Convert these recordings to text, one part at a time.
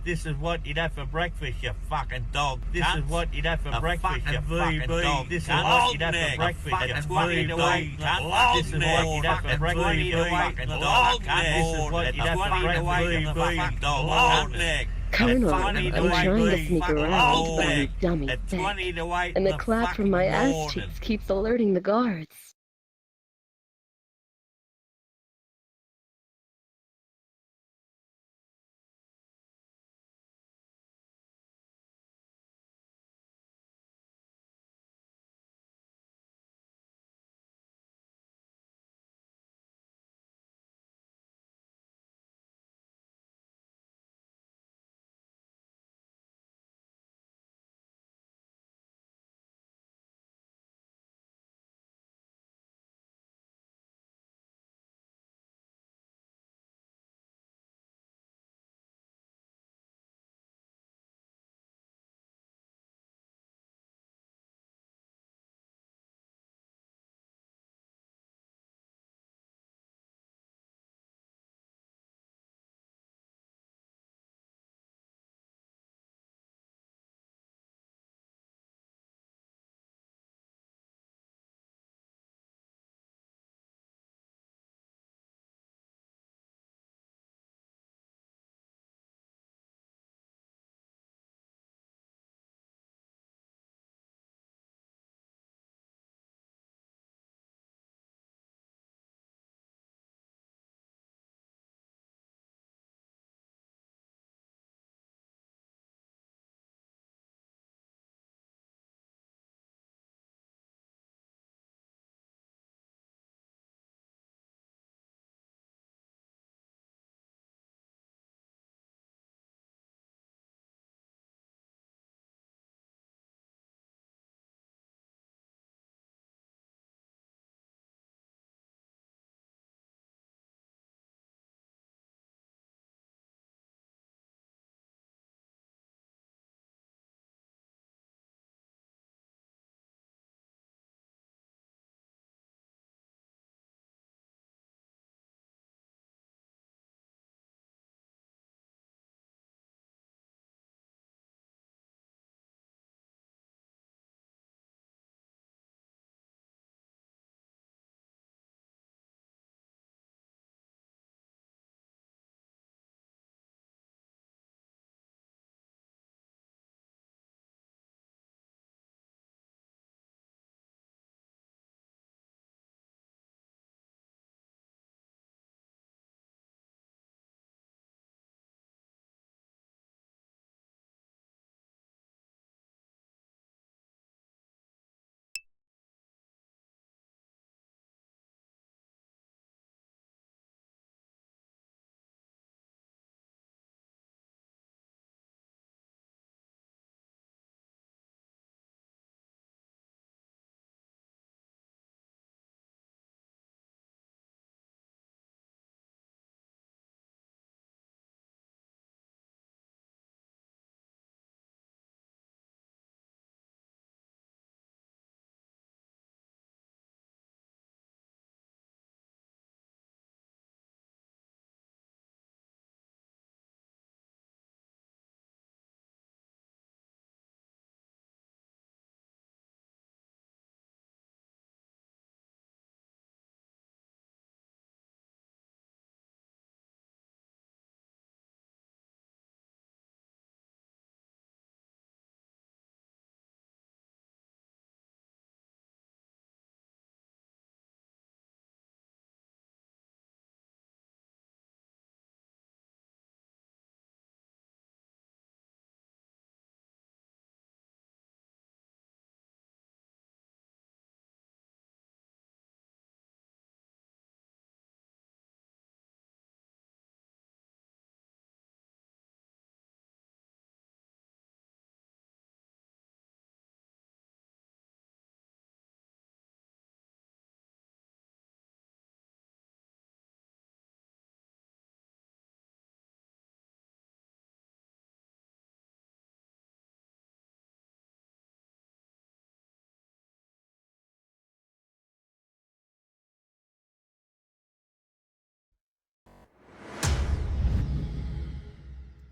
This is what you'd have for breakfast, you fucking dog. This is what you'd have for breakfast, you fucking dog. This is what you'd have for breakfast, you fucking dog. This is what you'd have for breakfast, you fucking dog. This is what you'd have for breakfast, you fucking dog. Colonel, I'm trying to sneak around, but I'm dummy thick. And the clap from my ass cheeks keeps alerting the guards.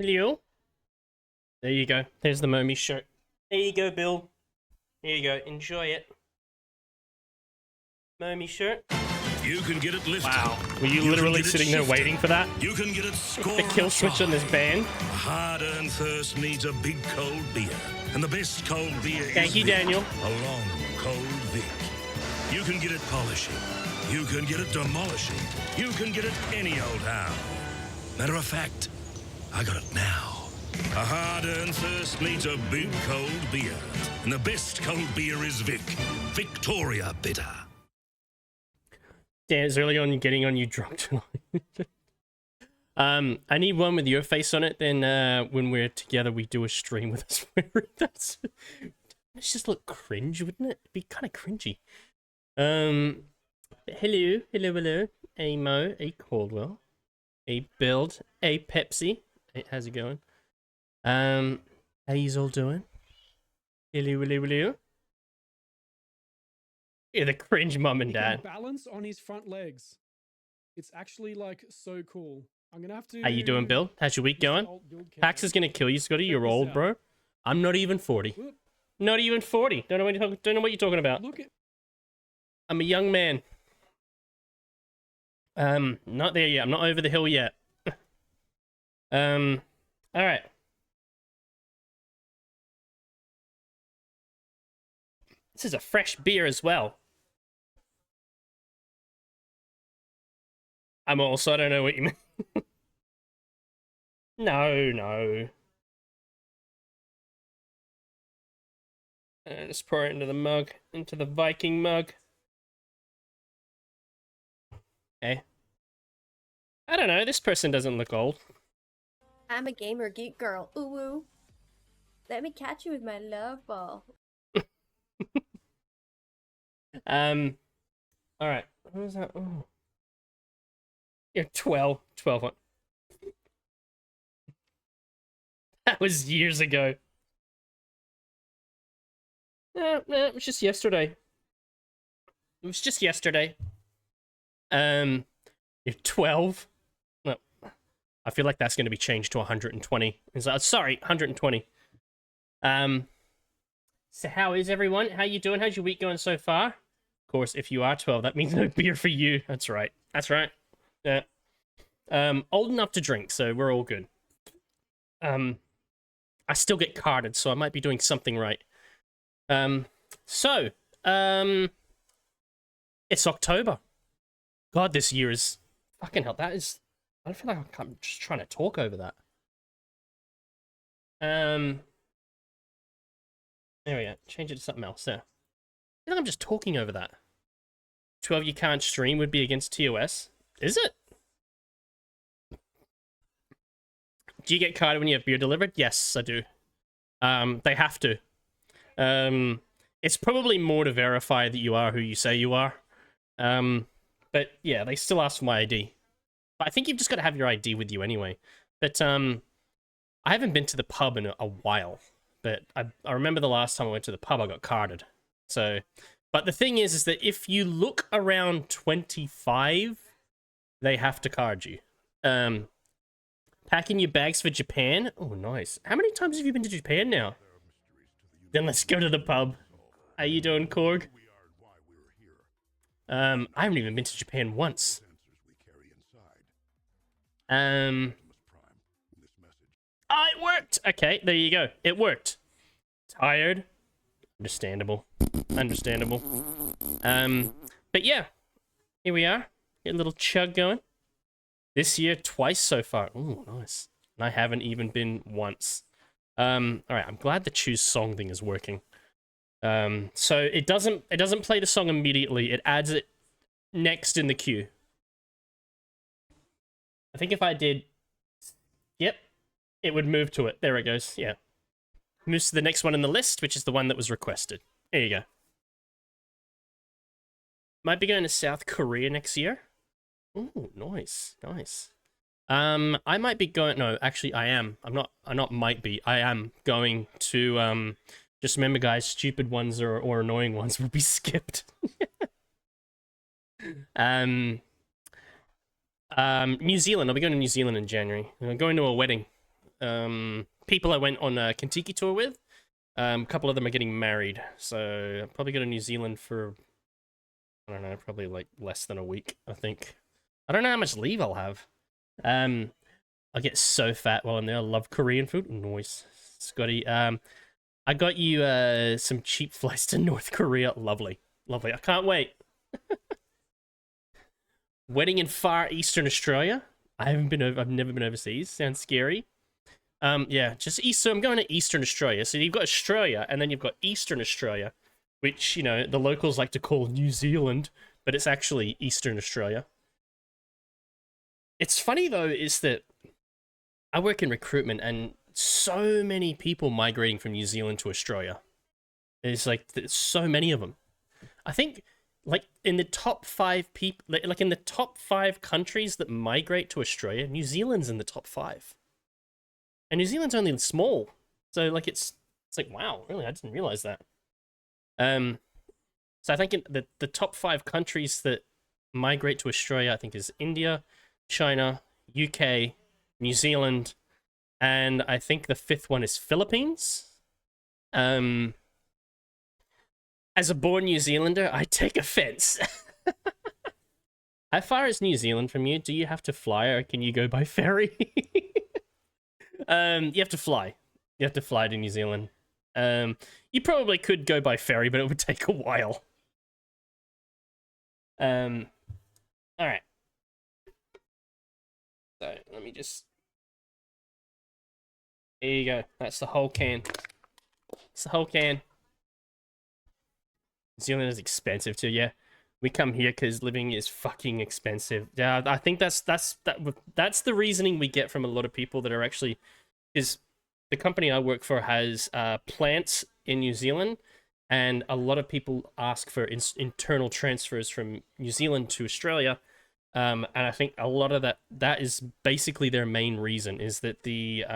Hello? There you go. There's the Momi shirt. There you go, Bill. There you go. Enjoy it. Momi shirt. You can get it lifted. Wow. Were you literally sitting there waiting for that? You can get it scored. The kill switch on this band. Hard-earned thirst needs a big cold beer. And the best cold beer Thank you, Daniel. A long, cold Vic. You can get it polishing. You can get it demolishing. You can get it any old how. Matter of fact, I got it now. A hard-earned thirst needs a big cold beer. And the best cold beer is Vic. Victoria Bitter. Dan, it's early on getting on you drunk tonight. I need one with your face on it. Then when we're together, we do a stream with us. That's just look cringe, wouldn't it? It'd be kind of cringy. Hello, a Mo, a Caldwell, a Build, a Pepsi. Hey, how's it going? How yous all doing? Hello. Yeah, the cringe mum and dad. He can balance on his front legs. It's actually like so cool. I'm gonna have to. How you doing, Bill? How's your week going? Pax is gonna kill you, Scotty. You're old, bro. I'm not even 40. Whoop. Not even 40. Don't know what you're talking about. Look at. I'm a young man. Not there yet. I'm not over the hill yet. All right. This is a fresh beer as well. I don't know what you mean. No. Let's pour it into the mug, into the Viking mug. Okay. I don't know, this person doesn't look old. I'm a gamer geek girl. Ooh woo. Let me catch you with my love ball. Alright. What was that? Oh. You're 12. 12 on. That was years ago. No, it was just yesterday. You're 12. No, I feel like that's going to be changed to 120. Sorry, 120. So how is everyone? How you doing? How's your week going so far? Of course, if you are 12, that means no beer for you. That's right. Yeah. Old enough to drink, so we're all good. I still get carded, so I might be doing something right. It's October. God, this year is fucking hell. That is, I feel like I'm just trying to talk over that. There we go. Change it to something else. There. I feel like I'm just talking over that. 12 you can't stream would be against TOS. Is it? Do you get carded when you have beer delivered? Yes, I do. They have to. It's probably more to verify that you are who you say you are. But yeah, they still ask for my ID. But I think you've just got to have your ID with you anyway. But I haven't been to the pub in a while. But I remember the last time I went to the pub, I got carded. So, but the thing is that if you look around 25, they have to card you. Packing your bags for Japan? Oh, nice. How many times have you been to Japan now? Then let's go to the pub. How you doing, Korg? I haven't even been to Japan once. Oh, it worked! Okay, there you go. It worked. Tired. Understandable. But yeah. Here we are. Get a little chug going. This year, twice so far. Ooh, nice. And I haven't even been once. Alright, I'm glad the choose song thing is working. So it doesn't play the song immediately. It adds it next in the queue. I think if I did... Yep. It would move to it. There it goes. Yeah. Moves to the next one in the list, which is the one that was requested. There you go. Might be going to South Korea next year. Ooh, nice. I might be going... No, actually, I am. I'm not might be. I am going to... Just remember, guys, stupid ones or annoying ones will be skipped. New Zealand. I'll be going to New Zealand in January. I'm going to a wedding. people I went on a Kentucky tour with. A couple of them are getting married, so I'll probably go to New Zealand for, I don't know, probably like less than a week, I think. I don't know how much leave I'll have. I'll get so fat while I'm there. I love Korean food. Nice. Scotty, I got you some cheap flights to North Korea. Lovely. Lovely. I can't wait. Wedding in far eastern Australia. I've never been overseas. Sounds scary. Yeah, just east. So I'm going to Eastern Australia. So you've got Australia, and then you've got Eastern Australia, which, you know, the locals like to call New Zealand, but it's actually Eastern Australia. It's funny though, is that I work in recruitment, and so many people migrating from New Zealand to Australia. There's so many of them. I think, like, in the top 5 people, like in the top 5 countries that migrate to Australia, New Zealand's in the top 5. And New Zealand's only small. So, like, it's like, wow, really, I didn't realize that. So I think in the top 5 countries that migrate to Australia, I think, is India, China, UK, New Zealand, and I think the 5th one is Philippines. As a born New Zealander, I take offense. How far is New Zealand from you? Do you have to fly, or can you go by ferry? You have to fly. You have to fly to New Zealand. You probably could go by ferry, but it would take a while. All right. So let me just. There you go. That's the whole can. It's the whole can. New Zealand is expensive too. Yeah, we come here because living is fucking expensive. Yeah, I think that's the reasoning we get from a lot of people that are actually, is the company I work for has plants in New Zealand, and a lot of people ask for internal transfers from New Zealand to Australia. And I think a lot of that is basically their main reason, is that the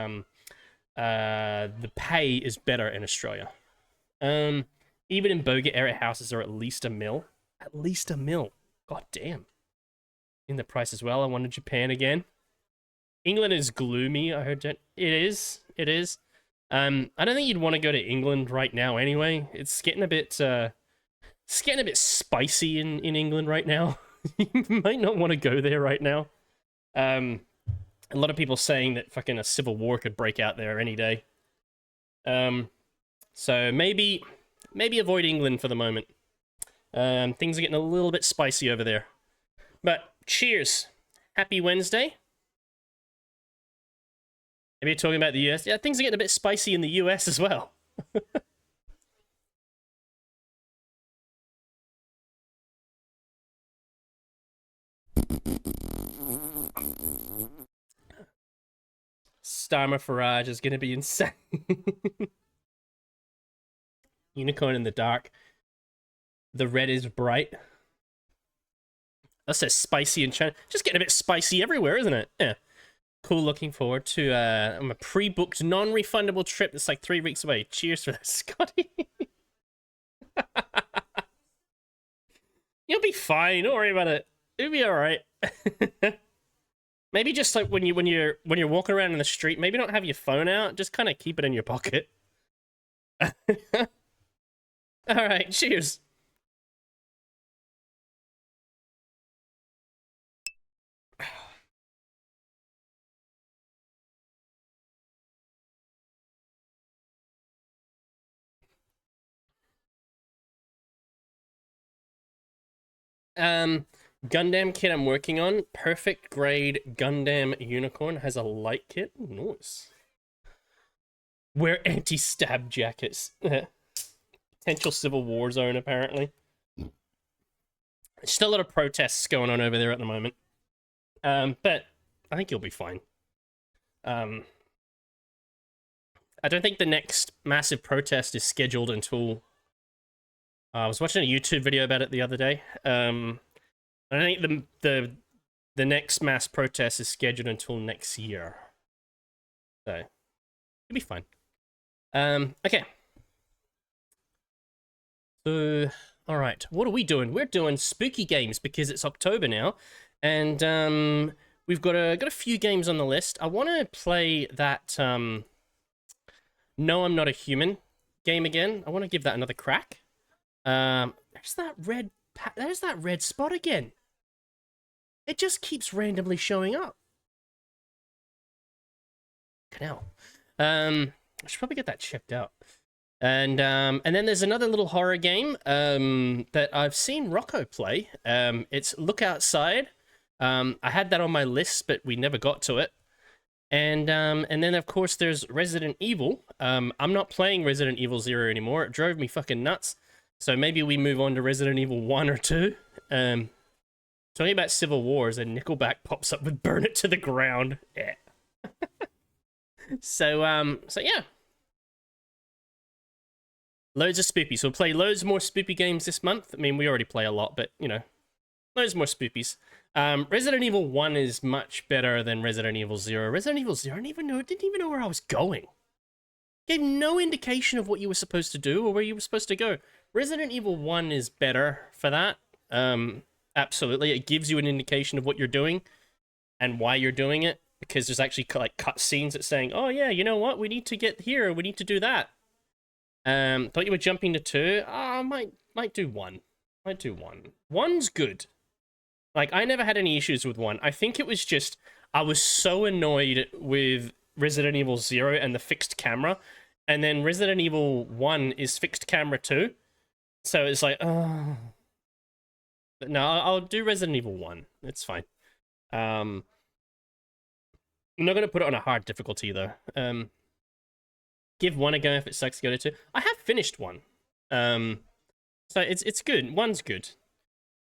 pay is better in Australia. Even in Boga area, houses are at least $1 million. At least $1 million. God damn. In the price as well. I wanted Japan again. England is gloomy, I heard that. It is. It is. I don't think you'd want to go to England right now anyway. It's getting a bit spicy in England right now. You might not want to go there right now. A lot of people saying that fucking a civil war could break out there any day. So maybe avoid England for the moment. Things are getting a little bit spicy over there. But cheers. Happy Wednesday. Maybe you're talking about the US. Yeah, things are getting a bit spicy in the US as well. Starmer Farage is going to be insane. Unicorn in the dark. The red is bright. That says spicy in China. Just getting a bit spicy everywhere, isn't it? Yeah. Cool, looking forward to a pre-booked, non-refundable trip that's like 3 weeks away. Cheers for that, Scotty. You'll be fine. Don't worry about it. It'll be alright. Maybe just like when you're walking around in the street, maybe don't have your phone out. Just kind of keep it in your pocket. Alright, cheers. Gundam kit I'm working on. Perfect grade Gundam Unicorn has a light kit. Nice. Wear anti-stab jackets. Potential civil war zone, apparently. Still a lot of protests going on over there at the moment. But I think you'll be fine. I don't think the next massive protest is scheduled until... I was watching a YouTube video about it the other day. I think the next mass protest is scheduled until next year. So, it'll be fine. Okay. So, alright. What are we doing? We're doing spooky games because it's October now. And we've got a few games on the list. I want to play that No, I'm Not a Human game again. I want to give that another crack. There's that red spot again. It just keeps randomly showing up. Canal. I should probably get that checked out. And then there's another little horror game that I've seen Rocco play. It's Look Outside. I had that on my list, but we never got to it. And then of course there's Resident Evil. I'm not playing Resident Evil 0 anymore. It drove me fucking nuts. So maybe we move on to Resident Evil 1 or 2. Talking about Civil Wars, and Nickelback pops up with Burn It to the Ground. Yeah. So yeah. Loads of spoopies. So we'll play loads more spoopy games this month. I mean, we already play a lot, but, you know, loads more spoopies. Resident Evil 1 is much better than Resident Evil 0. Resident Evil 0, didn't even know where I was going. Gave no indication of what you were supposed to do or where you were supposed to go. Resident Evil 1 is better for that. Absolutely. It gives you an indication of what you're doing and why you're doing it, because there's actually like cut scenes that's saying, oh yeah, you know what? We need to get here. We need to do that. Thought you were jumping to 2. Might do 1. Might do 1. 1's good. Like, I never had any issues with 1. I think it was just, I was so annoyed with Resident Evil 0 and the fixed camera. And then Resident Evil 1 is fixed camera too. So it's like, oh. But no, I'll do Resident Evil 1. It's fine. I'm not going to put it on a hard difficulty, though. Give 1 a go. If it sucks, go to 2. I have finished 1. So it's good. 1's good.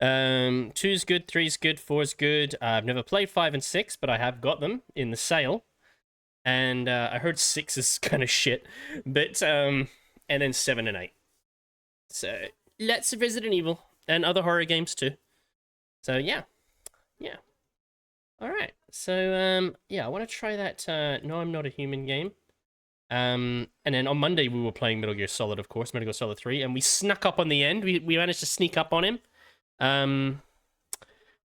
2's good, 3's good, 4's good. I've never played 5 and 6, but I have got them in the sale. And I heard 6 is kind of shit. But, and then 7 and 8. So, lots of Resident Evil. And other horror games too. So, yeah. Yeah. Alright. So, yeah, I want to try that No, I'm Not a Human game. And then on Monday we were playing Metal Gear Solid, of course, Metal Gear Solid 3, and we snuck up on the end. We managed to sneak up on him. I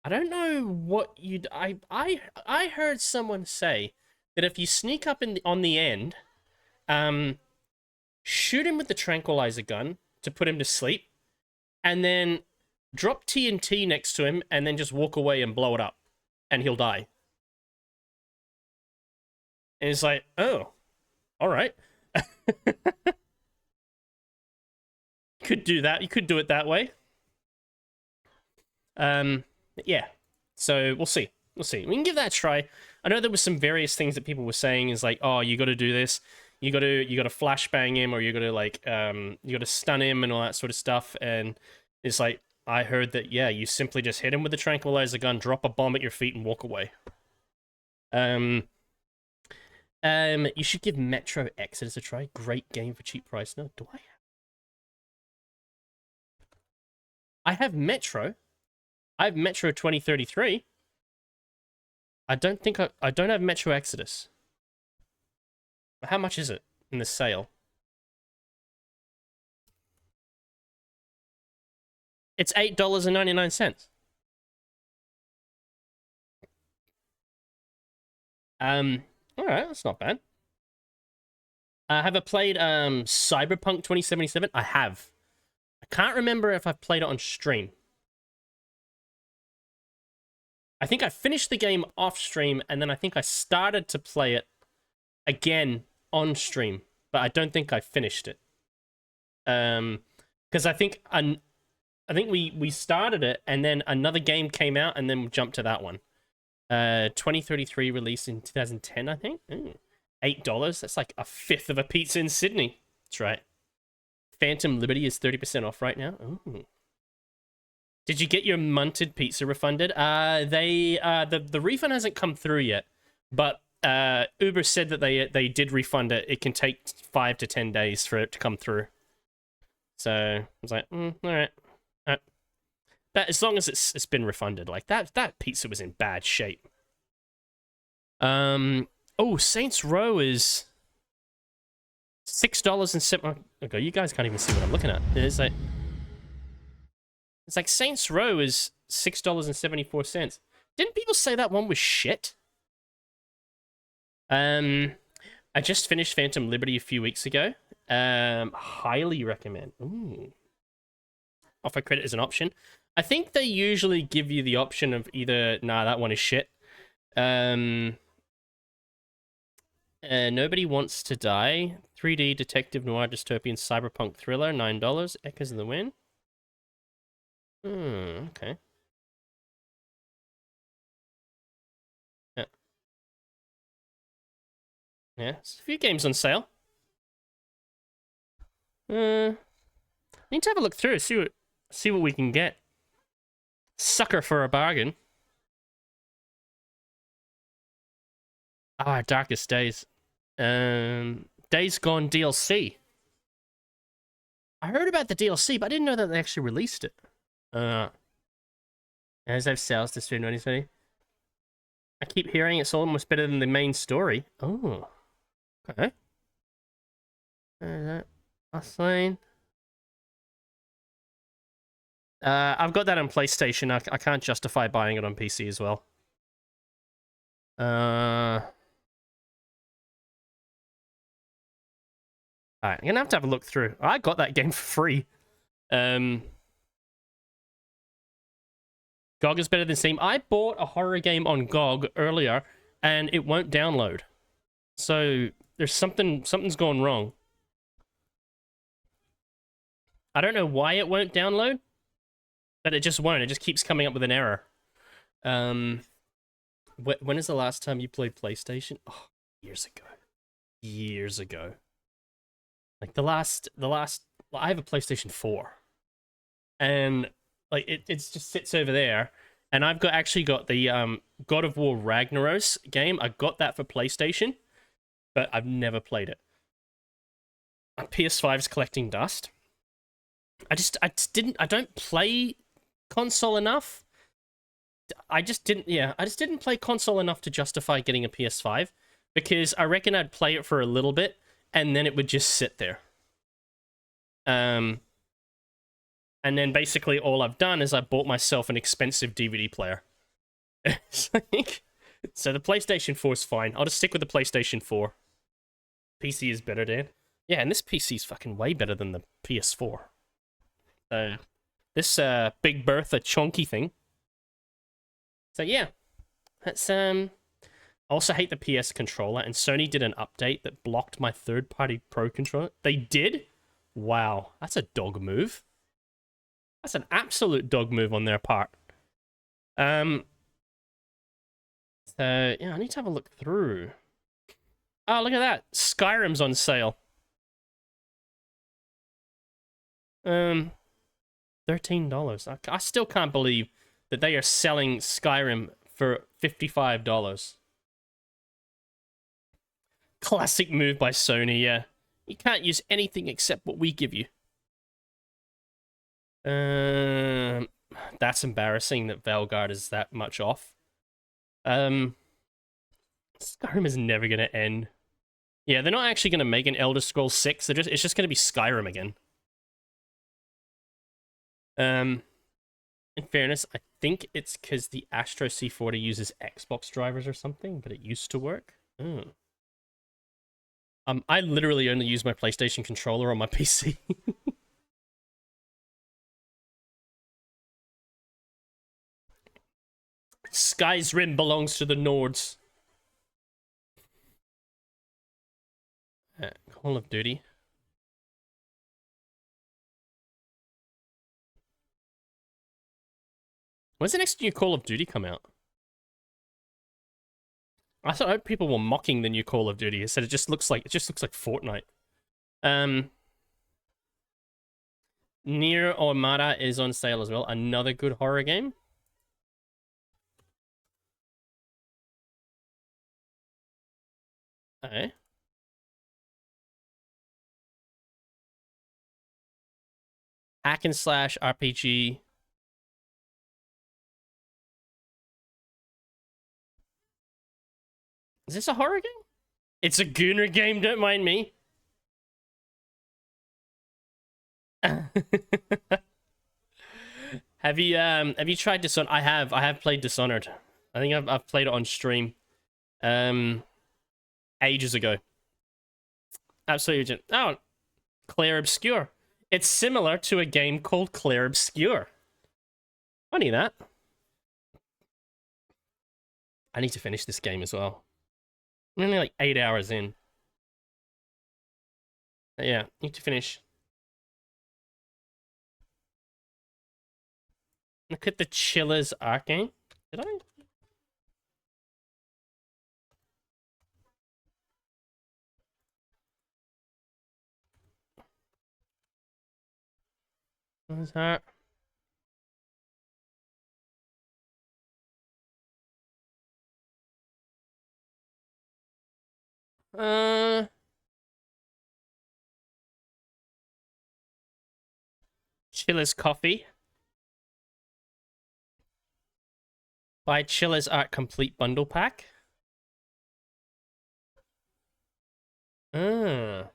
don't know what you'd... I heard someone say that if you sneak up on the end, shoot him with the tranquilizer gun to put him to sleep, and then drop TNT next to him, and then just walk away and blow it up, and he'll die. And it's like, oh, all right. Could do that. You could do it that way. Yeah. So we'll see. We'll see. We can give that a try. I know there was some various things that people were saying is like, oh, you got to do this. You got to flashbang him, or you got to like you got to stun him and all that sort of stuff. And it's like, I heard that, yeah, you simply just hit him with a tranquilizer gun, drop a bomb at your feet, and walk away. You should give Metro Exodus a try. Great game for cheap price. No, do I have Metro. I have Metro 2033. I don't think I don't have Metro Exodus. How much is it in the sale? It's $8.99. Alright, that's not bad. Have I played Cyberpunk 2077? I have. I can't remember if I've played it on stream. I think I finished the game off stream, and then I think I started to play it again on stream, but I don't think I finished it. Because I think we started it, and then another game came out, and then we jumped to that one. 2033 released in 2010, I think. $8. That's like a fifth of a pizza in Sydney. That's right. Phantom Liberty is 30% off right now. Ooh. Did you get your munted pizza refunded? The refund hasn't come through yet, but Uber said that they did refund it. It can take 5 to 10 days for it to come through. So I was like, all right. But as long as it's been refunded, like that pizza was in bad shape. Oh, Saints Row is $6.07. Okay, you guys can't even see what I'm looking at. It's like Saints Row is $6.74. Didn't people say that one was shit? I just finished Phantom Liberty a few weeks ago. Highly recommend. Ooh. Offer credit as an option. I think they usually give you the option of either, nah, that one is shit. Nobody Wants to Die. 3D detective noir dystopian cyberpunk thriller. $9. Echoes of the Wind. Okay. Yeah, there's a few games on sale. Need to have a look through, see what we can get. Sucker for a bargain. Ah, Darkest Days. Days Gone DLC. I heard about the DLC, but I didn't know that they actually released it. As I've sales this year, 2020. I keep hearing it's almost better than the main story. Oh. Okay. Lane. I've got that on PlayStation. I can't justify buying it on PC as well. Alright, I'm gonna have to have a look through. I got that game for free. GOG is better than Steam. I bought a horror game on GOG earlier, and it won't download. So there's something's gone wrong. I don't know why it won't download, but it just won't. It just keeps coming up with an error. When is the last time you played PlayStation? Oh, years ago. Years ago. Like the last. Well, I have a PlayStation 4, and like it just sits over there. And I've actually got the God of War Ragnaros game. I got that for PlayStation, but I've never played it. My PS5's collecting dust. I don't play console enough. I just didn't play console enough to justify getting a PS5, because I reckon I'd play it for a little bit and then it would just sit there. And then basically all I've done is I bought myself an expensive DVD player. So the PlayStation 4 is fine. I'll just stick with the PlayStation 4. PC is better, Dan. Yeah, and this PC is fucking way better than the PS4. This Big Bertha chonky thing. So yeah, that's I also hate the PS controller, and Sony did an update that blocked my third-party Pro controller. They did? Wow, that's a dog move. That's an absolute dog move on their part. So yeah, I need to have a look through. Oh, look at that. Skyrim's on sale. $13. I still can't believe that they are selling Skyrim for $55. Classic move by Sony, yeah. You can't use anything except what we give you. That's embarrassing that Valgard is that much off. Skyrim is never gonna end. Yeah, they're not actually gonna make an Elder Scrolls 6. It's just gonna be Skyrim again. In fairness, I think it's because the Astro C40 uses Xbox drivers or something, but it used to work. I literally only use my PlayStation controller on my PC. Skyrim belongs to the Nords. Call of Duty. When's the next new Call of Duty come out? I thought people were mocking the new Call of Duty. It said it just looks like Fortnite. Nier Automata is on sale as well. Another good horror game. Okay. Hack and slash RPG. Is this a horror game? It's a Gooner game, don't mind me. Have you tried Dishonored? I have played Dishonored. I think I've played it on stream, ages ago. Absolutely. Oh, Clair Obscur. It's similar to a game called Clair Obscur. Funny that. I need to finish this game as well. I'm only like 8 hours in. Yeah, need to finish. Look at the Chillers Arcane. Did I? What is that? Chillers Coffee. Buy Chillers Art Complete Bundle Pack. Did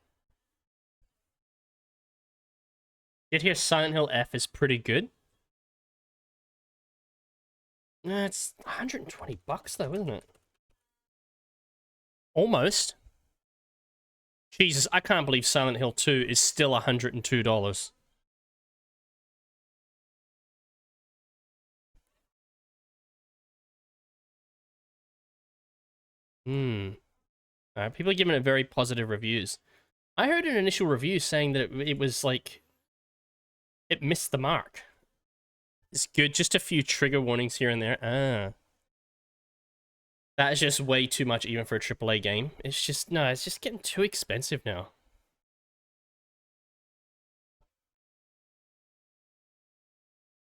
hear Silent Hill F is pretty good. It's 120 bucks though, isn't it? Almost. Jesus, I can't believe Silent Hill 2 is still $102. People are giving it very positive reviews. I heard an initial review saying that it was like... it missed the mark. It's good, just a few trigger warnings here and there. That is just way too much even for a AAA game. It's just, no, it's just getting too expensive now.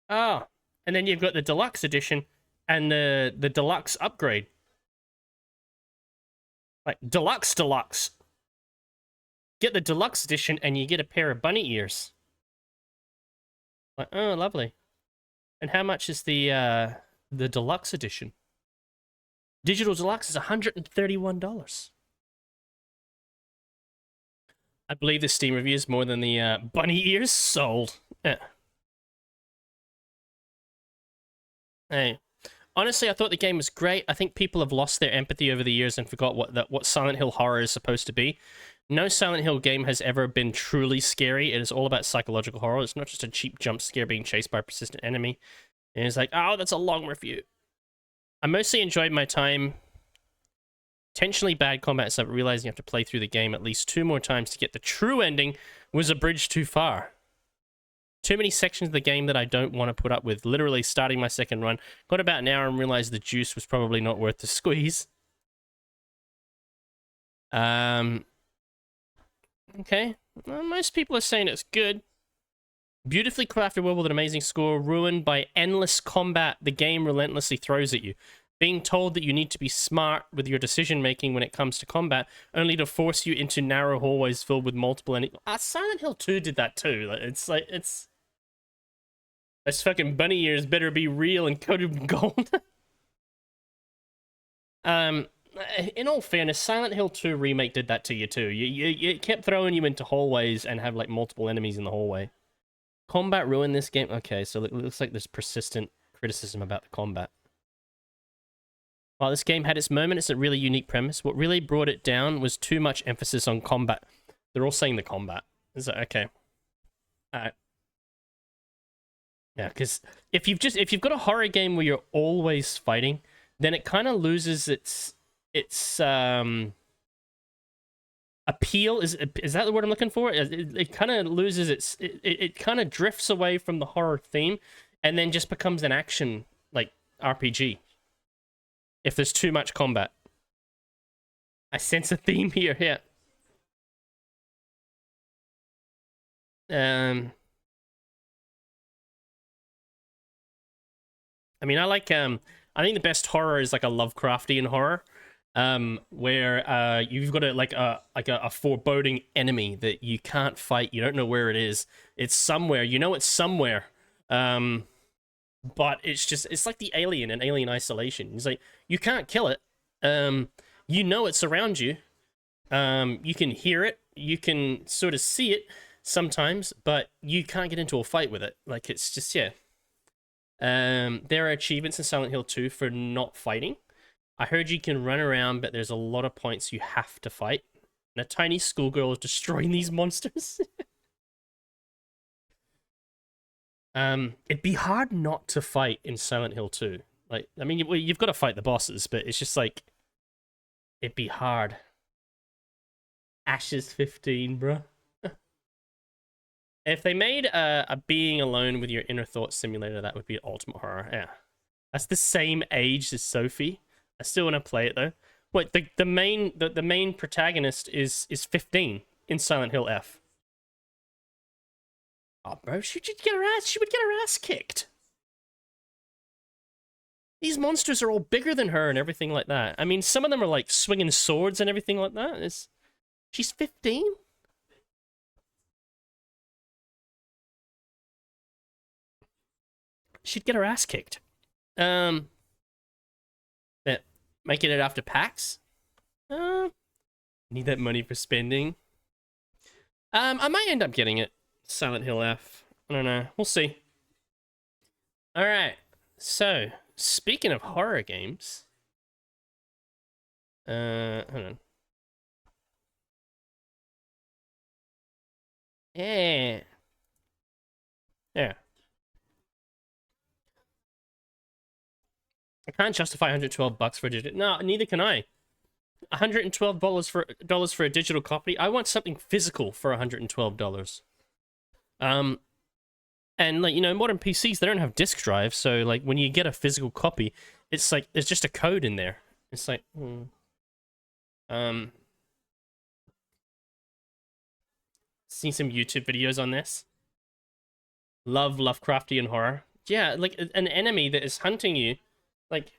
Oh, and then you've got the deluxe edition and the deluxe upgrade. Like, deluxe. Get the deluxe edition and you get a pair of bunny ears. Like, oh, lovely. And how much is the deluxe edition? Digital deluxe is $131. I believe the Steam review is more than the bunny ears sold. Hey, honestly, I thought the game was great. I think people have lost their empathy over the years and forgot what Silent Hill horror is supposed to be. No Silent Hill game has ever been truly scary. It is all about psychological horror. It's not just a cheap jump scare being chased by a persistent enemy. And it's like, oh, that's a long review. I mostly enjoyed my time. Intentionally bad combat stuff, realizing you have to play through the game at least 2 more times to get the true ending was a bridge too far. Too many sections of the game that I don't want to put up with. Literally starting my second run, got about an hour and realized the juice was probably not worth the squeeze. Okay. Well, most people are saying it's good. Beautifully crafted world with an amazing score, ruined by endless combat the game relentlessly throws at you. Being told that you need to be smart with your decision-making when it comes to combat, only to force you into narrow hallways filled with multiple enemies. Silent Hill 2 did that too. It's... This fucking bunny ears better be real and coated with gold. In all fairness, Silent Hill 2 Remake did that to you too. It kept throwing you into hallways and have like multiple enemies in the hallway. Combat ruined this game? Okay, so it looks like there's persistent criticism about the combat. While this game had its moment, it's a really unique premise. What really brought it down was too much emphasis on combat. They're all saying the combat. Is that okay? Alright. Yeah, because if you've got a horror game where you're always fighting, then it kind of loses its appeal. Is that the word I'm looking for? It kind of loses it kind of drifts away from the horror theme, and then just becomes an action like RPG. If there's too much combat, I sense a theme here. Yeah. I mean, I think the best horror is like a Lovecraftian horror, where you've got a foreboding enemy that you can't fight. You don't know where it is. It's somewhere. You know it's somewhere. But it's like the Alien and Alien Isolation. It's like you can't kill it. You know it's around you. You can hear it. You can sort of see it sometimes, but you can't get into a fight with it. Like it's just, yeah. There are achievements in Silent Hill 2 for not fighting. I heard you can run around, but there's a lot of points you have to fight. And a tiny schoolgirl is destroying these monsters. It'd be hard not to fight in Silent Hill 2. Like, I mean, you've got to fight the bosses, but it's just like, it'd be hard. Ashes 15, bruh. If they made a being alone with your inner thoughts simulator, that would be ultimate horror. Yeah, that's the same age as Sophie. I still want to play it though. Wait, the main protagonist is 15 in Silent Hill F. Oh, bro, she would get her ass kicked. These monsters are all bigger than her and everything like that. I mean, some of them are like swinging swords and everything like that. She's 15? She'd get her ass kicked. Yeah, making it after PAX? Need that money for spending. I might end up getting it. Silent Hill F. I don't know. We'll see. Alright. So, speaking of horror games. Hold on. Yeah. Yeah. I can't justify $112 for a digital. No, neither can I. $112 for a digital copy. I want something physical for $112. And like, you know, modern PCs, they don't have disk drives, so like when you get a physical copy, it's like there's just a code in there. It's like seen some YouTube videos on this. Love Lovecraftian horror. Yeah, like an enemy that is hunting you. Like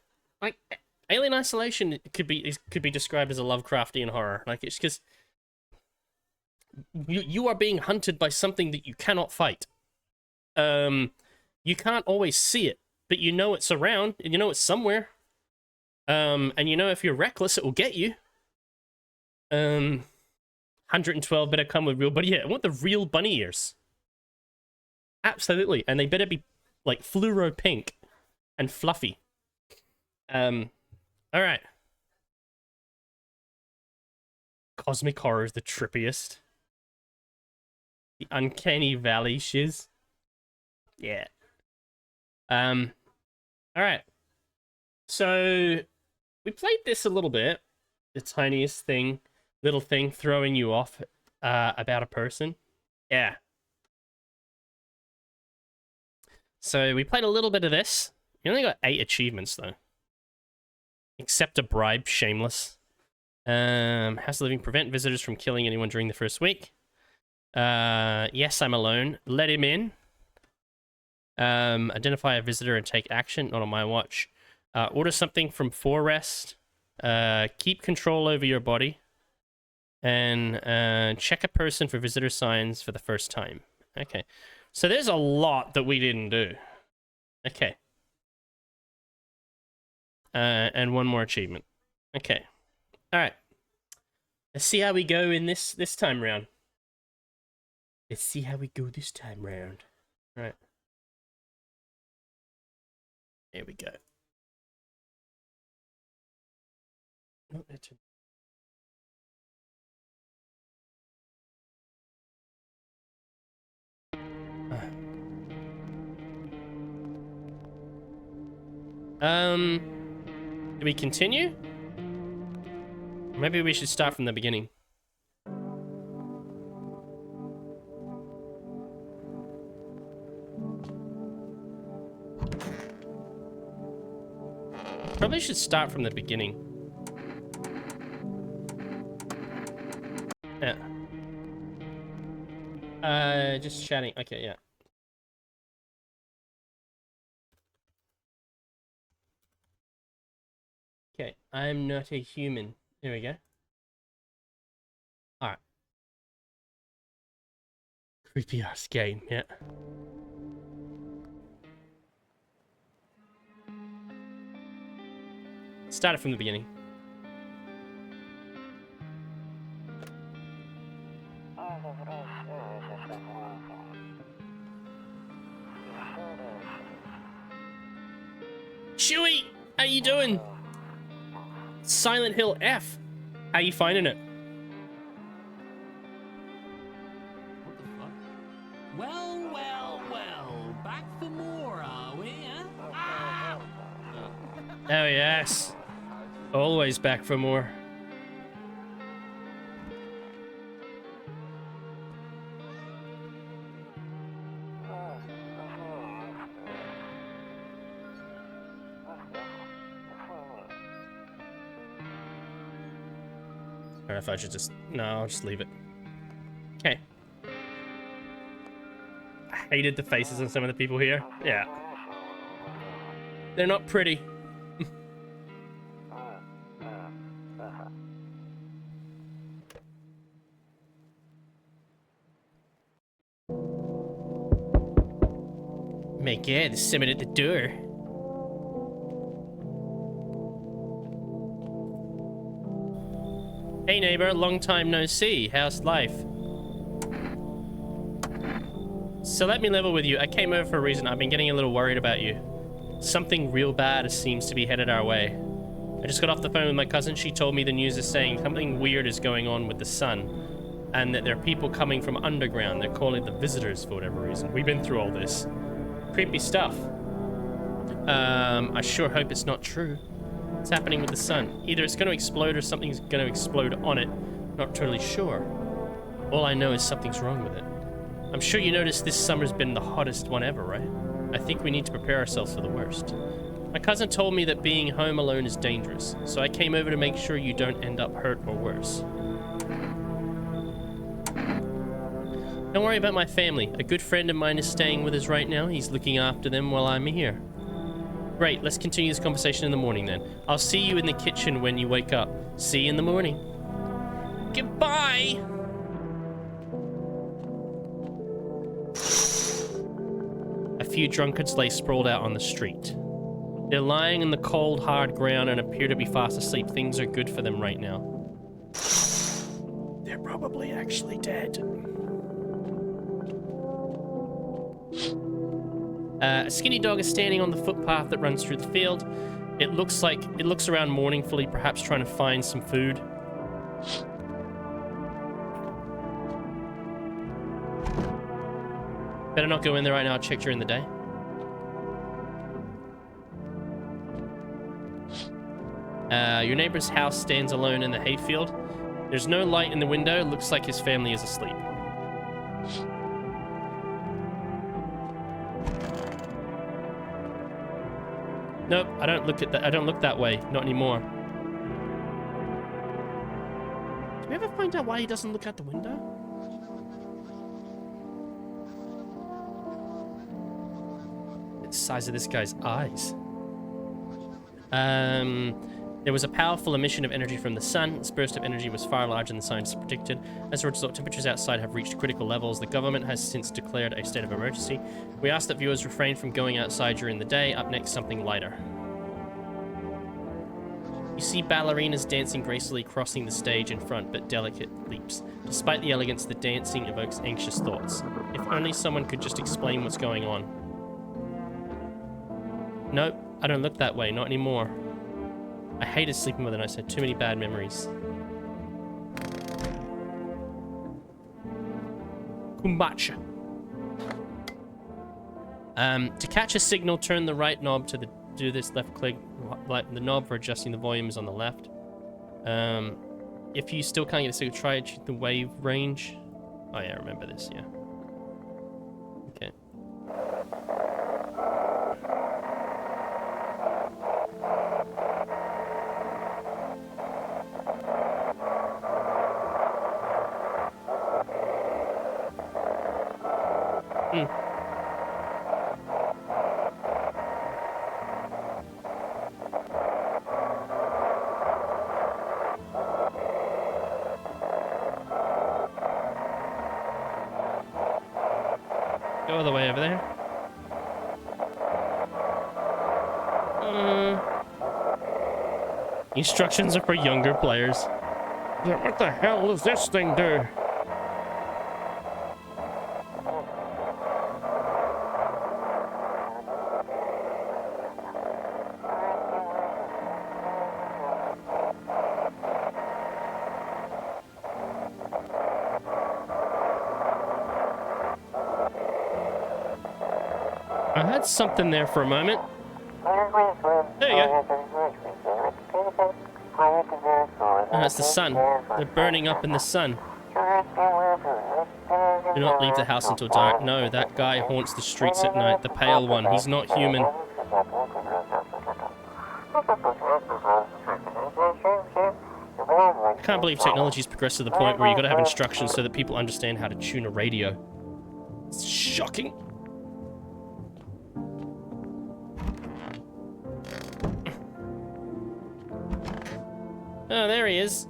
Alien Isolation could be described as a Lovecraftian horror. Like, it's because you are being hunted by something that you cannot fight. You can't always see it, but you know it's around, and you know it's somewhere. And you know if you're reckless, it will get you. 112 better come with real, but yeah, I want the real bunny ears. Absolutely, and they better be like fluoro pink and fluffy. All right. Cosmic horror is the trippiest. The uncanny valley shiz. Yeah. All right. So we played this a little bit. The tiniest thing, little thing throwing you off about a person. Yeah. So we played a little bit of this. We only got 8 achievements though. Accept a bribe, shameless. House of Living, prevent visitors from killing anyone during the first week. Yes, I'm alone. Let him in. Identify a visitor and take action. Not on my watch. Order something from Forest. Keep control over your body. And check a person for visitor signs for the first time. Okay. So there's a lot that we didn't do. Okay. And one more achievement. Okay. Alright. Let's see how we go in this time round. Let's see how we go this time round. Right. Here we go. Oh, that's it. Do we continue? Maybe we should start from the beginning. Probably should start from the beginning. Yeah. Just chatting. Okay, yeah. Okay, I'm not a human. There we go. Alright. Creepy ass game, yeah. Started from the beginning. Chewie, how you doing? Silent Hill F. How you finding it? What the fuck? Well, well, well. Back for more, are we, huh? Ah! Oh yes. Always back for more. I don't know if I should just... No, I'll just leave it. Okay. I hated the faces on some of the people here. Yeah. They're not pretty. My God, there's someone at the door. Hey neighbor, long time no see. How's life? So let me level with you. I came over for a reason. I've been getting a little worried about you. Something real bad seems to be headed our way. I just got off the phone with my cousin. She told me the news is saying something weird is going on with the sun. And that there are people coming from underground. They're calling it the visitors for whatever reason. We've been through all this. Creepy stuff. I sure hope it's not true. What's happening with the sun? Either it's going to explode or something's going to explode on it. Not totally sure. All I know is something's wrong with it. I'm sure you noticed this summer's been the hottest one ever, right? I think we need to prepare ourselves for the worst. My cousin told me that being home alone is dangerous, so I came over to make sure you don't end up hurt or worse. Don't worry about my family. A good friend of mine is staying with us right now. He's looking after them while I'm here. Great, let's continue this conversation in the morning then. I'll see you in the kitchen when you wake up. See you in the morning. Goodbye! A few drunkards lay sprawled out on the street. They're lying in the cold, hard ground and appear to be fast asleep. Things are good for them right now. They're probably actually dead. A skinny dog is standing on the footpath that runs through the field. It looks around mournfully, perhaps trying to find some food. Better not go in there right now. I'll check during the day. Your neighbor's house stands alone in the hayfield. There's no light in the window. It looks like his family is asleep. Nope, I don't look at that. I don't look that way. Not anymore. Do we ever find out why he doesn't look out the window? The size of this guy's eyes. There was a powerful emission of energy from the sun. This burst of energy was far larger than scientists predicted. As a result, temperatures outside have reached critical levels. The government has since declared a state of emergency. We ask that viewers refrain from going outside during the day. Up next, something lighter. You see ballerinas dancing gracefully, crossing the stage in front, but delicate leaps. Despite the elegance, the dancing evokes anxious thoughts. If only someone could just explain what's going on. Nope, I don't look that way, not anymore. I hated sleeping with it. I said too many bad memories. Kumbacha. To catch a signal, turn the right knob to do this. Left click the knob for adjusting the volume is on the left. If you still can't get a signal, try the wave range. Oh yeah, I remember this. Yeah. Okay. Go all the way over there. Instructions are for younger players. What the hell does this thing do? I had something there for a moment. There you go. Oh, it's the sun. They're burning up in the sun. Do not leave the house until dark. No, that guy haunts the streets at night. The pale one. He's not human. I can't believe technology's progressed to the point where you gotta have instructions so that people understand how to tune a radio. It's shocking. Oh, there he is.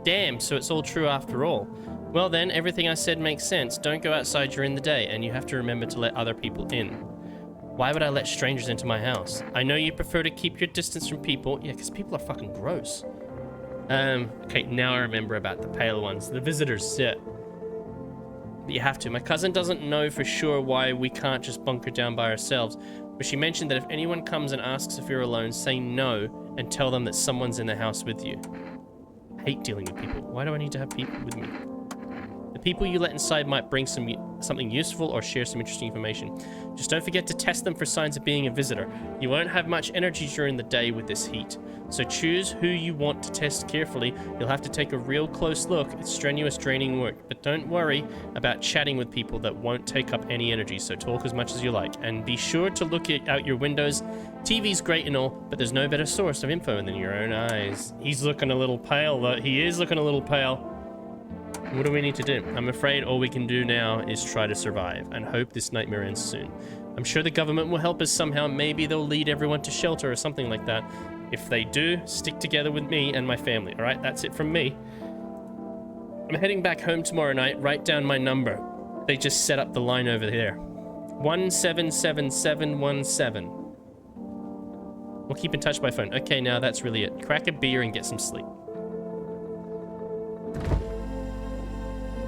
Damn, so it's all true after all. Well then, everything I said makes sense. Don't go outside during the day, and you have to remember to let other people in. Why would I let strangers into my house? I know you prefer to keep your distance from people. Yeah, because people are fucking gross. Okay, now I remember about the pale ones. The visitors, yeah. But you have to. My cousin doesn't know for sure why we can't just bunker down by ourselves, but she mentioned that if anyone comes and asks if you're alone, say no and tell them that someone's in the house with you. I hate dealing with people. Why do I need to have people with me? The people you let inside might bring something useful or share some interesting information. Just don't forget to test them for signs of being a visitor. You won't have much energy during the day with this heat. So choose who you want to test carefully. You'll have to take a real close look. It's strenuous, draining work. But don't worry about chatting with people that won't take up any energy, so talk as much as you like. And be sure to look out your windows. TV's great and all, but there's no better source of info than your own eyes. He's looking a little pale, though. He is looking a little pale. What do we need to do? I'm afraid all we can do now is try to survive and hope this nightmare ends soon. I'm sure the government will help us somehow. Maybe they'll lead everyone to shelter or something like that. If they do, stick together with me and my family. All right, that's it from me. I'm heading back home tomorrow night. Write down my number. They just set up the line over there. 177717. We'll keep in touch by phone. Okay, now that's really it. Crack a beer and get some sleep.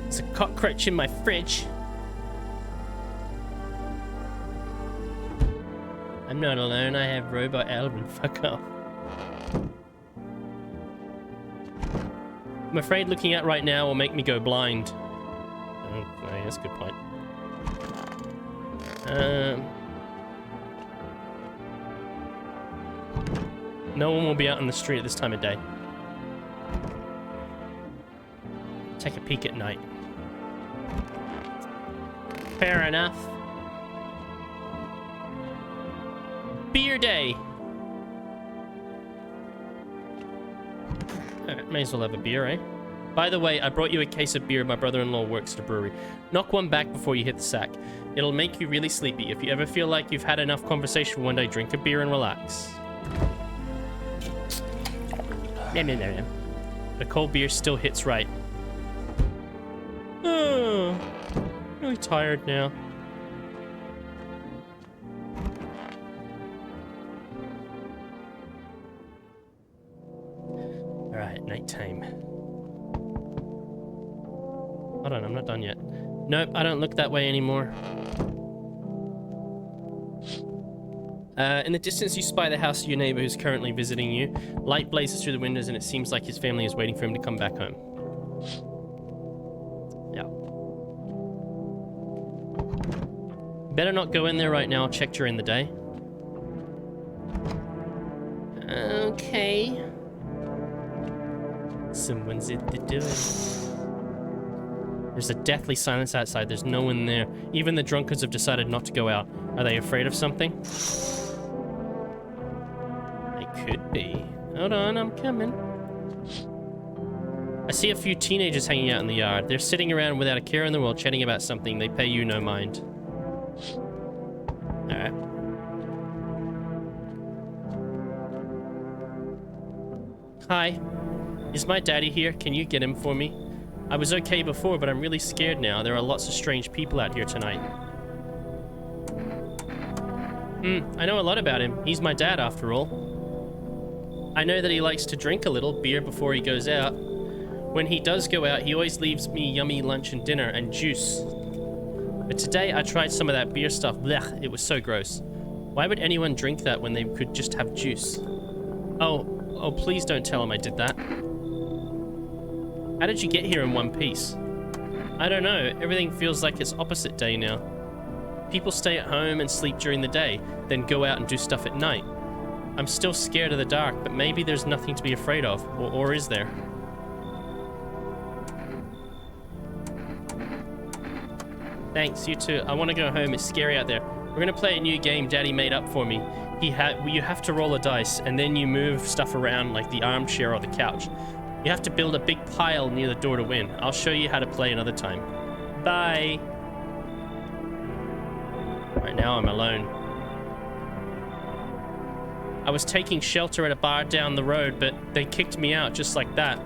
There's a cockroach in my fridge. I'm not alone. I have Robot Alvin. Fuck off. I'm afraid looking at right now will make me go blind. Oh, yeah, that's a good point. No one will be out on the street at this time of day. Take a peek at night. Fair enough. Beer day. Alright, may as well have a beer, eh? By the way, I brought you a case of beer. My brother-in-law works at a brewery. Knock one back before you hit the sack. It'll make you really sleepy. If you ever feel like you've had enough conversation one day, drink a beer and relax. No. The cold beer still hits right. Oh, really tired now. Alright, nighttime. Hold on, I'm not done yet. Nope, I don't look that way anymore. In the distance, you spy the house of your neighbor who's currently visiting you. Light blazes through the windows, and it seems like his family is waiting for him to come back home. Yeah. Better not go in there right now. I'll check during the day. Okay. Someone's at the door. There's a deathly silence outside. There's no one there. Even the drunkards have decided not to go out. Are they afraid of something? They could be. Hold on, I'm coming. I see a few teenagers hanging out in the yard. They're sitting around without a care in the world, chatting about something. They pay you no mind. Alright. Hi. Is my daddy here? Can you get him for me? I was okay before, but I'm really scared now. There are lots of strange people out here tonight. I know a lot about him. He's my dad, after all. I know that he likes to drink a little beer before he goes out. When he does go out, he always leaves me yummy lunch and dinner and juice. But today, I tried some of that beer stuff. Blech, it was so gross. Why would anyone drink that when they could just have juice? Oh, please don't tell him I did that. How did you get here in one piece? I don't know. Everything feels like it's opposite day now. People stay at home and sleep during the day, then go out and do stuff at night. I'm still scared of the dark, but maybe there's nothing to be afraid of, or is there? Thanks, you too. I want to go home. It's scary out there. We're gonna play a new game Daddy made up for me. You have to roll a dice, and then you move stuff around like the armchair or the couch. You have to build a big pile near the door to win. I'll show you how to play another time. Bye. Right now I'm alone. I was taking shelter at a bar down the road, but they kicked me out just like that.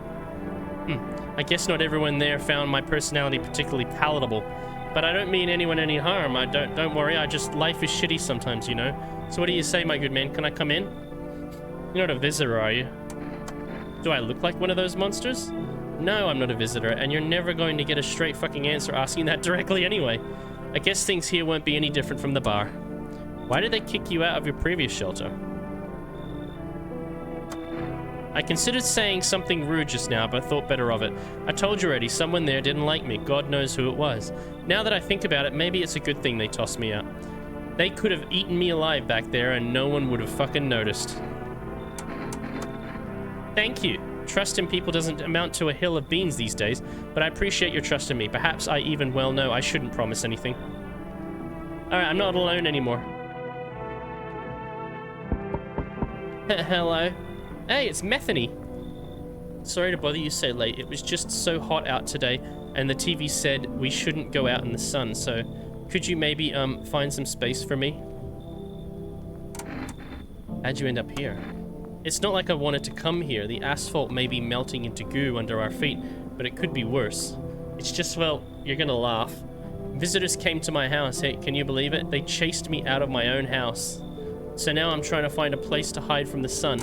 I guess not everyone there found my personality particularly palatable. But I don't mean anyone any harm. Don't worry, life is shitty sometimes, you know. So what do you say, my good man? Can I come in? You're not a visitor, are you? Do I look like one of those monsters? No, I'm not a visitor, and you're never going to get a straight fucking answer asking that directly anyway. I guess things here won't be any different from the bar. Why did they kick you out of your previous shelter? I considered saying something rude just now, but thought better of it. I told you already, someone there didn't like me. God knows who it was. Now that I think about it, maybe it's a good thing they tossed me out. They could have eaten me alive back there and no one would have fucking noticed. Thank you. Trust in people doesn't amount to a hill of beans these days, but I appreciate your trust in me. Perhaps I even well know I shouldn't promise anything. Alright, I'm not alone anymore. Hello. Hey, it's Methany. Sorry to bother you so late. It was just so hot out today, and the TV said we shouldn't go out in the sun, so could you maybe, find some space for me? How'd you end up here? It's not like I wanted to come here. The asphalt may be melting into goo under our feet, but it could be worse. It's just, well, you're gonna laugh. Visitors came to my house. Hey, can you believe it? They chased me out of my own house. So now I'm trying to find a place to hide from the sun.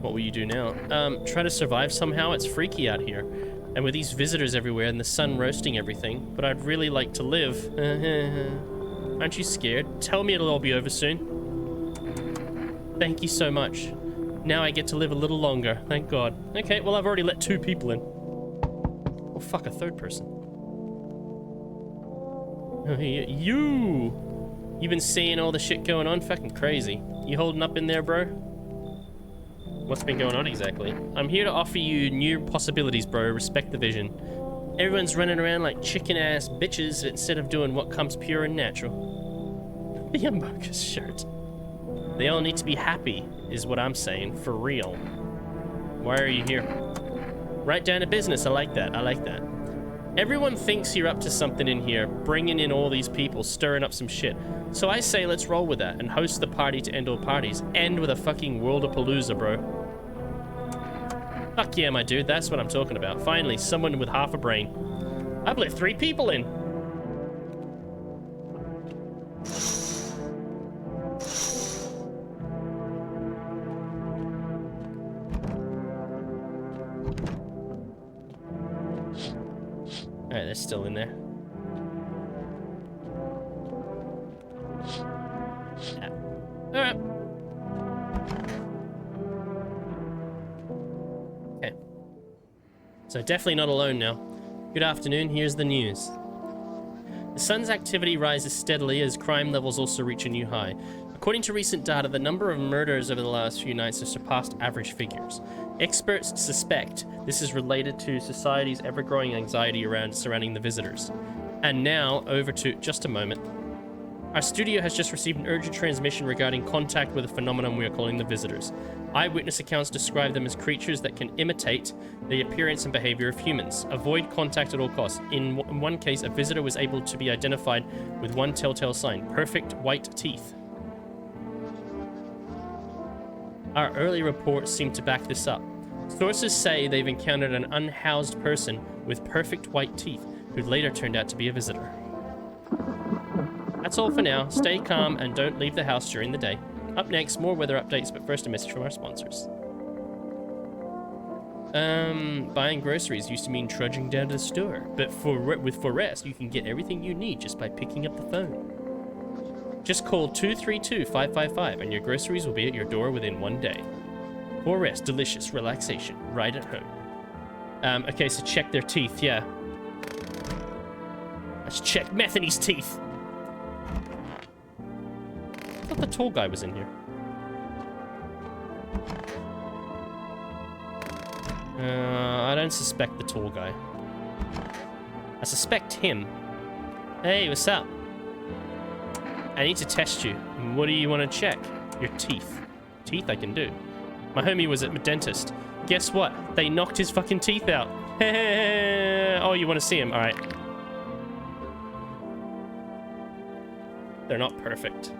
What will you do now? Try to survive somehow. It's freaky out here. And with these visitors everywhere and the sun roasting everything, but I'd really like to live. Aren't you scared? Tell me it'll all be over soon. Thank you so much. Now I get to live a little longer. Thank God. Okay, well, I've already let 2 people in. Oh, fuck, a 3rd person. Oh, you've been seeing all the shit going on? Fucking crazy. You holding up in there, bro? What's been going on exactly? I'm here to offer you new possibilities, bro. Respect the vision. Everyone's running around like chicken-ass bitches instead of doing what comes pure and natural. The Umbokus shirt. They all need to be happy, is what I'm saying. For real. Why are you here? Right down to business. I like that. I like that. Everyone thinks you're up to something in here, bringing in all these people, stirring up some shit. So I say let's roll with that and host the party to end all parties. End with a fucking Worldapalooza, bro. Fuck yeah, my dude. That's what I'm talking about. Finally, someone with half a brain. I've let 3 people in. Alright, they're still in there. Yeah. Alright. Okay. So definitely not alone now. Good afternoon, here's the news. The sun's activity rises steadily as crime levels also reach a new high. According to recent data, the number of murders over the last few nights has surpassed average figures. Experts suspect this is related to society's ever-growing anxiety surrounding the visitors. And now, over to just a moment. Our studio has just received an urgent transmission regarding contact with a phenomenon we are calling the visitors. Eyewitness accounts describe them as creatures that can imitate the appearance and behavior of humans. Avoid contact at all costs. In one case, a visitor was able to be identified with one telltale sign: perfect white teeth. Our early reports seem to back this up. Sources say they've encountered an unhoused person with perfect white teeth who later turned out to be a visitor. That's all for now. Stay calm and don't leave the house during the day. Up next, more weather updates, but first a message from our sponsors. Buying groceries used to mean trudging down to the store, but with Forest, you can get everything you need just by picking up the phone. Just call 232-555 and your groceries will be at your door within 1 day. Forest, delicious relaxation right at home. Okay, so check their teeth, yeah. Let's check Methany's teeth. I thought the tall guy was in here. I don't suspect the tall guy. I suspect him. Hey, what's up? I need to test you. What do you want to check? Your teeth. Teeth I can do. My homie was at my dentist. Guess what? They knocked his fucking teeth out. Oh, you want to see him? Alright. They're not perfect.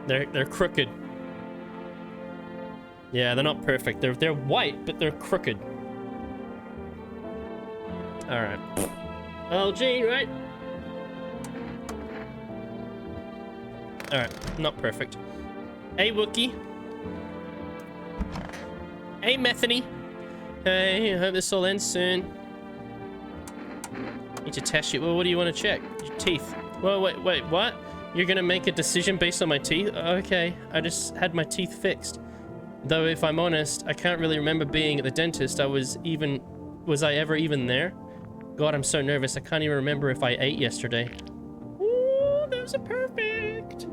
They're crooked. Yeah, they're not perfect. They're white, but they're crooked. Alright. Oh, Gene, right? Alright, not perfect. Hey, Wookie. Hey, Methany. Hey, I hope this all ends soon. Need to test you. Well, what do you want to check? Your teeth. Well, wait, what? You're gonna make a decision based on my teeth? Okay, I just had my teeth fixed. Though, if I'm honest, I can't really remember being at the dentist. Was I ever even there? God, I'm so nervous. I can't even remember if I ate yesterday. Ooh, those are perfect.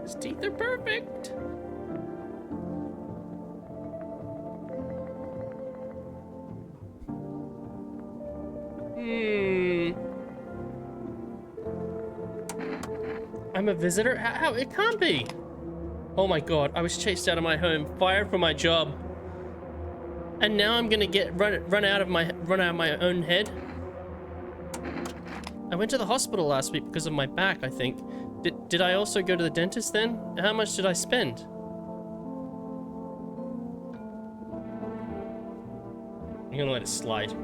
His teeth are perfect. I'm a visitor? How? It can't be. Oh my god, I was chased out of my home, fired from my job. And now I'm gonna get run out of my own head. I went to the hospital last week because of my back, I think. Did I also go to the dentist then? How much did I spend? I'm gonna let it slide.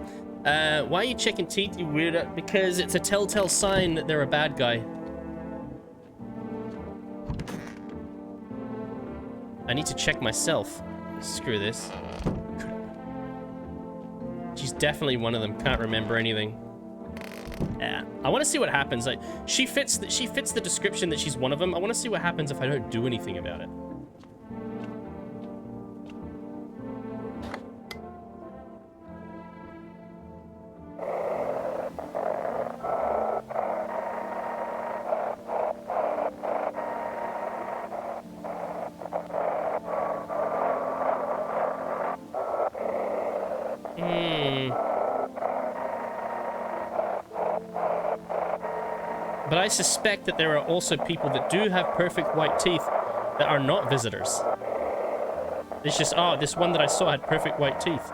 Why are you checking teeth, you weirdo? Because it's a telltale sign that they're a bad guy. I need to check myself. Screw this. She's definitely one of them. Can't remember anything. Yeah. I want to see what happens. Like, she fits the description that she's one of them. I want to see what happens if I don't do anything about it. But I suspect that there are also people that do have perfect white teeth that are not visitors. It's just, oh, this one that I saw had perfect white teeth.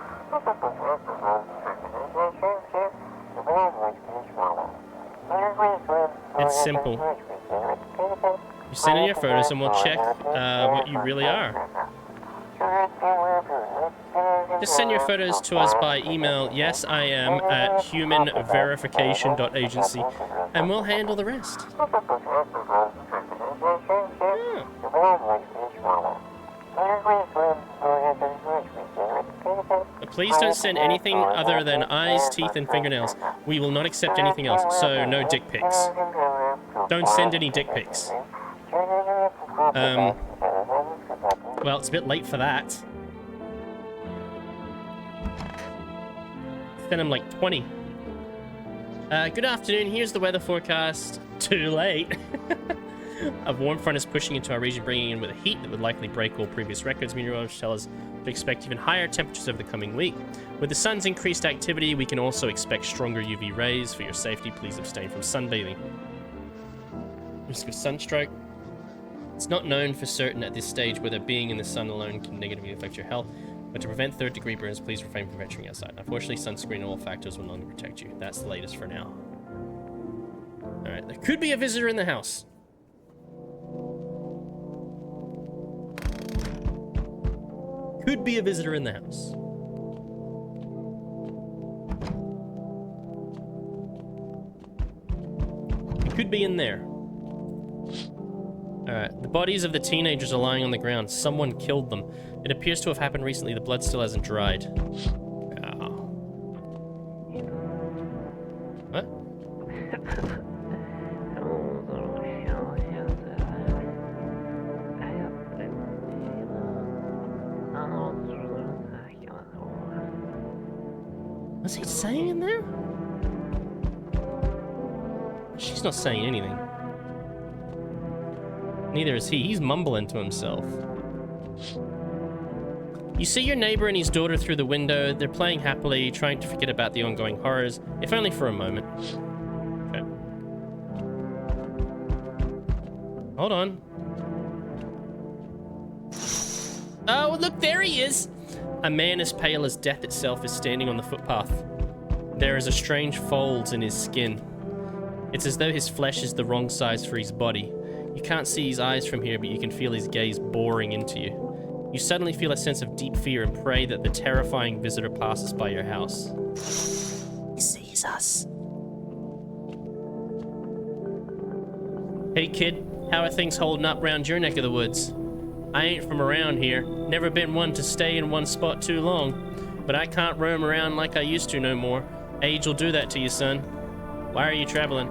It's simple. You send in your photos and we'll check what you really are. Just send your photos to us by email, yesIam@humanverification.agency, and we'll handle the rest. Yeah. Please don't send anything other than eyes, teeth, and fingernails. We will not accept anything else, so no dick pics. Don't send any dick pics. Well, it's a bit late for that. Send them like 20. Good afternoon, here's the weather forecast. Too late. A warm front is pushing into our region, bringing in with a heat that would likely break all previous records. Meteorologists tell us to expect even higher temperatures over the coming week. With the sun's increased activity, we can also expect stronger UV rays. For your safety, please abstain from sunbathing. Risk of sunstroke. It's not known for certain at this stage whether being in the sun alone can negatively affect your health, but to prevent third-degree burns, please refrain from venturing outside. Unfortunately, sunscreen and all factors will no longer protect you. That's the latest for now. Alright, there could be a visitor in the house. Could be a visitor in the house. It could be in there. Alright, the bodies of the teenagers are lying on the ground. Someone killed them. It appears to have happened recently. The blood still hasn't dried. Oh. What? What's he saying in there? She's not saying anything. Neither is he. He's mumbling to himself. You see your neighbor and his daughter through the window. They're playing happily, trying to forget about the ongoing horrors, if only for a moment. Okay. Hold on. Oh, look, there he is! A man as pale as death itself is standing on the footpath. There is a strange folds in his skin. It's as though his flesh is the wrong size for his body. You can't see his eyes from here, but you can feel his gaze boring into you. You suddenly feel a sense of deep fear and pray that the terrifying visitor passes by your house. He sees us. Hey kid, how are things holding up round your neck of the woods? I ain't from around here, never been one to stay in one spot too long, but I can't roam around like I used to no more. Age will do that to you, son. Why are you traveling?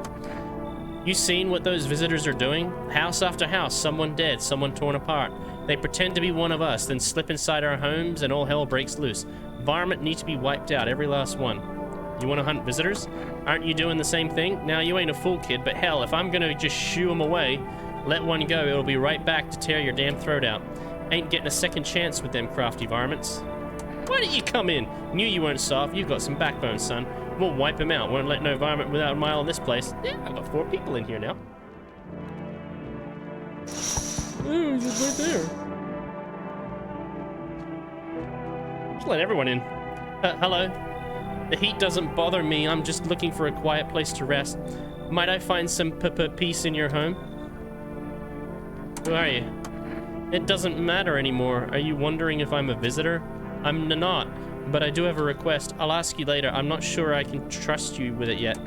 You seen what those visitors are doing? House after house, someone dead, someone torn apart. They pretend to be one of us, then slip inside our homes and all hell breaks loose. Varmint need to be wiped out, every last one. You want to hunt visitors? Aren't you doing the same thing? Now, you ain't a fool, kid, but hell, if I'm gonna just shoo them away, let one go, it'll be right back to tear your damn throat out. Ain't getting a second chance with them crafty varmints. Why didn't you come in? Knew you weren't soft, you got some backbone, son. We'll wipe him out, won't let no varmint without a mile in this place. Yeah, I've got 4 people in here now. Oh, he's just right there. Just let everyone in. Hello. The heat doesn't bother me. I'm just looking for a quiet place to rest. Might I find some peace in your home? Who are you? It doesn't matter anymore. Are you wondering if I'm a visitor? I'm not, but I do have a request. I'll ask you later. I'm not sure I can trust you with it yet.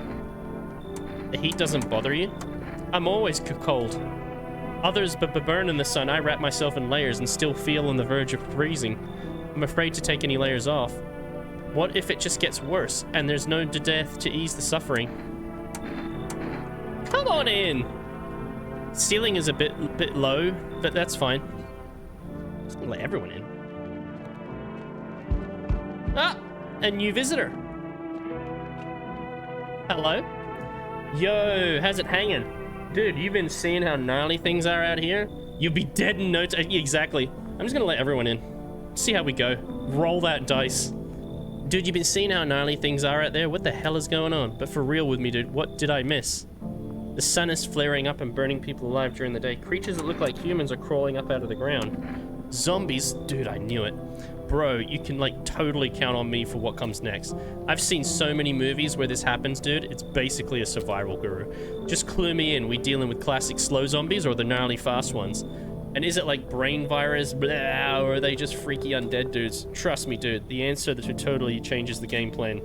The heat doesn't bother you? I'm always cold. Others burn in the sun. I wrap myself in layers and still feel on the verge of freezing. I'm afraid to take any layers off. What if it just gets worse and there's no death to ease the suffering? Come on in! Ceiling is a bit low, but that's fine. Just gonna let everyone in. Ah! A new visitor. Hello? Yo, how's it hanging? Dude, you've been seeing how gnarly things are out here? You'll be dead in no time. Exactly. I'm just gonna let everyone in. See how we go. Roll that dice. Dude, you've been seeing how gnarly things are out there? What the hell is going on? But for real with me, dude, what did I miss? The sun is flaring up and burning people alive during the day. Creatures that look like humans are crawling up out of the ground. Zombies? Dude, I knew it. Bro, you can, like, totally count on me for what comes next. I've seen so many movies where this happens, dude. It's basically a survival guru. Just clue me in. We dealing with classic slow zombies or the gnarly fast ones? And is it like brain virus, blah, or are they just freaky undead dudes? Trust me, dude, the answer that totally changes the game plan.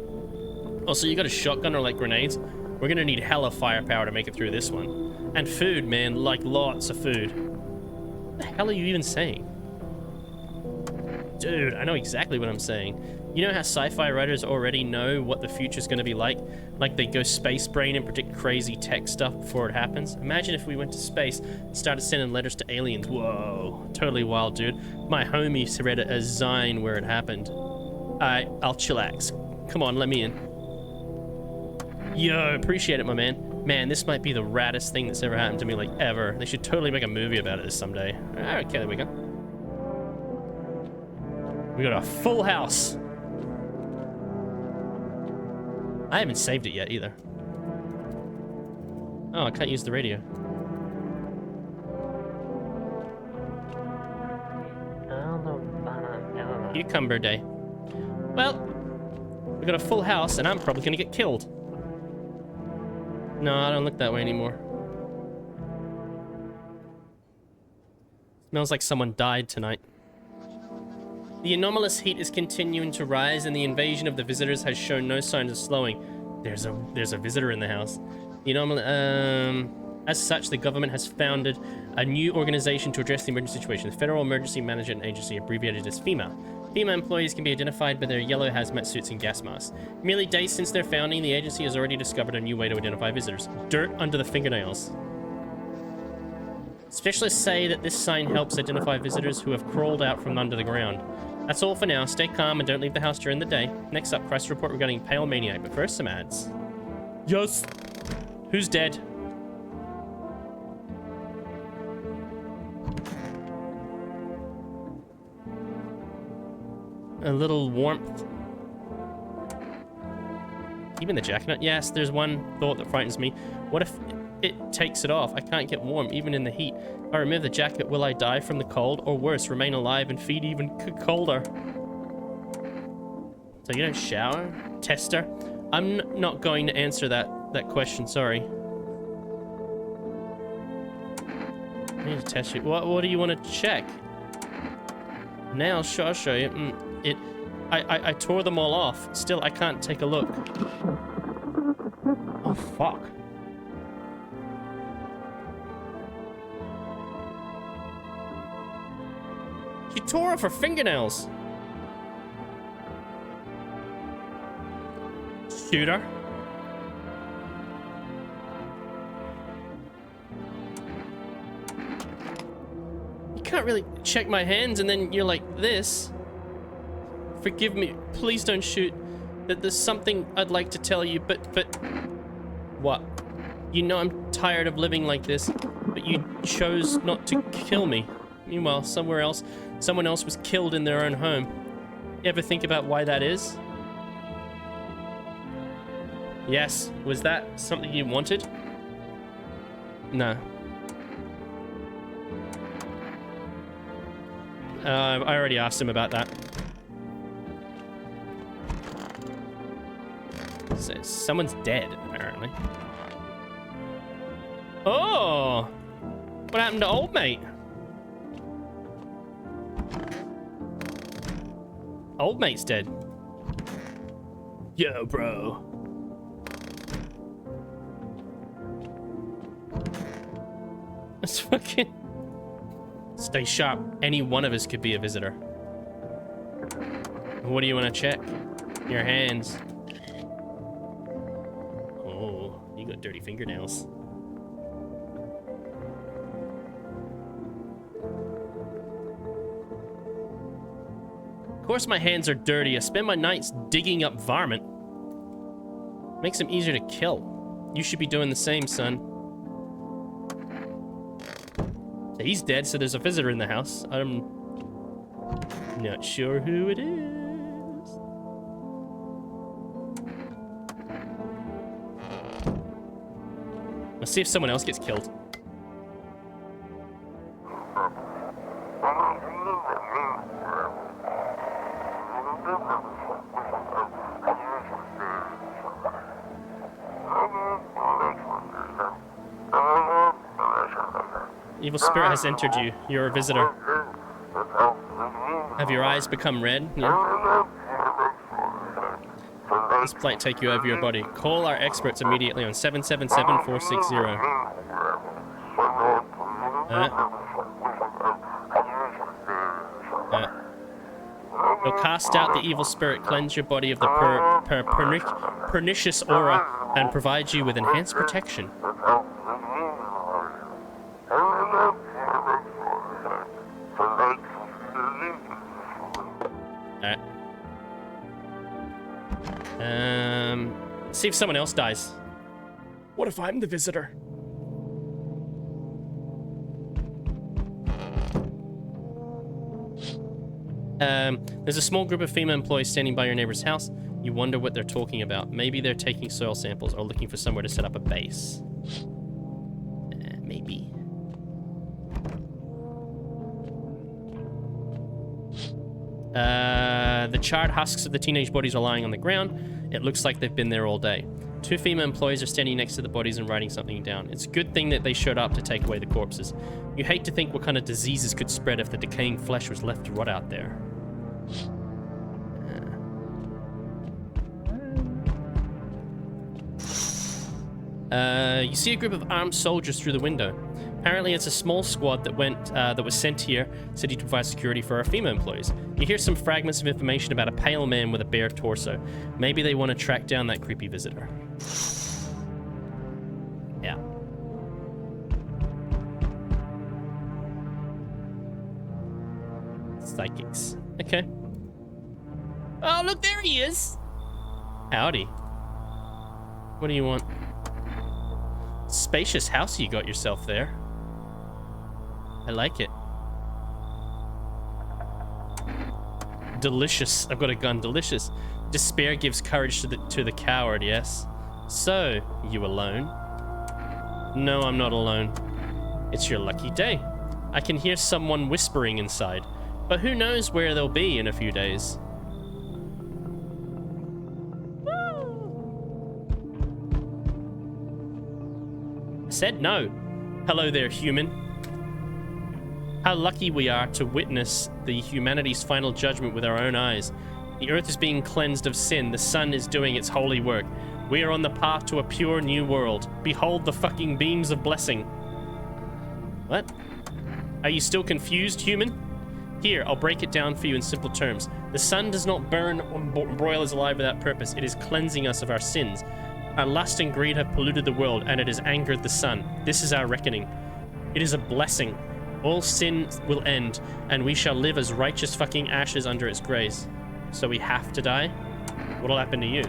Also, you got a shotgun or like grenades? We're gonna need hella firepower to make it through this one. And food, man, like lots of food. What the hell are you even saying? Dude, I know exactly what I'm saying. You know how sci-fi writers already know what the future's gonna be like? Like they go space brain and predict crazy tech stuff before it happens? Imagine if we went to space and started sending letters to aliens. Whoa, totally wild, dude. My homies read a zine where it happened. Alright, I'll chillax. Come on, let me in. Yo, appreciate it, my man. Man, this might be the raddest thing that's ever happened to me, like, ever. They should totally make a movie about it someday. Alright, okay, there we go. We got a full house. I haven't saved it yet, either. Oh, I can't use the radio. Cucumber day. Well, we got a full house, and I'm probably gonna get killed. No, I don't look that way anymore. Smells like someone died tonight. The anomalous heat is continuing to rise, and the invasion of the visitors has shown no signs of slowing. There's a visitor in the house. The as such, the government has founded a new organization to address the emergency situation, the Federal Emergency Management Agency, abbreviated as FEMA. FEMA employees can be identified by their yellow hazmat suits and gas masks. Merely days since their founding, the agency has already discovered a new way to identify visitors: dirt under the fingernails. Specialists say that this sign helps identify visitors who have crawled out from under the ground. That's all for now. Stay calm and don't leave the house during the day. Next up, crisis report regarding Pale Maniac, but first some ads. Yes. Who's dead? A little warmth. Even the jacket. Yes, there's one thought that frightens me. What if it takes it off? I can't get warm, even in the heat. If I remove the jacket, will I die from the cold? Or worse, remain alive and feed even colder? So you don't shower? Tester? I'm not going to answer that question, sorry. I need to test you. What do you want to check? Now, I'll show you. I tore them all off. Still, I can't take a look. Oh, fuck. She tore off her fingernails. Shoot her. You can't really check my hands and then you're like this. Forgive me. Please don't shoot. There's something I'd like to tell you, but... What? You know I'm tired of living like this, but you chose not to kill me. Meanwhile, someone else was killed in their own home. You ever think about why that is? Yes. Was that something you wanted? No. I already asked him about that. So someone's dead, apparently. Oh! What happened to old mate? Old mate's dead. Yo, bro. That's fucking... Stay sharp. Any one of us could be a visitor. What do you want to check? Your hands. Oh, you got dirty fingernails. Of course my hands are dirty. I spend my nights digging up varmint. Makes them easier to kill. You should be doing the same, son. He's dead, so there's a visitor in the house. I'm not sure who it is. Let's see if someone else gets killed. Evil spirit has entered you. You're a visitor. Have your eyes become red? Yeah. This plight take you over your body. Call our experts immediately on 777-460. You'll cast out the evil spirit, cleanse your body of the pernicious aura, and provide you with enhanced protection. See if someone else dies. What if I'm the visitor? There's a small group of female employees standing by your neighbor's house. You wonder what they're talking about. Maybe they're taking soil samples or looking for somewhere to set up a base. Maybe. The charred husks of the teenage bodies are lying on the ground. It looks like they've been there all day. Two female employees are standing next to the bodies and writing something down. It's a good thing that they showed up to take away the corpses. You hate to think what kind of diseases could spread if the decaying flesh was left to rot out there. You see a group of armed soldiers through the window. Apparently it's a small squad that was sent here, said to provide security for our female employees. You hear some fragments of information about a pale man with a bare torso. Maybe they want to track down that creepy visitor. Yeah. Psychics. Okay. Oh, look, there he is. Howdy. What do you want? Spacious house you got yourself there. I like it. Delicious. I've got a gun. Delicious. Despair gives courage to the coward, yes. So, you alone? No, I'm not alone. It's your lucky day. I can hear someone whispering inside, but who knows where they'll be in a few days. I said no. Hello there, human. How lucky we are to witness the humanity's final judgment with our own eyes. The earth is being cleansed of sin. The sun is doing its holy work. We are on the path to a pure new world. Behold the fucking beams of blessing. What? Are you still confused, human? Here, I'll break it down for you in simple terms. The sun does not burn or broil us alive without purpose. It is cleansing us of our sins. Our lust and greed have polluted the world, and it has angered the sun. This is our reckoning. It is a blessing. All sin will end, and we shall live as righteous fucking ashes under its grace. So we have to die? What'll happen to you?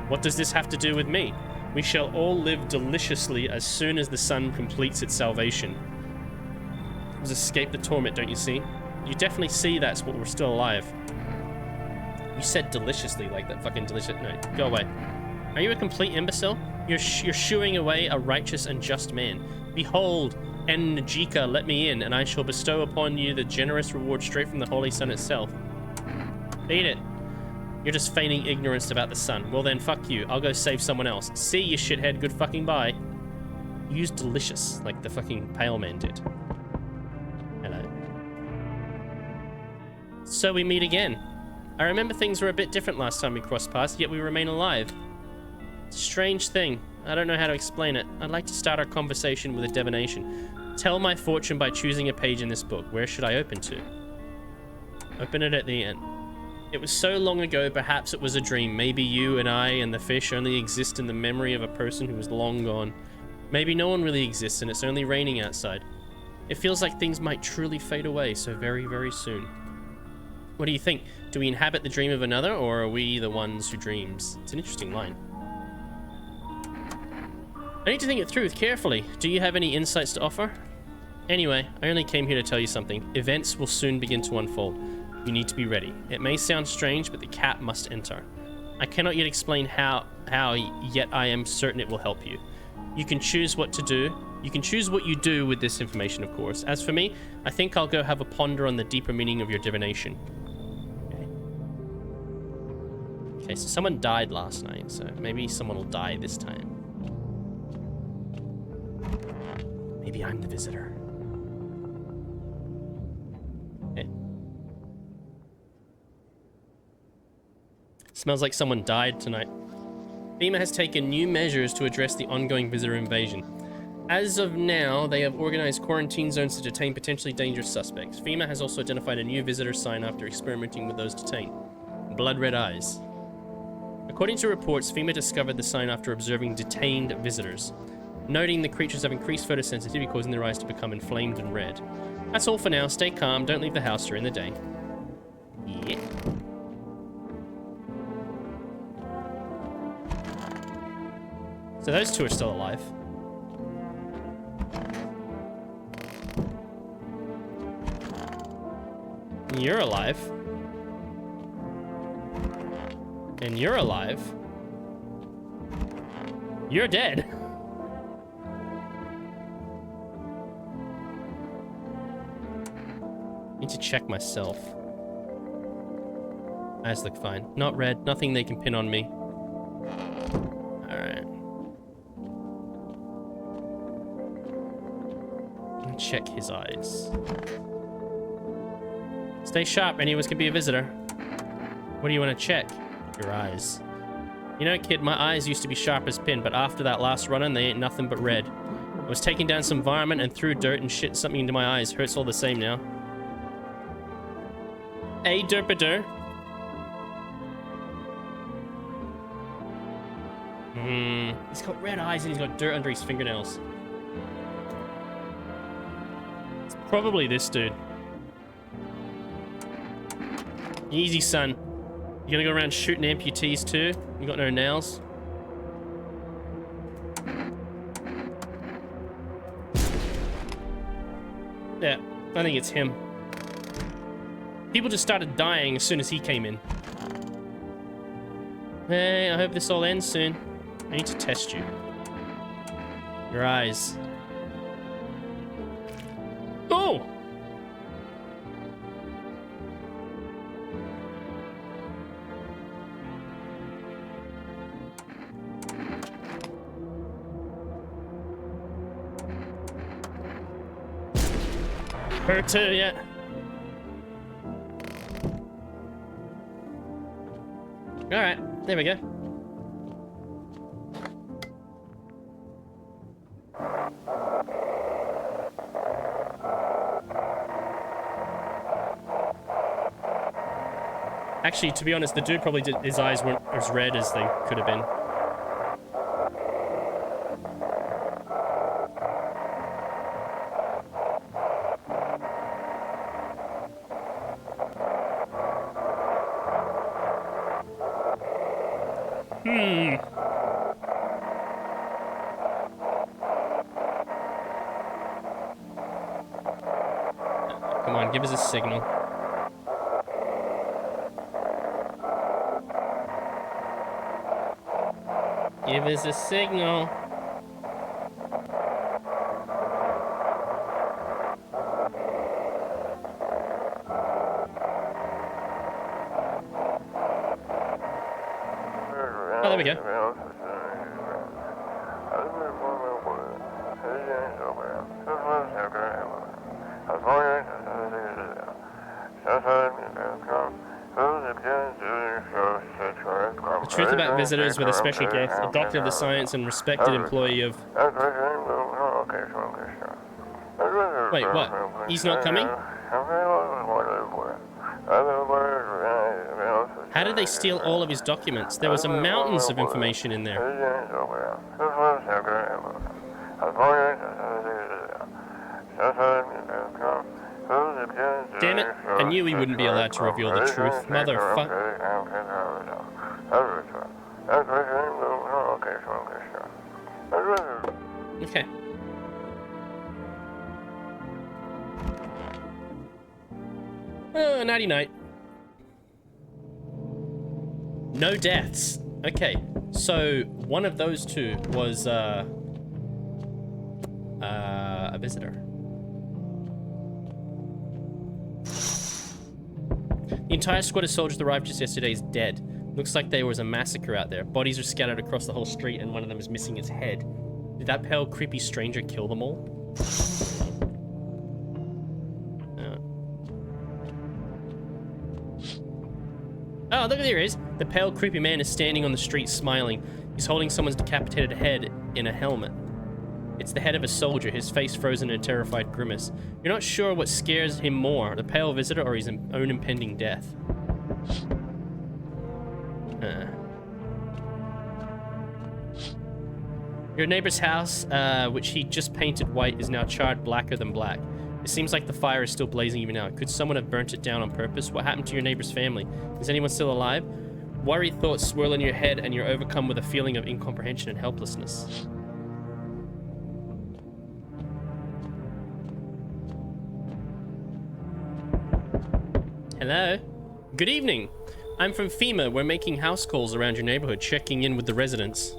What does this have to do with me? We shall all live deliciously as soon as the sun completes its salvation. It was escape the torment, don't you see? You definitely see that's what we're still alive. You said deliciously like that fucking delicious... No, go away. Are you a complete imbecile? You're shooing away a righteous and just man. Behold, Njika, let me in, and I shall bestow upon you the generous reward straight from the Holy Sun itself. Eat it. You're just feigning ignorance about the sun. Well then, fuck you. I'll go save someone else. See you, shithead. Good fucking bye. Use delicious, like the fucking pale man did. Hello. So we meet again. I remember things were a bit different last time we crossed paths, yet we remain alive. Strange thing. I don't know how to explain it. I'd like to start our conversation with a divination. Tell my fortune by choosing a page in this book. Where should I open to? Open it at the end. It was so long ago, perhaps it was a dream. Maybe you and I and the fish only exist in the memory of a person who is long gone. Maybe no one really exists and it's only raining outside. It feels like things might truly fade away so very, very soon. What do you think? Do we inhabit the dream of another, or are we the ones who dreams? It's an interesting line. I need to think it through carefully. Do you have any insights to offer? Anyway, I only came here to tell you something. Events will soon begin to unfold. You need to be ready. It may sound strange, but the cat must enter. I cannot yet explain how, yet I am certain it will help you. You can choose what to do. You can choose what you do with this information, of course. As for me, I think I'll go have a ponder on the deeper meaning of your divination. Okay, so someone died last night, so maybe someone will die this time. Maybe I'm the visitor. Okay. Smells like someone died tonight. FEMA has taken new measures to address the ongoing visitor invasion. As of now, they have organized quarantine zones to detain potentially dangerous suspects. FEMA has also identified a new visitor sign after experimenting with those detained. Blood red eyes. According to reports, FEMA discovered the sign after observing detained visitors, noting the creatures have increased photosensitivity, causing their eyes to become inflamed and red. That's all for now. Stay calm. Don't leave the house during the day. Yeah. So those two are still alive. You're alive. And you're alive. You're dead. Need to check myself. Eyes look fine. Not red. Nothing they can pin on me. Alright. Check his eyes. Stay sharp. Any of us can be a visitor. What do you want to check? Your eyes. You know, kid, my eyes used to be sharp as pin, but after that last run-in, they ain't nothing but red. I was taking down some varmint and threw dirt and shit something into my eyes. Hurts all the same now. Hey, derpader. He's got red eyes and he's got dirt under his fingernails. It's probably this dude. Easy, son. You gonna go around shooting amputees too? You got no nails? Yeah, I think it's him. People just started dying as soon as he came in. Hey, I hope this all ends soon. I need to test you. Your eyes. Oh! Her too, yeah. Alright, there we go. Actually, to be honest, the dude probably did, his eyes weren't as red as they could have been. Come on, give us a signal. Give us a signal. Oh, there we go. The truth about visitors with a special gift, a doctor of the science and respected employee of... Wait, what? He's not coming? How did they steal all of his documents? There was a mountains of information in there. Damn it, I knew he wouldn't be allowed to reveal the truth. Motherfucker. Okay. Oh, nighty night. No deaths. Okay, so one of those two was a visitor. The entire squad of soldiers that arrived just yesterday is dead. Looks like there was a massacre out there. Bodies are scattered across the whole street and one of them is missing its head. Did that pale, creepy stranger kill them all? Oh, look, there he is. The pale, creepy man is standing on the street smiling. He's holding someone's decapitated head in a helmet. It's the head of a soldier, his face frozen in a terrified grimace. You're not sure what scares him more, the pale visitor or his own impending death. Your neighbor's house, which he just painted white, is now charred blacker than black. It seems like the fire is still blazing even now. Could someone have burnt it down on purpose? What happened to your neighbor's family? Is anyone still alive? Worried thoughts swirl in your head and you're overcome with a feeling of incomprehension and helplessness. Hello? Good evening. I'm from FEMA. We're making house calls around your neighborhood, checking in with the residents.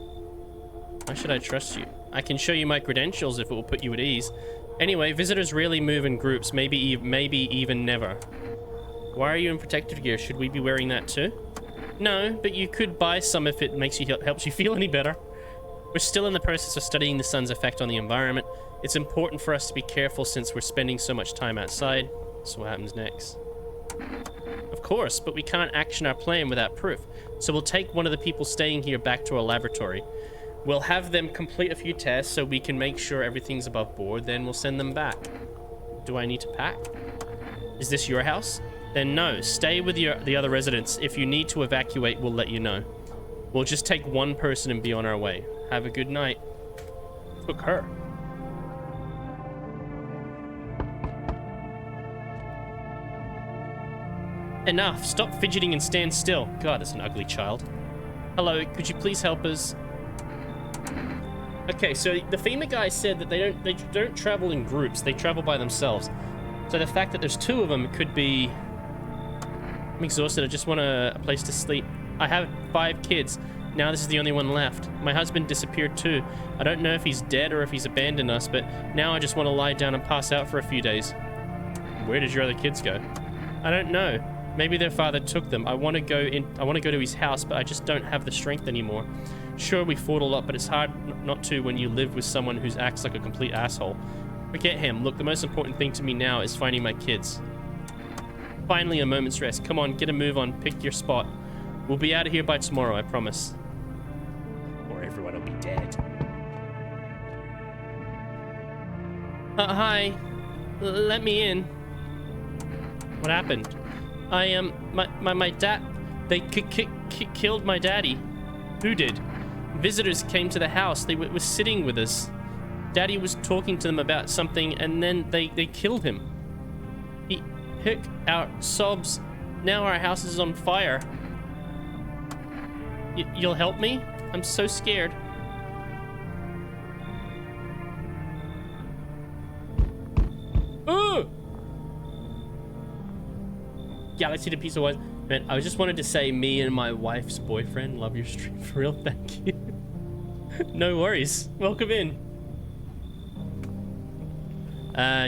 Why should I trust you? I can show you my credentials if it will put you at ease. Anyway, visitors rarely move in groups, maybe even never. Why are you in protective gear? Should we be wearing that too? No, but you could buy some if it makes you helps you feel any better. We're still in the process of studying the sun's effect on the environment. It's important for us to be careful since we're spending so much time outside. So what happens next? Of course, but we can't action our plan without proof. So we'll take one of the people staying here back to our laboratory. We'll have them complete a few tests so we can make sure everything's above board, then we'll send them back. Do I need to pack? Is this your house? Then no, stay with the other residents. If you need to evacuate, we'll let you know. We'll just take one person and be on our way. Have a good night. Took her. Enough. Stop fidgeting and stand still. God, that's an ugly child. Hello, could you please help us? Okay, so the FEMA guy said that they don't travel in groups. They travel by themselves. So the fact that there's 2 of them could be... I'm exhausted. I just want a place to sleep. I have 5 kids. Now this is the only one left. My husband disappeared too. I don't know if he's dead or if he's abandoned us, but now I just want to lie down and pass out for a few days. Where did your other kids go? I don't know. Maybe their father took them. I want to go to his house, but I just don't have the strength anymore. Sure, we fought a lot, but it's hard not to when you live with someone who acts like a complete asshole. Forget him. Look, the most important thing to me now is finding my kids. Finally, a moment's rest. Come on, get a move on. Pick your spot. We'll be out of here by tomorrow, I promise. Or everyone will be dead. Hi. Let me in. What happened? My dad... They killed my daddy. Who did? Visitors came to the house. They were sitting with us. Daddy was talking to them about something, and then they killed him. He heard our sobs. Now our house is on fire. You'll help me? I'm so scared. Ooh! Galaxy to piece of one. Man, I just wanted to say me and my wife's boyfriend love your stream for real. Thank you. No worries. Welcome in.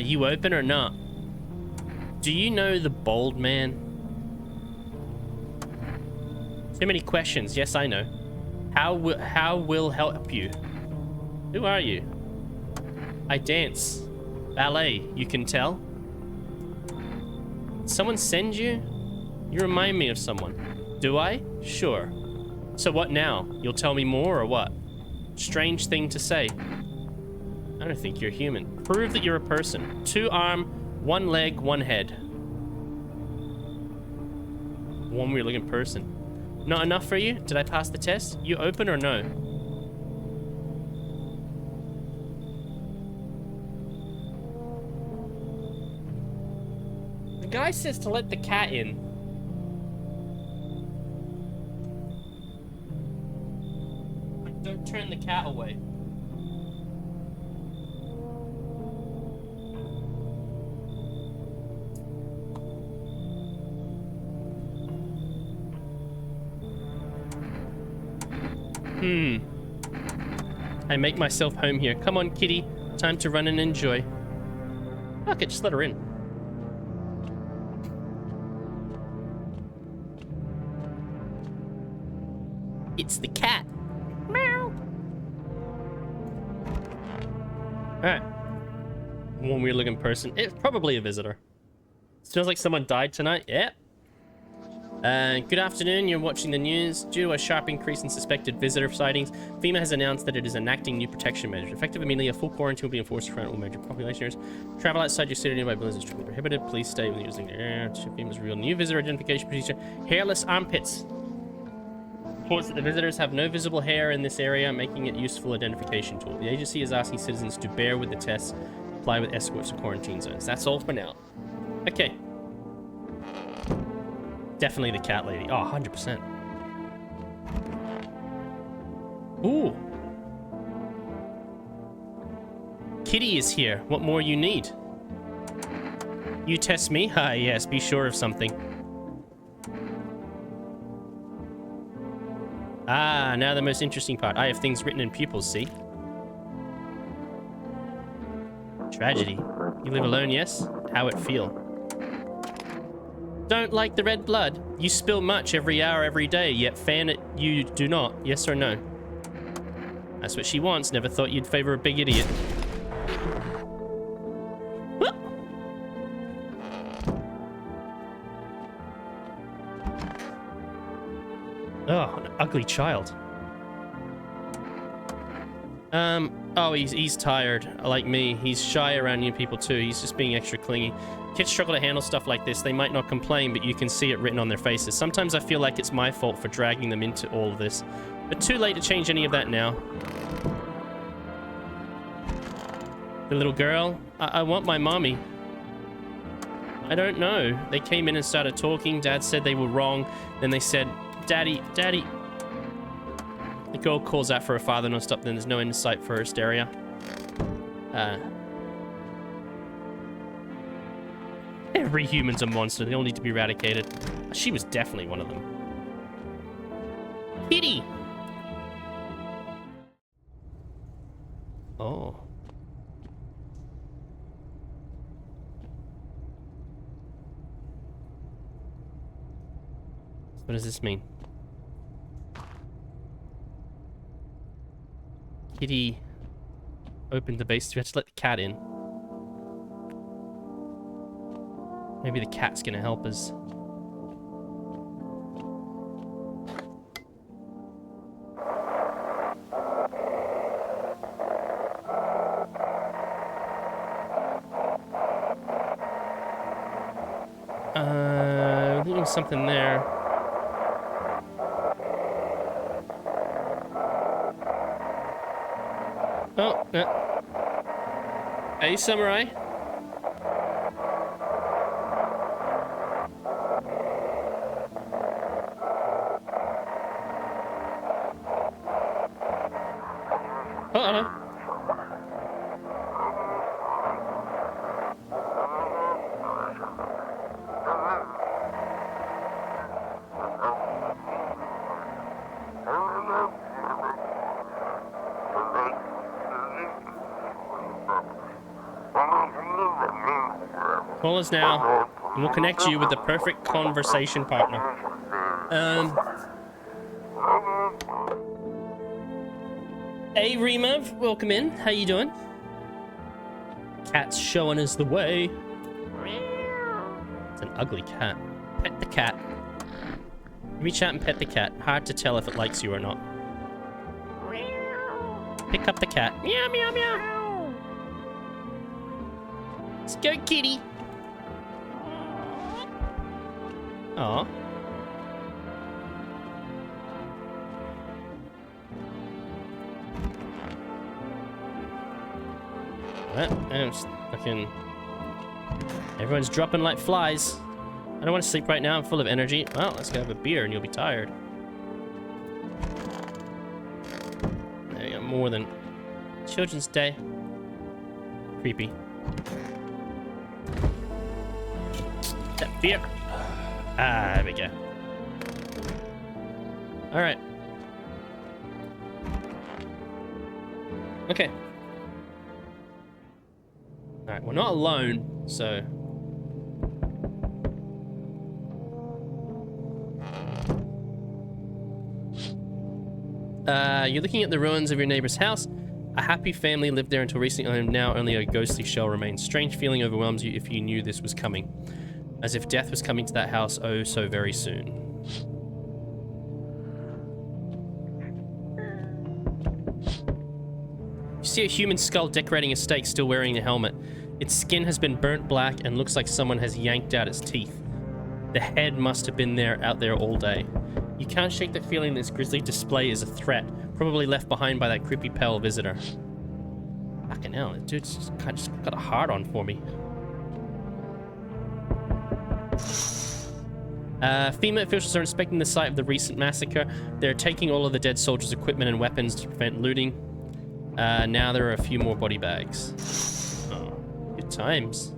You open or not? Do you know the bald man? Too many questions. Yes, I know. How will help you? Who are you? I dance. Ballet, you can tell. Someone send you? You remind me of someone. Do I? Sure. So what now? You'll tell me more or what? Strange thing to say. I don't think you're human. Prove that you're a person. 2 arm, 1 leg, 1 head. One weird looking person. Not enough for you? Did I pass the test? You open or no? The guy says to let the cat in. Don't turn the cat away. I make myself home here. Come on, kitty. Time to run and enjoy. Okay, just let her in. It's the cat. Meow. Alright. One weird looking person. It's probably a visitor. Smells like someone died tonight. Yep. Good afternoon, you're watching the news. Due to a sharp increase in suspected visitor sightings, FEMA has announced that it is enacting new protection measures. Effective immediately, a full quarantine will be enforced around all major population areas. Travel outside your city or nearby buildings is strictly prohibited. Please stay when using the air. FEMA's real new visitor identification procedure. Hairless armpits. Reports that the visitors have no visible hair in this area, making it a useful identification tool. The agency is asking citizens to bear with the tests, apply with escorts to quarantine zones. That's all for now. Okay. Definitely the cat lady. Oh, 100%. Ooh. Kitty is here. What more you need? You test me? Ah, yes. Be sure of something. Ah, now the most interesting part. I have things written in pupils, see? Tragedy. You live alone, yes? How it feel? Don't like the red blood. You spill much every hour, every day, yet fan it you do not. Yes or no? That's what she wants. Never thought you'd favor a big idiot. Oh, an ugly child. Oh, he's tired, like me. He's shy around new people too. He's just being extra clingy. Kids struggle to handle stuff like this. They might not complain, but you can see it written on their faces. Sometimes I feel like it's my fault for dragging them into all of this. But too late to change any of that now. The little girl, I want my mommy. I don't know. They came in and started talking. Dad said they were wrong. Then they said, Daddy, Daddy. The girl calls out for her father non-stop. Then there's no end in sight for her hysteria. Every human's a monster. They all need to be eradicated. She was definitely one of them. Kitty! Oh. What does this mean? Kitty opened the base. We have to let the cat in. Maybe the cat's gonna help us. I think there's something there. Oh, no. Hey, Samurai. Uh-oh. Call us now, and we'll connect you with the perfect conversation partner. Hey, Rima, welcome in. How you doing? Cat's showing us the way. It's an ugly cat. Pet the cat. Reach out and pet the cat. Hard to tell if it likes you or not. Pick up the cat. Meow, meow, meow. Let's go, kitty. Aw. I'm just fucking... Everyone's dropping like flies. I don't want to sleep right now. I'm full of energy. Well, let's go have a beer and you'll be tired. There you go. More than Children's Day. Creepy. That beer. Ah, there we go. Alright. Okay. Alright, we're not alone, so... You're looking at the ruins of your neighbor's house. A happy family lived there until recently, and now only a ghostly shell remains. Strange feeling overwhelms you if you knew this was coming. As if death was coming to that house oh so very soon. You see a human skull decorating a stake, still wearing a helmet. Its skin has been burnt black and looks like someone has yanked out its teeth. The head must have been out there all day. You can't shake the feeling this grisly display is a threat, probably left behind by that creepy pale visitor. Fucking hell, that dude's just got a hard on for me. FEMA officials are inspecting the site of the recent massacre. They're taking all of the dead soldiers' equipment and weapons to prevent looting. Now there are a few more body bags. Oh, good times.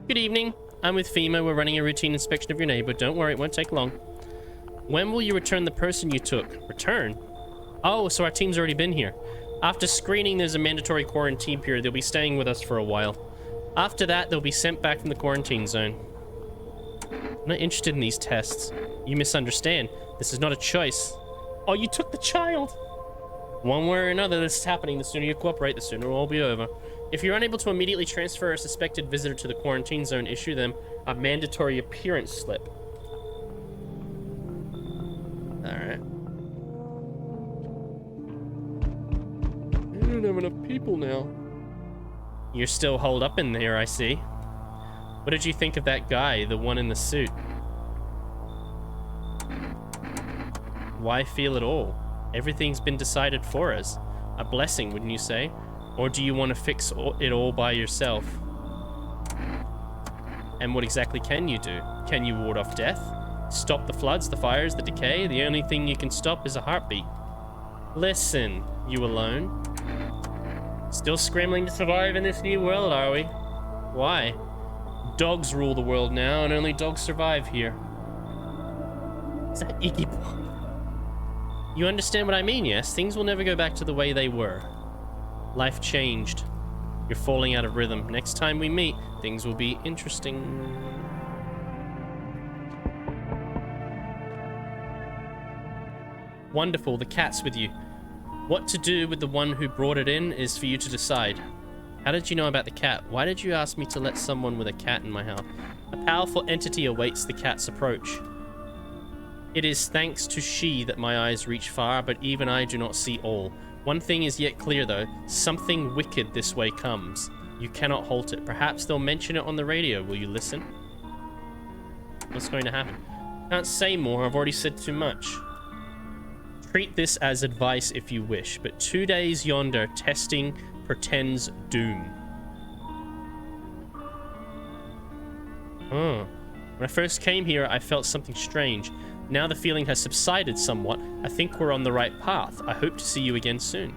Good evening. I'm with FEMA. We're running a routine inspection of your neighbor. Don't worry, it won't take long. When will you return the person you took? Return? Oh, so our team's already been here. After screening, there's a mandatory quarantine period. They'll be staying with us for a while. After that, they'll be sent back from the quarantine zone. I'm not interested in these tests. You misunderstand. This is not a choice. Oh, you took the child! One way or another, this is happening. The sooner you cooperate, the sooner it will all be over. If you're unable to immediately transfer a suspected visitor to the quarantine zone, issue them a mandatory appearance slip. Alright. We don't have enough people now. You're still holed up in there, I see. What did you think of that guy, the one in the suit? Why feel it all? Everything's been decided for us. A blessing, wouldn't you say? Or do you want to fix it all by yourself? And what exactly can you do? Can you ward off death? Stop the floods, the fires, the decay? The only thing you can stop is a heartbeat. Listen, you alone. Still scrambling to survive in this new world, are we? Why? Dogs rule the world now, and only dogs survive here. Is that Iggy Pop? You understand what I mean, yes? Things will never go back to the way they were. Life changed. You're falling out of rhythm. Next time we meet, things will be interesting. Wonderful, the cat's with you. What to do with the one who brought it in is for you to decide. How did you know about the cat? Why did you ask me to let someone with a cat in my house? A powerful entity awaits the cat's approach. It is thanks to she that my eyes reach far, but even I do not see all. One thing is yet clear though, something wicked this way comes. You cannot halt it. Perhaps they'll mention it on the radio. Will you listen? What's going to happen? Can't say more, I've already said too much. Treat this as advice if you wish, but 2 days yonder testing portends doom. When I first came here, I felt something strange. Now the feeling has subsided somewhat. I think we're on the right path. I hope to see you again soon.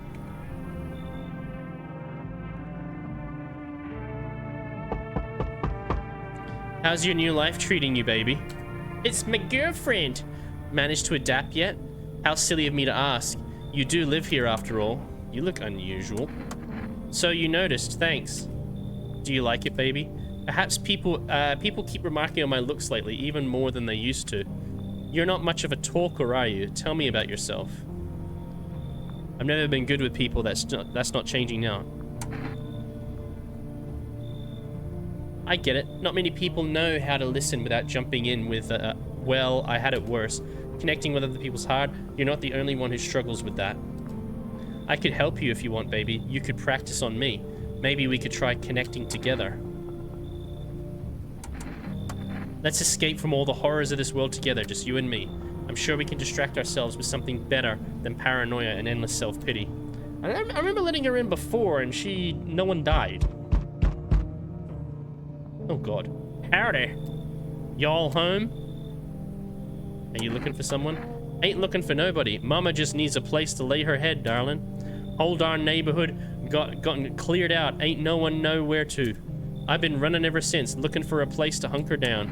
How's your new life treating you, baby? It's my girlfriend. Managed to adapt yet? How silly of me to ask. You do live here after all. You look unusual. So you noticed, thanks. Do you like it, baby? Perhaps people keep remarking on my looks lately, even more than they used to. You're not much of a talker, are you? Tell me about yourself. I've never been good with people, that's not changing now. I get it. Not many people know how to listen without jumping in with, well, I had it worse. Connecting with other people's heart, you're not the only one who struggles with that. I could help you if you want, baby. You could practice on me. Maybe we could try connecting together. Let's escape from all the horrors of this world together, just you and me. I'm sure we can distract ourselves with something better than paranoia and endless self-pity. I remember letting her in before and no one died. Oh god. Howdy. Y'all home? Are you looking for someone? Ain't looking for nobody. Mama just needs a place to lay her head, darling. Whole darn neighborhood gotten cleared out. Ain't no one know where to. I've been running ever since, looking for a place to hunker down.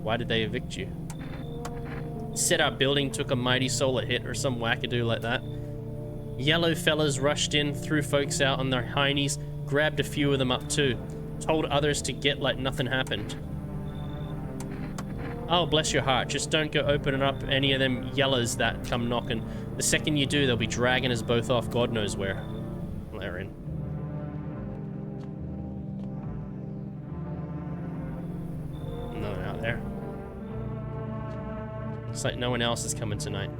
Why did they evict you? Said our building took a mighty solar hit or some wackadoo like that. Yellow fellas rushed in, threw folks out on their heinies, grabbed a few of them up too. Told others to get like nothing happened. Oh, bless your heart. Just don't go opening up any of them yellows that come knocking. The second you do, they'll be dragging us both off God knows where. They're in. No one out there. Looks like no one else is coming tonight.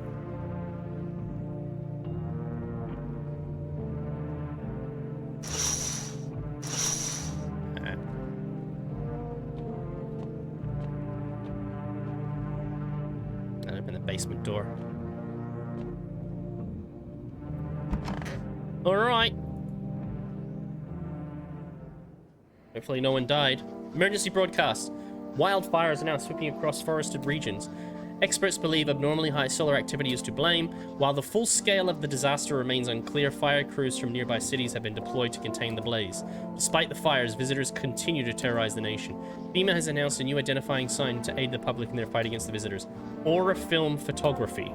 Basement door. Alright. Hopefully no one died. Emergency broadcast. Wildfires are now sweeping across forested regions. Experts believe abnormally high solar activity is to blame. While the full scale of the disaster remains unclear, fire crews from nearby cities have been deployed to contain the blaze. Despite the fires, visitors continue to terrorize the nation. FEMA has announced a new identifying sign to aid the public in their fight against the visitors. Aura film photography.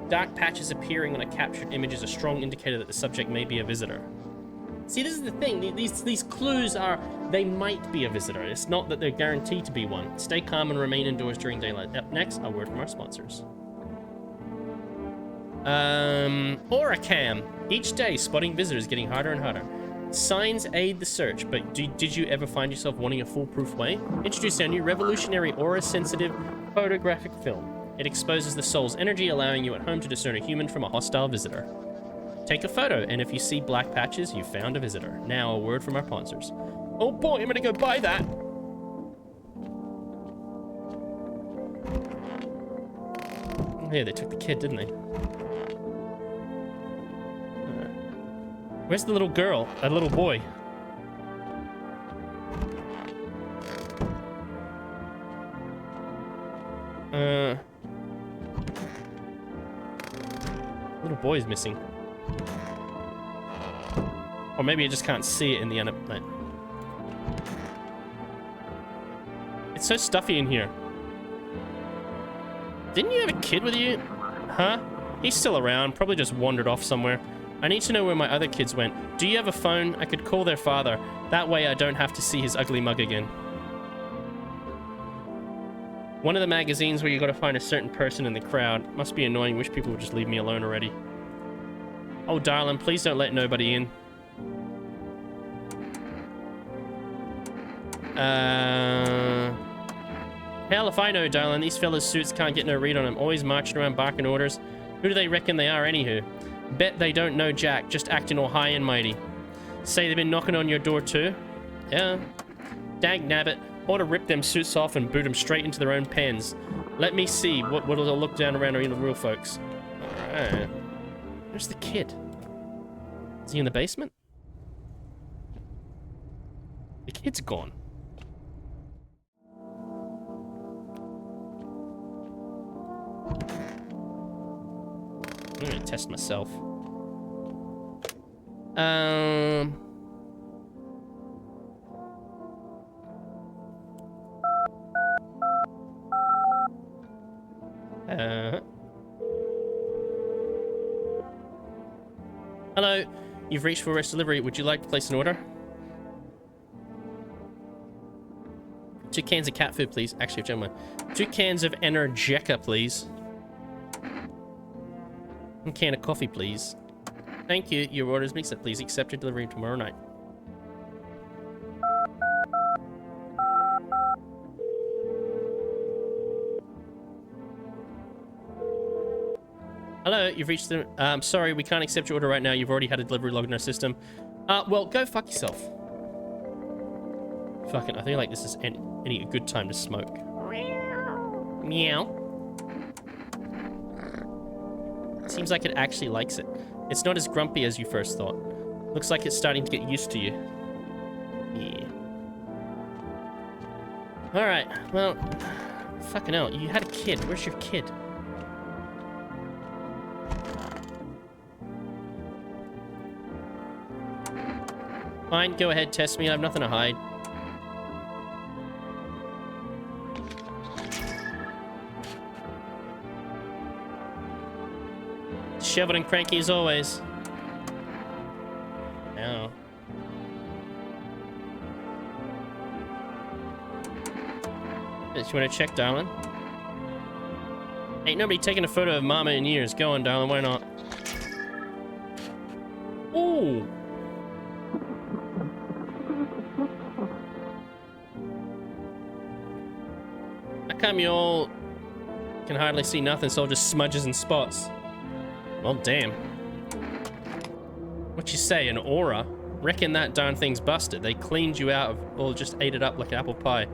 Dark patches appearing on a captured image is a strong indicator that the subject may be a visitor. See, this is the thing. These clues are, they might be a visitor. It's not that they're guaranteed to be one. Stay calm and remain indoors during daylight. Up next, a word from our sponsors. AuraCam. Each day, spotting visitors getting harder and harder. Signs aid the search, but did you ever find yourself wanting a foolproof way? Introduce our new revolutionary aura-sensitive photographic film. It exposes the soul's energy, allowing you at home to discern a human from a hostile visitor. Take a photo, and if you see black patches, you found a visitor. Now, a word from our sponsors. Oh boy, I'm gonna go buy that! Yeah, they took the kid, didn't they? Where's the little girl? That little boy? Little boy's missing. Or maybe I just can't see it in the like. It's so stuffy in here. Didn't you have a kid with you? Huh? He's still around, probably just wandered off somewhere. I need to know where my other kids went. Do you have a phone? I could call their father. That way I don't have to see his ugly mug again. One of the magazines where you gotta find a certain person in the crowd. Must be annoying. Wish people would just leave me alone already. Oh, darling, please don't let nobody in. Hell if I know, darling. These fellas' suits can't get no read on them. Always marching around barking orders. Who do they reckon they are, anywho? Bet they don't know Jack, just acting all high and mighty. Say they've been knocking on your door too? Yeah. Dag nabbit. Ought to rip them suits off and boot them straight into their own pens. Let me see what'll look down around the real folks. Alright. Where's the kid? Is he in the basement? The kid's gone. I'm gonna test myself. Hello, you've reached for rest delivery. Would you like to place an order? 2 cans of cat food, please. Actually, gentlemen, 2 cans of Energeca, please. 1 can of coffee, please. Thank you. Your order is mixed up. Please accept your delivery tomorrow night. Hello, you've reached the... sorry, we can't accept your order right now. You've already had a delivery log in our system. Well, go fuck yourself. Fucking, I think like this is any good time to smoke. Meow. Seems like it actually likes it. It's not as grumpy as you first thought. Looks like it's starting to get used to you. Yeah. Alright, well... Fucking hell, you had a kid. Where's your kid? Fine, go ahead, test me. I have nothing to hide. Disheveled and cranky as always. Ow. You want to check, darling? Ain't nobody taking a photo of Mama in years. Go on, darling. Why not? Ooh. How come you all can hardly see nothing? It's all just smudges and spots. Well, damn. What you say, an aura? Reckon that darn thing's busted. They cleaned you out of, or just ate it up like apple pie.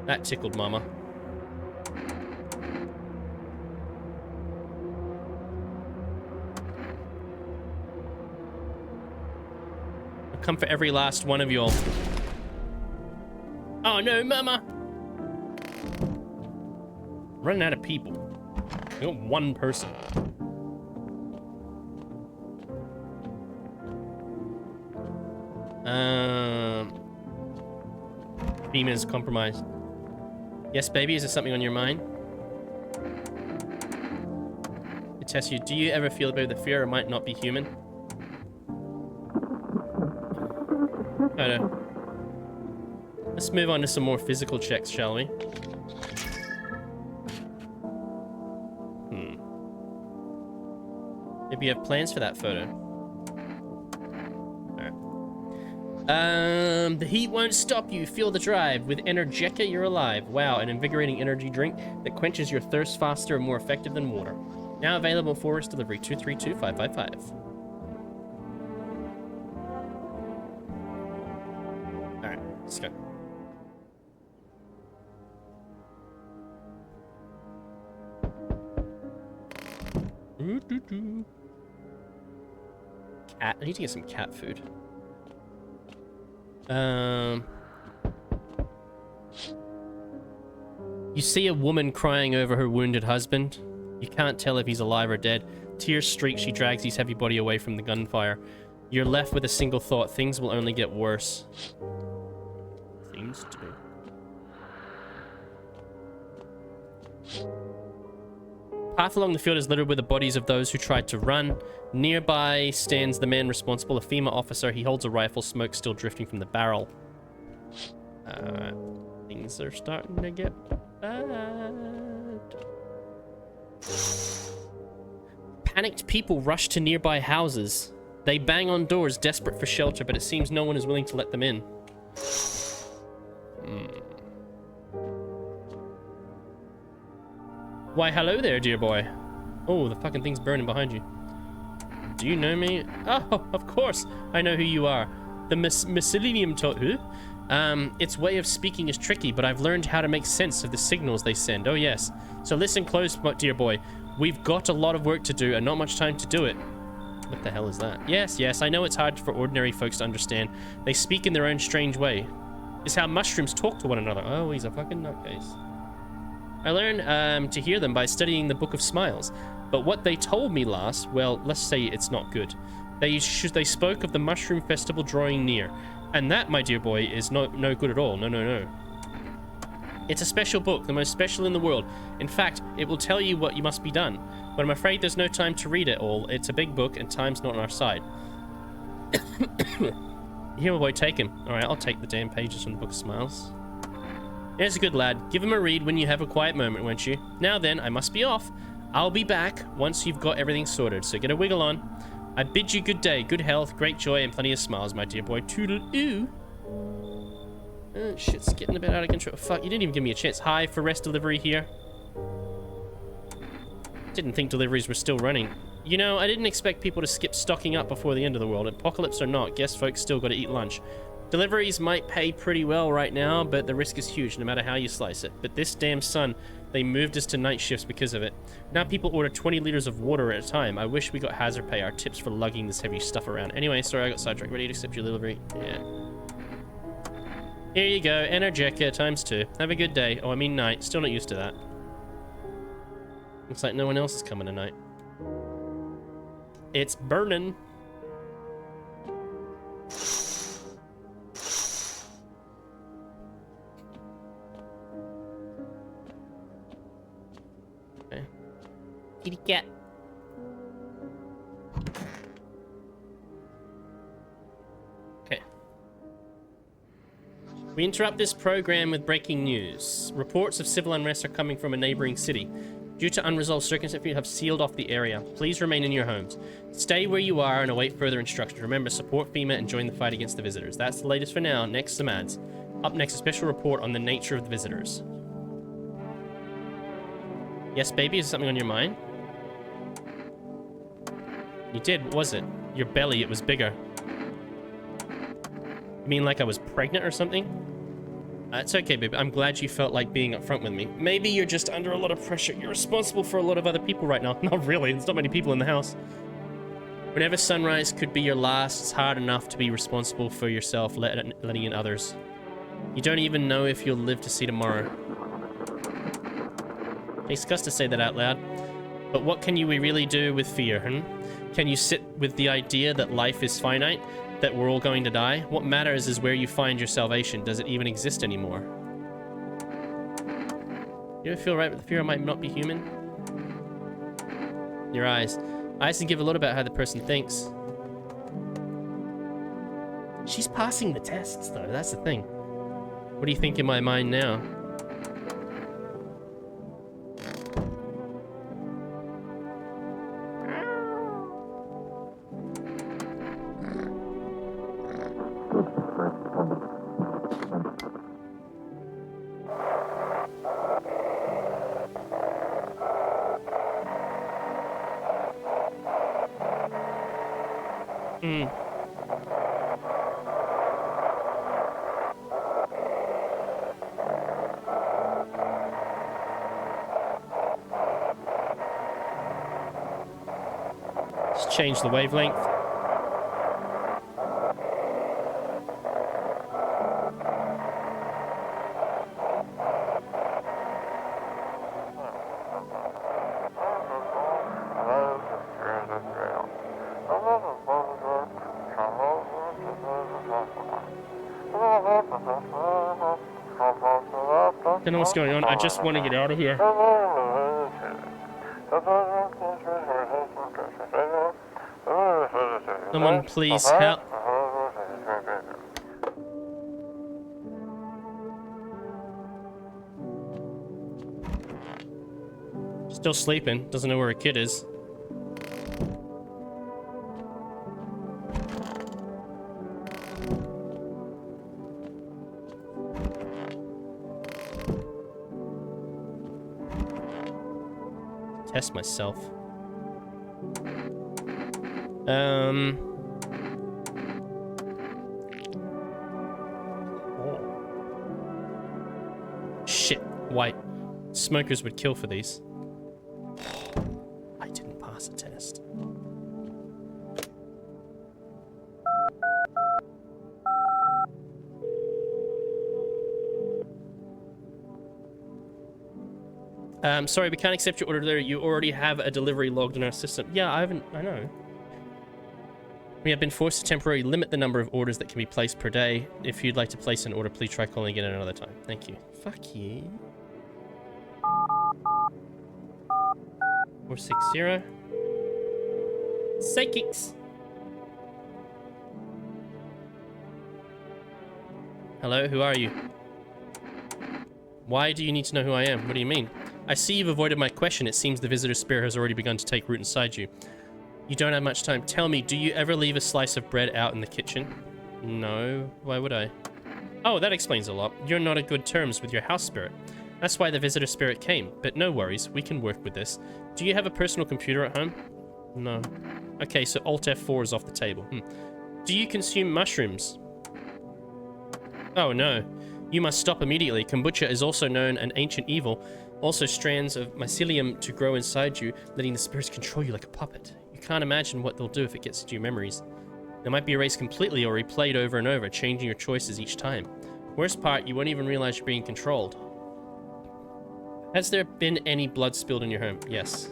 That tickled Mama. I'll come for every last one of you all. Oh no, Mama! Running out of people. You got one person. Beam is compromised. Yes, baby, is there something on your mind? To test you, do you ever feel a bit of the fear it might not be human? I don't know. Let's move on to some more physical checks, shall we? Maybe you have plans for that photo. The heat won't stop you. Feel the drive. With Energeca, you're alive. Wow, an invigorating energy drink that quenches your thirst faster and more effective than water. Now available for us delivery 232-555. Alright, let's go. Cat. I need to get some cat food. You see a woman crying over her wounded husband. You can't tell if he's alive or dead. Tears streak, she drags his heavy body away from the gunfire. You're left with a single thought. Things will only get worse. Seems to be. Path along the field is littered with the bodies of those who tried to run. Nearby stands the man responsible, a FEMA officer. He holds a rifle, smoke still drifting from the barrel. Things are starting to get bad. Panicked people rush to nearby houses. They bang on doors, desperate for shelter, but it seems no one is willing to let them in. Why, hello there, dear boy. Oh, the fucking thing's burning behind you. Do you know me? Oh, of course. I know who you are. The Mycelium who? Its way of speaking is tricky, but I've learned how to make sense of the signals they send. Oh, yes. So listen close, dear boy. We've got a lot of work to do and not much time to do it. What the hell is that? Yes, yes, I know it's hard for ordinary folks to understand. They speak in their own strange way. It's how mushrooms talk to one another. Oh, he's a fucking nutcase. I learned to hear them by studying the Book of Smiles. But what they told me last, well, let's say it's not good. They spoke of the Mushroom Festival drawing near. And that, my dear boy, is no good at all. No, no, no. It's a special book, the most special in the world. In fact, it will tell you what you must be done. But I'm afraid there's no time to read it all. It's a big book, and time's not on our side. Here, my boy, take him. Alright, I'll take the damn pages from the Book of Smiles. There's a good lad. Give him a read when you have a quiet moment, won't you? Now then, I must be off. I'll be back once you've got everything sorted, so get a wiggle on. I bid you good day, good health, great joy, and plenty of smiles, my dear boy. Toodle-oo. Oh, shit's getting a bit out of control. Fuck, you didn't even give me a chance. Hi, for rest delivery here. Didn't think deliveries were still running. You know, I didn't expect people to skip stocking up before the end of the world. Apocalypse or not, guess folks still gotta eat lunch. Deliveries might pay pretty well right now, but the risk is huge no matter how you slice it. But this damn sun, they moved us to night shifts because of it. Now people order 20 liters of water at a time. I wish we got hazard pay, our tips for lugging this heavy stuff around. Anyway, sorry I got sidetracked. Ready to accept your delivery? Yeah. Here you go, Energeca ×2. Have a good day. Oh, I mean night. Still not used to that. Looks like no one else is coming tonight. It's burning. Okay. Kitty cat. Okay. We interrupt this program with breaking news. Reports of civil unrest are coming from a neighboring city. Due to unresolved circumstances, we have sealed off the area. Please remain in your homes. Stay where you are and await further instructions. Remember, support FEMA and join the fight against the visitors. That's the latest for now. Next, some ads. Up next, a special report on the nature of the visitors. Yes, baby, is there something on your mind? You did, what was it? Your belly, it was bigger. You mean like I was pregnant or something? It's okay, baby. I'm glad you felt like being upfront with me. Maybe you're just under a lot of pressure. You're responsible for a lot of other people right now. Not really. There's not many people in the house. Whenever sunrise could be your last, it's hard enough to be responsible for yourself, letting in others. You don't even know if you'll live to see tomorrow. Takes guts to say that out loud. But what can you really do with fear, Can you sit with the idea that life is finite? That we're all going to die? What matters is where you find your salvation. Does it even exist anymore? You ever feel right with the fear I might not be human? Your eyes. Eyes can give a lot about how the person thinks. She's passing the tests, though. That's the thing. What do you think in my mind now? Change the wavelength. Don't know what's going on. I just want to get out of here. Someone please help. Still sleeping. Doesn't know where a kid is. Test myself. Oh. Shit, white. Smokers would kill for these. I didn't pass a test. Sorry, we can't accept your order there. You already have a delivery logged in our system. Yeah, I know. We have been forced to temporarily limit the number of orders that can be placed per day. If you'd like to place an order, please try calling again another time. Thank you. Fuck you. 460. Psychics. Hello, who are you? Why do you need to know who I am? What do you mean? I see you've avoided my question. It seems the visitor spirit has already begun to take root inside you. You don't have much time. Tell me, do you ever leave a slice of bread out in the kitchen? No. Why would I? Oh, that explains a lot. You're not at good terms with your house spirit. That's why the visitor spirit came. But no worries, we can work with this. Do you have a personal computer at home? No. Okay, so Alt F4 is off the table. Do you consume mushrooms? Oh no. You must stop immediately. Kombucha is also known an ancient evil. Also strands of mycelium to grow inside you, letting the spirits control you like a puppet. You can't imagine what they'll do if it gets into your memories. They might be erased completely or replayed over and over, changing your choices each time. Worst part, you won't even realize you're being controlled. Has there been any blood spilled in your home? Yes.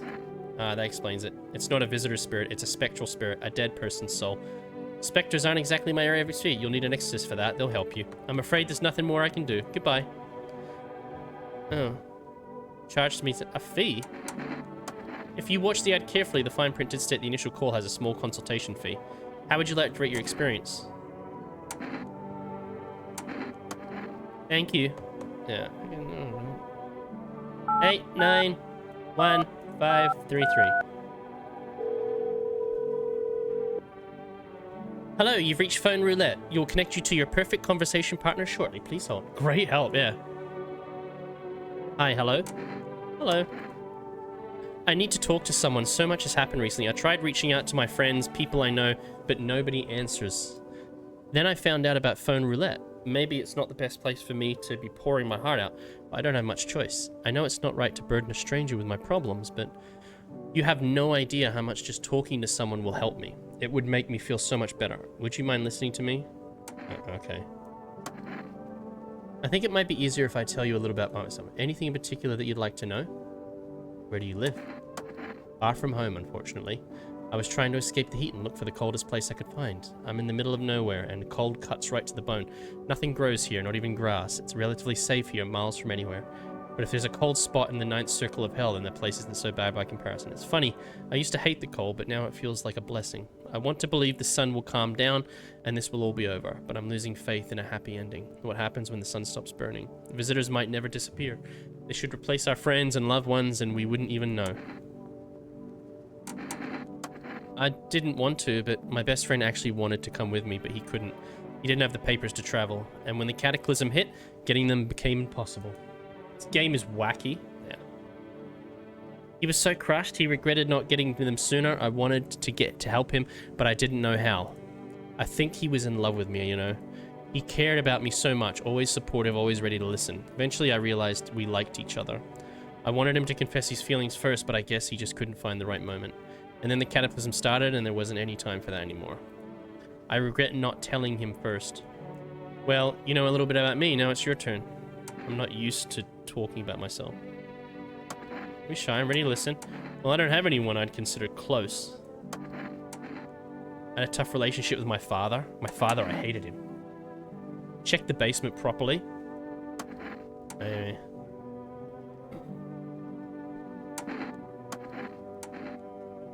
That explains it. It's not a visitor spirit, it's a spectral spirit, a dead person's soul. Spectres aren't exactly my area of expertise. You'll need an exorcist for that. They'll help you. I'm afraid there's nothing more I can do. Goodbye. Oh. Charged me a fee? If you watch the ad carefully, the fine print did state the initial call has a small consultation fee. How would you like to rate your experience? Thank you. Yeah. 8, 9, 1, 5, 3, 3. Hello, you've reached phone roulette. You'll connect you to your perfect conversation partner shortly. Please hold. Great help, yeah. Hi, hello. Hello. I need to talk to someone. So much has happened recently. I tried reaching out to my friends, people I know, but nobody answers. Then I found out about phone roulette. Maybe it's not the best place for me to be pouring my heart out, but I don't have much choice. I know it's not right to burden a stranger with my problems, but you have no idea how much just talking to someone will help me. It would make me feel so much better. Would you mind listening to me? Okay. I think it might be easier if I tell you a little about myself. Anything in particular that you'd like to know? Where do you live? Far from home, unfortunately. I was trying to escape the heat and look for the coldest place I could find. I'm in the middle of nowhere, and cold cuts right to the bone. Nothing grows here, not even grass. It's relatively safe here, miles from anywhere. But if there's a cold spot in the ninth circle of hell, then that place isn't so bad by comparison. It's funny, I used to hate the cold, but now it feels like a blessing. I want to believe the sun will calm down, and this will all be over, but I'm losing faith in a happy ending. What happens when the sun stops burning? Visitors might never disappear. They should replace our friends and loved ones, and we wouldn't even know. I didn't want to, but my best friend actually wanted to come with me, but he couldn't. He didn't have the papers to travel, and when the cataclysm hit, getting them became impossible. This game is wacky. Yeah. He was so crushed, he regretted not getting them sooner. I wanted to help him, but I didn't know how. I think he was in love with me, you know. He cared about me so much, always supportive, always ready to listen. Eventually I realized we liked each other. I wanted him to confess his feelings first, but I guess he just couldn't find the right moment. And then the cataclysm started, and there wasn't any time for that anymore. I regret not telling him first. Well, you know a little bit about me, now it's your turn. I'm not used to talking about myself. Be shy, I'm ready to listen. Well, I don't have anyone I'd consider close. I had a tough relationship with my father. My father, I hated him. Check the basement properly.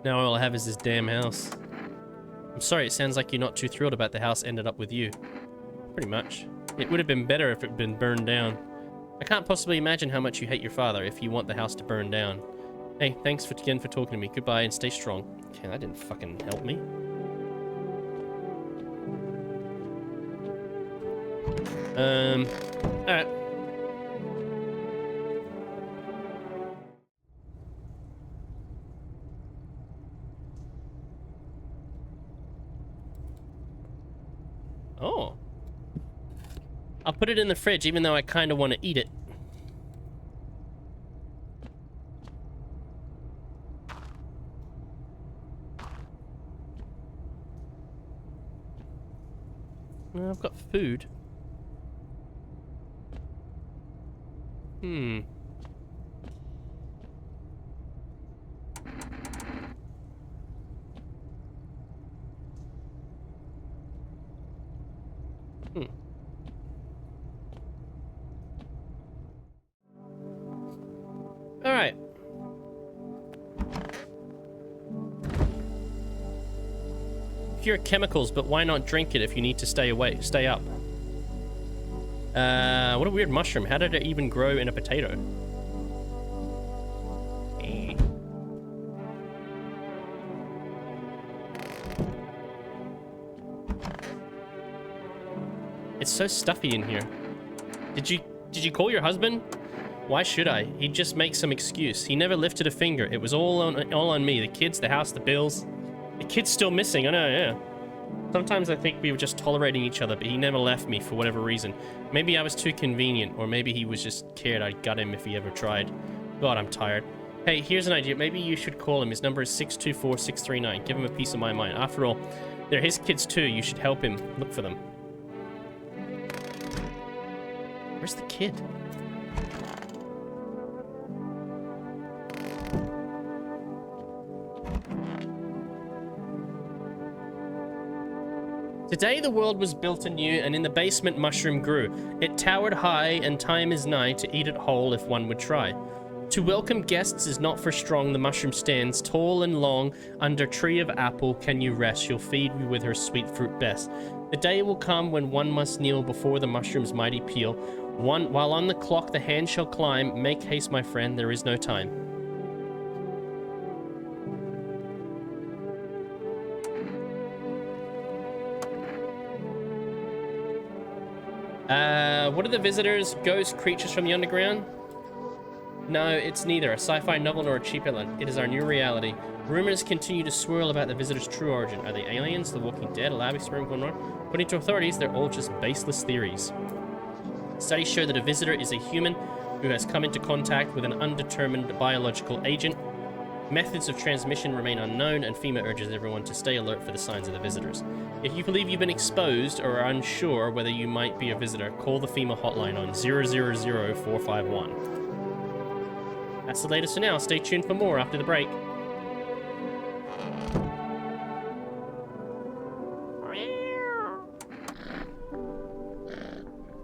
Now all I have is this damn house. I'm sorry, it sounds like you're not too thrilled about the house ended up with you. Pretty much. It would have been better if it had been burned down. I can't possibly imagine how much you hate your father if you want the house to burn down. Hey, thanks again for talking to me. Goodbye and stay strong. Okay, that didn't fucking help me. Alright. Oh. I'll put it in the fridge even though I kind of want to eat it. Well, I've got food. Hmm. All right. Pure chemicals, but why not drink it if you need to stay up? What a weird mushroom. How did it even grow in a potato? It's so stuffy in here. Did you call your husband? Why should I? He'd just make some excuse. He never lifted a finger. It was all on me. The kids, the house, the bills. The kid's still missing. I know, yeah. Sometimes I think we were just tolerating each other, but he never left me for whatever reason. Maybe I was too convenient, or maybe he was just cared I'd gut him if he ever tried. God, I'm tired. Hey, here's an idea. Maybe you should call him. His number is 624-639. Give him a piece of my mind. After all, they're his kids too. You should help him look for them. Where's the kid? Today the world was built anew, and in the basement mushroom grew. It towered high, and time is nigh to eat it whole if one would try. To welcome guests is not for strong. The mushroom stands tall and long. Under tree of apple can you rest. She'll feed you with her sweet fruit best. The day will come when one must kneel before the mushroom's mighty peel. While on the clock the hand shall climb. Make haste, my friend, there is no time. What are the visitors? Ghosts, creatures from the underground? No, it's neither a sci-fi novel nor a cheap villain. It is our new reality. Rumors continue to swirl about the visitors' true origin. Are they aliens, the walking dead, a lab experiment going on? According to authorities, they're all just baseless theories. Studies show that a visitor is a human who has come into contact with an undetermined biological agent. Methods of transmission remain unknown, and FEMA urges everyone to stay alert for the signs of the visitors. If you believe you've been exposed or are unsure whether you might be a visitor, call the FEMA hotline on 000-451. That's the latest for now. Stay tuned for more after the break.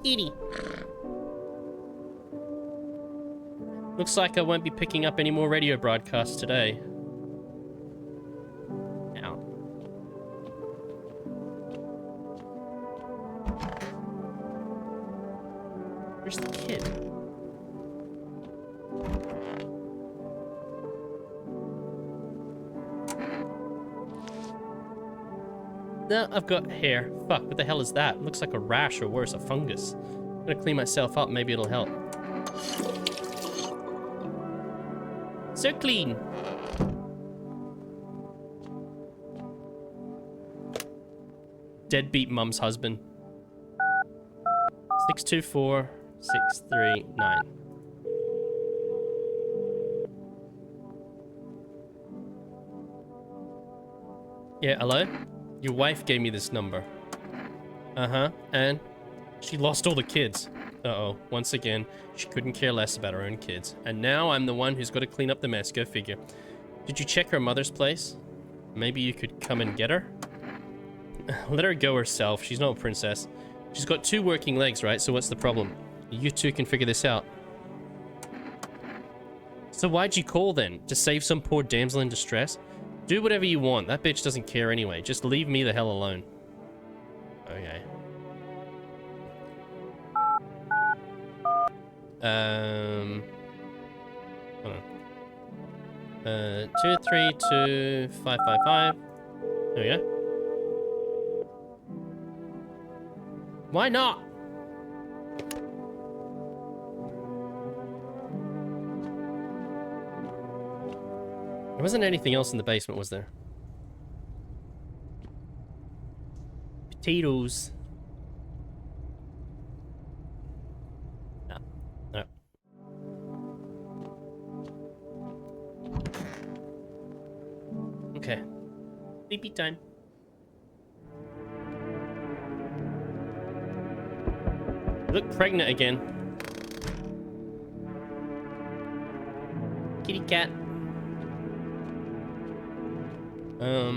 Edie. Looks like I won't be picking up any more radio broadcasts today. Ow. Where's the kid? No, I've got hair. Fuck, what the hell is that? It looks like a rash or worse, a fungus. I'm gonna clean myself up, maybe it'll help. So clean. Deadbeat mum's husband. 624-639. Yeah, hello? Your wife gave me this number. Uh-huh, and she lost all the kids. Uh-oh, once again, she couldn't care less about her own kids. And now I'm the one who's got to clean up the mess, go figure. Did you check her mother's place? Maybe you could come and get her? Let her go herself, she's not a princess. She's got 2 working legs, right? So what's the problem? You two can figure this out. So why'd you call then? To save some poor damsel in distress? Do whatever you want. That bitch doesn't care anyway. Just leave me the hell alone. Okay. Hold on. 232-555. There we go. Why not? There wasn't anything else in the basement, was there? Potatoes. No. No. Okay. Sleepy time. You look pregnant again. Kitty cat. A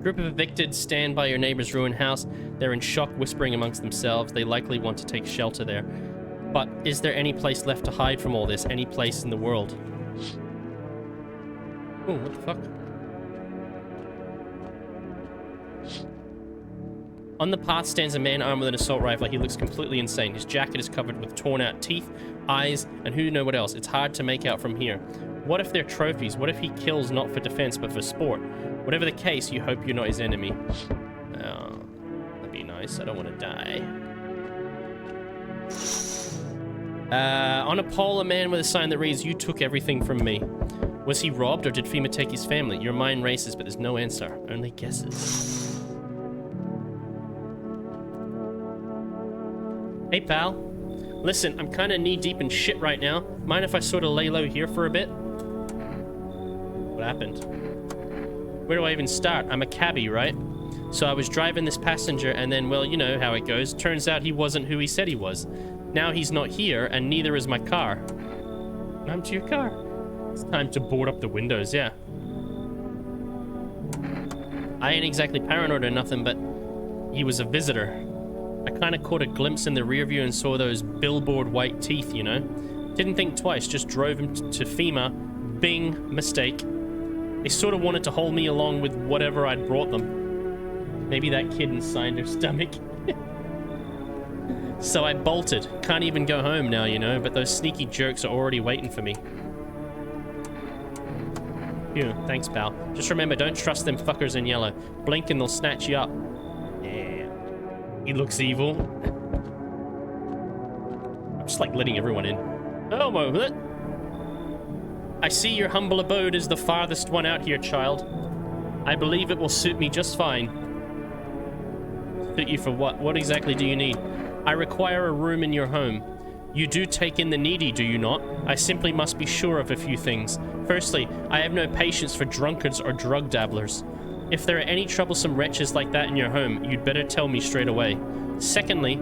group of evicted stand by your neighbor's ruined house. They're in shock, whispering amongst themselves. They likely want to take shelter there. But is there any place left to hide from all this? Any place in the world? Oh, what the fuck? On the path stands a man armed with an assault rifle. He looks completely insane. His jacket is covered with torn out teeth, eyes, and who knows what else. It's hard to make out from here. What if they're trophies? What if he kills not for defense but for sport? Whatever the case, you hope you're not his enemy. Oh, that'd be nice. I don't want to die. On a pole, a man with a sign that reads, "You took everything from me." Was he robbed or did FEMA take his family? Your mind races, but there's no answer. Only guesses. Hey, pal. Listen, I'm kind of knee-deep in shit right now. Mind if I sort of lay low here for a bit? What happened? Where do I even start? I'm a cabbie, right? So I was driving this passenger and then, well, you know how it goes. Turns out he wasn't who he said he was. Now he's not here and neither is my car. What happened to your car? It's time to board up the windows, yeah. I ain't exactly paranoid or nothing, but he was a visitor. I kind of caught a glimpse in the rear view and saw those billboard white teeth, you know? Didn't think twice, just drove him to FEMA. Bing, mistake. They sort of wanted to hold me along with whatever I'd brought them. Maybe that kid inside their stomach. So I bolted. Can't even go home now, you know, but those sneaky jerks are already waiting for me. Phew, thanks, pal. Just remember, don't trust them fuckers in yellow. Blink and they'll snatch you up. Yeah. He looks evil. I'm just like letting everyone in. Oh, what? I see your humble abode is the farthest one out here, child. I believe it will suit me just fine. Suit you for what? What exactly do you need? I require a room in your home. You do take in the needy, do you not? I simply must be sure of a few things. Firstly, I have no patience for drunkards or drug dabblers. If there are any troublesome wretches like that in your home, you'd better tell me straight away. Secondly,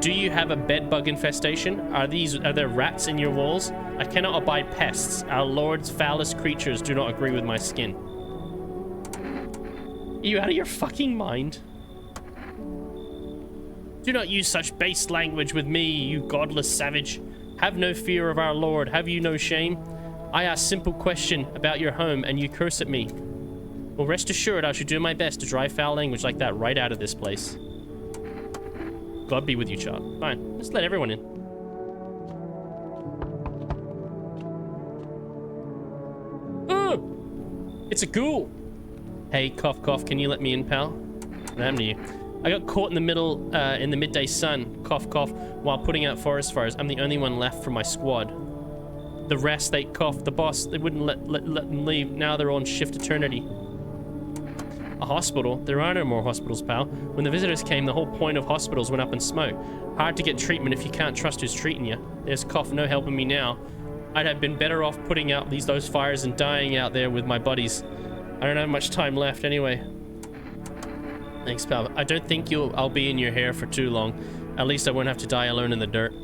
do you have a bedbug infestation? Are there rats in your walls? I cannot abide pests. Our Lord's foulest creatures do not agree with my skin. Are you out of your fucking mind? Do not use such base language with me, you godless savage. Have no fear of our Lord. Have you no shame? I ask simple question about your home and you curse at me. Well, rest assured I shall do my best to drive foul language like that right out of this place. God be with you, child. Fine, just let everyone in. Oh! It's a ghoul! Hey, cough cough, can you let me in, pal? What happened to you? I got caught in the middle, in the midday sun, cough cough, while putting out forest fires. I'm the only one left from my squad. The rest, they coughed. The boss, they wouldn't let them leave. Now they're on shift eternity. A hospital? There are no more hospitals, pal. When the visitors came, the whole point of hospitals went up in smoke. Hard to get treatment if you can't trust who's treating you. There's cough, no helping me now. I'd have been better off putting out those fires and dying out there with my buddies. I don't have much time left anyway. Thanks, pal. I don't think I'll be in your hair for too long. At least I won't have to die alone in the dirt.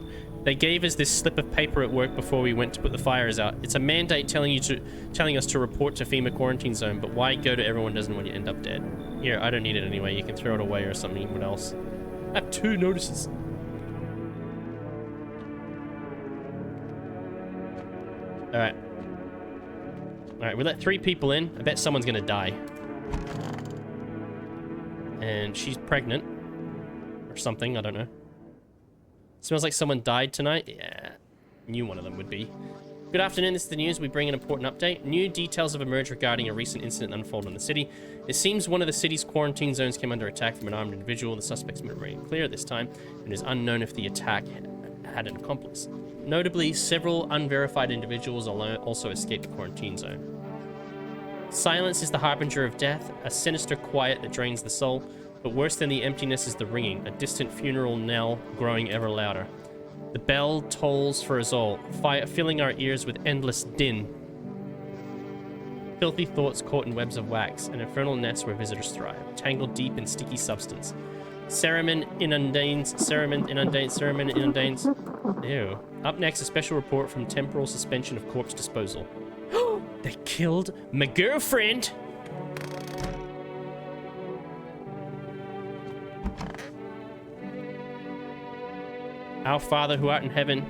They gave us this slip of paper at work before we went to put the fires out. It's a mandate telling us to report to FEMA quarantine zone, but why go to everyone doesn't when you end up dead? Here, I don't need it anyway. You can throw it away or something. What else? I have 2 notices. Alright. Alright, we let 3 people in. I bet someone's gonna die. And she's pregnant. Or something, I don't know. Smells like someone died tonight. Yeah, knew one of them would be. Good afternoon, this is the news. We bring an important update. New details have emerged regarding a recent incident unfolded in the city. It seems one of the city's quarantine zones came under attack from an armed individual. The suspect's been remained clear at this time, and it is unknown if the attack had an accomplice. Notably, several unverified individuals also escaped the quarantine zone. Silence is the harbinger of death, a sinister quiet that drains the soul, but worse than the emptiness is the ringing, a distant funeral knell growing ever louder. The bell tolls for us all, filling our ears with endless din. Filthy thoughts caught in webs of wax, an infernal nest where visitors thrive, tangled deep in sticky substance. Ceremin inundanes. Ew. Up next, a special report from temporal suspension of corpse disposal. They killed my girlfriend! Our Father who art in heaven.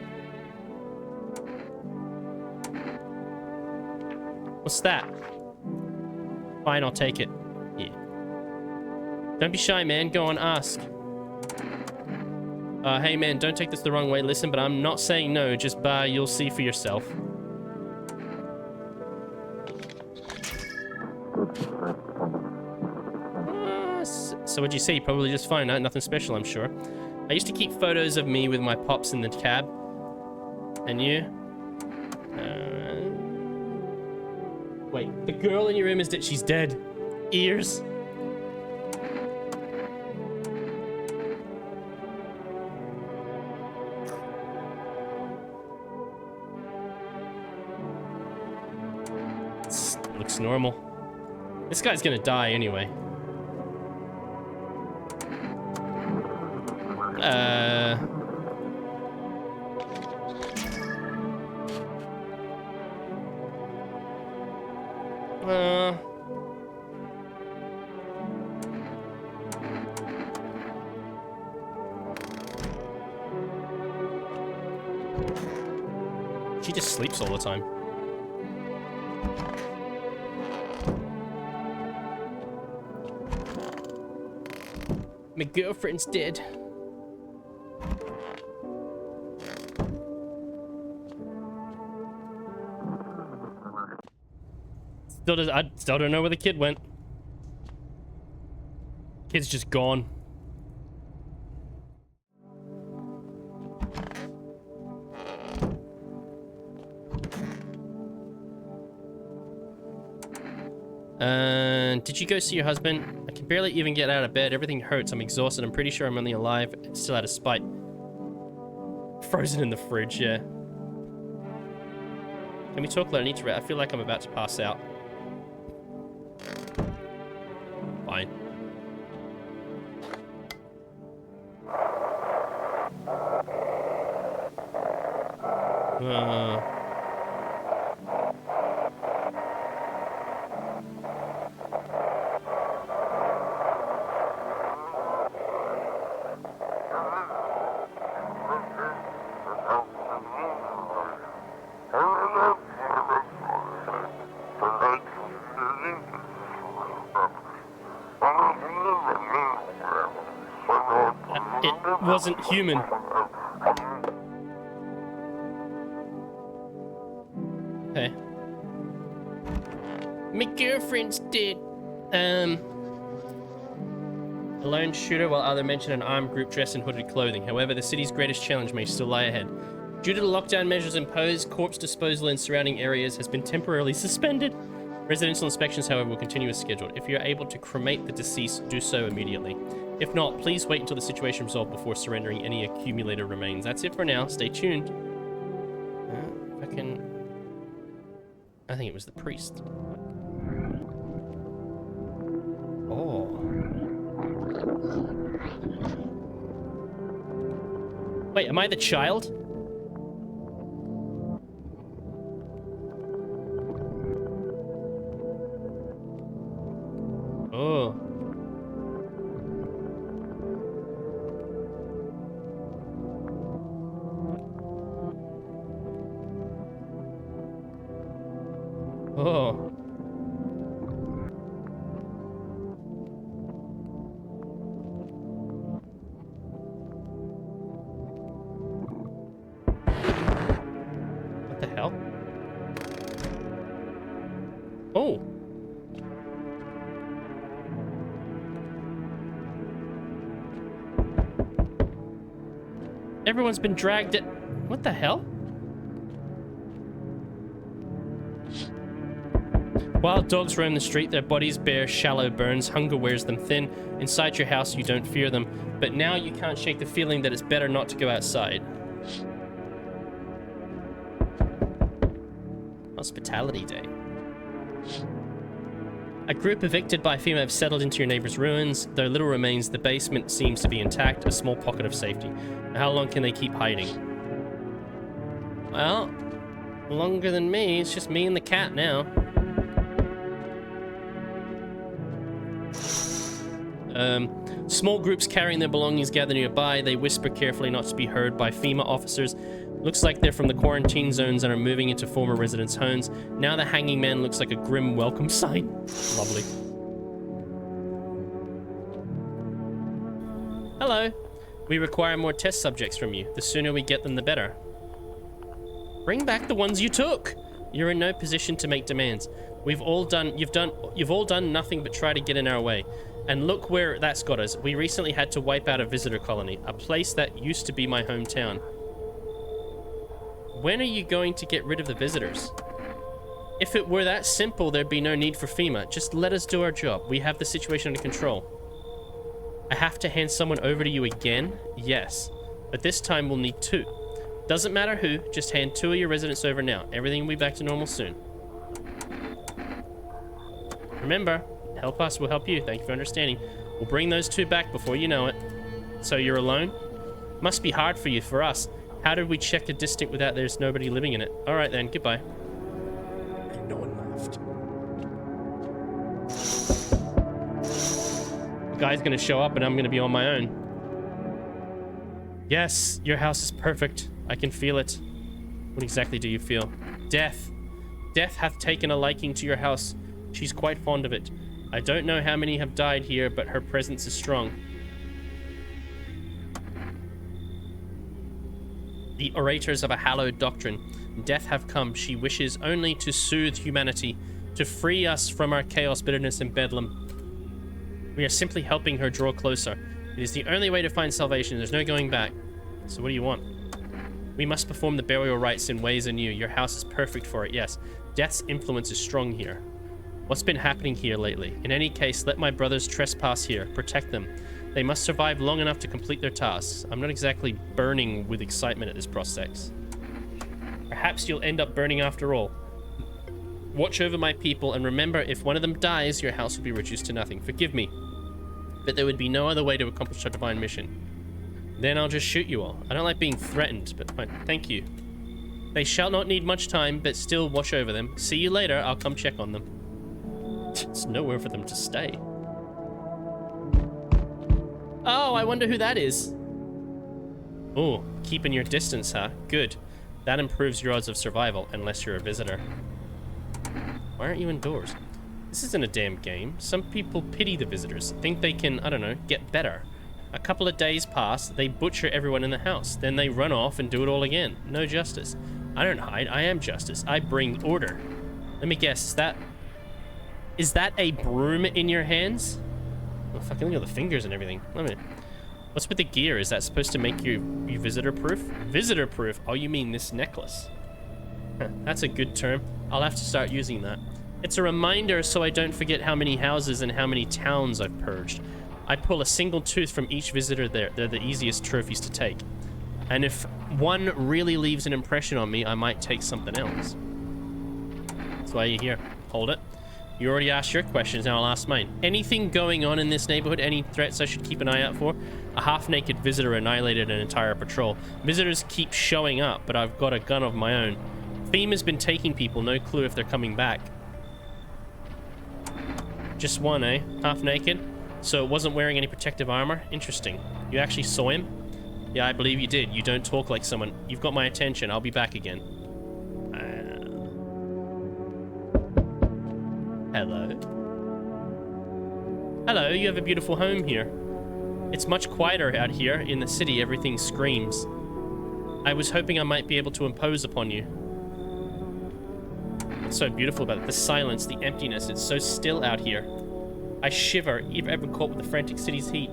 What's that? Fine, I'll take it. Yeah. Don't be shy, man. Go on, ask. Hey, man, don't take this the wrong way. Listen, but I'm not saying no. Just you'll see for yourself. So what'd you see? Probably just fine, huh? Nothing special, I'm sure. I used to keep photos of me with my pops in the cab. And you? Wait, the girl in your room is that she's dead. Ears. Looks normal. This guy's gonna die anyway. She just sleeps all the time. My girlfriend's dead. I still don't know where the kid went. Kid's just gone. Did you go see your husband? I can barely even get out of bed. Everything hurts. I'm exhausted. I'm pretty sure I'm only alive. Still out of spite. Frozen in the fridge, yeah. Can we talk later? I need to rest. I feel like I'm about to pass out. Fine. It wasn't human. Okay. My girlfriend's dead. A lone shooter while others mention an armed group dressed in hooded clothing. However, the city's greatest challenge may still lie ahead. Due to the lockdown measures imposed, corpse disposal in surrounding areas has been temporarily suspended. Residential inspections, however, will continue as scheduled. If you're able to cremate the deceased, do so immediately. If not, please wait until the situation is resolved before surrendering any accumulated remains. That's it for now. Stay tuned. I think it was the priest. Oh. Wait, am I the child? Oh. Oh. What the hell? Oh. Everyone's been dragged at... What the hell? Wild dogs roam the street, their bodies bear shallow burns, hunger wears them thin. Inside your house, you don't fear them, but now you can't shake the feeling that it's better not to go outside. Hospitality Day. A group evicted by FEMA have settled into your neighbor's ruins. Though little remains, the basement seems to be intact, a small pocket of safety. How long can they keep hiding? Well, longer than me. It's just me and the cat now. Small groups carrying their belongings gather nearby. They whisper carefully not to be heard by FEMA officers. Looks like they're from the quarantine zones and are moving into former residents' homes. Now the hanging man looks like a grim welcome sign. Lovely. Hello. We require more test subjects from you. The sooner we get them, the better. Bring back the ones you took. You're in no position to make demands. You've all done nothing but try to get in our way. And look where that's got us. We recently had to wipe out a visitor colony, a place that used to be my hometown. When are you going to get rid of the visitors? If it were that simple, there'd be no need for FEMA. Just let us do our job. We have the situation under control. I have to hand someone over to you again? Yes. But this time we'll need 2. Doesn't matter who, just hand 2 of your residents over now. Everything will be back to normal soon. Remember, help us, we'll help you. Thank you for understanding. We'll bring those 2 back before you know it. So you're alone? Must be hard for you, for us. How did we check a district without there's nobody living in it? Alright then, goodbye. Ain't no one left. The guy's gonna show up and I'm gonna be on my own. Yes, your house is perfect. I can feel it. What exactly do you feel? Death. Death hath taken a liking to your house. She's quite fond of it. I don't know how many have died here, but her presence is strong. The orators of a hallowed doctrine. Death have come. She wishes only to soothe humanity, to free us from our chaos, bitterness, and bedlam. We are simply helping her draw closer. It is the only way to find salvation. There's no going back. So what do you want? We must perform the burial rites in ways anew. Your house is perfect for it, yes. Death's influence is strong here. What's been happening here lately? In any case, let my brothers trespass here. Protect them. They must survive long enough to complete their tasks. I'm not exactly burning with excitement at this prospect. Perhaps you'll end up burning after all. Watch over my people, and remember, if one of them dies, your house will be reduced to nothing. Forgive me, but there would be no other way to accomplish our divine mission. Then I'll just shoot you all. I don't like being threatened, but fine. Thank you. They shall not need much time, but still watch over them. See you later. I'll come check on them. There's nowhere for them to stay. Oh, I wonder who that is. Oh, keeping your distance, huh? Good. That improves your odds of survival, unless you're a visitor. Why aren't you indoors? This isn't a damn game. Some people pity the visitors, think they can, I don't know, get better. A couple of days pass, they butcher everyone in the house. Then they run off and do it all again. No justice. I don't hide, I am justice. I bring order. Let me guess, is that a broom in your hands? Oh, fucking look at the fingers and everything. Let me... What's with the gear? Is that supposed to make you visitor-proof? Visitor-proof? Oh, you mean this necklace. Huh, that's a good term. I'll have to start using that. It's a reminder so I don't forget how many houses and how many towns I've purged. I pull a single tooth from each visitor there. They're the easiest trophies to take. And if one really leaves an impression on me, I might take something else. That's why you're here. Hold it. You already asked your questions, now I'll ask mine. Anything going on in this neighborhood? Any threats I should keep an eye out for? A half-naked visitor annihilated an entire patrol. Visitors keep showing up, but I've got a gun of my own. FEMA's been taking people, no clue if they're coming back. Just one, eh? Half-naked? So it wasn't wearing any protective armor? Interesting. You actually saw him? Yeah, I believe you did. You don't talk like someone. You've got my attention. I'll be back again. Hello. Hello, you have a beautiful home here. It's much quieter out here. In the city, everything screams. I was hoping I might be able to impose upon you. What's so beautiful about it? The silence, the emptiness. It's so still out here. I shiver, ever caught with the frantic city's heat.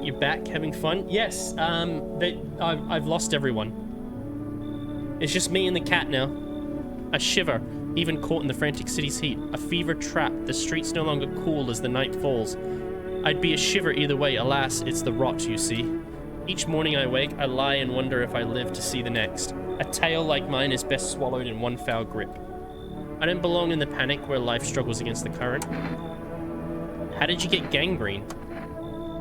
You're back, having fun? Yes, I've lost everyone. It's just me and the cat now. I shiver, even caught in the frantic city's heat. A fever trap, the streets no longer cool as the night falls. I'd be a shiver either way, alas, it's the rot, you see. Each morning I wake, I lie and wonder if I live to see the next. A tale like mine is best swallowed in one foul grip. I don't belong in the panic where life struggles against the current. How did you get gangrene?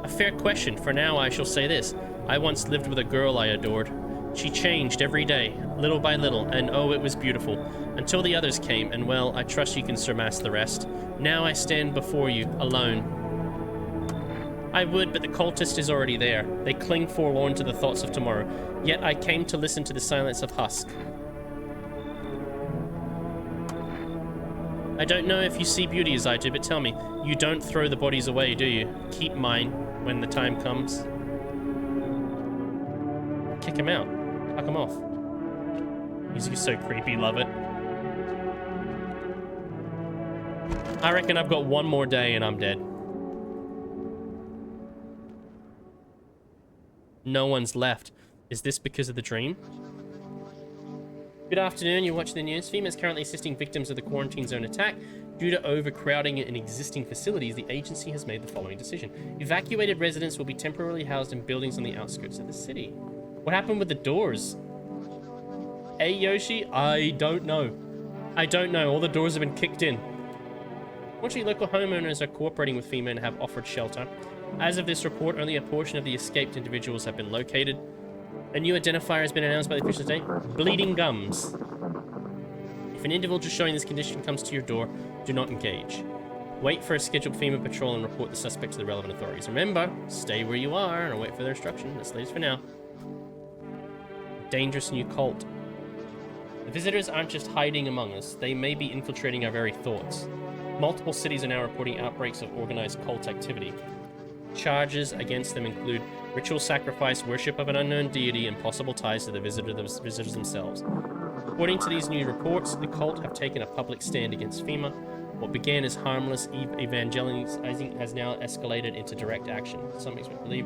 A fair question. For now I shall say this. I once lived with a girl I adored. She changed every day, little by little, and oh, it was beautiful. Until the others came, and well, I trust you can surpass the rest. Now I stand before you, alone. I would, but the cultist is already there. They cling forlorn to the thoughts of tomorrow. Yet I came to listen to the silence of husk. I don't know if you see beauty as I do, but tell me, you don't throw the bodies away, do you? Keep mine when the time comes. Kick him out. Fuck him off. Music is so creepy, love it. I reckon I've got one more day and I'm dead. No one's left. Is this because of the dream? Good afternoon, you're watching the news. FEMA is currently assisting victims of the quarantine zone attack. Due to overcrowding in existing facilities, the agency has made the following decision. Evacuated residents will be temporarily housed in buildings on the outskirts of the city. What happened with the doors? Hey, Yoshi? I don't know. I don't know. All the doors have been kicked in. Fortunately, local homeowners are cooperating with FEMA and have offered shelter. As of this report, only a portion of the escaped individuals have been located. A new identifier has been announced by the official today. Bleeding gums. If an individual showing this condition comes to your door, do not engage. Wait for a scheduled FEMA patrol and report the suspect to the relevant authorities. Remember, stay where you are and wait for their instruction. That's the latest for now. Dangerous new cult. The visitors aren't just hiding among us. They may be infiltrating our very thoughts. Multiple cities are now reporting outbreaks of organized cult activity. Charges against them include ritual sacrifice, worship of an unknown deity, and possible ties to the visitors themselves. According to these new reports, the cult have taken a public stand against FEMA. What began as harmless evangelizing has now escalated into direct action. Some experts believe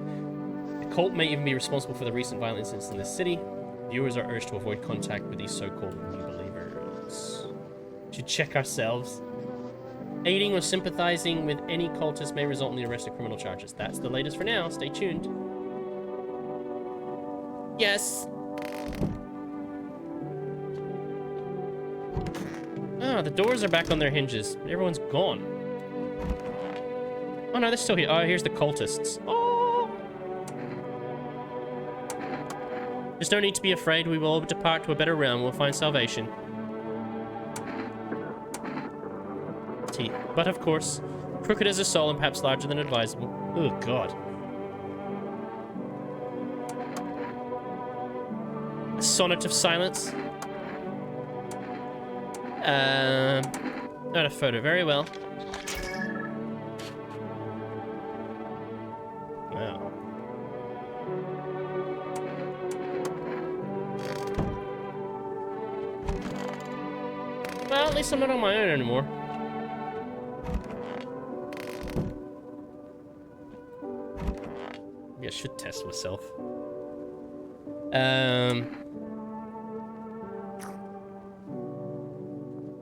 the cult may even be responsible for the recent violent incidents in the city. Viewers are urged to avoid contact with these so-called new believers. We should check ourselves. Aiding or sympathizing with any cultist may result in the arrest of criminal charges. That's the latest for now. Stay tuned. Yes. Ah, the doors are back on their hinges. Everyone's gone. Oh no, they're still here. Oh, here's the cultists. Oh. There's no need to be afraid. We will all depart to a better realm. We'll find salvation. But of course, crooked as a soul and perhaps larger than advisable. Oh god. A sonnet of silence. Not a photo. Very well. Wow. Well, at least I'm not on my own anymore. I should test myself.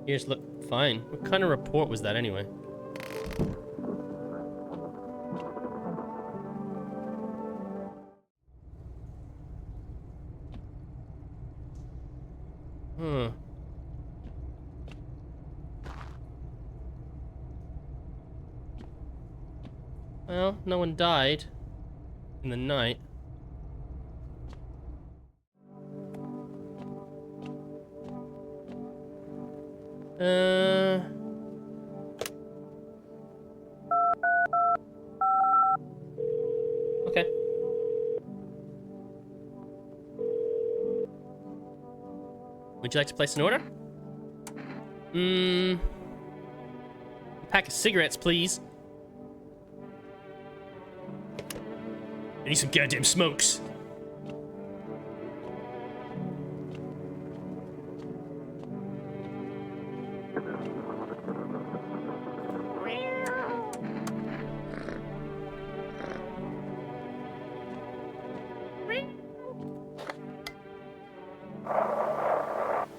Here's look fine. What kind of report was that anyway? Huh. Well, no one died in the night. Okay. Would you like to place an order? A pack of cigarettes, please. I need some goddamn smokes.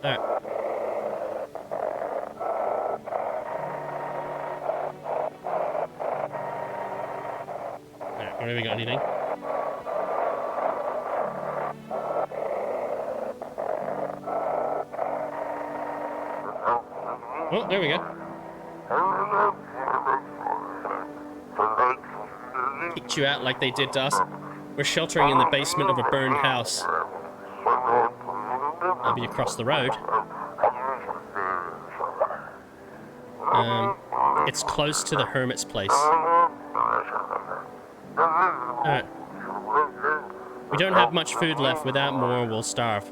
Alright. Alright, what have we got? Anything? Oh, there we go. Kicked you out like they did to us. We're sheltering in the basement of a burned house. I'll be across the road. It's close to the hermit's place. Alright. We don't have much food left. Without more, we'll starve.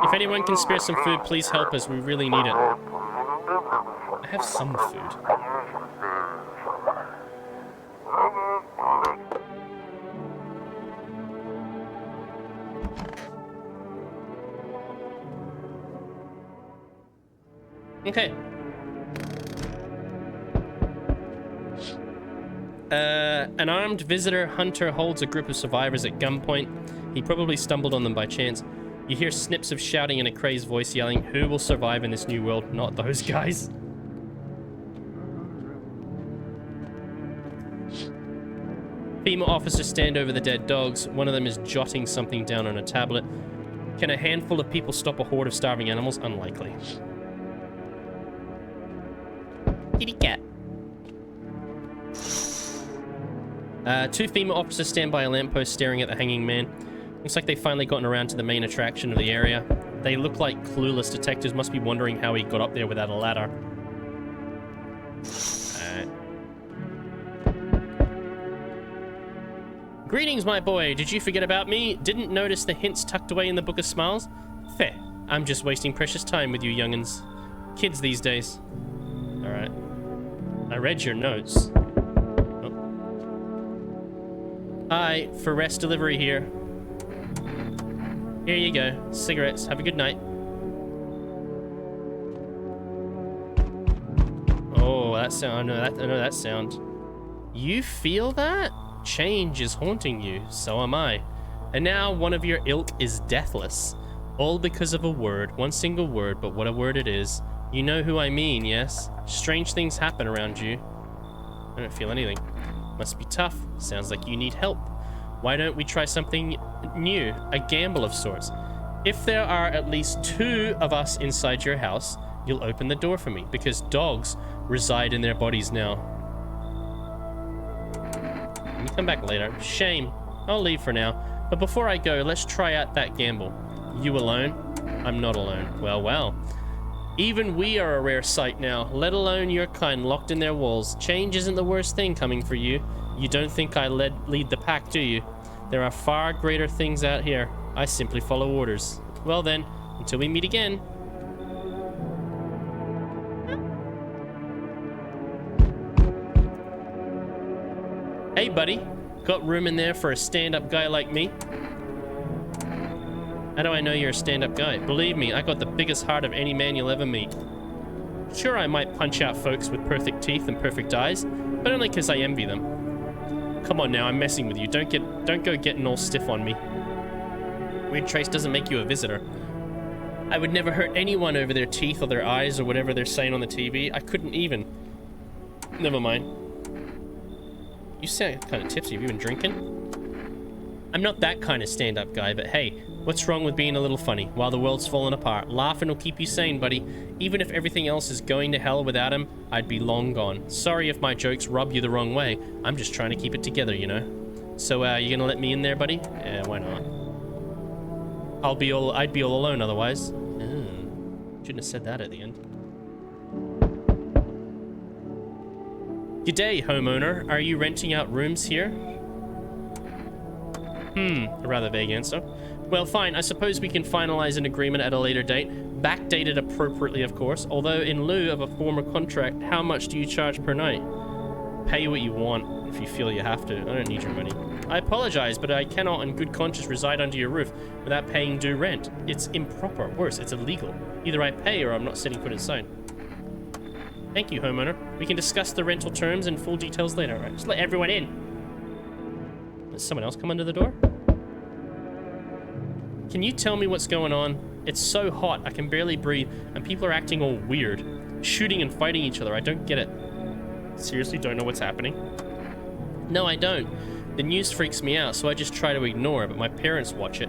If anyone can spare some food, please help us. We really need it. I have some food. Okay. An armed visitor hunter holds a group of survivors at gunpoint. He probably stumbled on them by chance. You hear snips of shouting and a crazed voice yelling, "Who will survive in this new world? Not those guys." FEMA officers stand over the dead dogs. One of them is jotting something down on a tablet. Can a handful of people stop a horde of starving animals? Unlikely. Kitty cat. Two FEMA officers stand by a lamppost staring at the hanging man. Looks like they've finally gotten around to the main attraction of the area. They look like clueless detectives, must be wondering how he got up there without a ladder. Greetings, my boy. Did you forget about me? Didn't notice the hints tucked away in the Book of Smiles? Fair. I'm just wasting precious time with you young'uns. Kids these days. Alright. I read your notes. Oh. Hi, for rest delivery here. Here you go. Cigarettes. Have a good night. Oh, that sound. I know that sound. You feel that? Change is haunting you. So am I. And now one of your ilk is deathless. All because of a word. One single word, but what a word it is. You know who I mean, yes? Strange things happen around you. I don't feel anything. Must be tough. Sounds like you need help. Why don't we try something new? A gamble of sorts. If there are at least 2 of us inside your house, you'll open the door for me, because dogs reside in their bodies now. Can you come back later? Shame. I'll leave for now. But before I go, let's try out that gamble. You alone? I'm not alone. Well, well. Even we are a rare sight now, let alone your kind locked in their walls. Change isn't the worst thing coming for you. You don't think I lead the pack, do you? There are far greater things out here. I simply follow orders. Well then, until we meet again. Hey buddy, got room in there for a stand-up guy like me? How do I know you're a stand-up guy? Believe me, I got the biggest heart of any man you'll ever meet. Sure, I might punch out folks with perfect teeth and perfect eyes, but only because I envy them. Come on now, I'm messing with you. Don't go getting all stiff on me. Weird trace doesn't make you a visitor. I would never hurt anyone over their teeth or their eyes or whatever they're saying on the TV. I couldn't even. Never mind. You sound kind of tipsy. Have you been drinking? I'm not that kind of stand-up guy, but hey, what's wrong with being a little funny while the world's falling apart? Laughing will keep you sane, buddy. Even if everything else is going to hell without him, I'd be long gone. Sorry if my jokes rub you the wrong way. I'm just trying to keep it together, you know? So, you gonna let me in there, buddy? Yeah, why not? I'd be all alone otherwise. Shouldn't have said that at the end. G'day, homeowner. Are you renting out rooms here? A rather vague answer. Well, fine. I suppose we can finalize an agreement at a later date. Backdated appropriately, of course. Although, in lieu of a former contract, how much do you charge per night? Pay what you want if you feel you have to. I don't need your money. I apologize, but I cannot in good conscience reside under your roof without paying due rent. It's improper. Worse, it's illegal. Either I pay or I'm not setting foot inside. Thank you, homeowner. We can discuss the rental terms and full details later. All right, just let everyone in. Did someone else come under the door? Can you tell me what's going on? It's so hot, I can barely breathe, and people are acting all weird. Shooting and fighting each other, I don't get it. Seriously, don't know what's happening? No, I don't. The news freaks me out, so I just try to ignore it, but my parents watch it.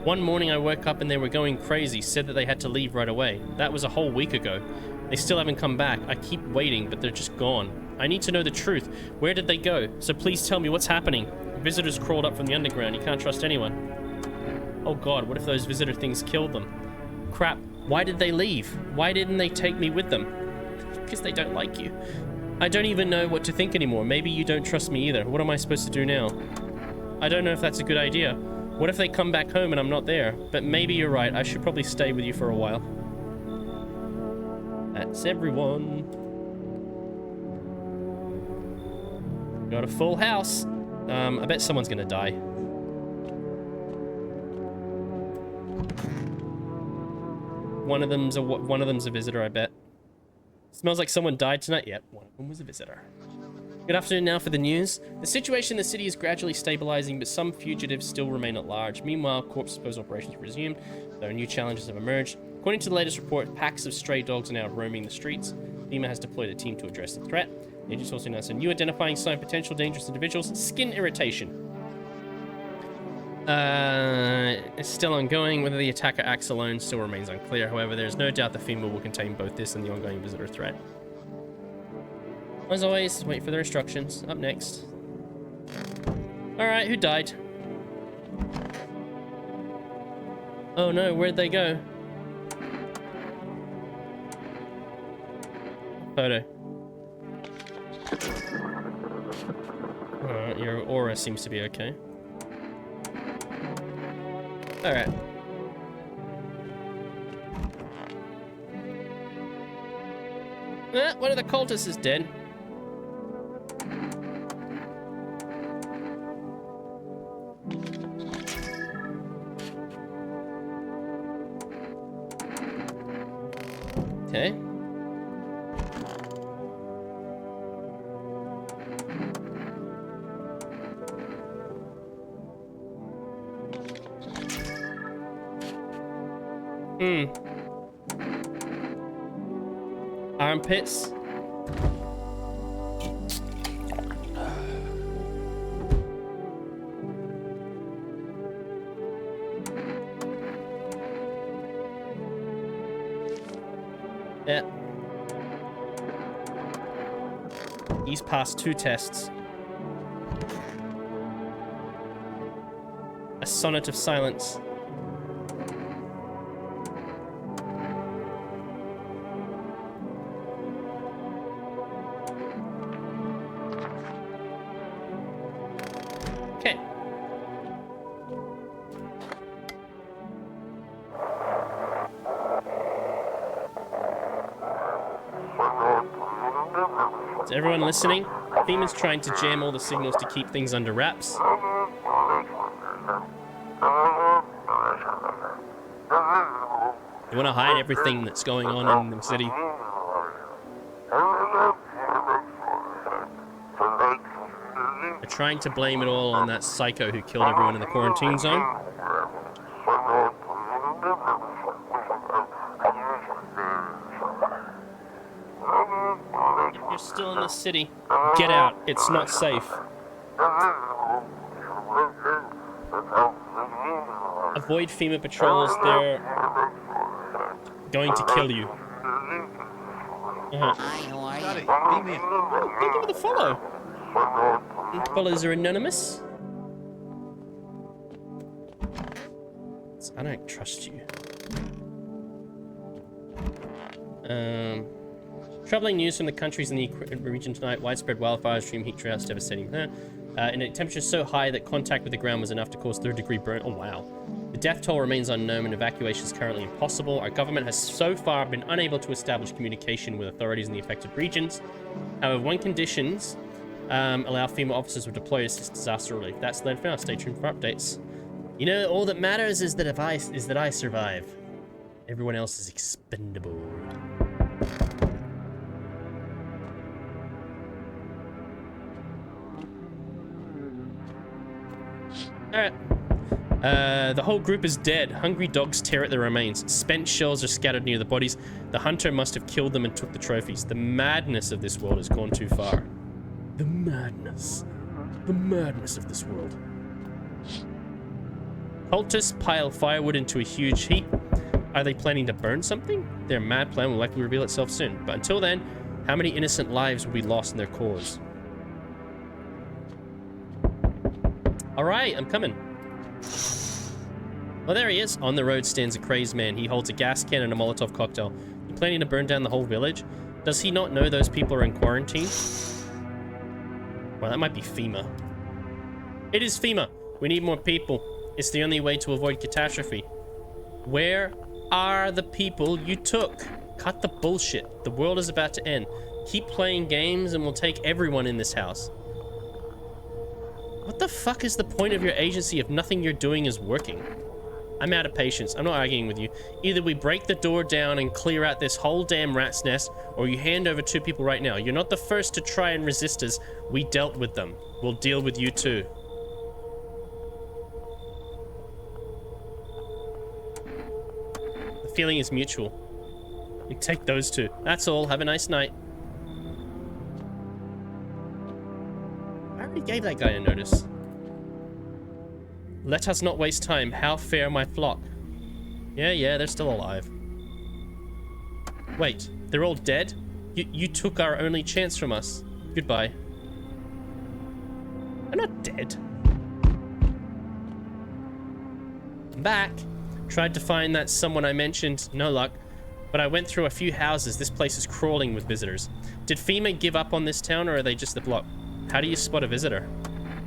One morning I woke up and they were going crazy, said that they had to leave right away. That was a whole week ago. They still haven't come back. I keep waiting, but they're just gone. I need to know the truth. Where did they go? So please tell me what's happening. Visitors crawled up from the underground. You can't trust anyone. Oh god, what if those visitor things killed them? Crap, why did they leave? Why didn't they take me with them? Because they don't like you. I don't even know what to think anymore. Maybe you don't trust me either. What am I supposed to do now? I don't know if that's a good idea. What if they come back home and I'm not there? But maybe you're right. I should probably stay with you for a while. That's everyone. Got a full house. I bet someone's gonna die. One of them's a visitor, I bet. Smells like someone died tonight. Yep, one of them was a visitor. Good afternoon now for the news. The situation in the city is gradually stabilizing, but some fugitives still remain at large. Meanwhile, corpse disposal operations have resumed, though new challenges have emerged. According to the latest report, packs of stray dogs are now roaming the streets. FEMA has deployed a team to address the threat. The agency also announced a new identifying sign of potential dangerous individuals: skin irritation. It's still ongoing. Whether the attacker acts alone still remains unclear. However, there is no doubt the FEMA will contain both this and the ongoing visitor threat. As always, wait for the instructions. Up next. Alright, who died? Oh no, where'd they go? Photo. Alright, your aura seems to be okay. Alright. One of the cultists is dead. Okay. Armpits. Yeah. He's passed 2 tests. A sonnet of silence. Okay. Is everyone listening? FEMA's trying to jam all the signals to keep things under wraps. They want to hide everything that's going on in the city. They're trying to blame it all on that psycho who killed everyone in the quarantine zone. You're still in the city. Get out. It's not safe. Avoid FEMA patrols. They're going to kill you. Scotty, beam in. Oh, thank you for the follow. Follows are anonymous. I don't trust you. Troubling news from the countries in the region tonight. Widespread wildfires, extreme heat droughts, devastating. in a temperature so high that contact with the ground was enough to cause third-degree burn. Oh, wow. The death toll remains unknown and evacuation is currently impossible. Our government has so far been unable to establish communication with authorities in the affected regions. However, when conditions allow female officers to deploy to assist disaster relief. That's the now. Stay tuned for updates. You know, all that matters is that I survive. Everyone else is expendable. Alright. The whole group is dead. Hungry dogs tear at the remains. Spent shells are scattered near the bodies. The hunter must have killed them and took the trophies. The madness of this world has gone too far. The madness. The madness of this world. Cultists pile firewood into a huge heap. Are they planning to burn something? Their mad plan will likely reveal itself soon. But until then, how many innocent lives will be lost in their cause? Alright, I'm coming. Well, there he is. On the road stands a crazed man. He holds a gas can and a Molotov cocktail. You planning to burn down the whole village? Does he not know those people are in quarantine? Well, that might be FEMA. It is FEMA. We need more people. It's the only way to avoid catastrophe. Where are the people you took? Cut the bullshit. The world is about to end. Keep playing games and we'll take everyone in this house. What the fuck is the point of your agency if nothing you're doing is working? I'm out of patience. I'm not arguing with you. Either we break the door down and clear out this whole damn rat's nest, or you hand over 2 people right now. You're not the first to try and resist us. We dealt with them. We'll deal with you too. The feeling is mutual. You take those 2. That's all. Have a nice night. I already gave that guy a notice. Let us not waste time. How fare my flock? Yeah, they're still alive. Wait, they're all dead? You took our only chance from us. Goodbye. They're not dead. I'm back. Tried to find that someone I mentioned. No luck. But I went through a few houses. This place is crawling with visitors. Did FEMA give up on this town, or are they just the block? How do you spot a visitor?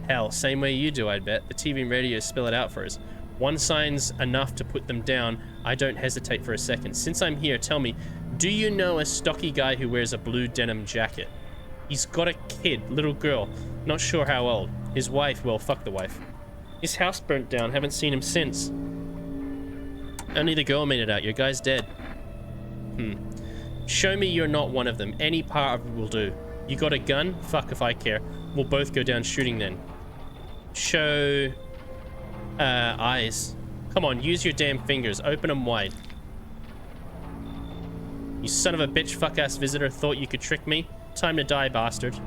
Hell, same way you do, I'd bet. The TV and radio spell it out for us. One sign's enough to put them down. I don't hesitate for a second. Since I'm here, tell me, do you know a stocky guy who wears a blue denim jacket? He's got a kid, little girl. Not sure how old. His wife, well, fuck the wife. His house burnt down. Haven't seen him since. Only the girl made it out. Your guy's dead. Show me you're not one of them. Any part of it will do. You got a gun? Fuck if I care. We'll both go down shooting then. Show... eyes. Come on, use your damn fingers. Open them wide. You son of a bitch, fuck-ass visitor. Thought you could trick me? Time to die, bastard.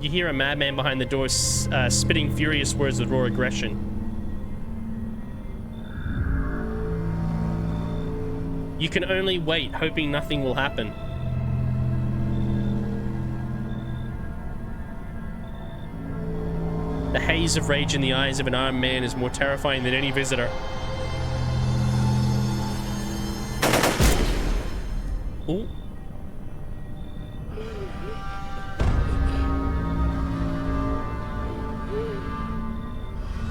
You hear a madman behind the door spitting furious words with raw aggression. You can only wait, hoping nothing will happen. The haze of rage in the eyes of an armed man is more terrifying than any visitor. Ooh.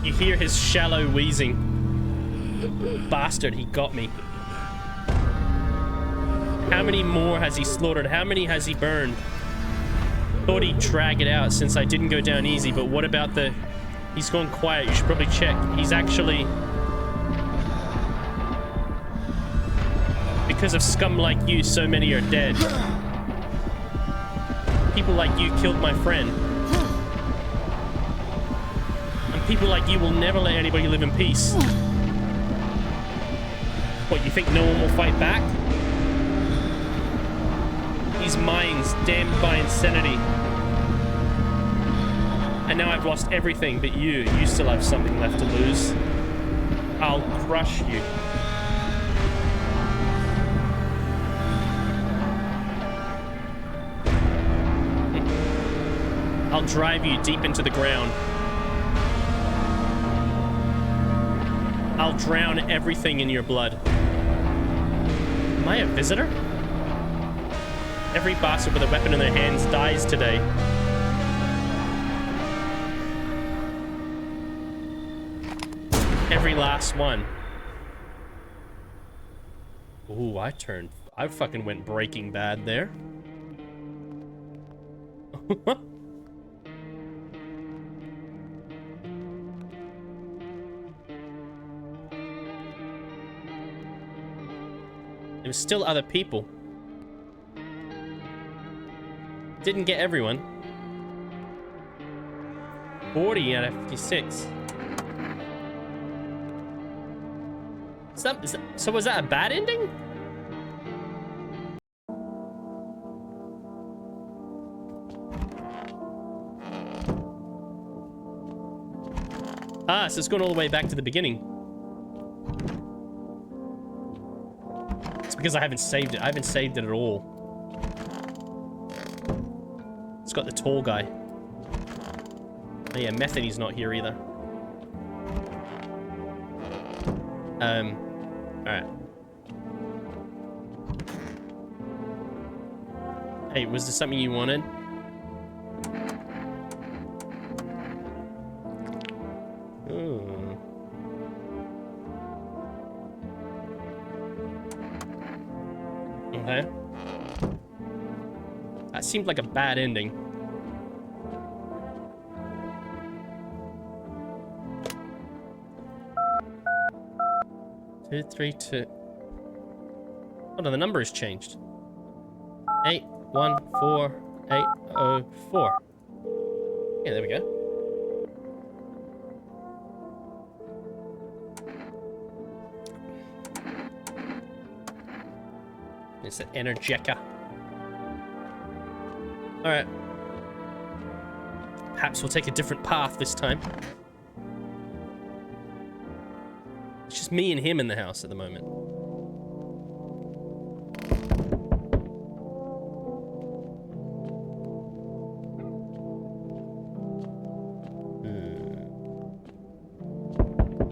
You hear his shallow wheezing. Bastard, he got me. How many more has he slaughtered? How many has he burned? Thought he'd drag it out since I didn't go down easy, but what about the... He's gone quiet. You should probably check. He's actually... Because of scum like you, so many are dead. People like you killed my friend. And people like you will never let anybody live in peace. What, you think no one will fight back? These minds damned by insanity. And now I've lost everything but you. You still have something left to lose. I'll crush you. I'll drive you deep into the ground. I'll drown everything in your blood. Am I a visitor? Every bastard with a weapon in their hands dies today. Every last one. Ooh, I fucking went Breaking Bad there. There was still other people. Didn't get everyone. 40 out of 56. So was that a bad ending? Ah, so it's going all the way back to the beginning. It's because I haven't saved it. I haven't saved it at all. It's got the tall guy. Oh yeah, Methody's not here either. Alright. Hey, was there something you wanted? Ooh. Okay. That seemed like a bad ending. Two, 3, 2. Oh no, the number has changed. 814804. Yeah, there we go. It's an Energeca. Alright. Perhaps we'll take a different path this time. It's just me and him in the house at the moment.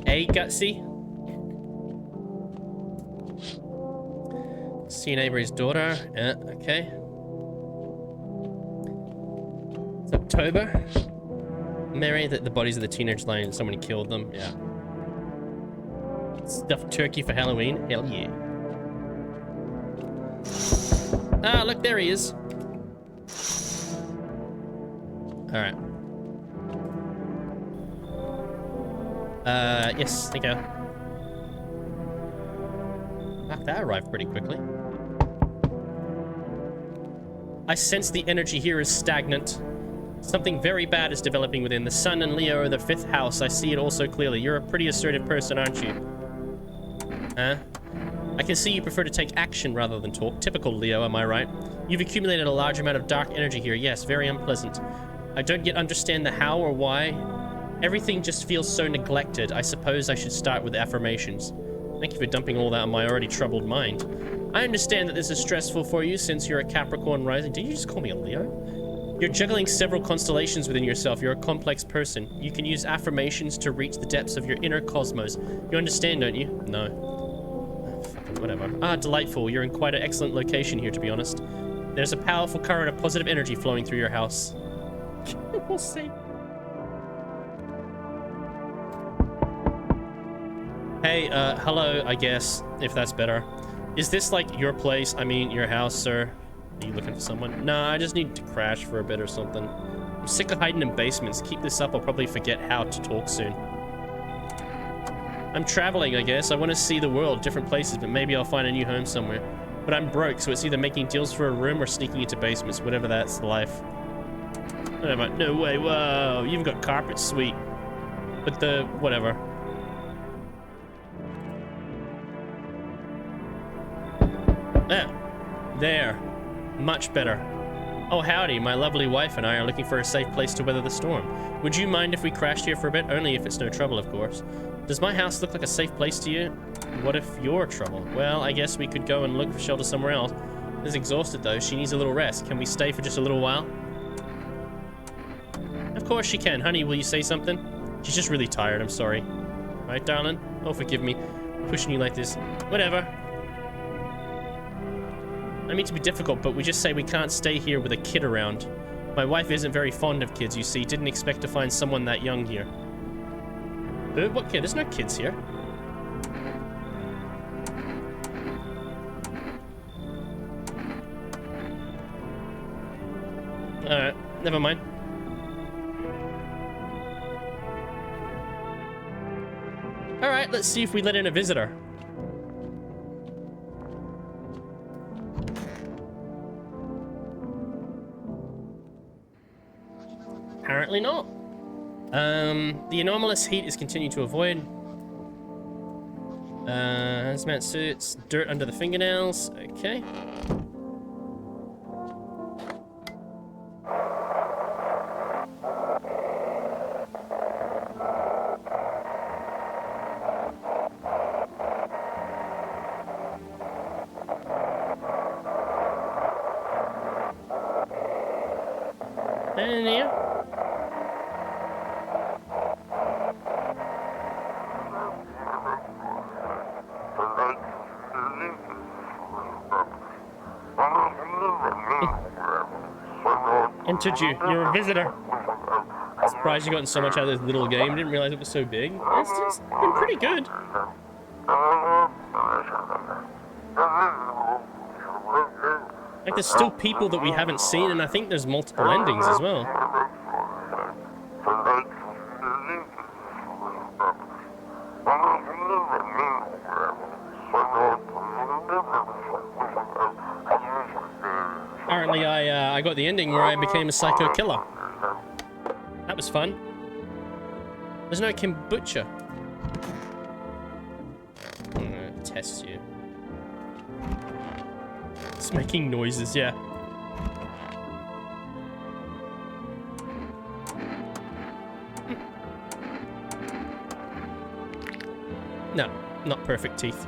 Hey, Gutsy. See neighbor's daughter. Yeah, okay. It's October. Mary, the bodies of the teenage lying. Somebody killed them. Yeah. Stuffed turkey for Halloween. Hell yeah. Ah, look, there he is. Alright. Yes, thank you. Fuck, that arrived pretty quickly. I sense the energy here is stagnant. Something very bad is developing within. The sun and Leo are the 5th house. I see it all so clearly. You're a pretty assertive person, aren't you? Huh? I can see you prefer to take action rather than talk. Typical Leo, am I right? You've accumulated a large amount of dark energy here. Yes, very unpleasant. I don't yet understand the how or why. Everything just feels so neglected. I suppose I should start with affirmations. Thank you for dumping all that on my already troubled mind. I understand that this is stressful for you since you're a Capricorn rising. Did you just call me a Leo? You're juggling several constellations within yourself. You're a complex person. You can use affirmations to reach the depths of your inner cosmos. You understand, don't you? No. Fucking whatever. Ah, delightful. You're in quite an excellent location here, to be honest. There's a powerful current of positive energy flowing through your house. We'll see. Hey, hello, I guess, if that's better. Is this, like, your place? I mean, your house, sir? Are you looking for someone? Nah, I just need to crash for a bit or something. I'm sick of hiding in basements. Keep this up, I'll probably forget how to talk soon. I'm traveling, I guess. I want to see the world, different places, but maybe I'll find a new home somewhere. But I'm broke, so it's either making deals for a room or sneaking into basements, whatever that's the life. Whatever. No way, whoa, you've got carpet, sweet. But the, whatever. Ah, there. Much better. Oh, howdy. My lovely wife and I are looking for a safe place to weather the storm. Would you mind if we crashed here for a bit? Only if it's no trouble, of course. Does my house look like a safe place to you? What if you're trouble? Well, I guess we could go and look for shelter somewhere else. Liz exhausted, though. She needs a little rest. Can we stay for just a little while? Of course she can. Honey, will you say something? She's just really tired. I'm sorry. Right, darling? Oh, forgive me. Pushing you like this. Whatever. I mean to be difficult, but we just say we can't stay here with a kid around. My wife isn't very fond of kids, you see. Didn't expect to find someone that young here. What kid? There's no kids here. Alright, never mind. Alright, let's see if we let in a visitor. Apparently not. The anomalous heat is continuing to avoid. Hazmat suits, dirt under the fingernails. Okay. And here. Entered you. You're a visitor. Surprised you got so much out of this little game. Didn't realize it was so big. It's been pretty good. Like, there's still people that we haven't seen, and I think there's multiple endings as well. Apparently, I got the ending where I became a psycho killer. That was fun. There's no kombucha. I'm gonna test you. It's making noises, yeah. No, not perfect teeth.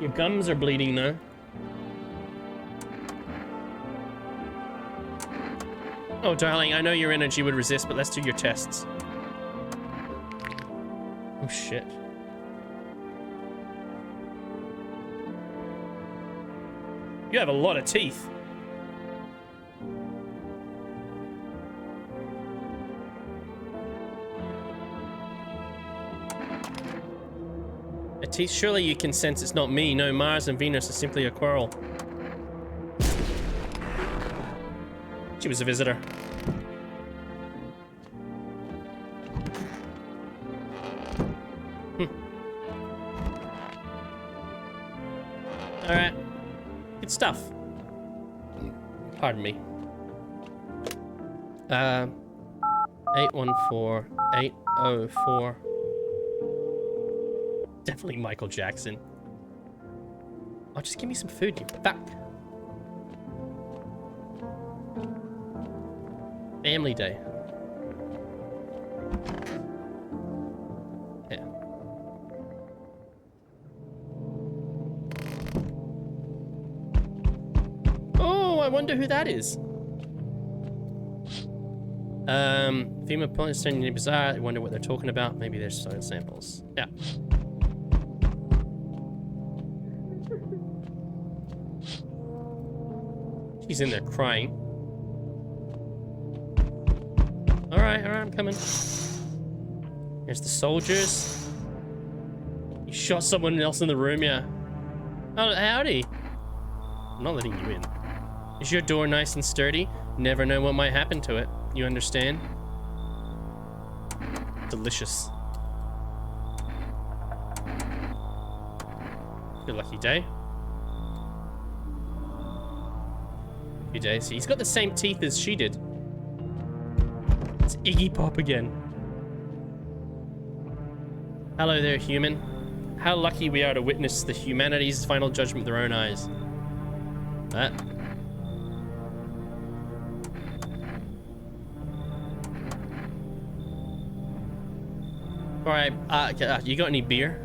Your gums are bleeding now. Oh, darling, I know your energy would resist, but let's do your tests. Oh, shit. You have a lot of teeth. A teeth? Surely you can sense it's not me. No, Mars and Venus are simply a quarrel. She was a visitor. Alright. Good stuff. Pardon me. 814-804. Definitely Michael Jackson. Oh, just give me some food, you fuck. Family Day. Yeah. Oh, I wonder who that is. Female police sending bizarre. I wonder what they're talking about. Maybe they're soil samples. Yeah. She's in there crying. Alright, I'm coming. Here's the soldiers. You shot someone else in the room, yeah. Oh, howdy. I'm not letting you in. Is your door nice and sturdy? Never know what might happen to it. You understand? Delicious. Your lucky day. Lucky day. See, he's got the same teeth as she did. It's Iggy Pop again. Hello there, human. How lucky we are to witness the humanity's final judgment with their own eyes. That. Alright, you got any beer?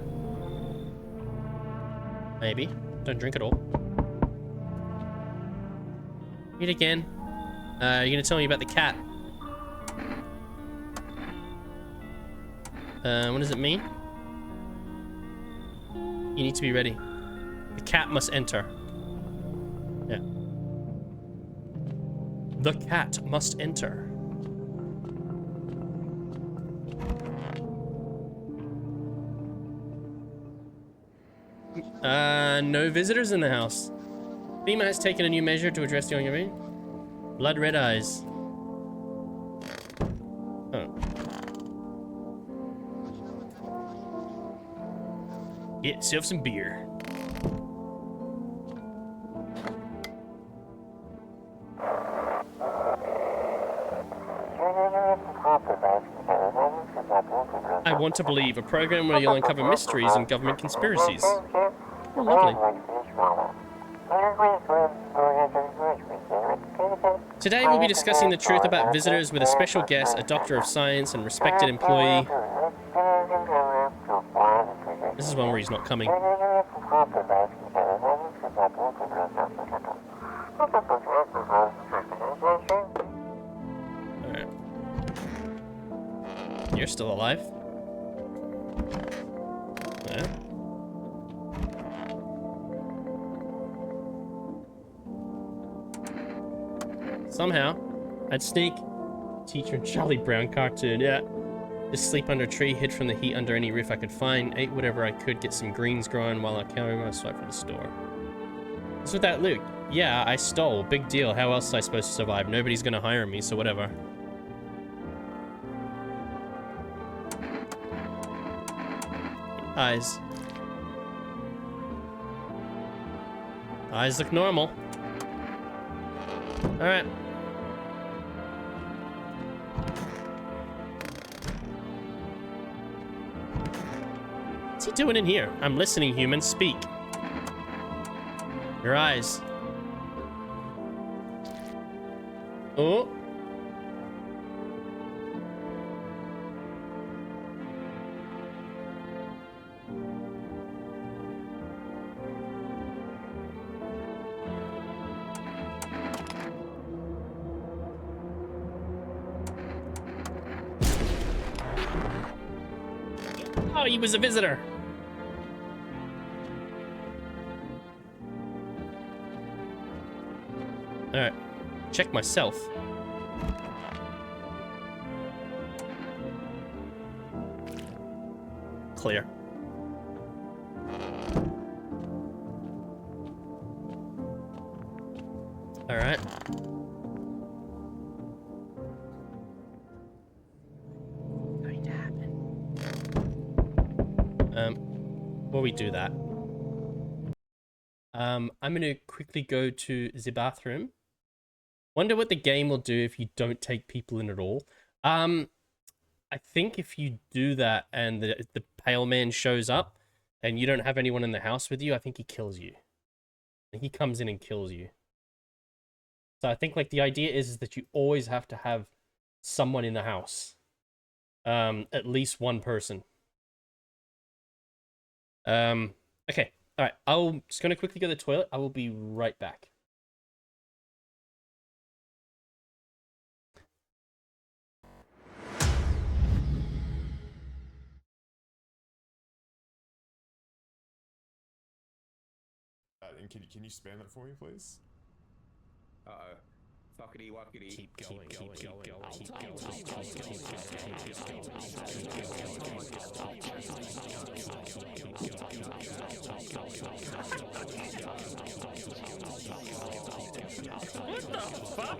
Maybe. Don't drink at all. Read again. You're gonna tell me about the cat. What does it mean? You need to be ready. The cat must enter. The cat must enter. No visitors in the house. FEMA has taken a new measure to address the ongoing blood red eyes. Oh. Get yourself some beer. I want to believe a program where you'll uncover mysteries and government conspiracies. Oh, lovely. Today we'll be discussing the truth about visitors with a special guest, a doctor of science and respected employee. This is one where he's not coming. Alright. You're still alive. Yeah. Somehow, I'd sneak. Teacher and Charlie Brown cartoon, yeah. Just sleep under a tree, hid from the heat under any roof I could find, ate whatever I could, get some greens growing while I carry my swipe for the store. What's with that Luke? Yeah, I stole. Big deal. How else was I supposed to survive? Nobody's gonna hire me, so whatever. Eyes. Eyes look normal. Alright. What's he doing in here? I'm listening, human. Speak. Your eyes. Oh. Oh, he was a visitor. Alright. Check myself. Clear. Alright. Before we do that, I'm gonna quickly go to the bathroom. Wonder what the game will do if you don't take people in at all. I think if you do that and the pale man shows up and you don't have anyone in the house with you, I think he kills you. He comes in and kills you. So I think like the idea is that you always have to have someone in the house. At least one person. Okay. Alright, I'm just gonna quickly go to the toilet. I will be right back. And can you spam that for me, please? Uh-oh. Fuckity wuckity. Keep going. What the fuck?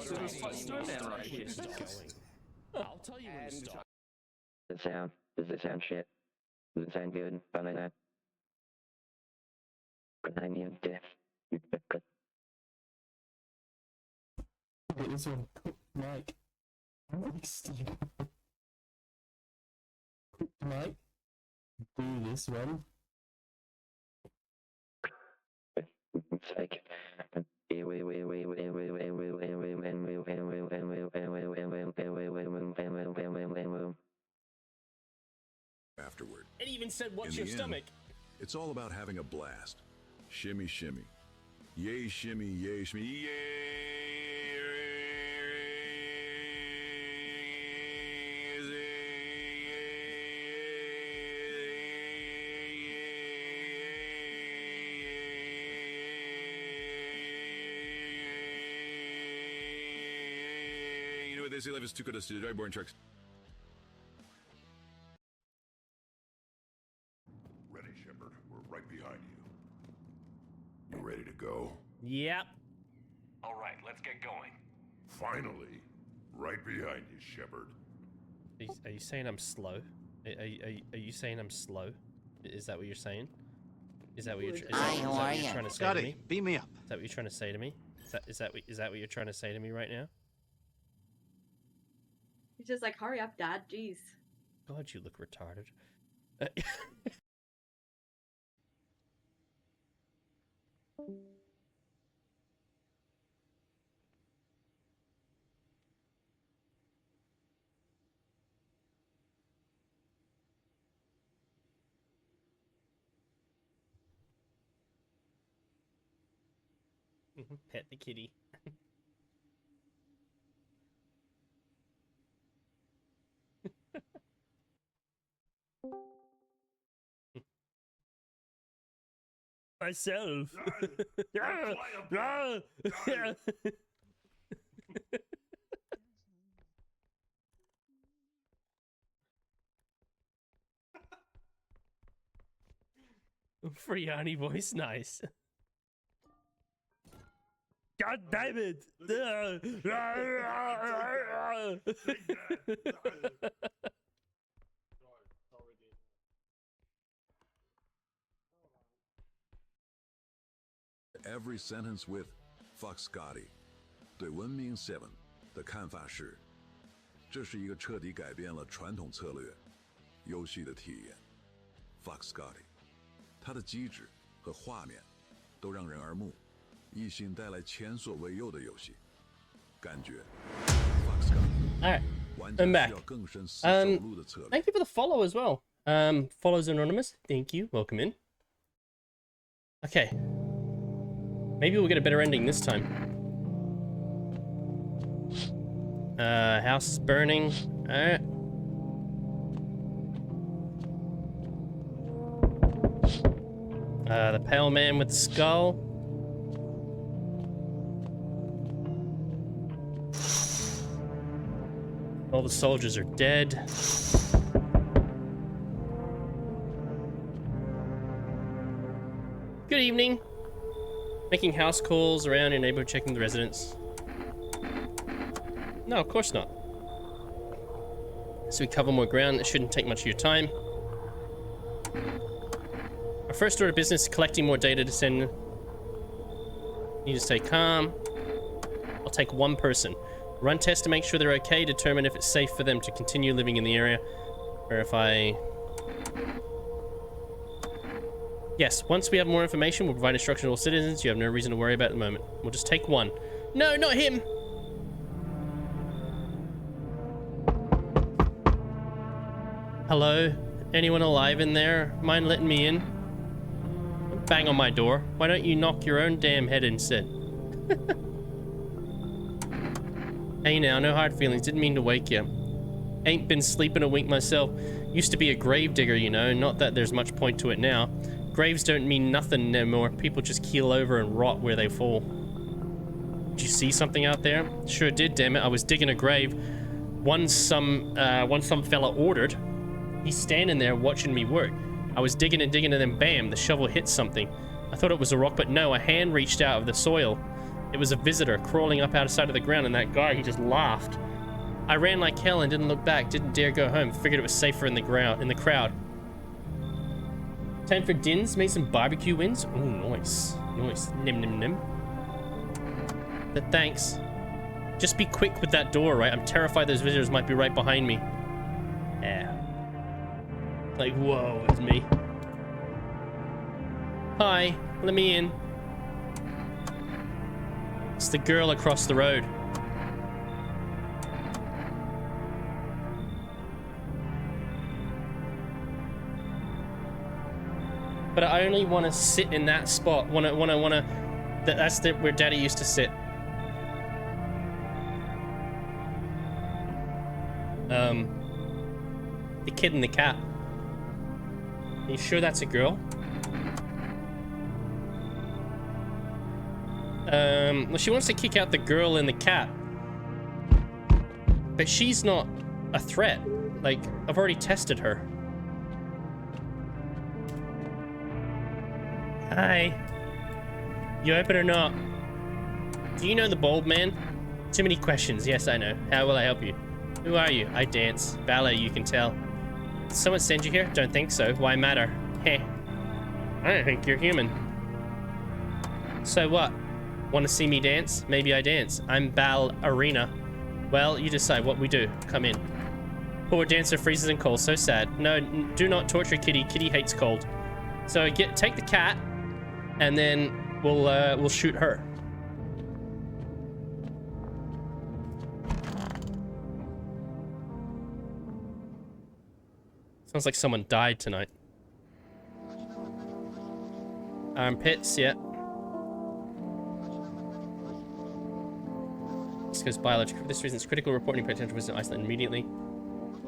There's a snowman right here. I'll tell you when to stop. Does it sound shit? Does it sound good? Fun like that? I mean, death. This one, Mike. Steve. Mike. Do this one. It's like. Afterward. It even said, "What's your stomach?" It's all about having a blast. Shimmy, shimmy. Yay, shimmy, yay, shimmy, yay. this 11 is too good to drive boring trucks. Ready, Shepard. We're right behind you. You ready to go? Yep. All right, let's get going. Finally. Right behind you, Shepard. Are you saying I'm slow? Are you saying I'm slow? Is that what you're saying? Is that what you're trying to say to me? Beam me up. Is that what you're trying to say to me? Is that what you're trying to say to me right now? He's just like, hurry up, Dad. Jeez. God, you look retarded. Pet the kitty. Myself. Free Yanni voice, nice. God damn it! Every sentence with "fuck Scotty." 对文明 Seven 的看法是，这是一个彻底改变了传统策略游戏的体验。fuck Scotty， 它的机制和画面都让人耳目，一心带来前所未有的游戏感觉。fuck Scotty。All right, I'm back. Thank you for the follow as well. Follows anonymous. Thank you. Welcome in. Okay. Maybe we'll get a better ending this time. House is burning. Alright. The pale man with the skull. All the soldiers are dead. Good evening. Making house calls around your neighborhood, checking the residents. No, of course not. So we cover more ground. It shouldn't take much of your time. Our first order of business is collecting more data to send. Need to stay calm. I'll take one person. Run tests to make sure they're okay. Determine if it's safe for them to continue living in the area. Verify. Yes, once we have more information, we'll provide instructions to all citizens. You have no reason to worry about at the moment. We'll just take one. No, not him! Hello? Anyone alive in there? Mind letting me in? Bang on my door. Why don't you knock your own damn head instead? Hey now, no hard feelings. Didn't mean to wake you. Ain't been sleeping a wink myself. Used to be a grave digger, you know. Not that there's much point to it now. Graves don't mean nothing no more. People just keel over and rot where they fall. Did you see something out there? Sure did, damn it. I was digging a grave. One some fella ordered. He's standing there watching me work. I was digging and digging and then bam, the shovel hit something. I thought it was a rock, but no, a hand reached out of the soil. It was a visitor crawling up outside of the ground, and that guy, he just laughed. I ran like hell and didn't look back, didn't dare go home. Figured it was safer in the crowd. Time for dins, made some barbecue wings. Ooh, nice. Nice. Nim nim nim. But thanks. Just be quick with that door, right? I'm terrified those visitors might be right behind me. Yeah. Like, whoa, it's me. Hi, let me in. It's the girl across the road. But I only want to sit in that spot. That's where Daddy used to sit. The kid and the cat. Are you sure that's a girl? Well, she wants to kick out the girl and the cat. But she's not a threat. Like, I've already tested her. Hi. You open or not? Do you know the bald man? Too many questions. Yes, I know. How will I help you? Who are you? I dance. Ballet, you can tell. Did someone send you here? Don't think so. Why matter? Heh. I don't think you're human. So what? Want to see me dance? Maybe I dance. I'm ballerina. Well, you decide what we do. Come in. Poor dancer freezes in cold. So sad. No, do not torture Kitty. Kitty hates cold. So take the cat, and then we'll shoot her. Sounds like someone died tonight. Armpits, yeah. This goes biological. For this reason, it's critical reporting potential visit Iceland immediately.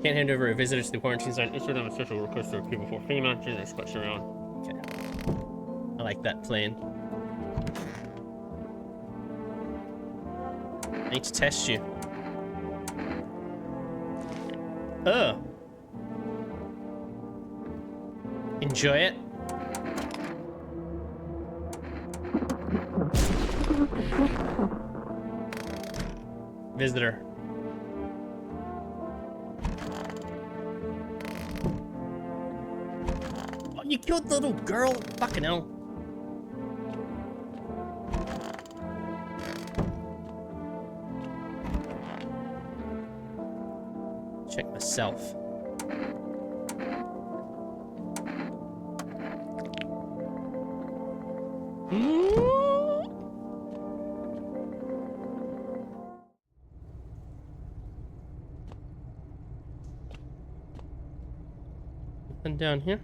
Can't hand over a visitor to the quarantine zone. Issue them a special request to people for FEMA. Jesus, what's around? Okay. I like that plan. I need to test you. Ugh. Enjoy it. Visitor. Oh, you killed the little girl? Fucking hell. Check myself. Nothing down here.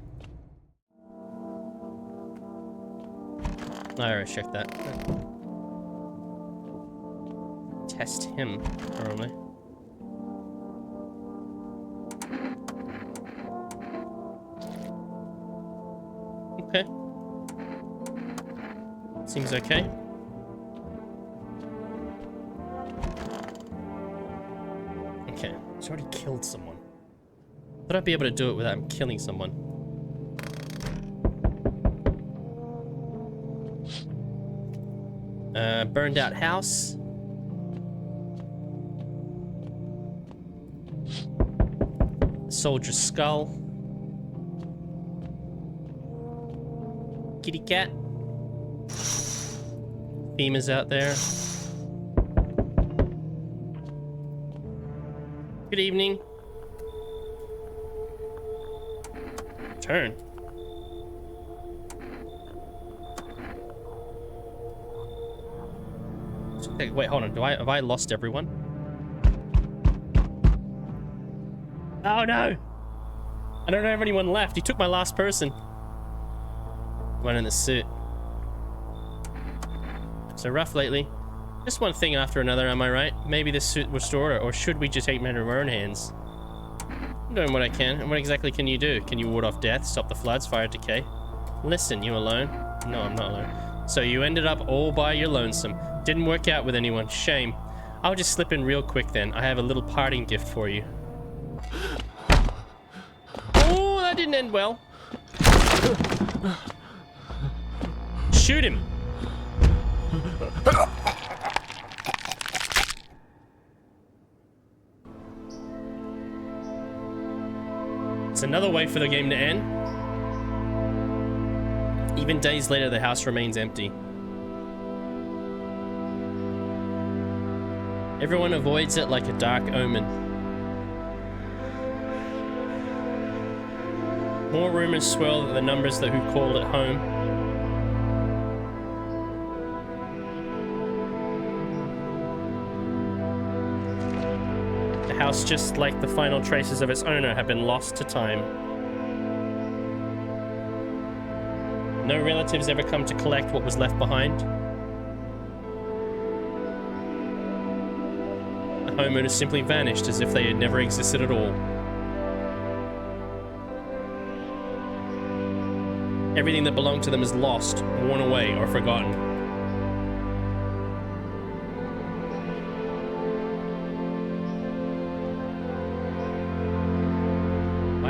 I already checked that. Test him, probably. Okay. Seems okay. Okay, he's already killed someone. Thought I'd be able to do it without him killing someone. Burned out house. Soldier's skull. Kitty cat. FEMA's out there. Good evening. Turn. Hey, wait, hold on. Have I lost everyone? Oh no! I don't have anyone left. He took my last person. One in the suit. So rough lately. Just one thing after another, am I right? Maybe this suit will restore it, or should we just take matters in our own hands? I'm doing what I can. And what exactly can you do? Can you ward off death, stop the floods, fire decay? Listen, you alone? No, I'm not alone. So you ended up all by your lonesome. Didn't work out with anyone. Shame. I'll just slip in real quick then. I have a little parting gift for you. Oh, that didn't end well. Shoot him. It's another way for the game to end. Even days later, the house remains empty. Everyone avoids it like a dark omen. More rumors swirl that the numbers that who called it home. The house, just like the final traces of its owner, have been lost to time. No relatives ever come to collect what was left behind. The homeowners simply vanished as if they had never existed at all. Everything that belonged to them is lost, worn away, or forgotten.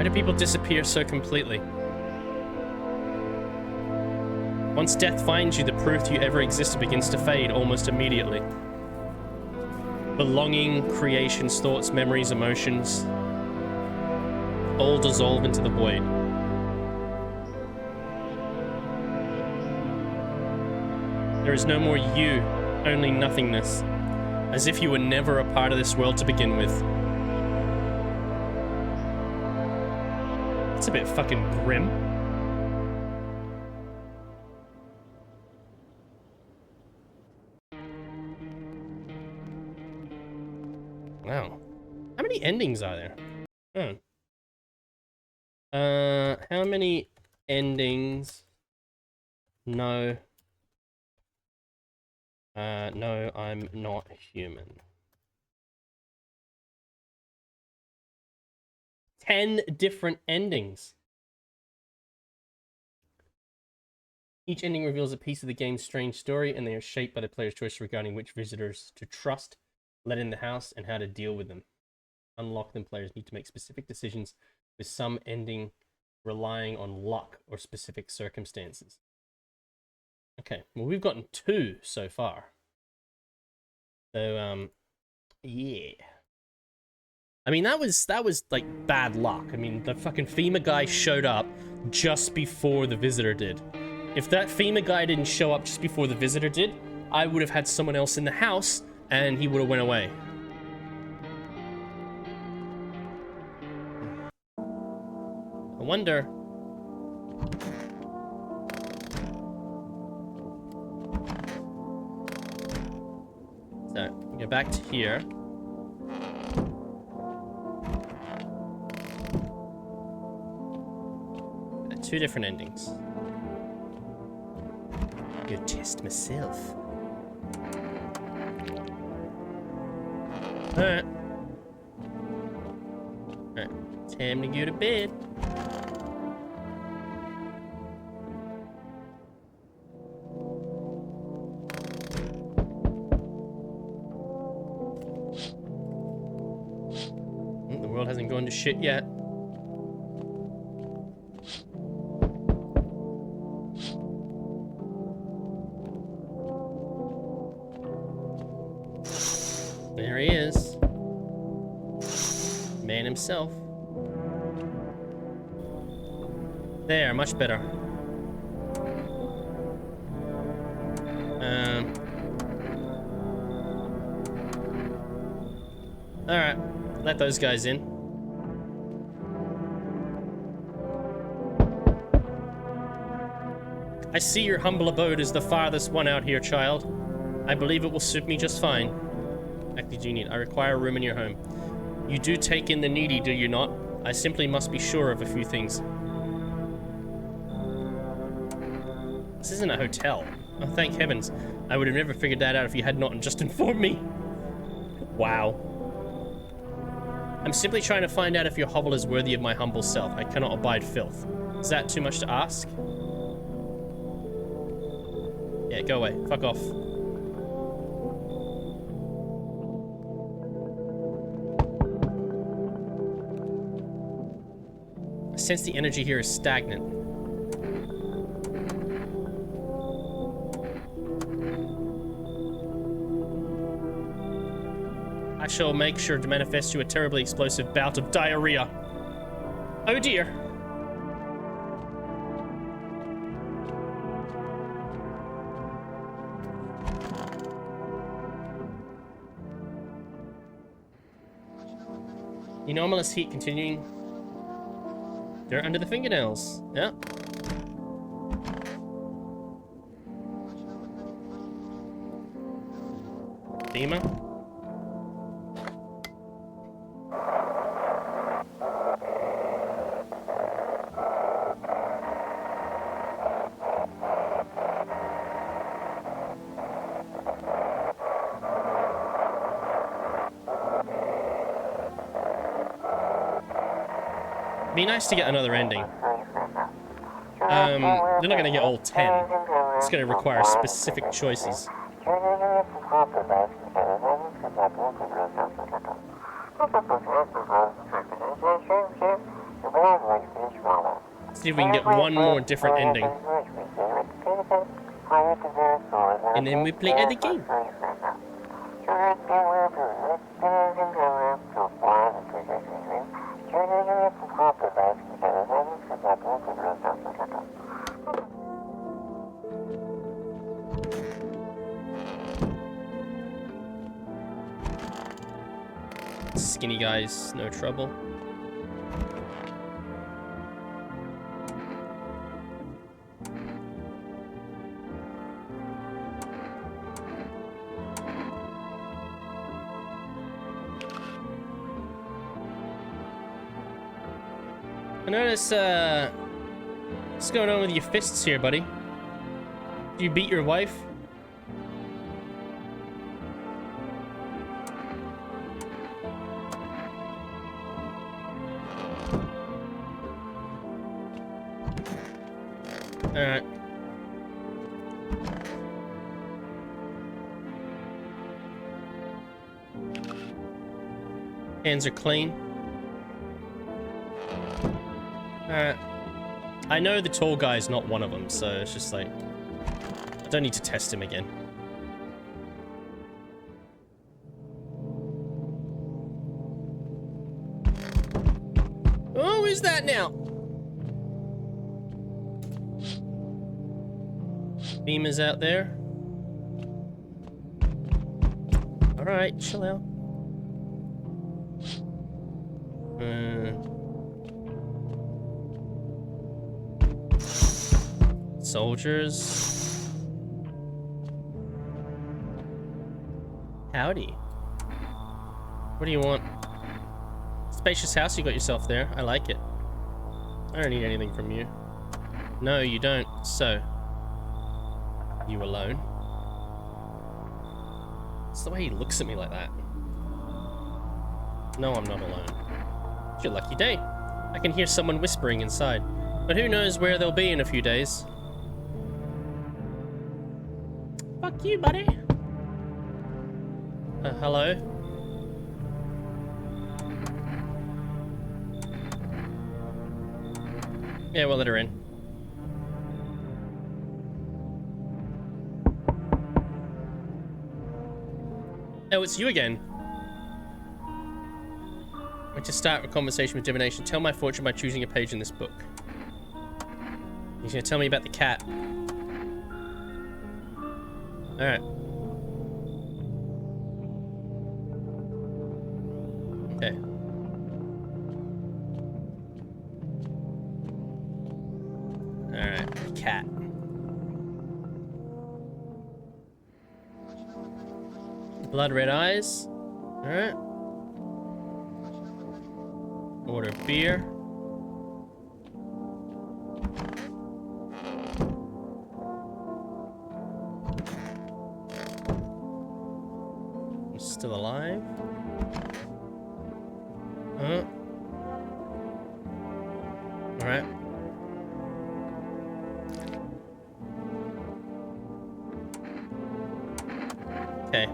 do people disappear so completely? Once death finds you, the proof you ever existed begins to fade almost immediately. Belonging, creations, thoughts, memories, emotions, all dissolve into the void. There is no more you, only nothingness, as if you were never a part of this world to begin with. It's a bit fucking grim. Wow. How many endings are there? How many endings? No. No, I'm not human. 10 different endings. Each ending reveals a piece of the game's strange story, and they are shaped by the player's choice regarding which visitors to trust, let in the house, and how to deal with them. Unlock them, players need to make specific decisions, with some ending relying on luck or specific circumstances. Okay, well, we've gotten 2 so far. So, yeah. I mean, that was like bad luck. I mean, the fucking FEMA guy showed up just before the visitor did. If that FEMA guy didn't show up just before the visitor did, I would have had someone else in the house and he would have went away. I wonder. So, go back to here. Two different endings. Go test myself. Alright. Alright. Time to go to bed. The world hasn't gone to shit yet. There he is. Man himself. There, much better. Alright, let those guys in. I see your humble abode is the farthest one out here, child. I believe it will suit me just fine. Actually, do you need? I require a room in your home. You do take in the needy, do you not? I simply must be sure of a few things. This isn't a hotel. Oh, thank heavens. I would have never figured that out if you had not just informed me. Wow. I'm simply trying to find out if your hovel is worthy of my humble self. I cannot abide filth. Is that too much to ask? Yeah, go away. Fuck off. I sense the energy here is stagnant. I shall make sure to manifest you a terribly explosive bout of diarrhea. Oh dear. The anomalous heat continuing. Dirt under the fingernails. Yeah. FEMA. Be nice to get another ending. They're not gonna get all 10. It's gonna require specific choices. See if we can get one more different ending. And then we play the game. Skinny guys, no trouble. I notice, what's going on with your fists here, buddy? Do you beat your wife? Alright. Hands are clean. Alright. I know the tall guy's not one of them, so it's just like... I don't need to test him again. Oh, who's that now? Beamer's out there. Alright, chill out. Soldiers. Howdy. What do you want? Spacious house you got yourself there. I like it. I don't need anything from you. No, you don't. So, you alone? It's the way he looks at me like that. No, I'm not alone. It's your lucky day. I can hear someone whispering inside. But who knows where they'll be in a few days. Fuck you, buddy. Hello? Yeah, we'll let her in. Oh, it's you again. I to start a conversation with divination. Tell my fortune by choosing a page in this book. He's gonna tell me about the cat. Alright. Okay. Alright, cat. Blood red eyes. Alright. Order beer. I'm still alive. Huh? Alright. Okay.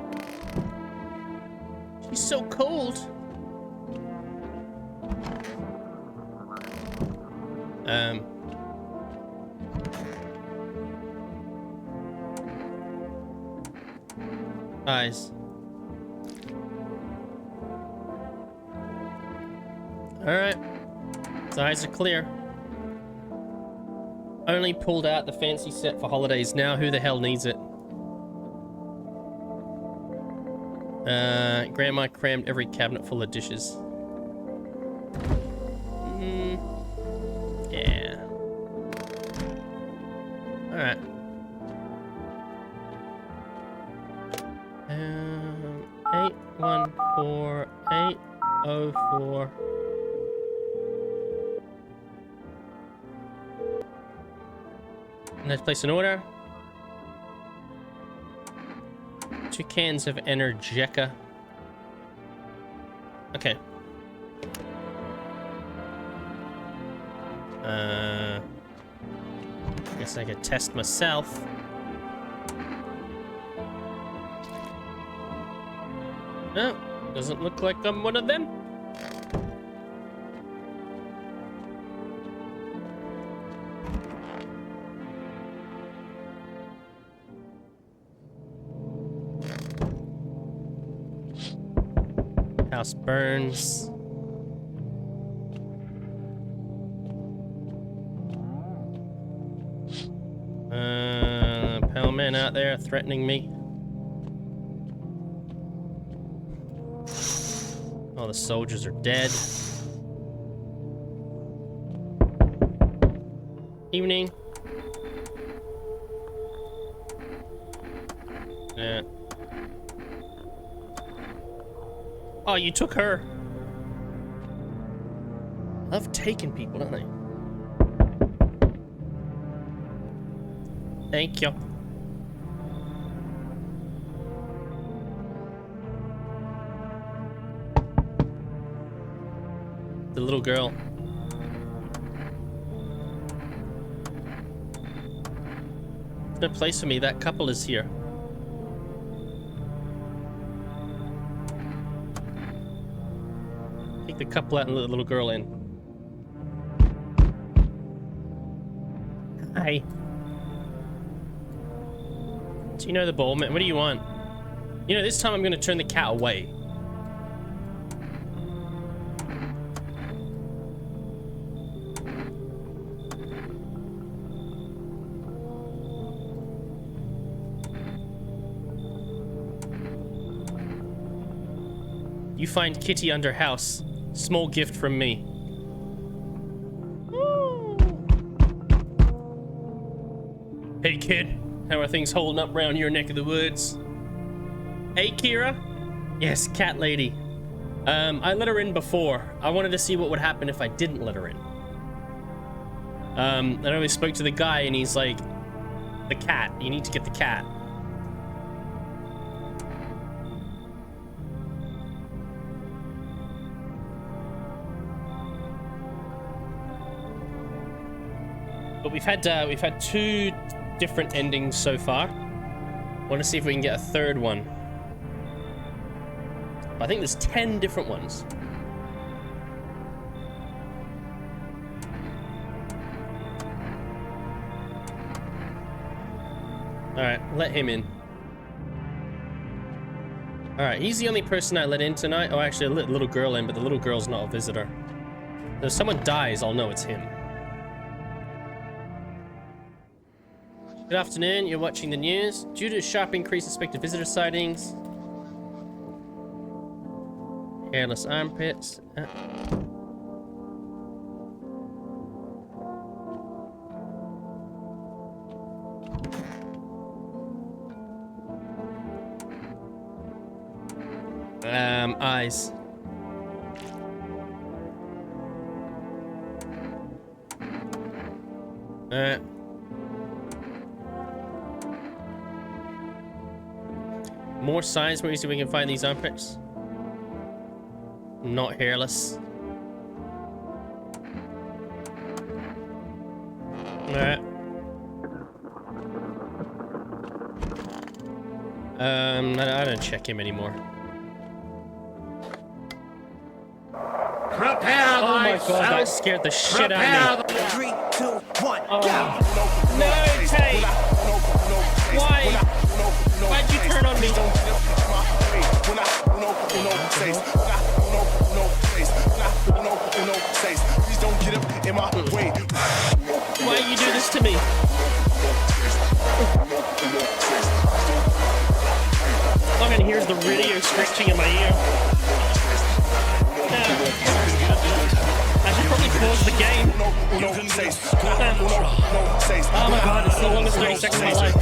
She's so cold. Eyes. Alright. His eyes are clear. Only pulled out the fancy set for holidays. Now who the hell needs it? Grandma crammed every cabinet full of dishes. Yeah. Alright. 814804. Let's place an order. 2 cans of Energeca. Okay. Guess I could test myself. No, doesn't look like I'm one of them. House burns. Pale man out there threatening me. All the soldiers are dead. Evening. Yeah. Oh, you took her. Love taking people, don't they? Thank you. The little girl. There's no place for me. That couple is here. Take the couple out and let the little girl in. Hi. Do you know the ball, man? What do you want? You know, this time I'm gonna turn the cat away. You find Kitty under house. Small gift from me. Hey kid, how are things holding up around your neck of the woods? Hey Kira? Yes, cat lady. I let her in before. I wanted to see what would happen if I didn't let her in. I know we spoke to the guy and he's like, the cat, you need to get the cat. But we've had 2 different endings so far. I want to see if we can get a third one. I think there's 10 different ones. Alright, let him in. Alright, he's the only person I let in tonight. Oh, actually, I let a little girl in, but the little girl's not a visitor. If someone dies, I'll know it's him. Good afternoon, you're watching the news. Due to a sharp increase in suspected visitor sightings. Hairless armpits. Eyes. More signs where we see if we can find these armpits. Not hairless. Alright. I don't check him anymore. Prepare oh my god, that scared the shit out of me. 3, 2, 1, oh. No, Tate! Why? Why'd you turn on me? Please don't get up in my way. Why you do this to me? All I can hear is the radio scratching in my ear. I should probably pause the game. Oh my god, it's the longest 30 seconds of my life.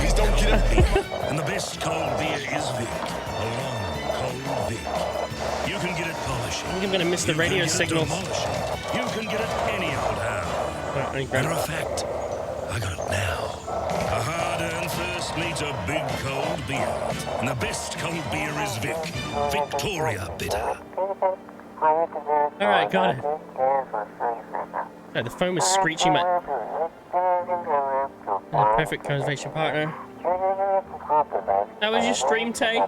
And the best cold beer is Vic. A long, cold Vic. You can get it polishing. I think I'm gonna miss the radio signals. You can get it any old how. Matter of fact, I got it now. A hard-earned first meets a big cold beer. And the best cold beer is Vic. Victoria Bitter. Alright, got it. Oh, the phone was screeching my... Oh, perfect conservation partner. How was your stream, Tay?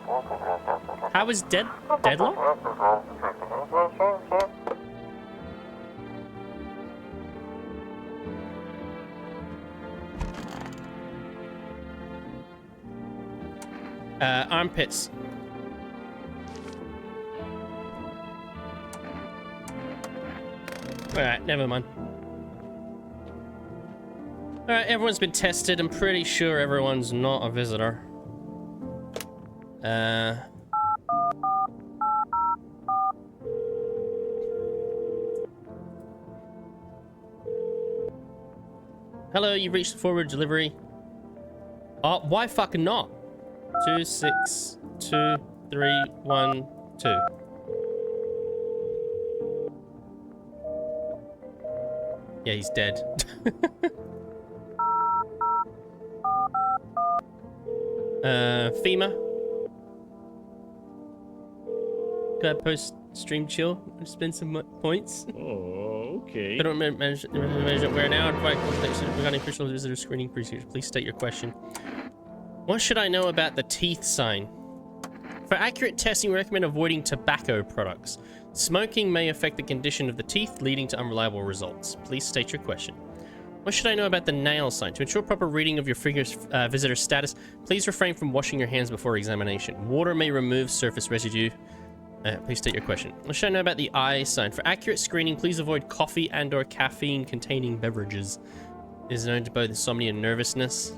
How was Deadlock? Armpits. Alright, never mind. Alright, everyone's been tested. I'm pretty sure everyone's not a visitor. Hello, you've reached the forward delivery. Oh, why fucking not? 262312. Yeah, he's dead. FEMA. Go post stream chill. Spend some points. Oh, okay. I don't manage where now. Regarding official visitor screening procedures, please state your question. What should I know about the teeth sign? For accurate testing, we recommend avoiding tobacco products. Smoking may affect the condition of the teeth, leading to unreliable results. Please state your question. What should I know about the nail sign? To ensure proper reading of your visitor status, please refrain from washing your hands before examination. Water may remove surface residue. Please state your question. What should I know about the eye sign? For accurate screening, please avoid coffee and/or caffeine-containing beverages. It is known to both insomnia and nervousness.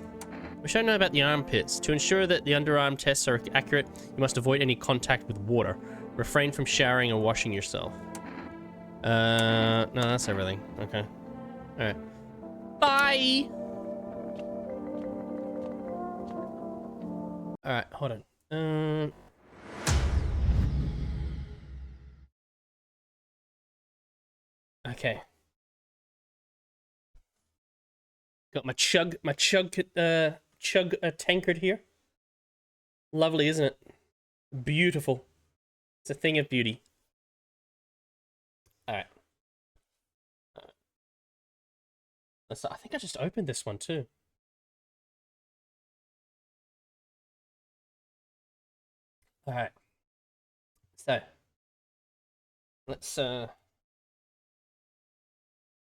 What should I know about the armpits? To ensure that the underarm tests are accurate, you must avoid any contact with water. Refrain from showering or washing yourself. No, that's everything. Okay. Alright. Bye! Alright, hold on. Okay. Got my chug tankard here. Lovely, isn't it? Beautiful. It's a thing of beauty. Alright. So I think I just opened this one too. Alright. So let's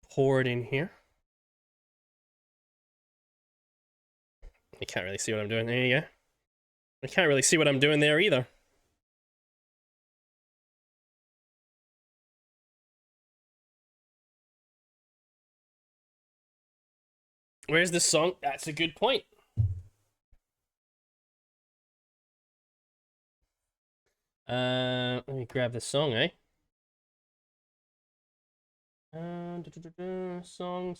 pour it in here. You can't really see what I'm doing. There you go. I can't really see what I'm doing there either. Where's the song? That's a good point. Let me grab the song, eh? Song.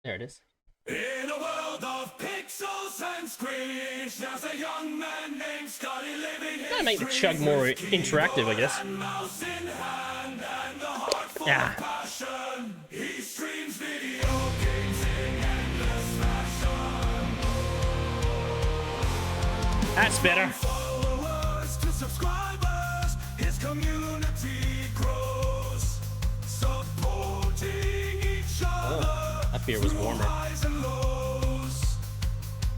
There it is. In a world of pixels and screens, there's a young man named Scotty living his Gotta make the chug more interactive, I guess. Yeah. He streams video games in endless fashion. That's better. Followers to subscribers, his community grows, supporting each other. That beer was warmer.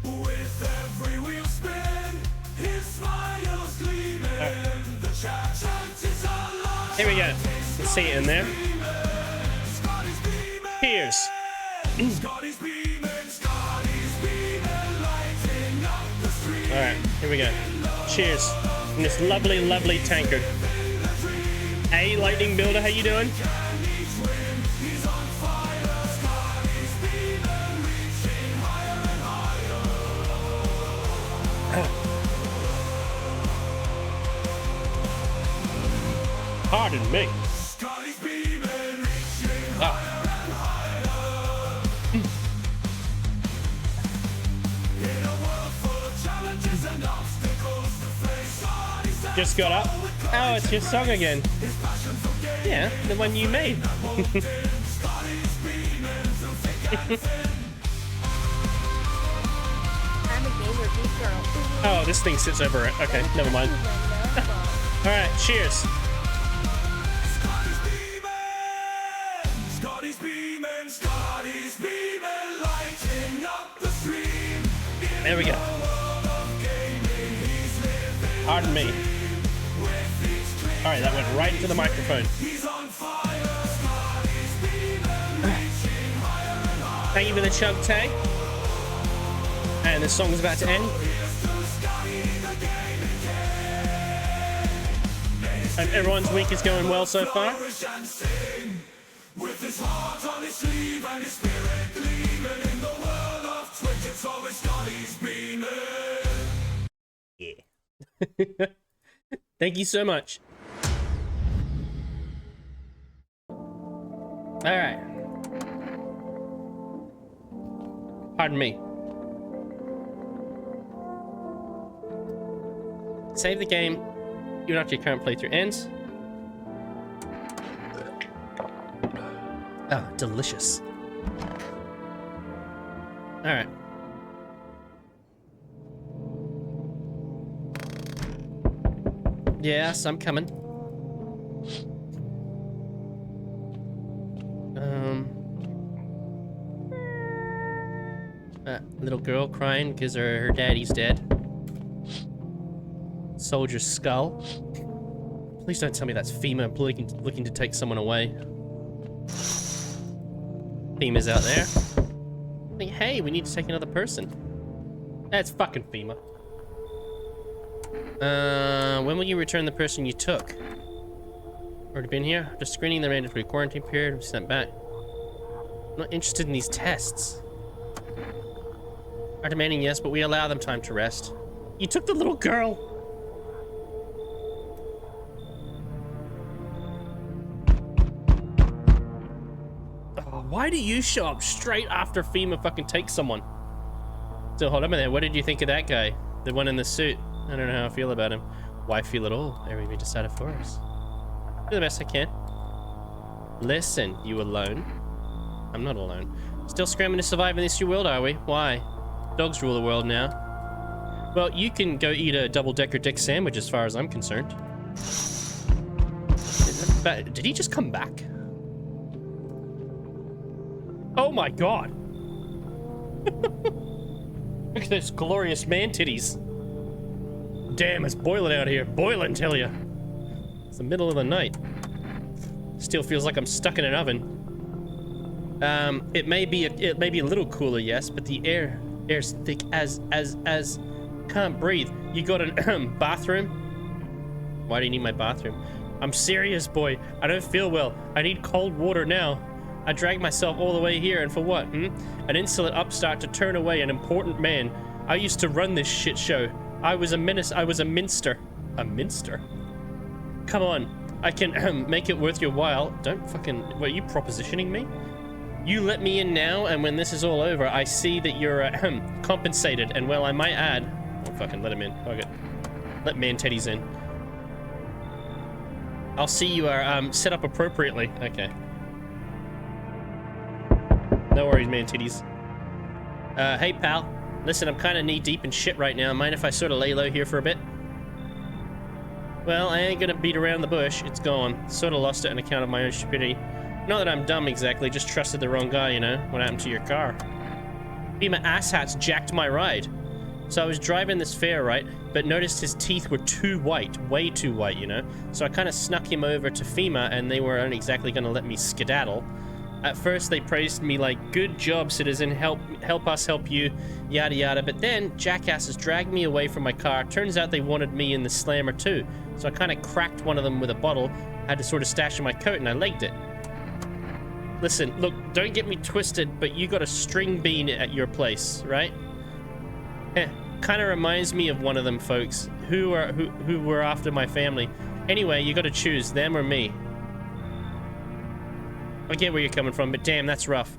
With every wheel spin, his smiles gleaming. The chat is alive. Here we go. Let's see it in there. Cheers. Alright, here we go. Cheers. In this lovely, lovely tankard. Hey, Lightning Builder, how you doing? Pardon me. Just got up. Oh, it's your song again. Yeah, the one you made. Oh, this thing sits over it. Okay, never mind. Alright, cheers. There we go. Pardon me. Alright, that went right into the microphone. Thank you for the chug tag. And the song is about to end. And everyone's week is going well so far. With his heart on his sleeve and his spirit leaving in the world of Twitch, it's always Scotty's been Yeah. Thank you so much. Alright. Pardon me. Save the game. Even after your current playthrough ends. Oh, delicious. Alright. Yes, I'm coming. Little girl crying because her daddy's dead. Soldier's skull. Please don't tell me that's FEMA looking to take someone away. FEMA's out there. Like, hey, we need to take another person. That's fucking FEMA. When will you return the person you took? Already been here? Just screening the mandatory quarantine period. We sent back. I'm not interested in these tests. Are demanding yes, but we allow them time to rest. You took the little girl. Oh, why do you show up straight after FEMA fucking takes someone? So hold on a minute. What did you think of that guy? The one in the suit. I don't know how I feel about him. Why feel at all? Everything we decided for us. Do the best I can. Listen, you alone? I'm not alone. Still scrambling to survive in this new world, are we? Why? Dogs rule the world now. Well, you can go eat a double-decker dick sandwich as far as I'm concerned. Did he just come back? Oh my god! Look at those glorious man titties. Damn, it's boiling out here. Boiling, tell ya. It's the middle of the night. Still feels like I'm stuck in an oven. It may be a little cooler, yes, but the air's thick as can't breathe. You got a bathroom? Why do you need my bathroom? I'm serious, boy. I don't feel well. I need cold water now. I dragged myself all the way here, and for what, An insolent upstart to turn away an important man. I used to run this shit show. I was a menace. I was a minster. A minster? Come on. I can make it worth your while. Don't fucking... What, are you propositioning me? You let me in now, and when this is all over, I see that you're compensated. And well, I might add... Oh, fucking let him in. Fuck it. Let man teddies in. I'll see you are set up appropriately. Okay. No worries, man titties. Hey, pal. Listen, I'm kind of knee-deep in shit right now. Mind if I sort of lay low here for a bit? Well, I ain't gonna beat around the bush. It's gone. Sort of lost it on account of my own stupidity. Not that I'm dumb exactly, just trusted the wrong guy, you know? What happened to your car? FEMA asshats jacked my ride. So I was driving this fair, right? But noticed his teeth were too white. Way too white, you know? So I kind of snuck him over to FEMA, and they weren't exactly gonna let me skedaddle. At first, they praised me like, good job, citizen, help us help you, yada yada. But then, jackasses dragged me away from my car. Turns out they wanted me in the slammer too. So I kind of cracked one of them with a bottle, had to sort of stash in my coat, and I legged it. Listen, look, don't get me twisted, but you got a string bean at your place, right? Kind of reminds me of one of them folks who were after my family. Anyway, you got to choose them or me. I get where you're coming from, but damn, that's rough.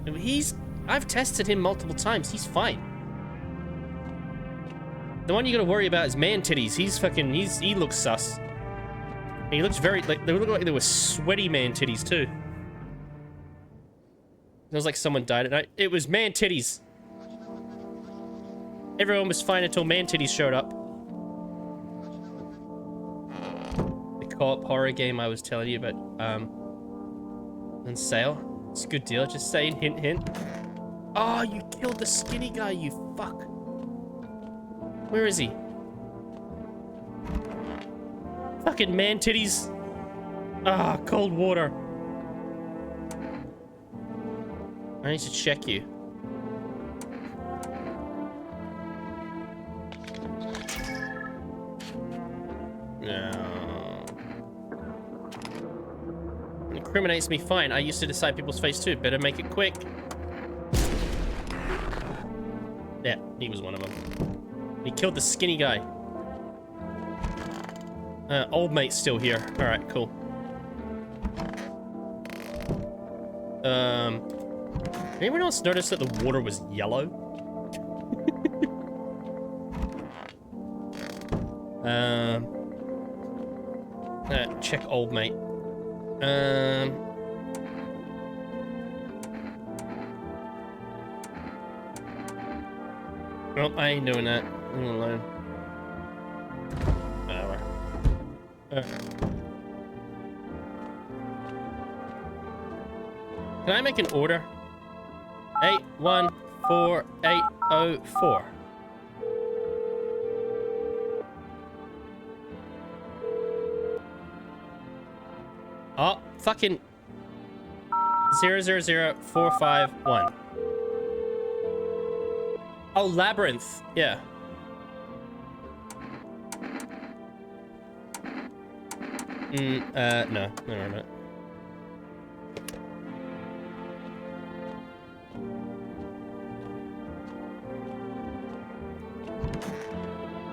I've tested him multiple times. He's fine. The one you gotta worry about is man titties. He looks sus. And he looks very, like, they look like they were sweaty man titties, too. It was like someone died at night. It was man titties. Everyone was fine until man titties showed up. The co-op horror game I was telling you about, on sale. It's a good deal, just saying, hint, hint. Oh, you killed the skinny guy, you fuck. Where is he? Fucking man titties. Ah, cold water. I need to check you. No. incriminates me, fine. I used to decide people's face too. Better make it quick. Yeah, he was one of them. He killed the skinny guy. Old mate's still here. Alright, cool. Anyone else notice that the water was yellow? Check old mate. Well, I ain't doing that. Leave me alone. Whatever. Can I make an order? 814804. Oh, fucking 000451. Oh, Labyrinth. Yeah. No. Never mind.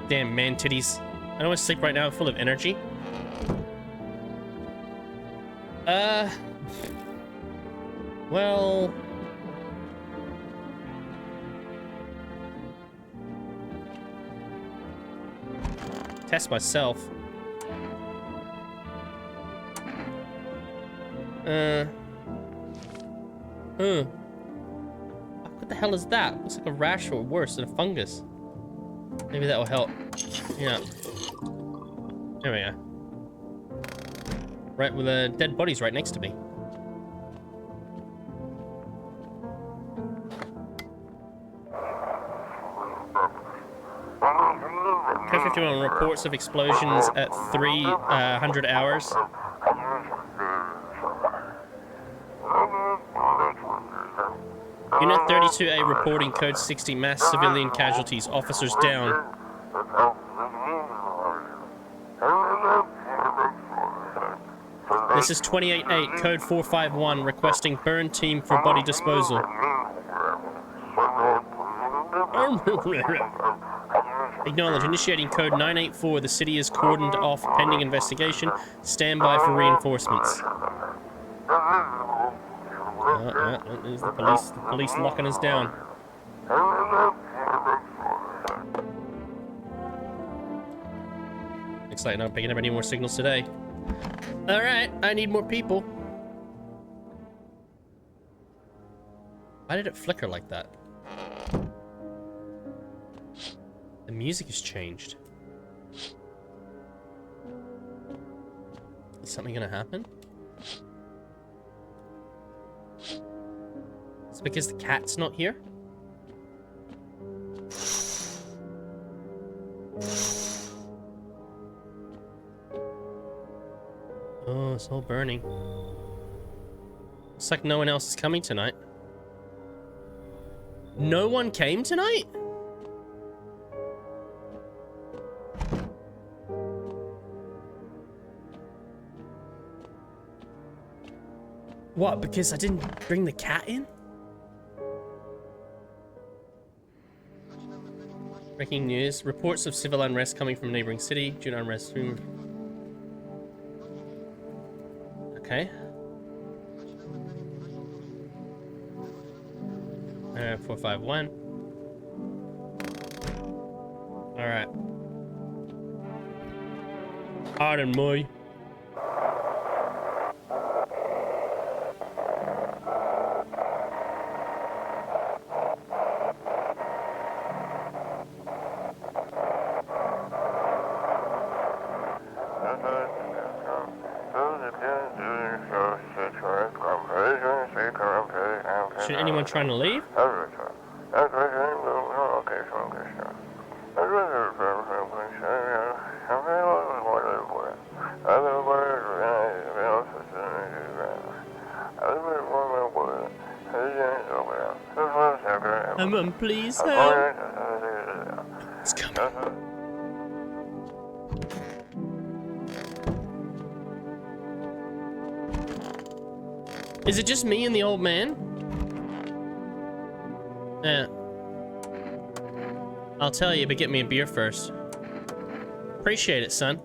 Damn, man titties. I don't want to sleep right now. I'm full of energy. Well... Test myself. What the hell is that? Looks like a rash or worse than a fungus. Maybe that will help. Yeah. There we go. Right, with the dead bodies right next to me. Code 51 reports of explosions at 300 hours. Unit 32A reporting code 60 mass civilian casualties. Officers down. This is 28-8, code 451, requesting burn team for body disposal. Acknowledge, initiating code 984, the city is cordoned off pending investigation. Stand by for reinforcements. There's the police locking us down. Looks like not picking up any more signals today. Alright, I need more people. Why did it flicker like that? The music has changed. Is something gonna happen? It's because the cat's not here? Oh, it's all burning. Looks like no one else is coming tonight. No one came tonight? What, because I didn't bring the cat in? Breaking news. Reports of civil unrest coming from neighboring city. Due to unrest. Okay. 451. Alright. Pardon me. Should anyone trying to leave? Please help. It's coming. Is it just me and the old man? Yeah. I'll tell you, but get me a beer first. Appreciate it, son.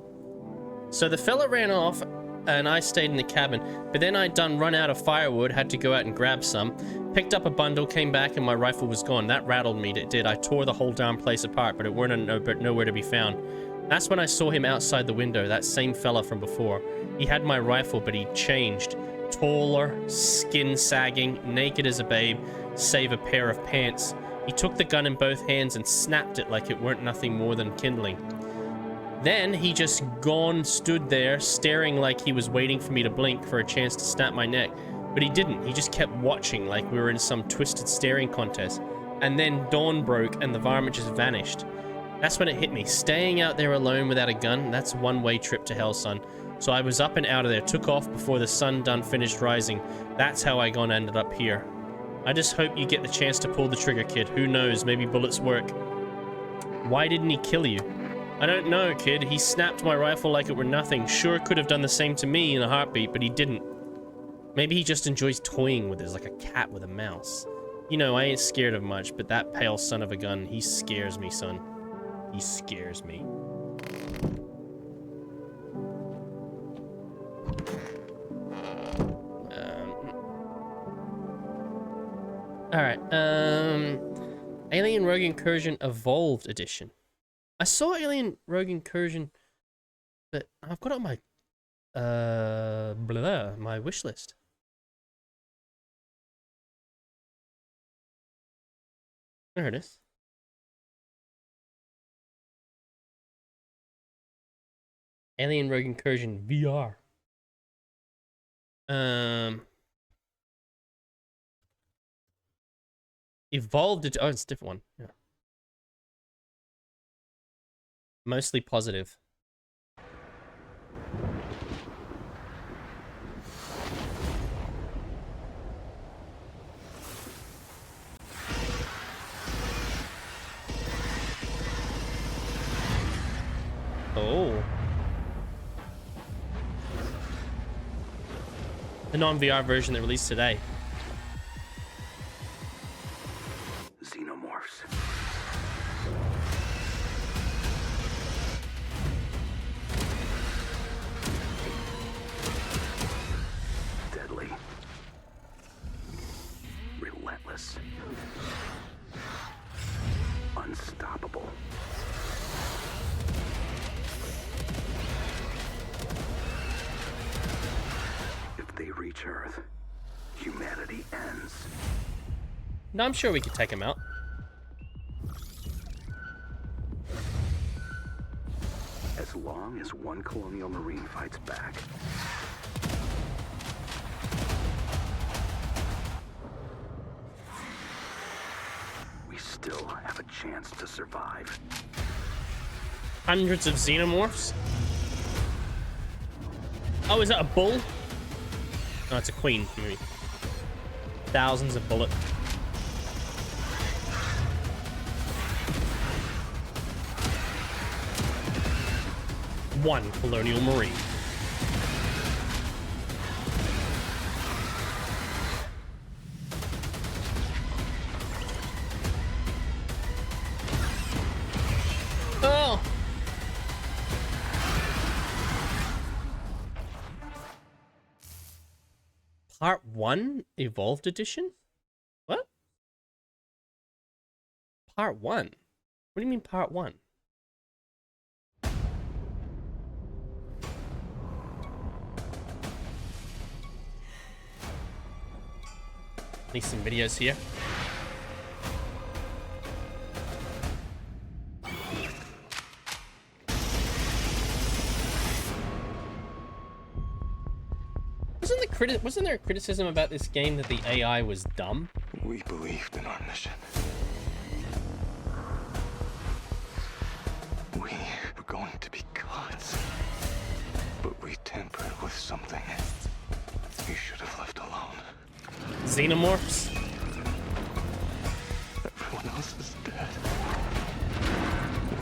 So the fella ran off, and I stayed in the cabin, but then I'd run out of firewood, had to go out and grab some, picked up a bundle, came back, and my rifle was gone. That rattled me, it did. I tore the whole damn place apart, but it weren't nowhere to be found. That's when I saw him outside the window, that same fella from before. He had my rifle, but he changed. Taller, skin sagging, naked as a babe, save a pair of pants. He took the gun in both hands and snapped it like it weren't nothing more than kindling. Then he just stood there, staring like he was waiting for me to blink for a chance to snap my neck. But he didn't. He just kept watching like we were in some twisted staring contest. And then dawn broke and the varmint just vanished. That's when it hit me. Staying out there alone without a gun, that's a one-way trip to hell, son. So I was up and out of there, took off before the sun finished rising. That's how I ended up here. I just hope you get the chance to pull the trigger, kid. Who knows, maybe bullets work. Why didn't he kill you? I don't know, kid. He snapped my rifle like it were nothing. Sure could have done the same to me in a heartbeat, but he didn't. Maybe he just enjoys toying with us like a cat with a mouse. You know, I ain't scared of much, but that pale son of a gun, he scares me, son. He scares me. Alright, Alien Rogue Incursion Evolved Edition. I saw Alien Rogue Incursion, but I've got it on my, my wish list. There it is. Alien Rogue Incursion VR. Evolved it. Oh, it's a different one. Yeah. Mostly positive. Oh. The non-VR version that released today. Xenomorphs. Deadly. Relentless. Unstoppable. If they reach Earth, humanity ends. No, I'm sure we could take him out. As long as one colonial marine fights back, we still have a chance to survive. Hundreds of xenomorphs? Oh, is that a bull? No, it's a queen. Maybe. Thousands of bullets. One colonial marine. Oh! Part 1? Evolved Edition? What? Part 1? What do you mean Part 1? Need some videos here. Wasn't there a criticism about this game that the AI was dumb? We believed in our mission. We were going to be gods. But we tampered with something we should have left alone. Xenomorphs? Everyone else is dead.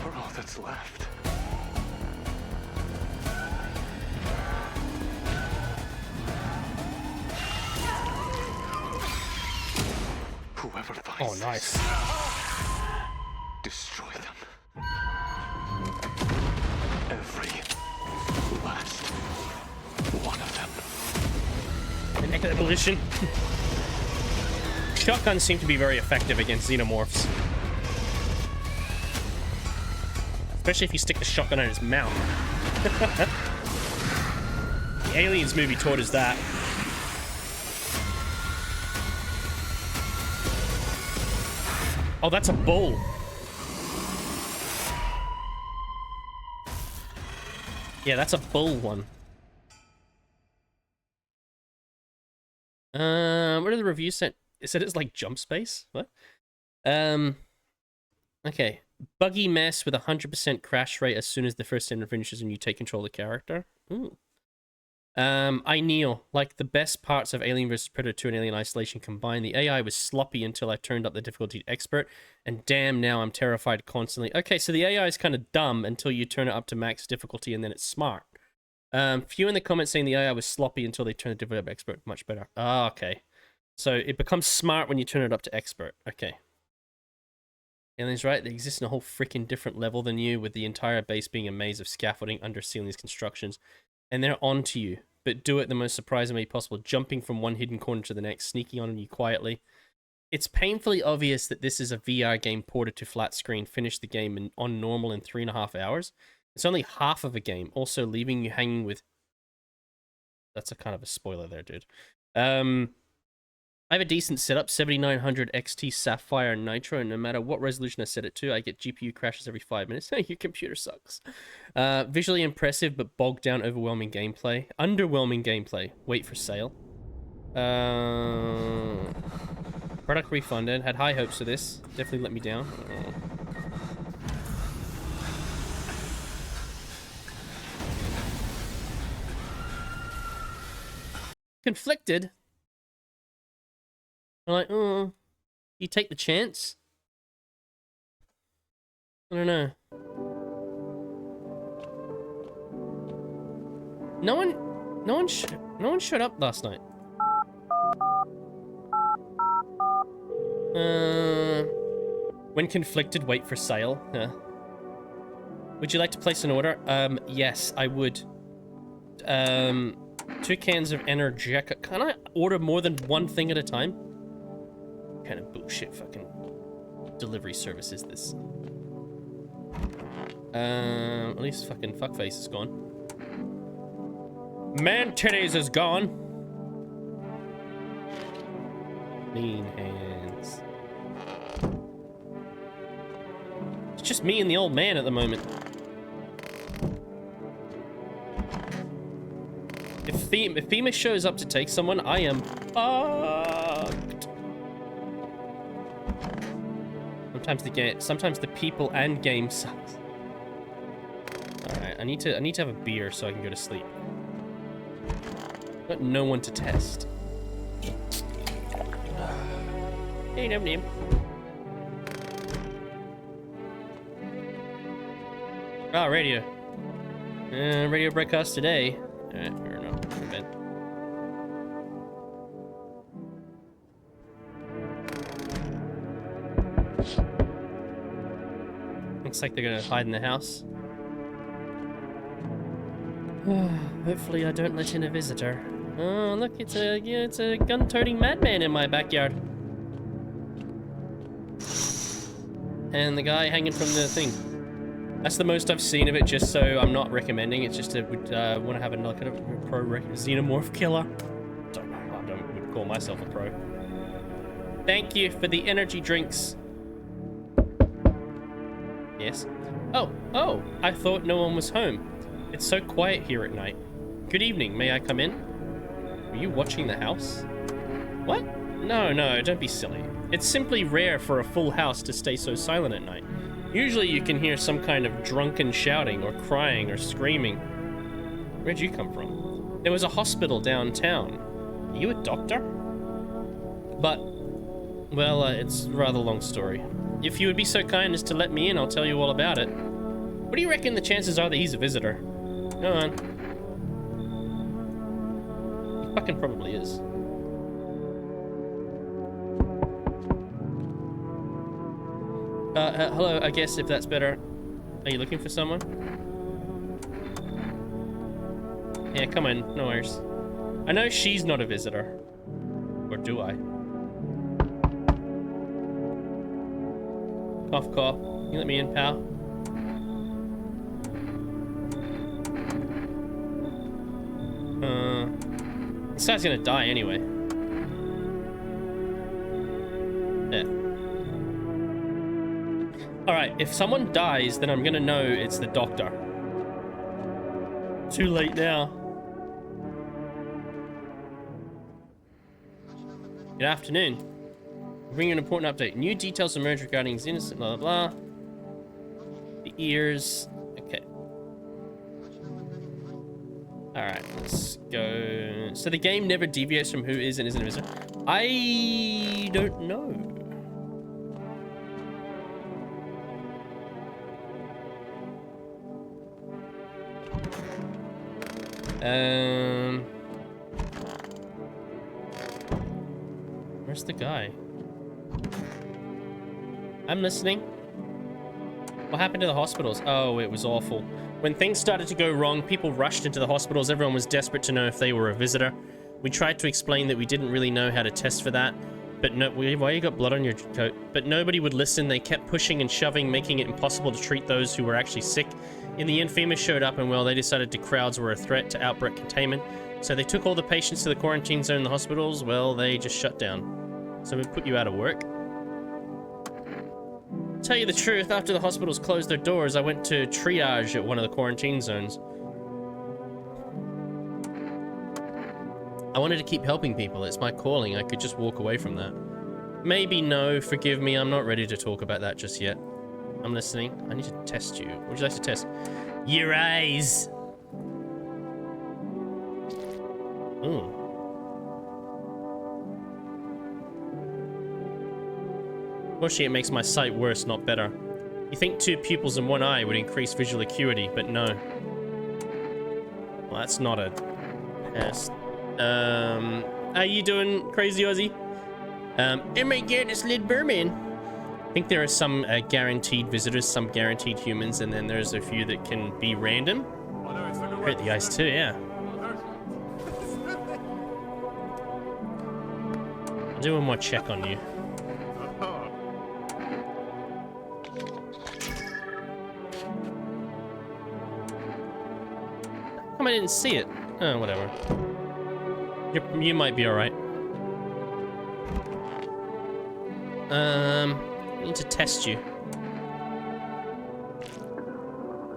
We're all that's left. whoever finds Oh, nice. destroy them. Every last one of them. An evolution. Shotguns seem to be very effective against xenomorphs. Especially if you stick the shotgun in his mouth. The Aliens movie taught us that. Oh, that's a bull. Yeah, that's a bull one. What are the reviews sent? It said it's like jump space. What? Okay. Buggy mess with 100% crash rate as soon as the first ender finishes and you take control of the character. Ooh. I kneel. Like the best parts of Alien vs Predator 2 and Alien Isolation combined, the AI was sloppy until I turned up the difficulty to expert, and damn, now I'm terrified constantly. Okay, so the AI is kind of dumb until you turn it up to max difficulty, and then it's smart. Few in the comments saying the AI was sloppy until they turned the difficulty up to expert. Much better. Ah, okay. So it becomes smart when you turn it up to expert. Okay. Alien's right, they exist in a whole freaking different level than you, with the entire base being a maze of scaffolding under ceilings constructions. And they're onto you, but do it the most surprising way possible, jumping from one hidden corner to the next, sneaking on you quietly. It's painfully obvious that this is a VR game ported to flat screen. Finish the game on normal in 3.5 hours. It's only half of a game, also leaving you hanging with... That's a kind of a spoiler there, dude. I have a decent setup, 7900 XT Sapphire Nitro, and no matter what resolution I set it to, I get GPU crashes every 5 minutes. Your computer sucks. Visually impressive, but bogged down, overwhelming gameplay. Underwhelming gameplay. Wait for sale. Product refunded. Had high hopes for this. Definitely let me down. Conflicted. I'm like, oh, you take the chance? I don't know. No one showed up last night. When conflicted, wait for sale. Would you like to place an order? Yes, I would. 2 cans of Energetic. Can I order more than one thing at a time? What kind of bullshit fucking delivery service is this? At least fucking fuckface is gone. Man titties is gone. Lean hands. It's just me and the old man at the moment. If FEMA shows up to take someone, I am fucked. Sometimes the people and game sucks. Alright, I need to have a beer so I can go to sleep. Got no one to test. Hey, name. Ah, radio. Radio broadcast today. Alright, fair enough. Go to bed. Looks like they're gonna hide in the house. Hopefully I don't let in a visitor. Oh, look, it's a gun-toting madman in my backyard. And the guy hanging from the thing. That's the most I've seen of it, just so I'm not recommending. It's just I would want to have a look at a pro xenomorph killer. I would call myself a pro. Thank you for the energy drinks. Yes. Oh, I thought no one was home. It's so quiet here at night. Good evening, may I come in? Were you watching the house? What? No, don't be silly. It's simply rare for a full house to stay so silent at night. Usually you can hear some kind of drunken shouting or crying or screaming. Where'd you come from? There was a hospital downtown. Are you a doctor? But, well, it's a rather long story. If you would be so kind as to let me in, I'll tell you all about it. What do you reckon the chances are that he's a visitor? Go on. He fucking probably is. Hello, I guess if that's better. Are you looking for someone? Yeah, come in, no worries. I know she's not a visitor. Or do I? Cough, cough. You let me in, pal? This guy's gonna die anyway. Yeah. Alright, if someone dies, then I'm gonna know it's the doctor. Too late now. Good afternoon. We're bringing an important update. New details emerge regarding his innocent, blah, blah, blah. The ears. Okay. Alright, let's go. So the game never deviates from who is and isn't a visitor. I don't know. Where's the guy? I'm listening. What happened to the hospitals? Oh, it was awful. When things started to go wrong, people rushed into the hospitals. Everyone was desperate to know if they were a visitor. We tried to explain that we didn't really know how to test for that. But no, why you got blood on your coat? But nobody would listen. They kept pushing and shoving, making it impossible to treat those who were actually sick. In the end, FEMA showed up and, well, they decided the crowds were a threat to outbreak containment. So they took all the patients to the quarantine zone in the hospitals. Well, they just shut down. So we put you out of work. Tell you the truth, after the hospitals closed their doors, I went to triage at one of the quarantine zones. I wanted to keep helping people. It's my calling. I could just walk away from that. Maybe no, forgive me. I'm not ready to talk about that just yet. I'm listening. I need to test you. What would you like to test? Your eyes. Ooh. Fortunately, it makes my sight worse, not better. You think 2 pupils in 1 eye would increase visual acuity, but no. Well, that's not a test. How you doing, Crazy Aussie? Oh my god, it's Lid Berman. I think there are some guaranteed visitors, some guaranteed humans, and then there's a few that can be random. Hurt the eyes too, yeah. I'll do one more check on you. How come I didn't see it? Oh, whatever. You might be alright. I need to test you.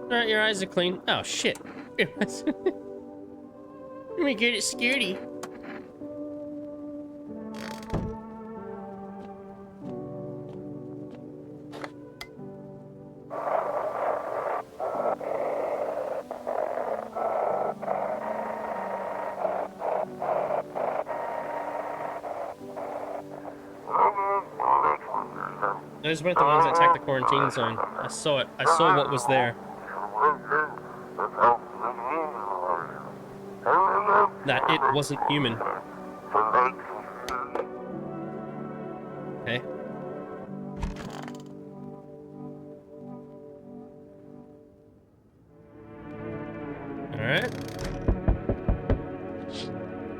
Alright, your eyes are clean. Oh, shit. Oh my god, it's scary. Those weren't the ones that attacked the quarantine zone. I saw it. I saw what was there. That it wasn't human. Okay. Alright.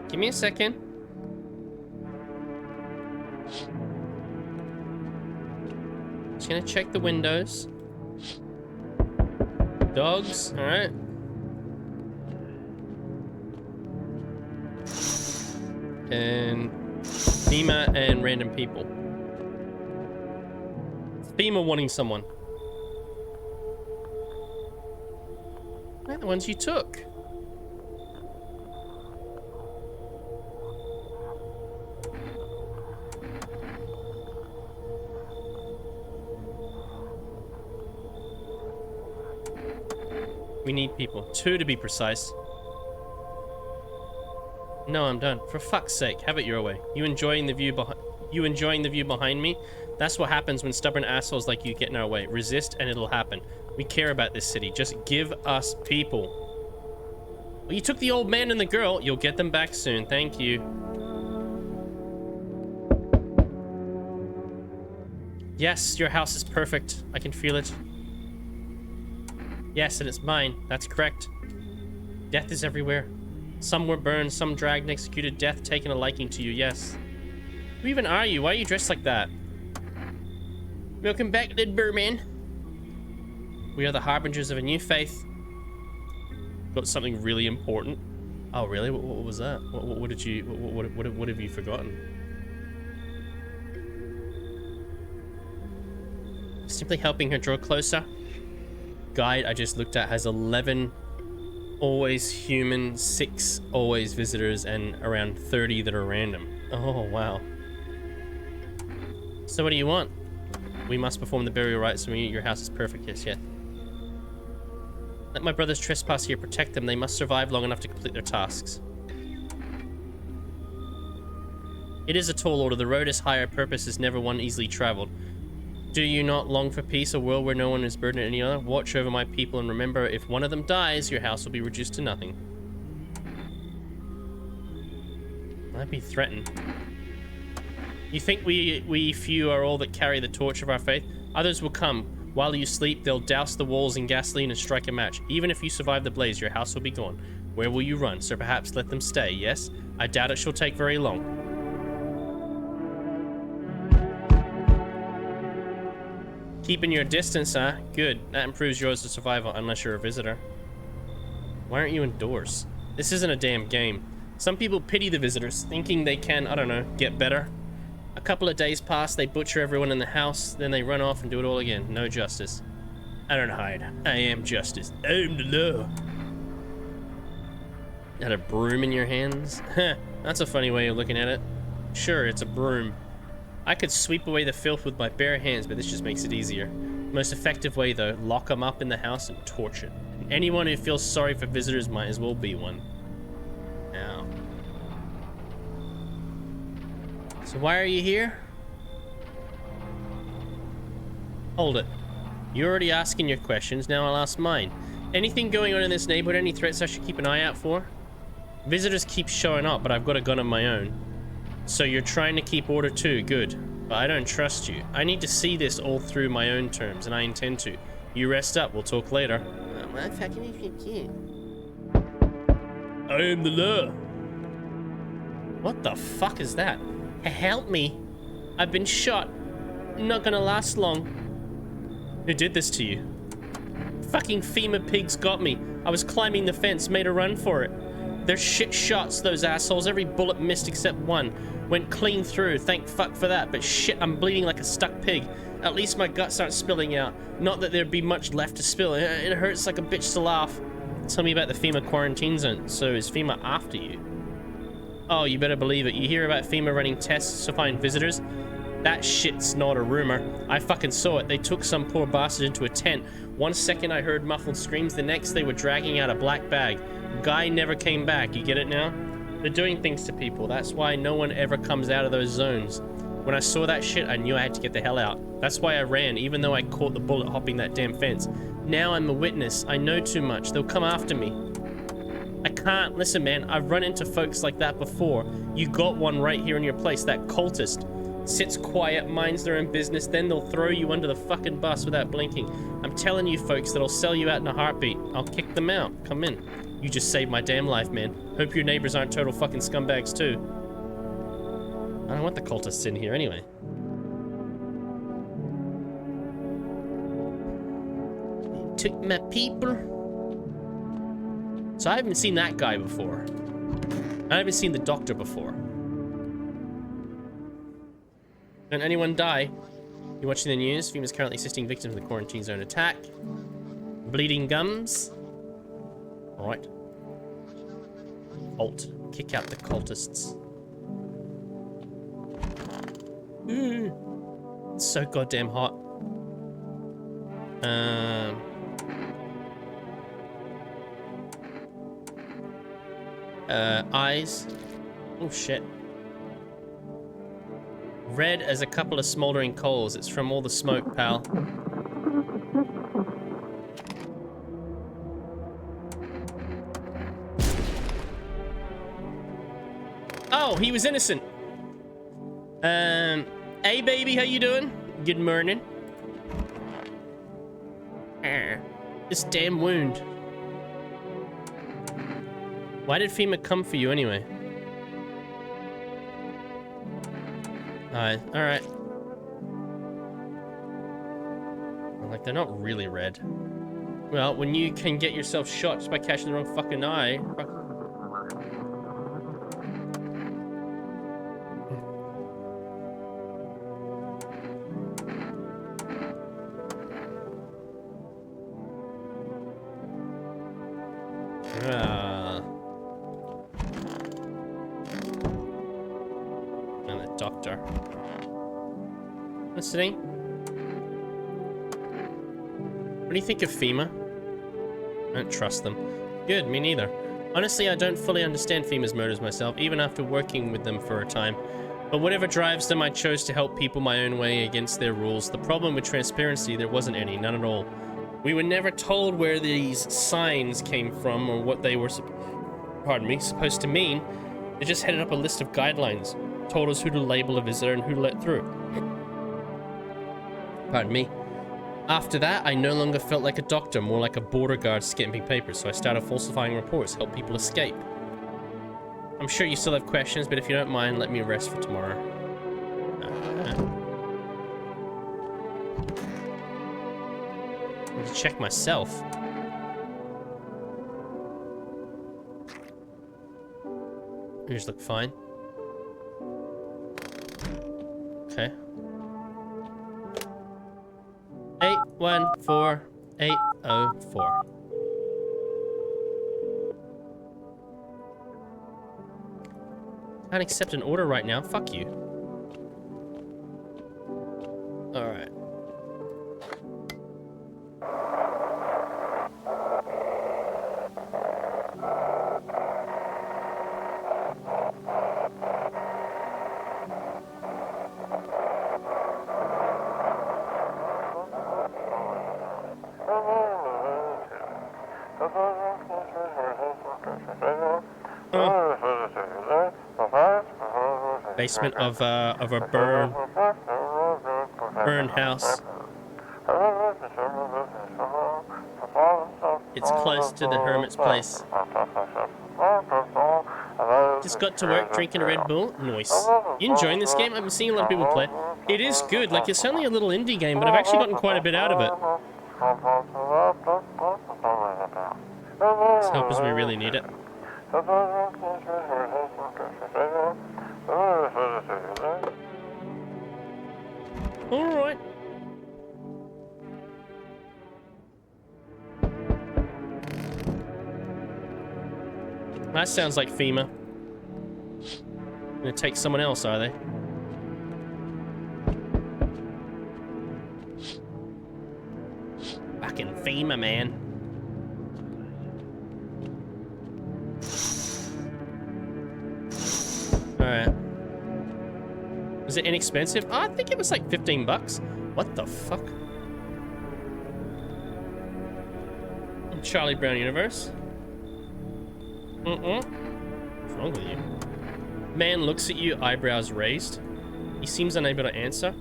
Give me a second. Just gonna check the windows. Dogs, alright. And FEMA and random people. FEMA wanting someone. Right, the ones you took. We need people. 2 to be precise. No, I'm done. For fuck's sake, have it your way. You enjoying the view behind me? That's what happens when stubborn assholes like you get in our way. Resist and it'll happen. We care about this city. Just give us people. Well, you took the old man and the girl. You'll get them back soon. Thank you. Yes, your house is perfect. I can feel it. Yes, and it's mine. That's correct. Death is everywhere. Some were burned, some dragged and executed. Death taken a liking to you, yes. Who even are you? Why are you dressed like that? Welcome back, little Burman. We are the harbingers of a new faith. Got something really important. Oh, really? What was that? What did you... What have you forgotten? Simply helping her draw closer. Guide I just looked at has 11 always human, 6 always visitors, and around 30 that are random. Oh, wow. So what do you want? We must perform the burial rites when your house is perfect. Yes, yeah. Let my brothers trespass here. Protect them. They must survive long enough to complete their tasks. It is a tall order. The road is higher. Purpose is never one easily traveled. Do you not long for peace, a world where no one is burdened any other? Watch over my people and remember, if one of them dies, your house will be reduced to nothing. I'd be threatened. You think we few are all that carry the torch of our faith? Others will come. While you sleep, they'll douse the walls in gasoline and strike a match. Even if you survive the blaze, your house will be gone. Where will you run? So perhaps let them stay, yes? I doubt it shall take very long. Keeping your distance, huh? Good. That improves yours of survival, unless you're a visitor. Why aren't you indoors? This isn't a damn game. Some people pity the visitors, thinking they can, I don't know, get better. A couple of days pass, they butcher everyone in the house, then they run off and do it all again. No justice. I don't hide. I am justice. I am the law. Got a broom in your hands? Heh, that's a funny way of looking at it. Sure, it's a broom. I could sweep away the filth with my bare hands, but this just makes it easier. Most effective way, though, lock them up in the house and torture. Anyone who feels sorry for visitors might as well be one. Now. So why are you here? Hold it. You're already asking your questions, now I'll ask mine. Anything going on in this neighborhood? Any threats I should keep an eye out for? Visitors keep showing up, but I've got a gun of my own. So you're trying to keep order too, good. But I don't trust you. I need to see this all through my own terms, and I intend to. You rest up, we'll talk later. I am the law. What the fuck is that? Help me. I've been shot. Not gonna last long. Who did this to you? Fucking FEMA pigs got me. I was climbing the fence, made a run for it. They're shit shots, those assholes. Every bullet missed except one. Went clean through, thank fuck for that. But shit, I'm bleeding like a stuck pig. At least my guts aren't spilling out. Not that there'd be much left to spill. It hurts like a bitch to laugh. Tell me about the FEMA quarantine zone. So is FEMA after you? Oh, you better believe it. You hear about FEMA running tests to find visitors? That shit's not a rumor. I fucking saw it. They took some poor bastard into a tent. One second I heard muffled screams, the next they were dragging out a black bag. Guy never came back, you get it now? They're doing things to people, that's why no one ever comes out of those zones. When I saw that shit, I knew I had to get the hell out. That's why I ran, even though I caught the bullet hopping that damn fence. Now I'm a witness, I know too much, they'll come after me. I can't, listen man, I've run into folks like that before. You got one right here in your place, that cultist. Sits quiet, minds their own business, then they'll throw you under the fucking bus without blinking. I'm telling you folks that I'll sell you out in a heartbeat. I'll kick them out, come in. You just saved my damn life, man. Hope your neighbors aren't total fucking scumbags, too. I don't want the cultists in here, anyway. Took my people. So I haven't seen that guy before. I haven't seen the doctor before. Did anyone die? You watching the news? FEMA's currently assisting victims of the quarantine zone attack. Bleeding gums. Alright. Alt. Kick out the cultists. It's so goddamn hot. Eyes. Oh shit. Red as a couple of smoldering coals. It's from all the smoke, pal. Oh, he was innocent. Hey baby, how you doing? Good morning. This damn wound. Why did FEMA come for you anyway? Alright. Like, they're not really red. Well, when you can get yourself shot just by catching the wrong fucking eye... And the doctor. Listening? What do you think of FEMA? I don't trust them. Good, me neither. Honestly, I don't fully understand FEMA's motives myself, even after working with them for a time. But whatever drives them, I chose to help people my own way against their rules. The problem with transparency, there wasn't any, none at all. We were never told where these signs came from or what they were, supposed to mean. They just headed up a list of guidelines, told us who to label a visitor and who to let through. Pardon me. After that, I no longer felt like a doctor, more like a border guard skimping papers, so I started falsifying reports, help people escape. I'm sure you still have questions, but if you don't mind, let me rest for tomorrow. I need to check myself. Yours look fine. Okay. 814804. Can't accept an order right now. Fuck you. Alright. Basement of a burn house. It's close to the hermit's place. Just got to work drinking a Red Bull. Nice. You enjoying this game? I've been seeing a lot of people play. It is good. Like, it's only a little indie game, but I've actually gotten quite a bit out of it. Let's help as we really need it. Alright. That sounds like FEMA. Gonna take someone else, are they? Fucking FEMA, man. Alright. Was it inexpensive? Oh, I think it was like 15 bucks. What the fuck? Charlie Brown universe. What's wrong with you? Man looks at you, eyebrows raised. He seems unable to answer.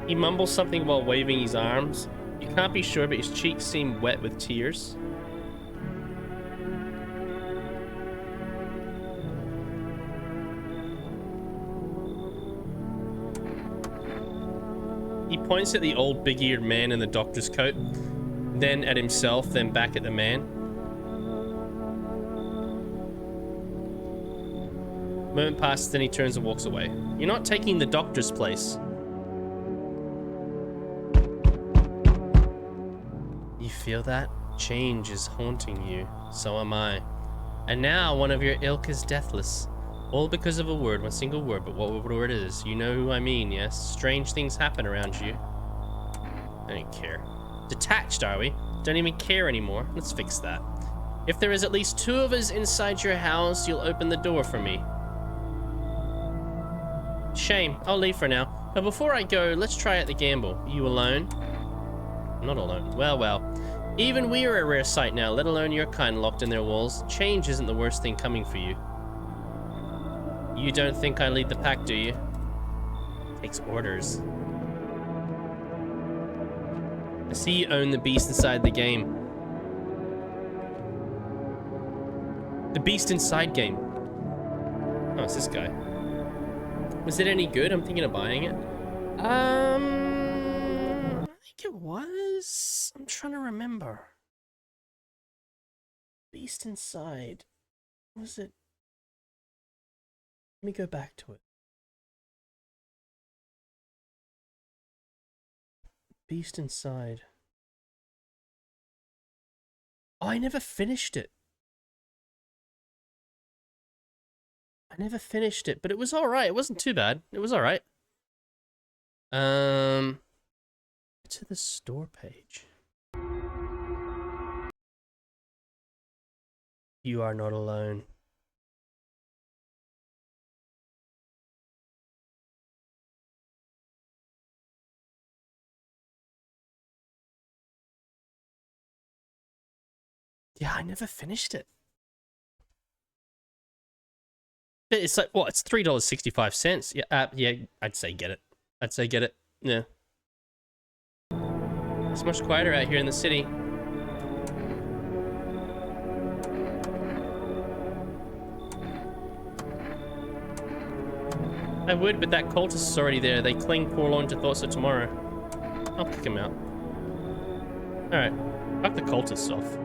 He mumbles something while waving his arms. You can't be sure, but his cheeks seem wet with tears. He points at the old big-eared man in the doctor's coat, then at himself, then back at the man. A moment passes, then he turns and walks away. You're not taking the doctor's place. You feel that? Change is haunting you. So am I. And now one of your ilk is deathless. All because of a word, one single word, but what word it is. You know who I mean, yes? Strange things happen around you. I don't care. Detached, are we? Don't even care anymore. Let's fix that. If there is at least 2 of us inside your house, you'll open the door for me. Shame. I'll leave for now. But before I go, let's try out the gamble. Are you alone? I'm not alone. Well, well. Even we are a rare sight now, let alone your kind locked in their walls. Change isn't the worst thing coming for you. You don't think I lead the pack, do you? Takes orders. I see you own the beast inside the game. The beast inside game. Oh, it's this guy. Was it any good? I'm thinking of buying it. I think it was. I'm trying to remember. Beast inside. Was it? Let me go back to it. Beast inside. Oh, I never finished it. I never finished it, but it was alright. It wasn't too bad. It was alright. To the store page. You are not alone. Yeah, I never finished it. It's like, what? It's $3.65. Yeah, yeah, I'd say get it. I'd say get it. Yeah. It's much quieter out here in the city. I would, but that cultist is already there. They cling forlorn to thoughts of tomorrow. I'll kick him out. Alright. Fuck the cultists off.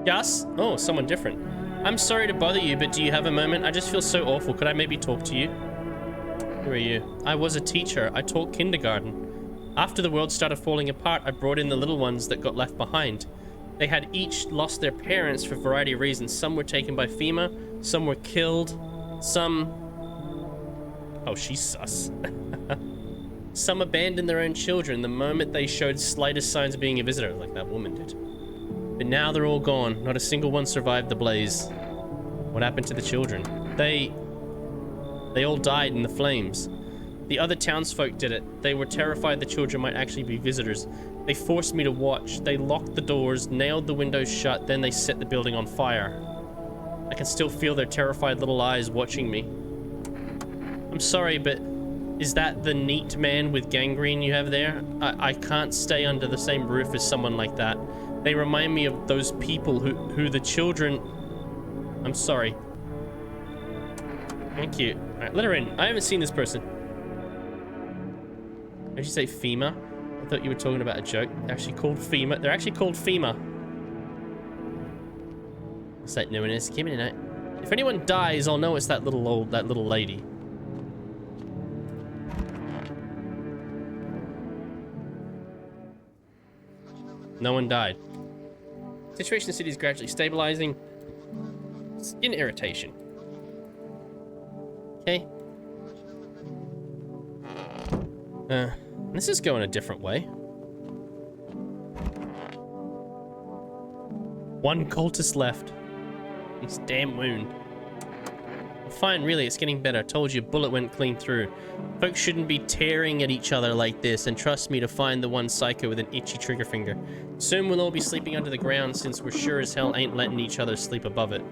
Yes? Oh, someone different. I'm sorry to bother you, but do you have a moment? I just feel so awful. Could I maybe talk to you? Who are you? I was a teacher. I taught kindergarten. After the world started falling apart, I brought in the little ones that got left behind. They had each lost their parents for a variety of reasons. Some were taken by FEMA, some were killed, some... Oh, she's sus. Some abandoned their own children the moment they showed slightest signs of being a visitor, like that woman did. But now they're all gone. Not a single one survived the blaze. What happened to the children? They all died in the flames. The other townsfolk did it. They were terrified the children might actually be visitors. They forced me to watch. They locked the doors, nailed the windows shut, then they set the building on fire. I can still feel their terrified little eyes watching me. I'm sorry, but is that the neat man with gangrene you have there? I can't stay under the same roof as someone like that. They remind me of those people who the children... I'm sorry. Thank you. Alright, let her in. I haven't seen this person. Did you say FEMA? I thought you were talking about a joke. They're actually called FEMA. They're actually called FEMA. It's like no one is. Give me a night. If anyone dies, I'll know it's that little lady. No one died. Situation in the city is gradually stabilizing. Skin irritation. Okay. This is going a different way. One cultist left. This damn wound. Fine, really, it's getting better. Told you, bullet went clean through. Folks shouldn't be tearing at each other like this, and trust me to find the one psycho with an itchy trigger finger. Soon we'll all be sleeping under the ground, since we're sure as hell ain't letting each other sleep above it.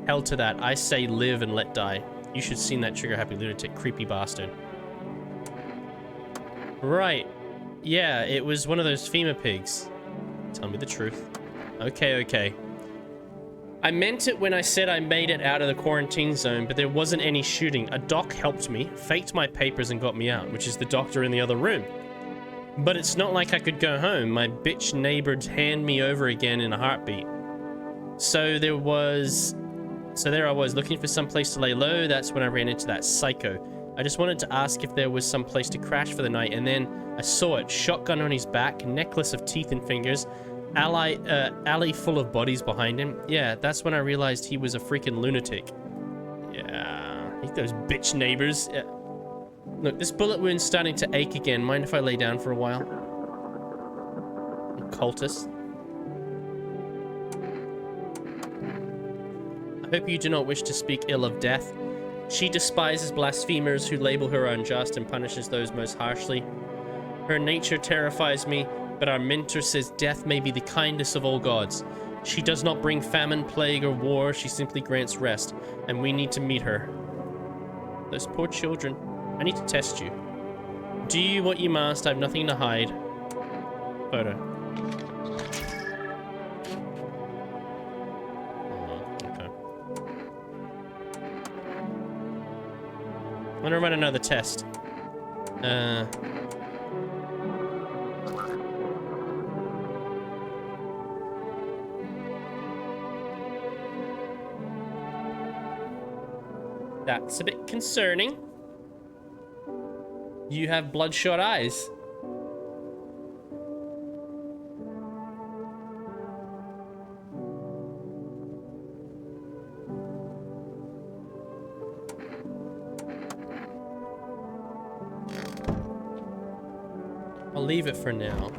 Hell to that. I say live and let die. You should have seen that trigger-happy lunatic, creepy bastard. Right. Yeah, it was one of those FEMA pigs. Tell me the truth. Okay, okay. I meant it when I said I made it out of the quarantine zone, but there wasn't any shooting. A doc helped me, faked my papers and got me out, which is the doctor in the other room. But it's not like I could go home. My bitch neighbor'd hand me over again in a heartbeat. So there I was looking for some place to lay low. That's when I ran into that psycho. I just wanted to ask if there was some place to crash for the night, and then I saw it. Shotgun on his back, necklace of teeth and fingers, alley full of bodies behind him. Yeah, that's when I realized he was a freaking lunatic. Yeah, I think those bitch neighbors. Yeah. Look, this bullet wound's starting to ache again. Mind if I lay down for a while? Cultist. I hope you do not wish to speak ill of death. She despises blasphemers who label her unjust and punishes those most harshly. Her nature terrifies me, but our mentor says death may be the kindest of all gods. She does not bring famine, plague, or war. She simply grants rest, and we need to meet her. Those poor children. I need to test you. Do what you must. I have nothing to hide. Photo. Okay. I'm gonna run another test. That's a bit concerning. You have bloodshot eyes. I'll leave it for now.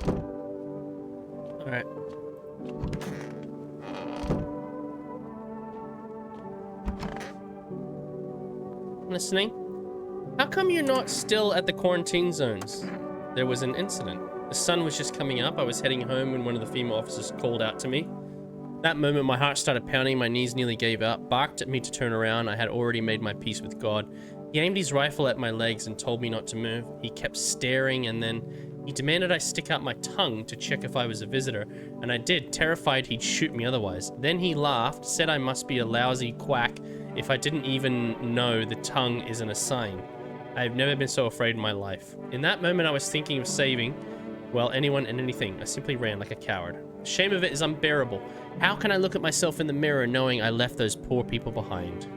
All right. Listening? How come you're not still at the quarantine zones? There was an incident. The sun was just coming up. I was heading home when one of the female officers called out to me. That moment, my heart started pounding. My knees nearly gave out. Barked at me to turn around. I had already made my peace with God. He aimed his rifle at my legs and told me not to move. He kept staring, and then he demanded I stick out my tongue to check if I was a visitor, and I did, terrified he'd shoot me otherwise. Then he laughed, said I must be a lousy quack if I didn't even know the tongue isn't a sign. I have never been so afraid in my life. In that moment, I was thinking of saving, well, anyone and anything. I simply ran like a coward. The shame of it is unbearable. How can I look at myself in the mirror knowing I left those poor people behind?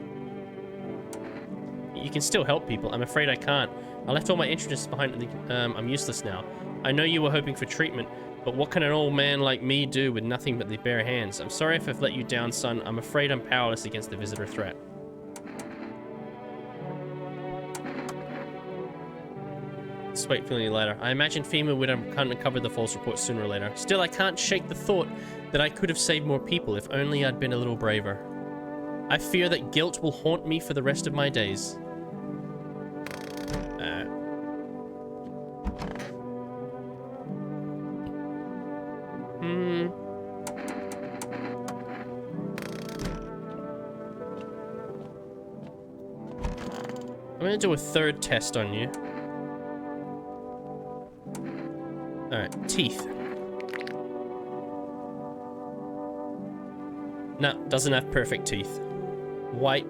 You can still help people. I'm afraid I can't. I left all my interests behind. I'm useless now. I know you were hoping for treatment, but what can an old man like me do with nothing but the bare hands? I'm sorry if I've let you down, son. I'm afraid I'm powerless against the visitor threat. Sweet feeling later. I imagine FEMA would have uncovered the false report sooner or later. Still, I can't shake the thought that I could have saved more people if only I'd been a little braver. I fear that guilt will haunt me for the rest of my days. I'm gonna do a third test on you. Alright, teeth. No, doesn't have perfect teeth. White,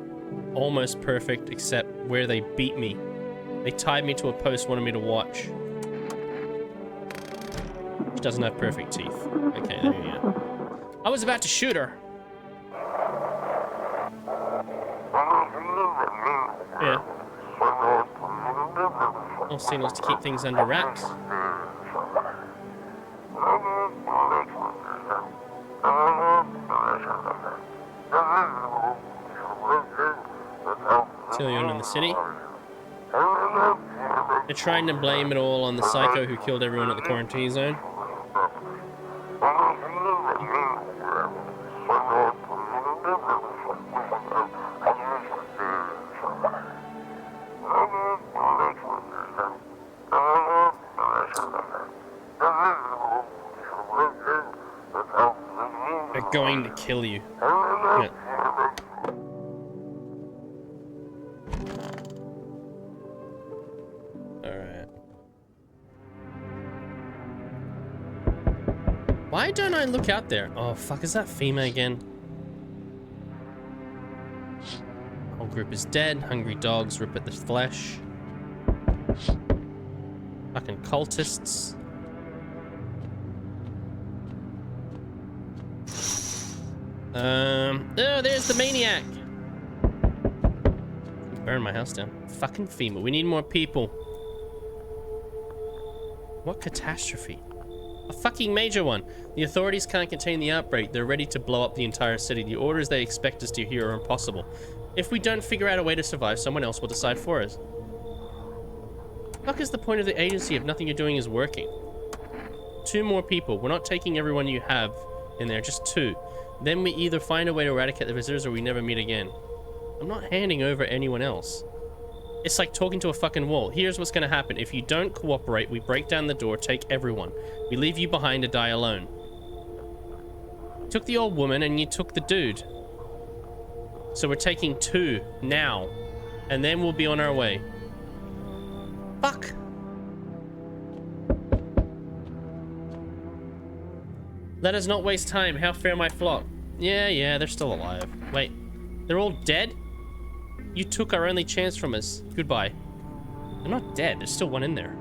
almost perfect, except where they beat me. They tied me to a post, wanted me to watch. She doesn't have perfect teeth. Okay, there you go. I was about to shoot her. Yeah. All signals to keep things under wraps. Tillion in the city. They're trying to blame it all on the psycho who killed everyone at the quarantine zone. They're going to kill you. Yeah. Alright. Why don't I look out there? Oh, fuck, is that FEMA again? Whole group is dead. Hungry dogs rip at the flesh. Fucking cultists. Oh, there's the maniac. Burn my house down. Fucking FEMA. We need more people. What catastrophe? A fucking major one. The authorities can't contain the outbreak. They're ready to blow up the entire city. The orders they expect us to hear are impossible. If we don't figure out a way to survive, someone else will decide for us. Fuck is the point of the agency if nothing you're doing is working? 2 more people. We're not taking everyone you have in there, just 2. Then we either find a way to eradicate the visitors or we never meet again. I'm not handing over anyone else. It's like talking to a fucking wall. Here's what's gonna happen. If you don't cooperate, we break down the door, take everyone. We leave you behind to die alone. You took the old woman and you took the dude. So we're taking 2 now. And then we'll be on our way. Fuck. Let us not waste time. How fare my flock? Yeah, they're still alive. Wait, they're all dead? You took our only chance from us. Goodbye. They're not dead. There's still one in there.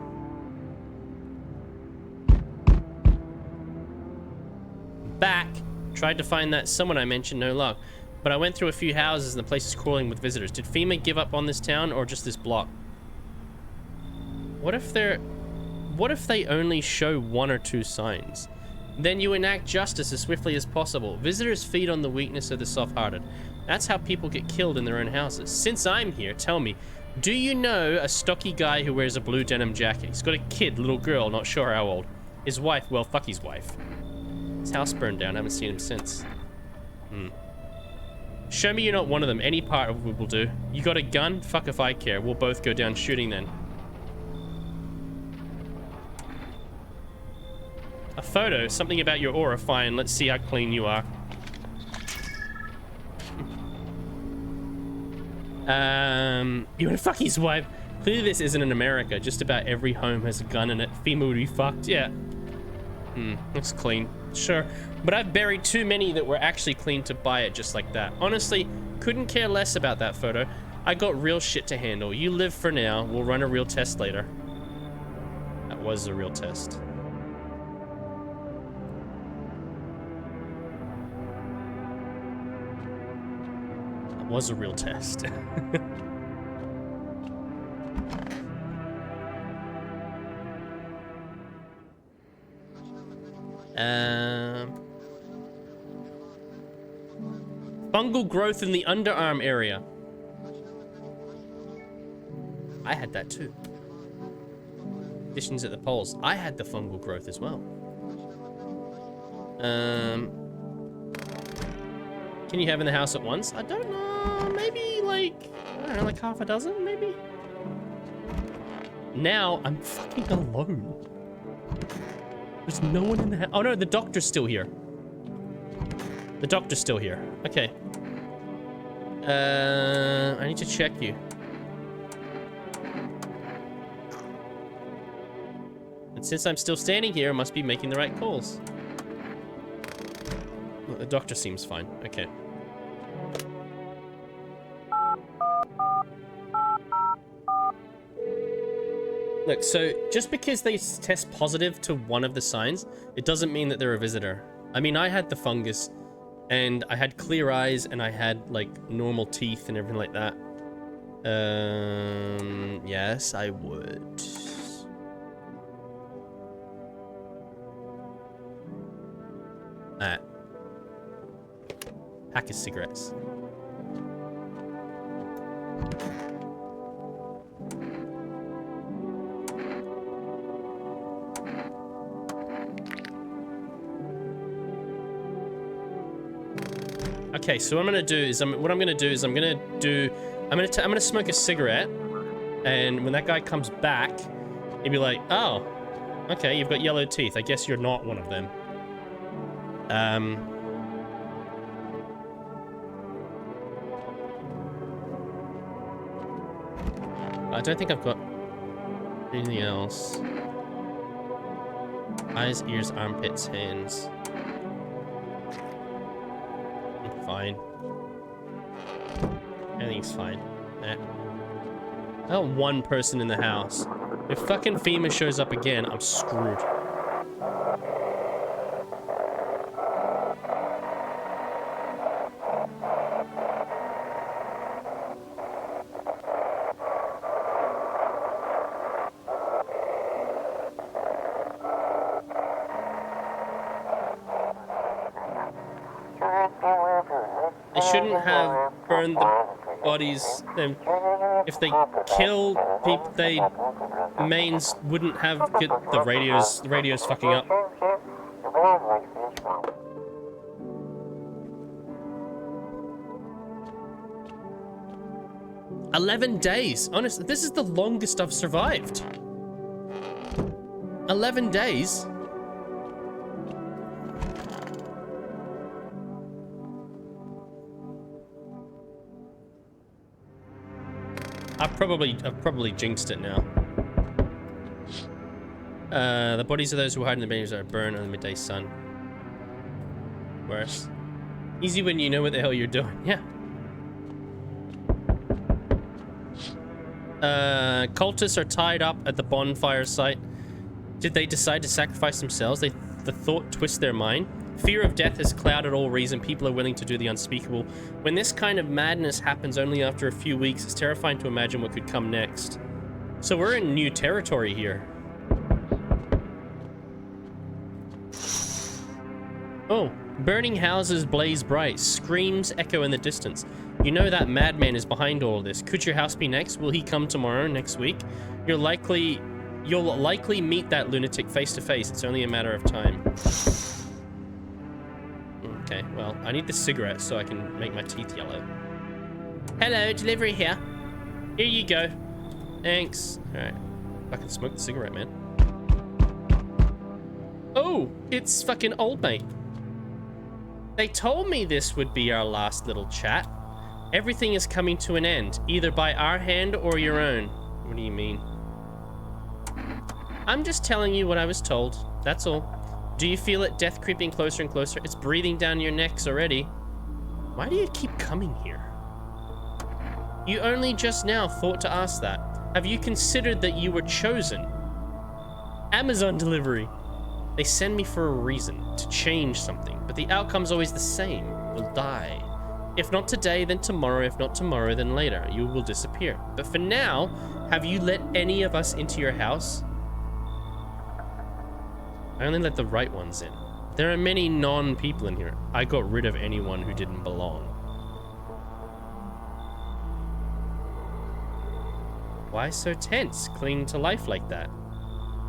Back. Tried to find that someone I mentioned, no luck. But I went through a few houses and the place is crawling with visitors. Did FEMA give up on this town or just this block? What if they only show 1 or 2 signs? Then you enact justice as swiftly as possible. Visitors feed on the weakness of the soft-hearted. That's how people get killed in their own houses. Since I'm here, tell me, do you know a stocky guy who wears a blue denim jacket? He's got a kid, little girl, not sure how old. His wife, well, fuck his wife. His house burned down, haven't seen him since. Show me you're not one of them. Any part of it will do. You got a gun? Fuck if I care. We'll both go down shooting then. A photo? Something about your aura. Fine, let's see how clean you are. You wanna fuck his wife? Clearly this isn't in America. Just about every home has a gun in it. FEMA would be fucked. Yeah. Looks clean. Sure. But I've buried too many that were actually clean to buy it just like that. Honestly, couldn't care less about that photo. I got real shit to handle. You live for now. We'll run a real test later. That was a real test. That was a real test. Fungal growth in the underarm area. I had that too. Conditions at the poles. I had the fungal growth as well. Can you have in the house at once? I don't know. Maybe like, I don't know, like half a dozen, maybe? Now I'm fucking alone. There's no one in the house. Oh no, the doctor's still here. The doctor's still here. Okay. I need to check you. And since I'm still standing here, I must be making the right calls. Well, the doctor seems fine. Okay. Look, so just because they test positive to one of the signs, it doesn't mean that they're a visitor. I mean, I had the fungus, and I had clear eyes, and I had, like, normal teeth and everything like that. Yes, I would. Pack of cigarettes. Okay, so what I'm gonna do is I'm gonna smoke a cigarette, and when that guy comes back, he'll be like, "Oh, okay, you've got yellow teeth. I guess you're not one of them." I don't think I've got anything else. Eyes, ears, armpits, hands. Fine. Everything's fine. I got one person in the house. If fucking FEMA shows up again, I'm screwed. They shouldn't have burned the bodies. If they kill people, they mains wouldn't have get the radios. The radio's fucking up. "11 days. Honestly, this is the longest I've survived. 11 days. I've probably jinxed it now. The bodies of those who hide in the buildings are burned on the midday sun. Worse. Easy when you know what the hell you're doing. Yeah. Cultists are tied up at the bonfire site. Did they decide to sacrifice themselves? The thought twists their mind. Fear of death has clouded all reason. People are willing to do the unspeakable. When this kind of madness happens only after a few weeks, it's terrifying to imagine what could come next. So we're in new territory here. Oh, burning houses blaze bright. Screams echo in the distance. You know that madman is behind all this. Could your house be next? Will he come tomorrow, next week? You'll likely meet that lunatic face to face. It's only a matter of time. Okay, well, I need the cigarette so I can make my teeth yellow. Hello, delivery here. Here you go. Thanks. Alright. I can smoke the cigarette, man. Oh, it's fucking old mate. They told me this would be our last little chat. Everything is coming to an end, either by our hand or your own. What do you mean? I'm just telling you what I was told. That's all. Do you feel it? Death creeping closer and closer. It's breathing down your necks already. Why do you keep coming here? You only just now thought to ask that. Have you considered that you were chosen? Amazon delivery. They send me for a reason, to change something, but the outcome's always the same. We'll die. If not today, then tomorrow. If not tomorrow, then later. You will disappear. But for now, have you let any of us into your house? I only let the right ones in. There are many non-people in here. I got rid of anyone who didn't belong. Why so tense, clinging to life like that?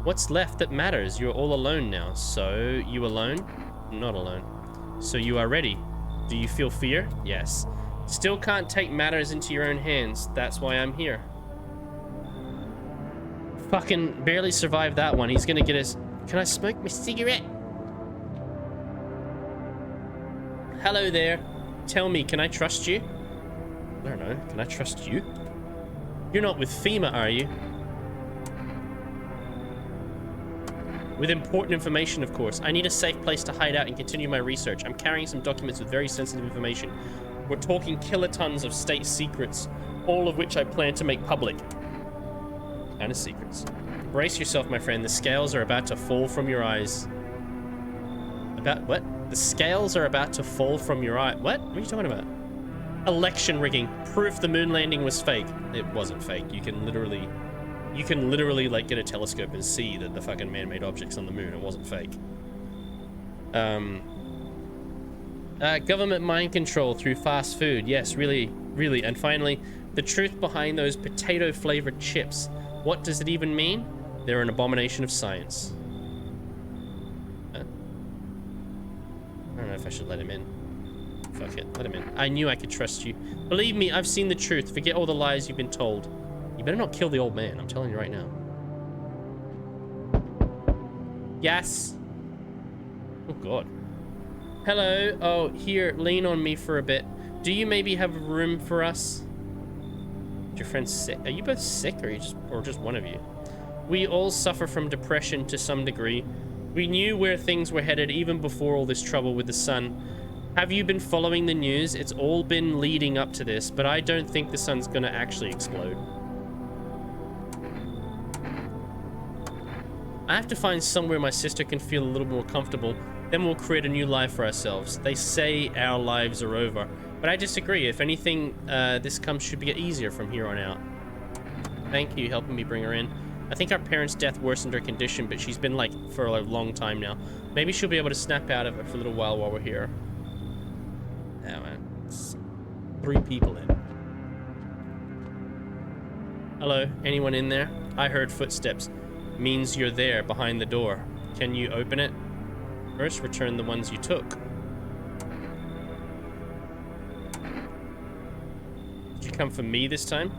What's left that matters? You're all alone now. So, you alone? Not alone. So you are ready. Do you feel fear? Yes. Still can't take matters into your own hands. That's why I'm here. Fucking barely survived that one. He's gonna get us... Can I smoke my cigarette? Hello there. Tell me, can I trust you? I don't know. Can I trust you? You're not with FEMA, are you? With important information, of course. I need a safe place to hide out and continue my research. I'm carrying some documents with very sensitive information. We're talking kilotons of state secrets, all of which I plan to make public. Kind of secrets. Brace yourself, my friend. The scales are about to fall from your eyes. About what? The scales are about to fall from your eye. What? What are you talking about? Election rigging. Proof the moon landing was fake. It wasn't fake. You can literally like get a telescope and see that the fucking man-made objects on the moon. It wasn't fake. Government mind control through fast food. Yes, really, really. And finally, the truth behind those potato-flavored chips. What does it even mean? They're an abomination of science. Huh? I don't know if I should let him in. Fuck it, let him in. I knew I could trust you. Believe me, I've seen the truth. Forget all the lies you've been told. You better not kill the old man, I'm telling you right now. Yes. Oh god. Hello. Oh, here, lean on me for a bit. Do you maybe have room for us? Is your friend sick? Are you both sick, or just one of you? We all suffer from depression to some degree. We knew where things were headed even before all this trouble with the sun. Have you been following the news? It's all been leading up to this, but I don't think the sun's gonna actually explode. I have to find somewhere my sister can feel a little more comfortable. Then we'll create a new life for ourselves. They say our lives are over, but I disagree. If anything, this should get easier from here on out. Thank you, helping me bring her in. I think our parents' death worsened her condition, but she's been like for a long time now. Maybe she'll be able to snap out of it for a little while we're here. Oh man, it's 3 people in. Hello, anyone in there? I heard footsteps. Means you're there behind the door. Can you open it? First, return the ones you took. Did you come for me this time?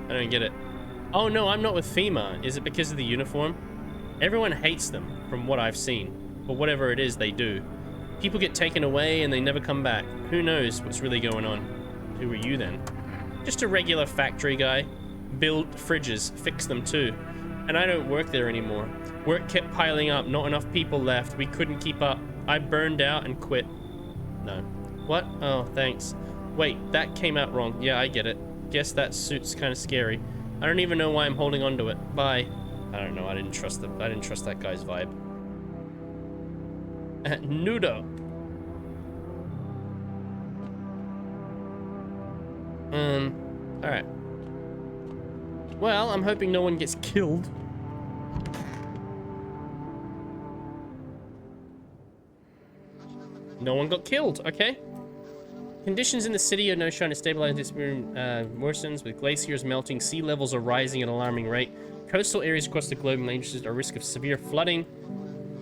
I don't get it. Oh no, I'm not with FEMA. Is it because of the uniform? Everyone hates them, from what I've seen. But whatever it is, they do. People get taken away and they never come back. Who knows what's really going on? Who are you then? Just a regular factory guy. build fridges, fix them too. And I don't work there anymore. Work kept piling up, not enough people left. We couldn't keep up. I burned out and quit. No. What? Oh, thanks. Wait, that came out wrong. Yeah, I get it. Guess that suit's kind of scary. I don't even know why I'm holding on to it. Bye. I don't know. I didn't trust that guy's vibe. Nudo. Alright. Well, I'm hoping no one gets killed. No one got killed, okay. Conditions in the city are now showing to stabilize. This worsens with glaciers melting, sea levels are rising at an alarming rate. Coastal areas across the globe are at risk of severe flooding.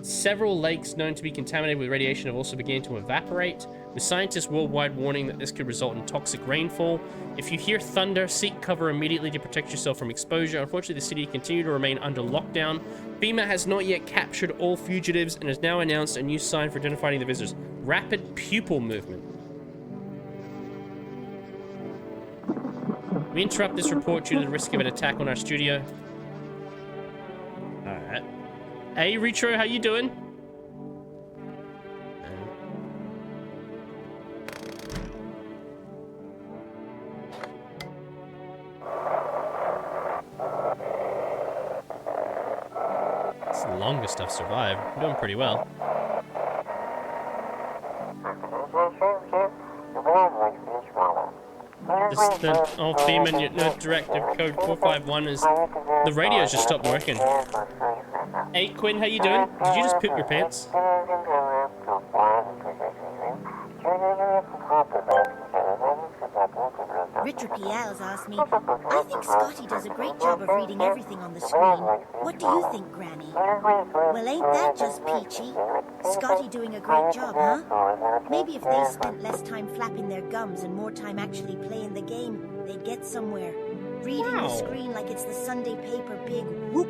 Several lakes known to be contaminated with radiation have also begun to evaporate, with scientists worldwide warning that this could result in toxic rainfall. If you hear thunder, seek cover immediately to protect yourself from exposure. Unfortunately, the city continues to remain under lockdown. FEMA has not yet captured all fugitives and has now announced a new sign for identifying the visitors. Rapid pupil movement. We interrupt this report due to the risk of an attack on our studio. Alright. Hey, Retro, how you doing? It's the longest I've survived. I'm doing pretty well. FEMA directive code 451 is... The radio's just stopped working. Hey, Quinn, how you doing? Did you just poop your pants? Richard Piels asked me, I think Scotty does a great job of reading everything on the screen. What do you think, Granny? Well, ain't that just peachy? Scotty doing a great job, huh? Maybe if they spent less time flapping their gums and more time actually playing the game, they'd get somewhere. Reading the screen like it's the Sunday paper, big whoop.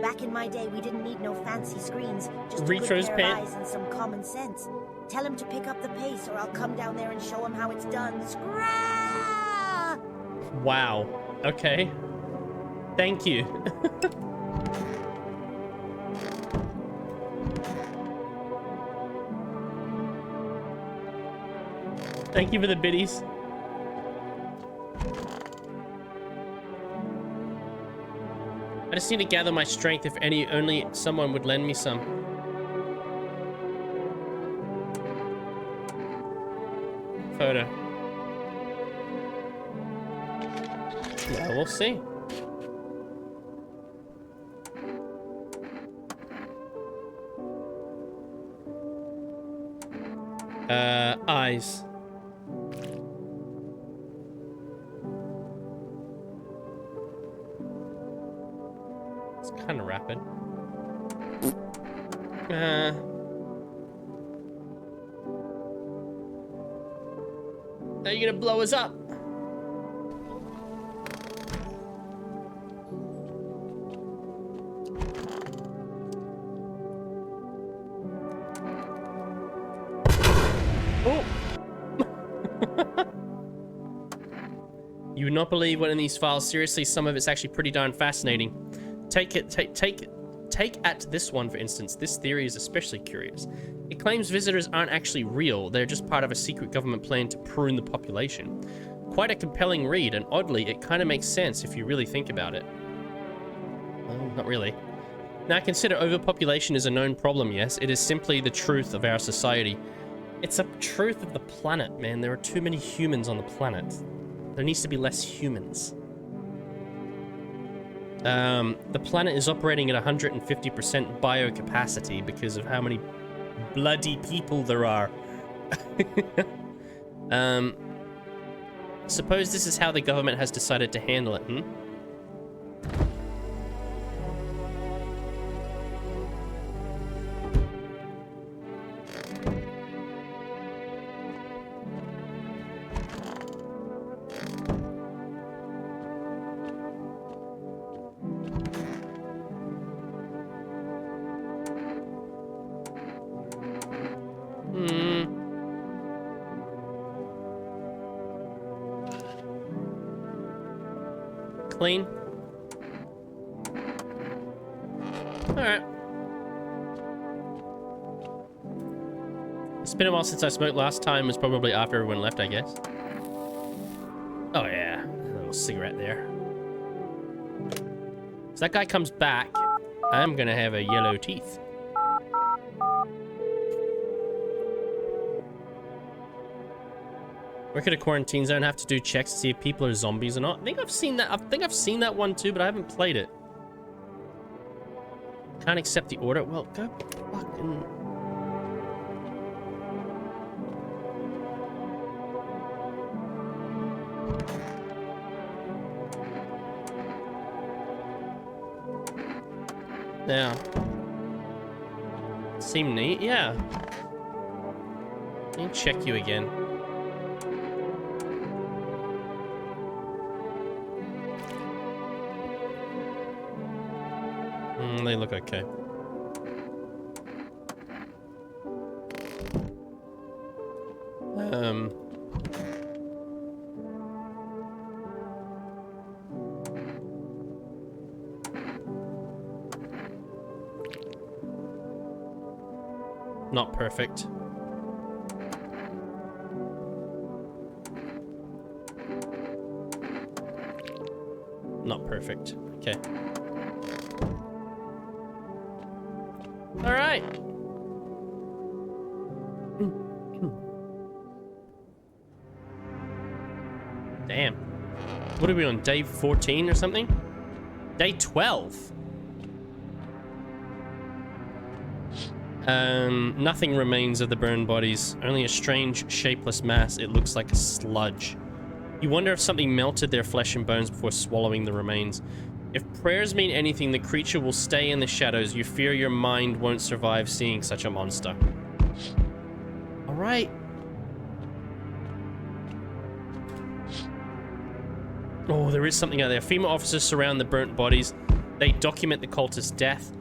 Back in my day, we didn't need no fancy screens, just a good pair of eyes and some common sense. Tell him to pick up the pace, or I'll come down there and show him how it's done. Scrah! Wow. Okay. Thank you. Thank you for the biddies. I just need to gather my strength if only someone would lend me some. Photo. Yeah, we'll see. Eyes. It's kind of rapid. Are you gonna blow us up? Oh! You would not believe what in these files. Seriously, some of it's actually pretty darn fascinating. Take at this one, for instance. This theory is especially curious. It claims visitors aren't actually real. They're just part of a secret government plan to prune the population. Quite a compelling read, and oddly, it kind of makes sense if you really think about it. Well, not really. Now, consider overpopulation is a known problem, yes. It is simply the truth of our society. It's a truth of the planet, man. There are too many humans on the planet. There needs to be less humans. The planet is operating at 150% biocapacity because of how many bloody people there are. Suppose this is how the government has decided to handle it, hmm? Clean. Alright. It's been a while since I smoked. Last time was probably after everyone left, I guess. Oh yeah, a little cigarette there. So that guy comes back, I'm gonna have a yellow teeth. Work at a quarantine zone, have to do checks to see if people are zombies or not. I think I've seen that. I think I've seen that one too, but I haven't played it. Can't accept the order. Well, go fucking... Now. Seem neat, yeah. Let me check you again. They look okay. Not perfect. Not perfect. Okay. All right. Damn. What are we on? Day 14 or something? Day 12. Nothing remains of the burned bodies. Only a strange, shapeless mass. It looks like a sludge. You wonder if something melted their flesh and bones before swallowing the remains. If prayers mean anything, the creature will stay in the shadows. You fear your mind won't survive seeing such a monster. Alright. Oh, there is something out there. Female officers surround the burnt bodies. They document the cultist's death.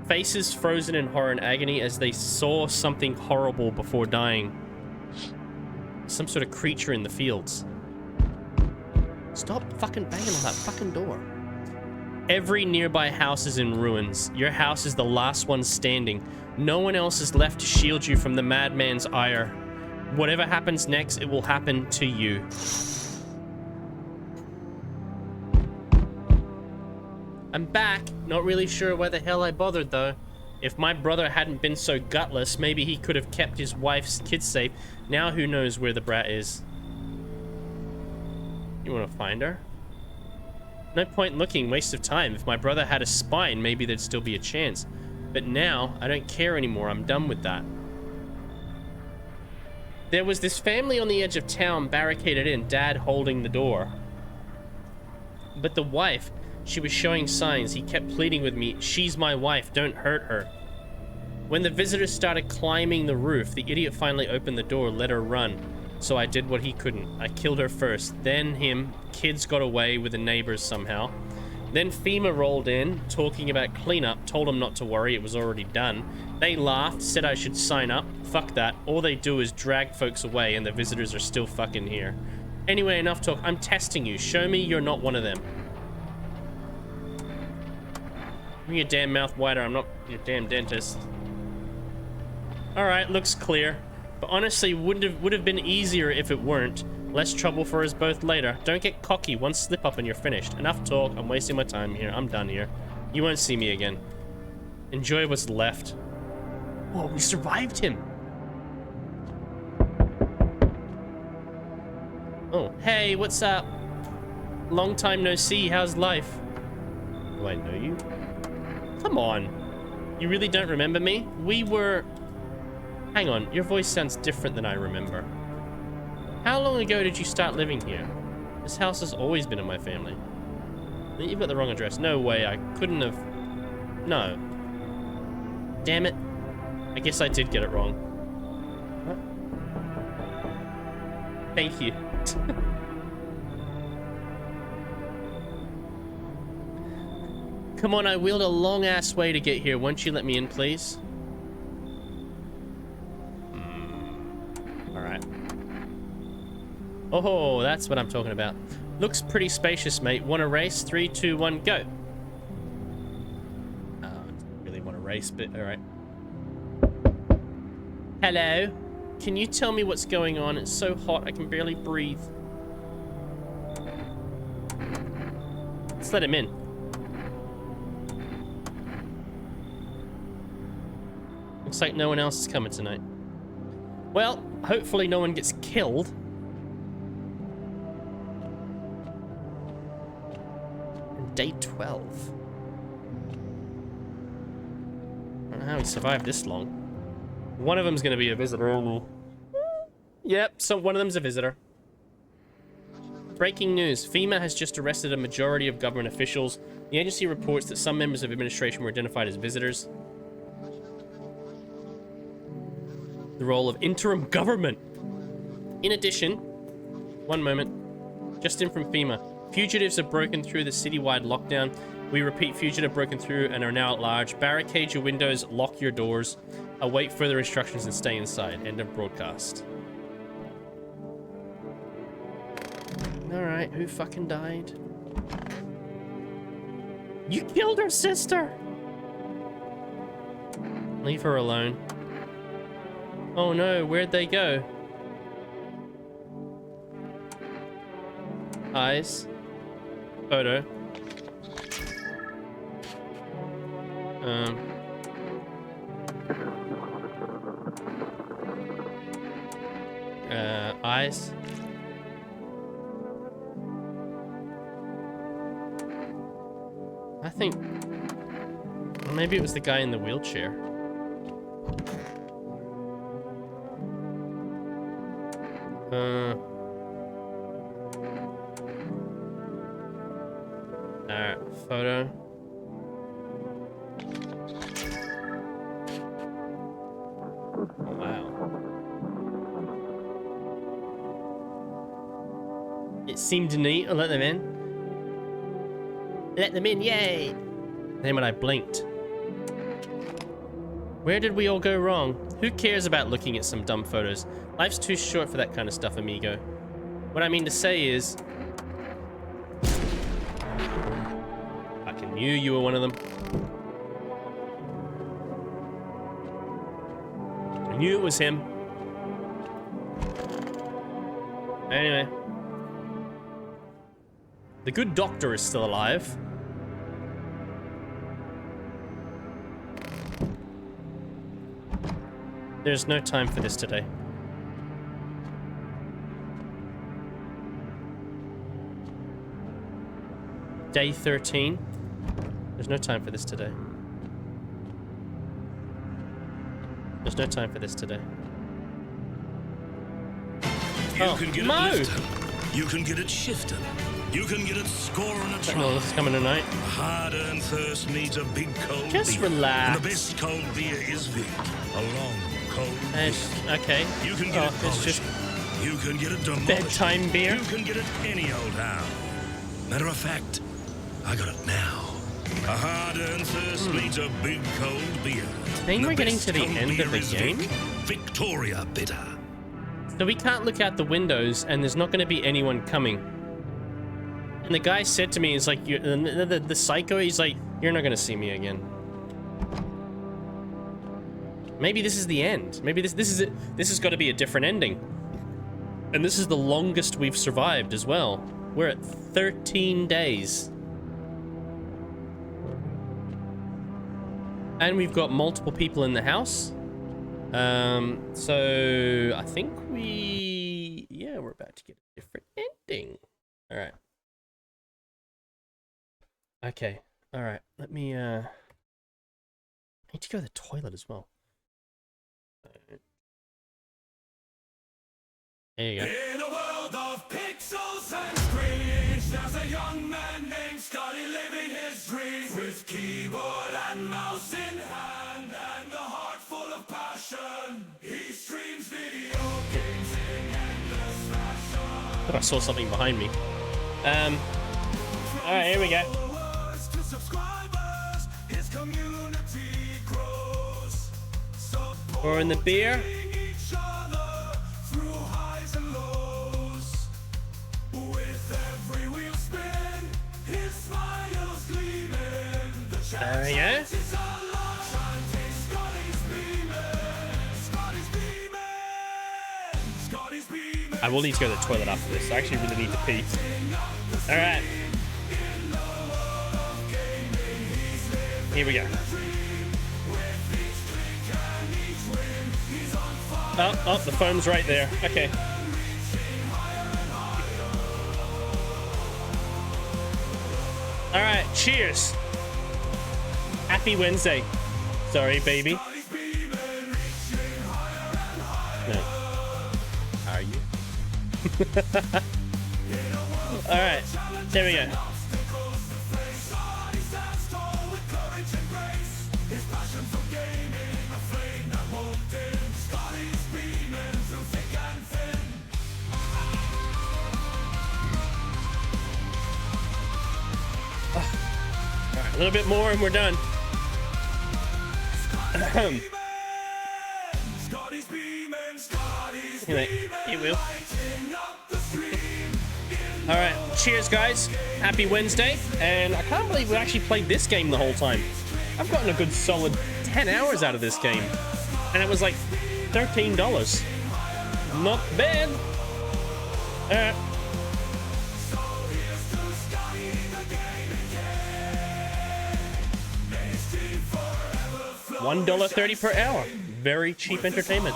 Faces frozen in horror and agony as they saw something horrible before dying. Some sort of creature in the fields. Stop fucking banging on that fucking door. Every nearby house is in ruins. Your house is the last one standing. No one else is left to shield you from the madman's ire. Whatever happens next, it will happen to you. I'm back. Not really sure why the hell I bothered, though. If my brother hadn't been so gutless, maybe he could have kept his wife's kids safe. Now who knows where the brat is. You want to find her? No point looking, waste of time. If my brother had a spine, maybe there'd still be a chance. But now, I don't care anymore. I'm done with that. There was this family on the edge of town, barricaded in, Dad holding the door. But the wife, she was showing signs. He kept pleading with me, she's my wife, don't hurt her. When the visitors started climbing the roof, the idiot finally opened the door, let her run. So I did what he couldn't. I killed her first, then him. Kids got away with the neighbors somehow. Then FEMA rolled in, talking about cleanup, told them not to worry, it was already done. They laughed, said I should sign up. Fuck that. All they do is drag folks away and the visitors are still fucking here. Anyway, enough talk. I'm testing you. Show me you're not one of them. Bring your damn mouth wider. I'm not your damn dentist. Alright, looks clear. But honestly, would have been easier if it weren't. Less trouble for us both later. Don't get cocky. One slip up and you're finished. Enough talk. I'm wasting my time here. I'm done here. You won't see me again. Enjoy what's left. Whoa, we survived him. Oh, hey, what's up? Long time no see. How's life? Do I know you? Come on. You really don't remember me? We were... Hang on, your voice sounds different than I remember. How long ago did you start living here? This house has always been in my family. You've got the wrong address. No way, I couldn't have... No. Damn it. I guess I did get it wrong. What? Thank you. Come on, I wheeled a long-ass way to get here. Won't you let me in, please? Alright. Oh, that's what I'm talking about. Looks pretty spacious, mate. Want to race? 3, 2, 1, go. Oh, I don't really want to race bit. All right. Hello. Can you tell me what's going on? It's so hot, I can barely breathe. Let's let him in. Looks like no one else is coming tonight. Well, hopefully no one gets killed. And day 12. I don't know how he survived this long. One of them's gonna be a visitor only. Yep, so one of them's a visitor. Breaking news. FEMA has just arrested a majority of government officials. The agency reports that some members of administration were identified as visitors. The role of interim government. In addition, one moment, just in from FEMA. Fugitives have broken through the citywide lockdown. We repeat, fugitive broken through and are now at large. Barricade your windows, lock your doors. Await further instructions and stay inside. End of broadcast. Alright, who fucking died? You killed her sister! Leave her alone. Oh no, where'd they go? Eyes. Photo. Eyes. I think maybe it was the guy in the wheelchair. Alright, photo. Wow. It seemed neat. I'll let them in. Let them in, yay! Then when I blinked. Where did we all go wrong? Who cares about looking at some dumb photos? Life's too short for that kind of stuff, amigo. What I mean to say is... I knew you were one of them. I knew it was him. Anyway. The good doctor is still alive. There's no time for this today. Day 13. There's no time for this today. There's no time for this today. You can get it lifted. You can get it shifted. You can get it scoring a try. Oh, this is coming tonight. Hard-earned thirst needs a big cold Just beer. relax. And the best cold beer is Vic. A long, cold beer. Okay. You can get it it's just You can get it demolished. bedtime beer. You can get it any old how. Matter of fact, I got it now. A hard-earned thirst needs a big cold beer. I think we're getting to the end of the game. Victoria Bitter. So we can't look out the windows, and there's not going to be anyone coming. And the guy said to me, "He's like, the psycho." He's like, "You're not going to see me again." Maybe this is the end. Maybe this is it. This has got to be a different ending. And this is the longest we've survived as well. We're at 13 days. And we've got multiple people in the house. So I think yeah, we're about to get a different ending. All right. Okay. All right. Let me, I need to go to the toilet as well. There you go. In a world of pixels and screens, there's a young man named Scotty living his dreams with keyboard and mouse in hand and a heart full of passion. He streams video games in endless fashion. I thought I saw something behind me. All right, here we go. To subscribers, his community grows. We're in the beer. Each other through highs and lows. With every wheel spin, his smile's gleaming. The There we go. chances are large. I will need to go to the toilet after this. I actually really need to pee. All right. Here we go. Oh, the foam's right there. Okay. All right, cheers. Happy Wednesday. Sorry, baby. No. Are you? All right, there we go. A little bit more and we're done. Anyway, it will. Alright, cheers guys. Happy Wednesday. And I can't believe we actually played this game the whole time. I've gotten a good solid 10 hours out of this game. And it was like $13. Not bad. Alright. $1.30 per hour. Very cheap entertainment.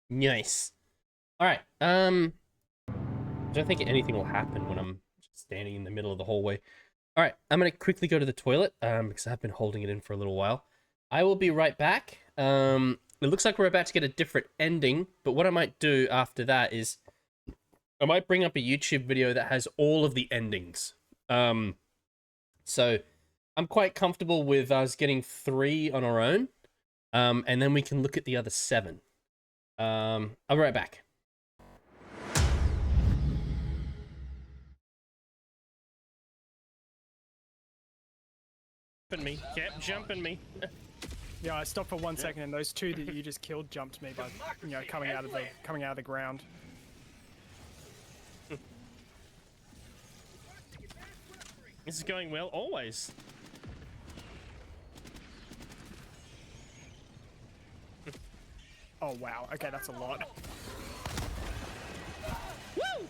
Nice. Alright, I don't think anything will happen when I'm standing in the middle of the hallway. Alright, I'm gonna quickly go to the toilet, because I've been holding it in for a little while. I will be right back. It looks like we're about to get a different ending, but what I might do after that is I might bring up a YouTube video that has all of the endings. So I'm quite comfortable with us getting 3 on our own, and then we can look at the other 7. I'll be right back. Me, kept jumping me. Yeah, I stopped for 1 second, and those 2 that you just killed jumped me by, coming out of the ground. This is going well, always. Oh wow, okay, that's a lot. Woo!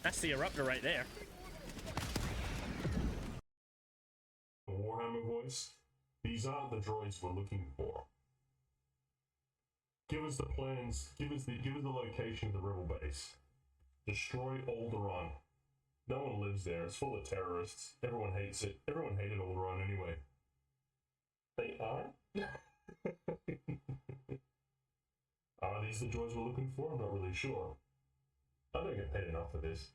That's the eruptor right there. Warhammer voice, these aren't the droids we're looking for. Give us the plans, give us the location of the rebel base. Destroy Alderaan. No one lives there, it's full of terrorists. Everyone hates it. Everyone hated Alderaan anyway. They are? Are these the droids we're looking for? I'm not really sure. I don't get paid enough for this.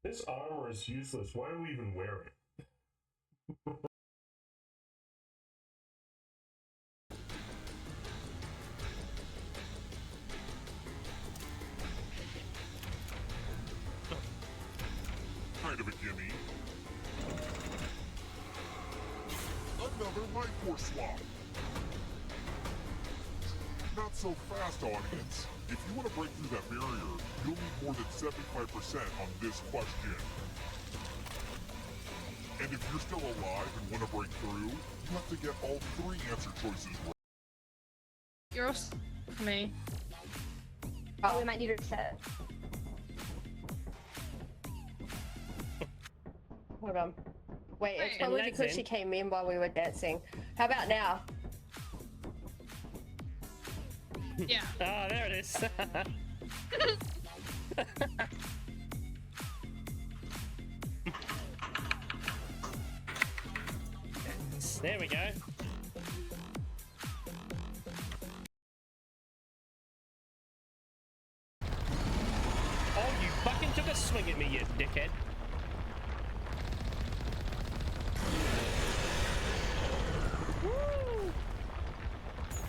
This armor is useless. Why do we even wear it? Kind of a gimme. Another life force swap. Not so fast, audience. If you want to break through that barrier, you'll need more than 75% on this question. And if you're still alive and want to break through, you have to get all 3 answer choices right. Yours for me. Oh, we might need to reset. Hold on. Wait, it's probably because she came in while we were dancing. How about now? Yeah. Oh, there it is. There we go. Oh, you fucking took a swing at me, you dickhead. Woo!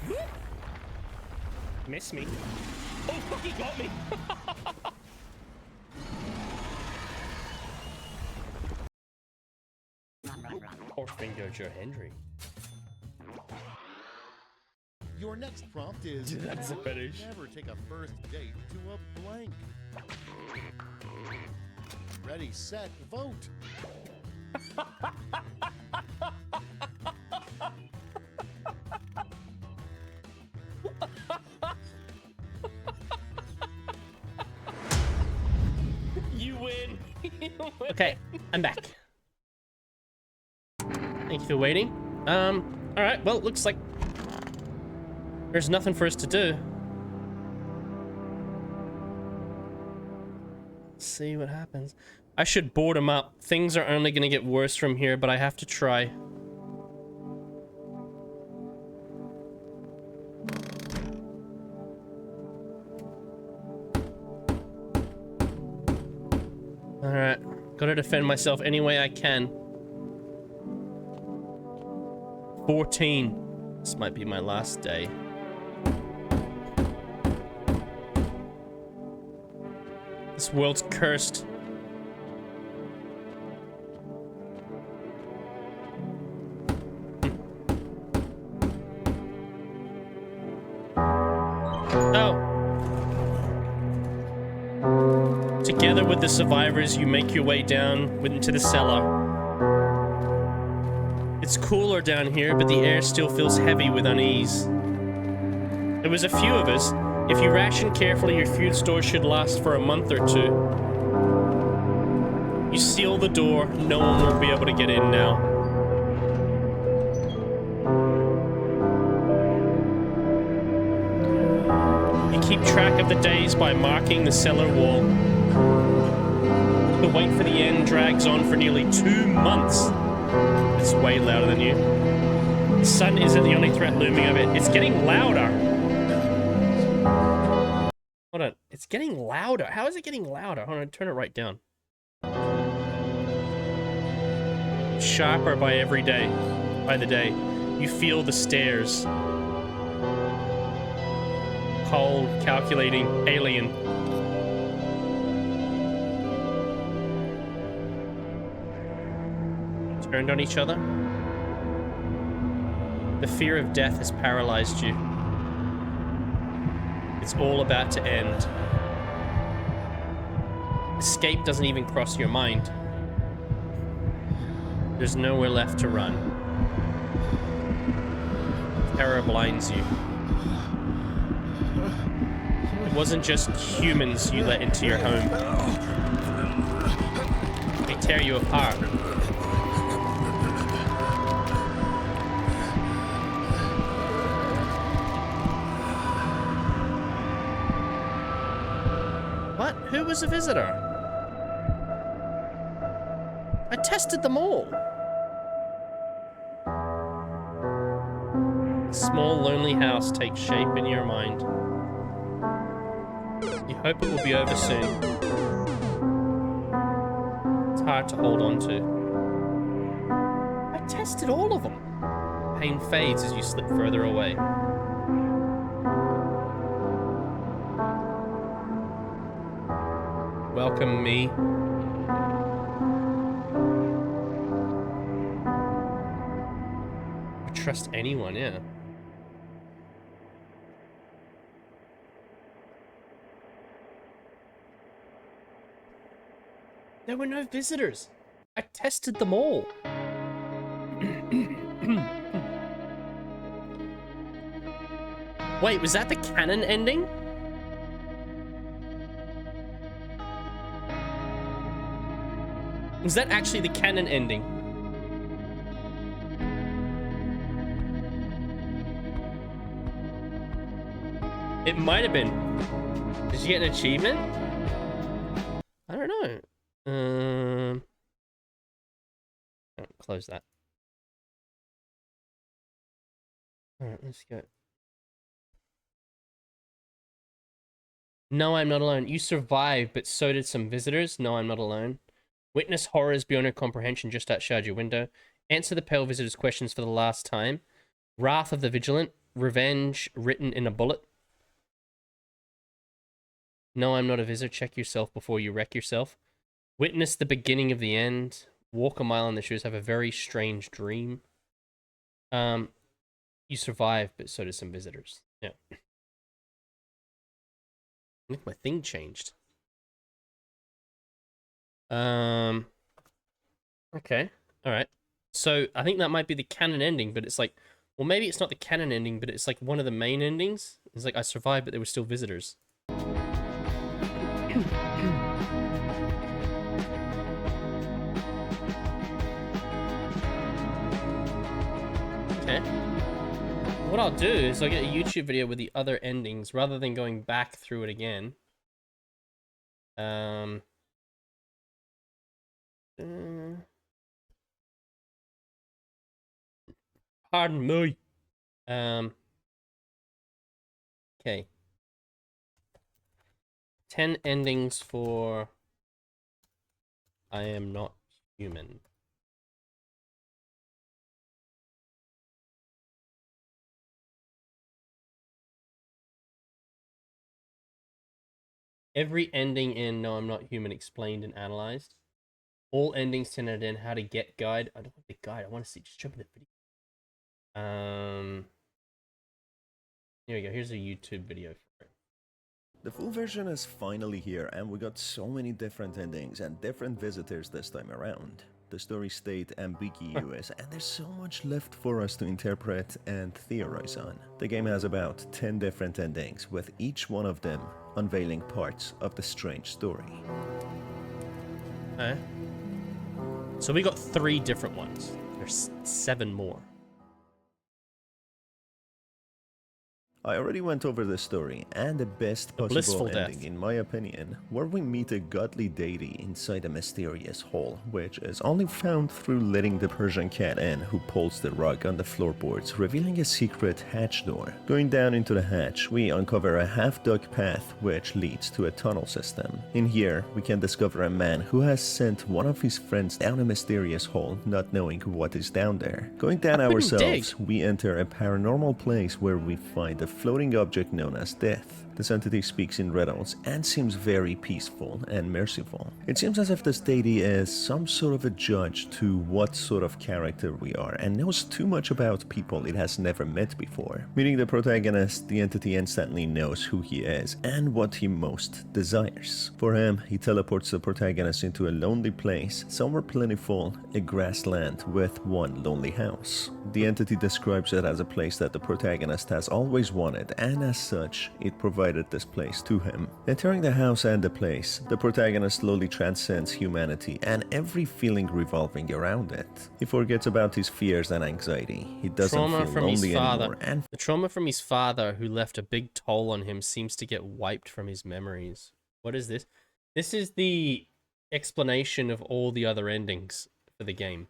Woo! Miss me. Oh, fuck, he got me. Horse bingo Joe Hendry. Your next prompt is That's a fetish. never take a first date to a blank. Ready, set, vote. You win. Okay, I'm back. Thank you for waiting. Alright, well, it looks like there's nothing for us to do. Let's see what happens. I should board him up. Things are only gonna get worse from here, but I have to try. Alright, gotta defend myself any way I can. 14. This might be my last day. This world's cursed. Together with the survivors, you make your way down into the cellar. It's cooler down here, but the air still feels heavy with unease. There was a few of us. If you ration carefully, your food store should last for a month or two. You seal the door, no one will be able to get in now. You keep track of the days by marking the cellar wall. The wait for the end drags on for nearly 2 months. It's way louder than you. The sun isn't the only threat looming over it. It's getting louder. Hold on. It's getting louder. How is it getting louder? Hold on. Turn it right down. Sharper by every day. By the day. You feel the stares. Cold, calculating, alien. Turned on each other. The fear of death has paralyzed you. It's all about to end. Escape doesn't even cross your mind. There's nowhere left to run. Terror blinds you. It wasn't just humans you let into your home. They tear you apart. What? Who was a visitor? I tested them all. A small, lonely house takes shape in your mind. You hope it will be over soon. It's hard to hold on to. I tested all of them. Pain fades as you slip further away. Welcome me. I trust anyone, yeah. There were no visitors. I tested them all. Wait, was that the canon ending? Was that actually the canon ending? It might have been. Did you get an achievement? I don't know. Oh, close that. Alright, let's go. No, I'm not alone. You survived, but so did some visitors. No, I'm not alone. Witness horrors beyond your comprehension just outside your window. Answer the pale visitor's questions for the last time. Wrath of the Vigilant. Revenge written in a bullet. No, I'm not a visitor. Check yourself before you wreck yourself. Witness the beginning of the end. Walk a mile in the shoes. Have a very strange dream. You survived, but so did some visitors. Yeah. I think my thing changed. Okay. Alright. So, I think that might be the canon ending, but it's like... Well, maybe it's not the canon ending, but it's like one of the main endings. It's like, I survived, but there were still visitors. what I'll do is I'll get a YouTube video with the other endings rather than going back through it again. Pardon me. Okay. 10 endings for I Am Not Human. Every ending in No I'm Not Human explained and analyzed. All endings 10 out of 10. How to get guide. I don't want the guide. I want to see. Just show me the video. Here we go. Here's a YouTube video for it. The full version is finally here, and we got so many different endings and different visitors this time around. The story stayed ambiguous, and there's so much left for us to interpret and theorize on. The game has about 10 different endings, with each one of them unveiling parts of the strange story. So we got 3 different ones. There's 7 more. I already went over the story and the best possible ending, in my opinion, where we meet a godly deity inside a mysterious hole, which is only found through letting the Persian cat in, who pulls the rug on the floorboards, revealing a secret hatch door. Going down into the hatch, we uncover a half-dug path which leads to a tunnel system. In here, we can discover a man who has sent one of his friends down a mysterious hole, not knowing what is down there. Going down ourselves, we enter a paranormal place where we find a floating object known as Death. This entity speaks in riddles and seems very peaceful and merciful. It seems as if this deity is some sort of a judge to what sort of character we are and knows too much about people it has never met before. Meeting the protagonist, the entity instantly knows who he is and what he most desires. For him, he teleports the protagonist into a lonely place, somewhere plentiful, a grassland with one lonely house. The entity describes it as a place that the protagonist has always wanted, and as such, it provides this place to him. Entering the house and the place, the protagonist slowly transcends humanity and every feeling revolving around it. He forgets about his fears and anxiety. He doesn't feel lonely anymore. And the trauma from his father, who left a big toll on him, seems to get wiped from his memories. What is this? This is the explanation of all the other endings for the game.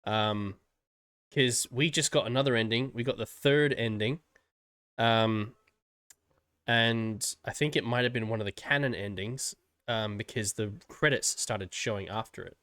Because we just got another ending. We got the 3rd ending. And I think it might have been one of the canon endings, because the credits started showing after it.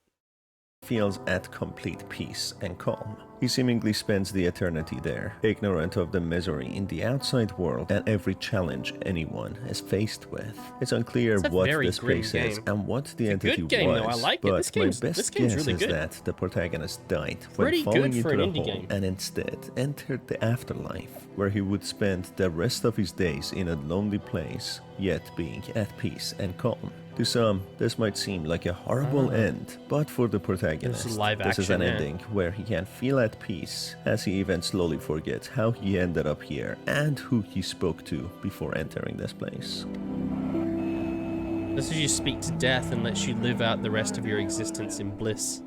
Feels at complete peace and calm. He seemingly spends the eternity there, ignorant of the misery in the outside world and every challenge anyone is faced with. It's unclear what this place is and what the entity was, though. I like but it. my best guess is that the protagonist died when falling into the hole and instead entered the afterlife, where he would spend the rest of his days in a lonely place, yet being at peace and calm. To some, this might seem like a horrible end, but for the protagonist, this is an ending where he can feel at peace, as he even slowly forgets how he ended up here and who he spoke to before entering this place. This is you speak to death and lets you live out the rest of your existence in bliss.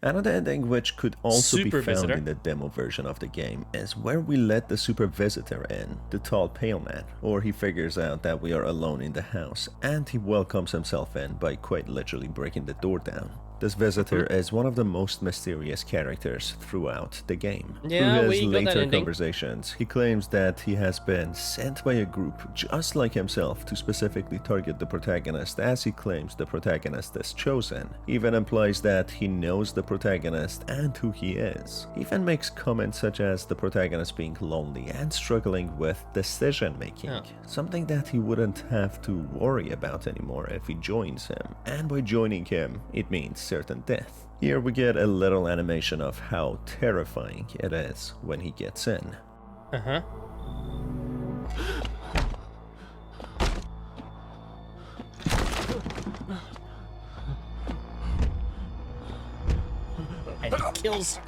Another ending which could also be found Visitor. in the demo version of the game is where we let the Super Visitor in, the tall pale man, or he figures out that we are alone in the house and he welcomes himself in by quite literally breaking the door down. This visitor is one of the most mysterious characters throughout the game. Yeah, Through his we got that later ending. conversations, he claims that he has been sent by a group just like himself to specifically target the protagonist, as he claims the protagonist is chosen. He even implies that he knows the protagonist and who he is. He even makes comments such as the protagonist being lonely and struggling with decision making, something that he wouldn't have to worry about anymore if he joins him. And by joining him, it means certain death. Here we get a little animation of how terrifying it is when he gets in. And he kills.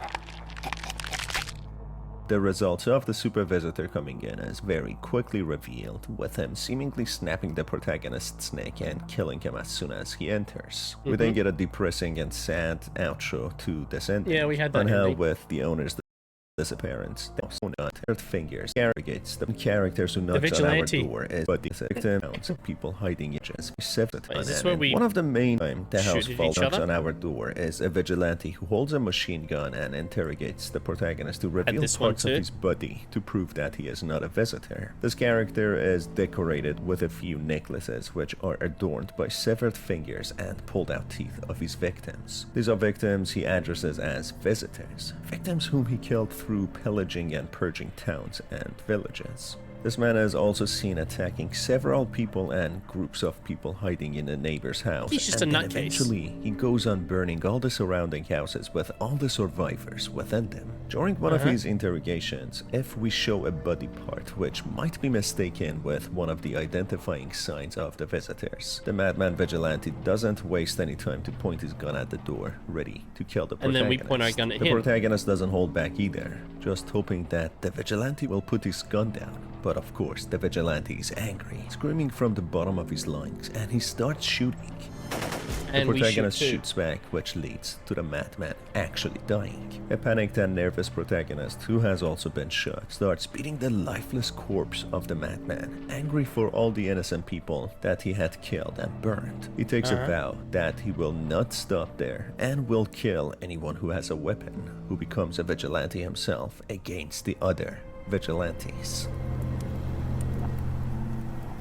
The results of the Super Visitor coming in is very quickly revealed, with him seemingly snapping the protagonist's neck and killing him as soon as he enters. We then get a depressing and sad outro to this ending, Yeah, we had that on how ending. with the owners disappearance. Third fingers interrogates the characters who knocks on our door is but the victims of people hiding edges. Is this where we One of the main time the house shoot at fall each knocks other? on our door is a vigilante who holds a machine gun and interrogates the protagonist to reveal this one parts of too? his body to prove that he is not a visitor. This character is decorated with a few necklaces which are adorned by severed fingers and pulled out teeth of his victims. These are victims he addresses as visitors, victims whom he killed through pillaging and purging towns and villages. This man is also seen attacking several people and groups of people hiding in a neighbor's house. He's just and a then nutcase. eventually he goes on burning all the surrounding houses with all the survivors within them. During one of his interrogations, if we show a body part which might be mistaken with one of the identifying signs of the visitors, the madman vigilante doesn't waste any time to point his gun at the door, ready to kill the And protagonist. then we point our gun at the him. protagonist doesn't hold back either, just hoping that the vigilante will put his gun down. But of course, the vigilante is angry, screaming from the bottom of his lungs, and he starts shooting. And the we protagonist shoot too. shoots back, which leads to the madman actually dying. A panicked and nervous protagonist, who has also been shot, starts beating the lifeless corpse of the madman, angry for all the innocent people that he had killed and burned. He takes a vow that he will not stop there and will kill anyone who has a weapon, who becomes a vigilante himself against the other vigilantes.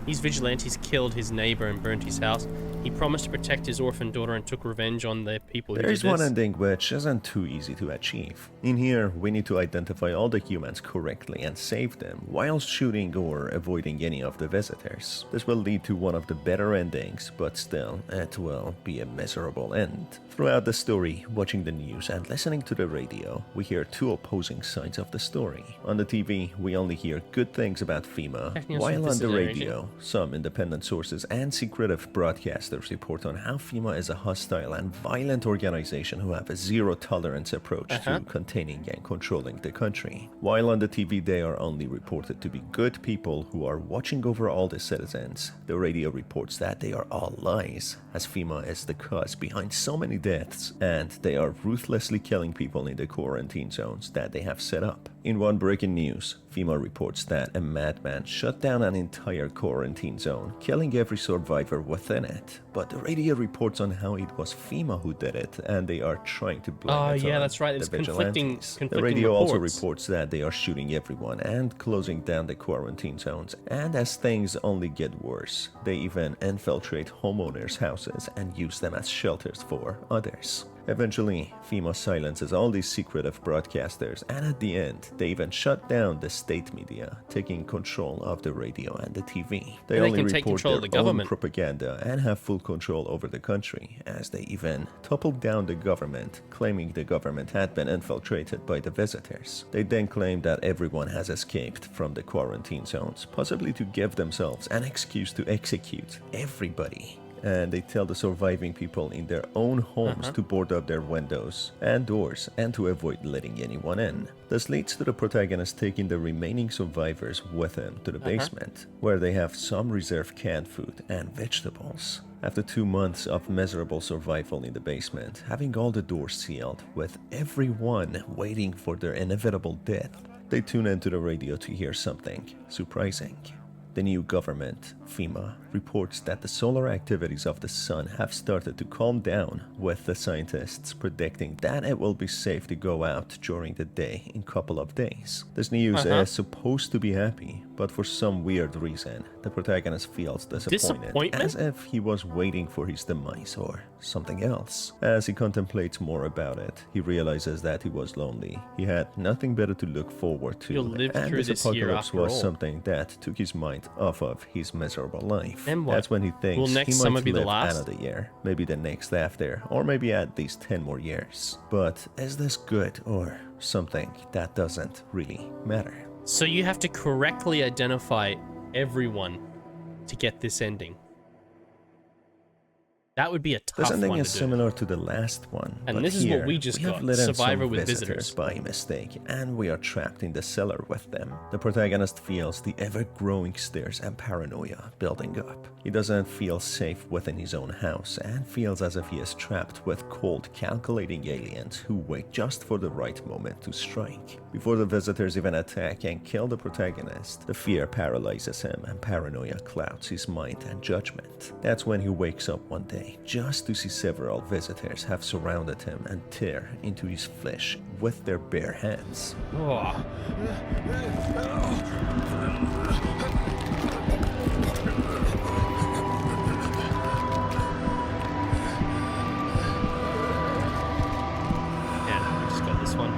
These vigilantes killed his neighbor and burned his house. He promised to protect his orphan daughter and took revenge on the people who There did is one this. ending which isn't too easy to achieve. In here, we need to identify all the humans correctly and save them while shooting or avoiding any of the visitors. This will lead to one of the better endings, but still, it will be a miserable end. Throughout the story, watching the news and listening to the radio, we hear two opposing sides of the story. On the TV, we only hear good things about FEMA, while on the radio, some independent sources and secretive broadcasters report on how FEMA is a hostile and violent organization who have a zero-tolerance approach to containing and controlling the country. While on the TV they are only reported to be good people who are watching over all the citizens, the radio reports that they are all lies, as FEMA is the cause behind so many deaths, and they are ruthlessly killing people in the quarantine zones that they have set up. In one breaking news, FEMA reports that a madman shut down an entire quarantine zone, killing every survivor within it. But the radio reports on how it was FEMA who did it, and they are trying to blame it on that's right. It's the conflicting vigilantes. reports. The radio also reports that they are shooting everyone and closing down the quarantine zones. And as things only get worse, they even infiltrate homeowners' houses and use them as shelters for others. Eventually, FEMA silences all these secretive broadcasters, and at the end, they even shut down the state media, taking control of the radio and the TV. They And they only can take report control their of the own government. propaganda and have full control over the country, as they even toppled down the government, claiming the government had been infiltrated by the visitors. They then claim that everyone has escaped from the quarantine zones, possibly to give themselves an excuse to execute everybody. And they tell the surviving people in their own homes to board up their windows and doors and to avoid letting anyone in. This leads to the protagonist taking the remaining survivors with him to the basement, where they have some reserved canned food and vegetables. After 2 months of miserable survival in the basement, having all the doors sealed, with everyone waiting for their inevitable death, they tune into the radio to hear something surprising. The new government, FEMA, reports that the solar activities of the sun have started to calm down, with the scientists predicting that it will be safe to go out during the day in a couple of days. This news is supposed to be happy, but for some weird reason, the protagonist feels disappointed, as if he was waiting for his demise or something else. As he contemplates more about it, he realizes that he was lonely. He had nothing better to look forward to, You'll live and through this this year apocalypse after was all. something that took his mind off of his miserable life. Then what? That's when he thinks Will next he summer might be the live last? another year, maybe the next after, or maybe at least 10 more years. But is this good or something that doesn't really matter? So you have to correctly identify everyone to get this ending. That would be a This tough ending one is to do. similar to the last one, And but this is here, what we just have got, let in Survivor some with visitors visitors. by mistake, and we are trapped in the cellar with them. The protagonist feels the ever-growing stares and paranoia building up. He doesn't feel safe within his own house, and feels as if he is trapped with cold, calculating aliens who wait just for the right moment to strike. Before the visitors even attack and kill the protagonist, the fear paralyzes him and paranoia clouds his mind and judgment. That's when he wakes up one day, just to see several visitors have surrounded him and tear into his flesh with their bare hands. Oh. Yeah, I just got this one.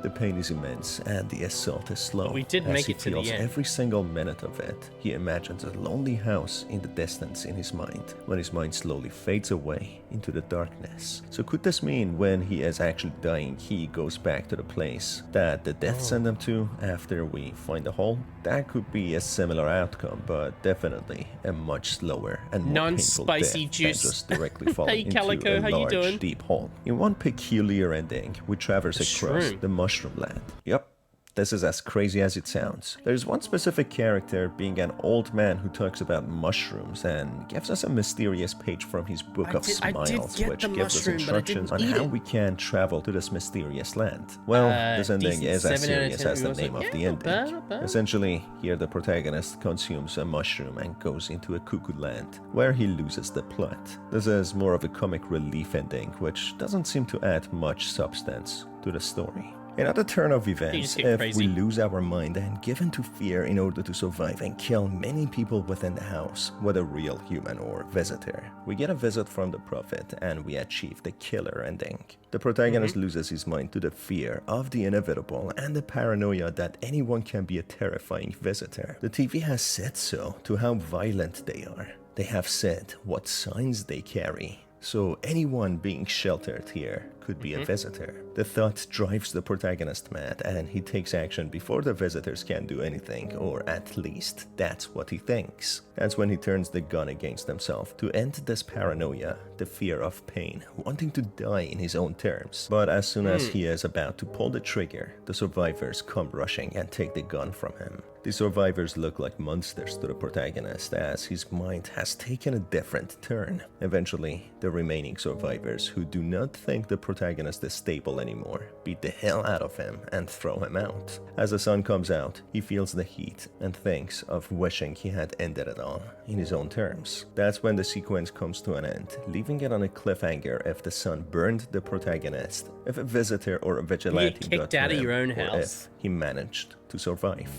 The pain is immense and the assault is slow. We did as make he it to the feels end. every single minute of it. He imagines a lonely house in the distance in his mind, when his mind slowly fades away into the darkness. So could this mean when he is actually dying, he goes back to the place that the death sent him to after we find the hole? That could be a similar outcome, but definitely a much slower and more painful death Non-spicy than juice. just directly falling Hey, into Calico, a how you large, doing? deep hole. In one peculiar ending, we traverse across Shroom. the Mushroom Land. Yep. This is as crazy as it sounds. There's one specific character being an old man who talks about mushrooms and gives us a mysterious page from his book of smiles, which gives us instructions on how we can travel to this mysterious land. Well, this ending is as serious as the name of the ending. Essentially, here the protagonist consumes a mushroom and goes into a cuckoo land, where he loses the plot. This is more of a comic relief ending, which doesn't seem to add much substance to the story. Another turn of events, if we lose our mind and give in to fear in order to survive and kill many people within the house, whether real human or visitor. We get a visit from the prophet and we achieve the killer ending. The protagonist loses his mind to the fear of the inevitable and the paranoia that anyone can be a terrifying visitor. The TV has said so to how violent they are. They have said what signs they carry. So anyone being sheltered here could be a visitor. The thought drives the protagonist mad and he takes action before the visitors can do anything, or at least that's what he thinks. That's when he turns the gun against himself to end this paranoia, the fear of pain, wanting to die in his own terms. But as soon as he is about to pull the trigger, the survivors come rushing and take the gun from him. The survivors look like monsters to the protagonist as his mind has taken a different turn. Eventually, the remaining survivors who do not think the protagonist is stable anymore beat the hell out of him and throw him out. As the sun comes out, he feels the heat and thinks of wishing he had ended it all in his own terms. That's when the sequence comes to an end, leaving it on a cliffhanger if the sun burned the protagonist, if a visitor or a vigilante got to out of him, your own or house. if he managed to survive.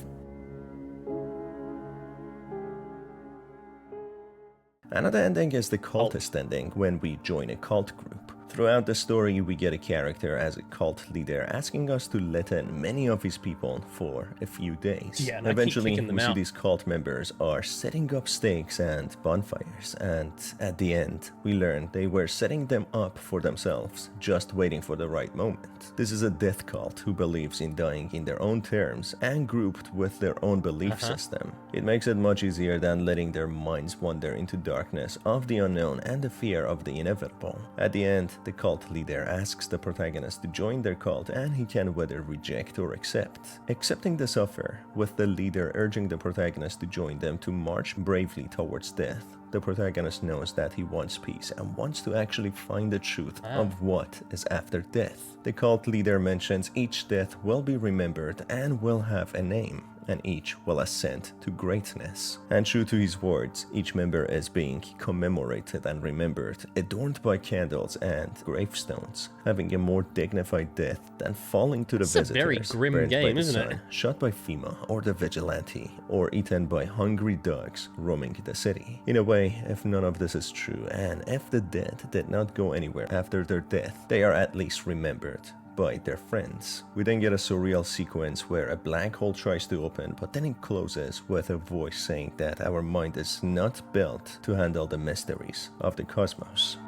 Another ending is the cultist ending, when we join a cult group. Throughout the story, we get a character as a cult leader asking us to let in many of his people for a few days. Yeah, and I keep eventually, kicking them we see out. these cult members are setting up stakes and bonfires, and at the end, we learn they were setting them up for themselves, just waiting for the right moment. This is a death cult who believes in dying in their own terms and grouped with their own belief system. It makes it much easier than letting their minds wander into darkness of the unknown and the fear of the inevitable. At the end, the cult leader asks the protagonist to join their cult and he can whether reject or accept. Accepting this offer, with the leader urging the protagonist to join them to march bravely towards death, the protagonist knows that he wants peace and wants to actually find the truth of what is after death. The cult leader mentions each death will be remembered and will have a name, and each will ascend to greatness. And true to his words, each member is being commemorated and remembered, adorned by candles and gravestones, having a more dignified death than falling to the It's a visitors, very grim burned by game, the isn't it? sun, shot by FEMA or the vigilante, or eaten by hungry dogs roaming the city. In a way, if none of this is true, and if the dead did not go anywhere after their death, they are at least remembered by their friends. We then get a surreal sequence where a black hole tries to open, but then it closes with a voice saying that our mind is not built to handle the mysteries of the cosmos.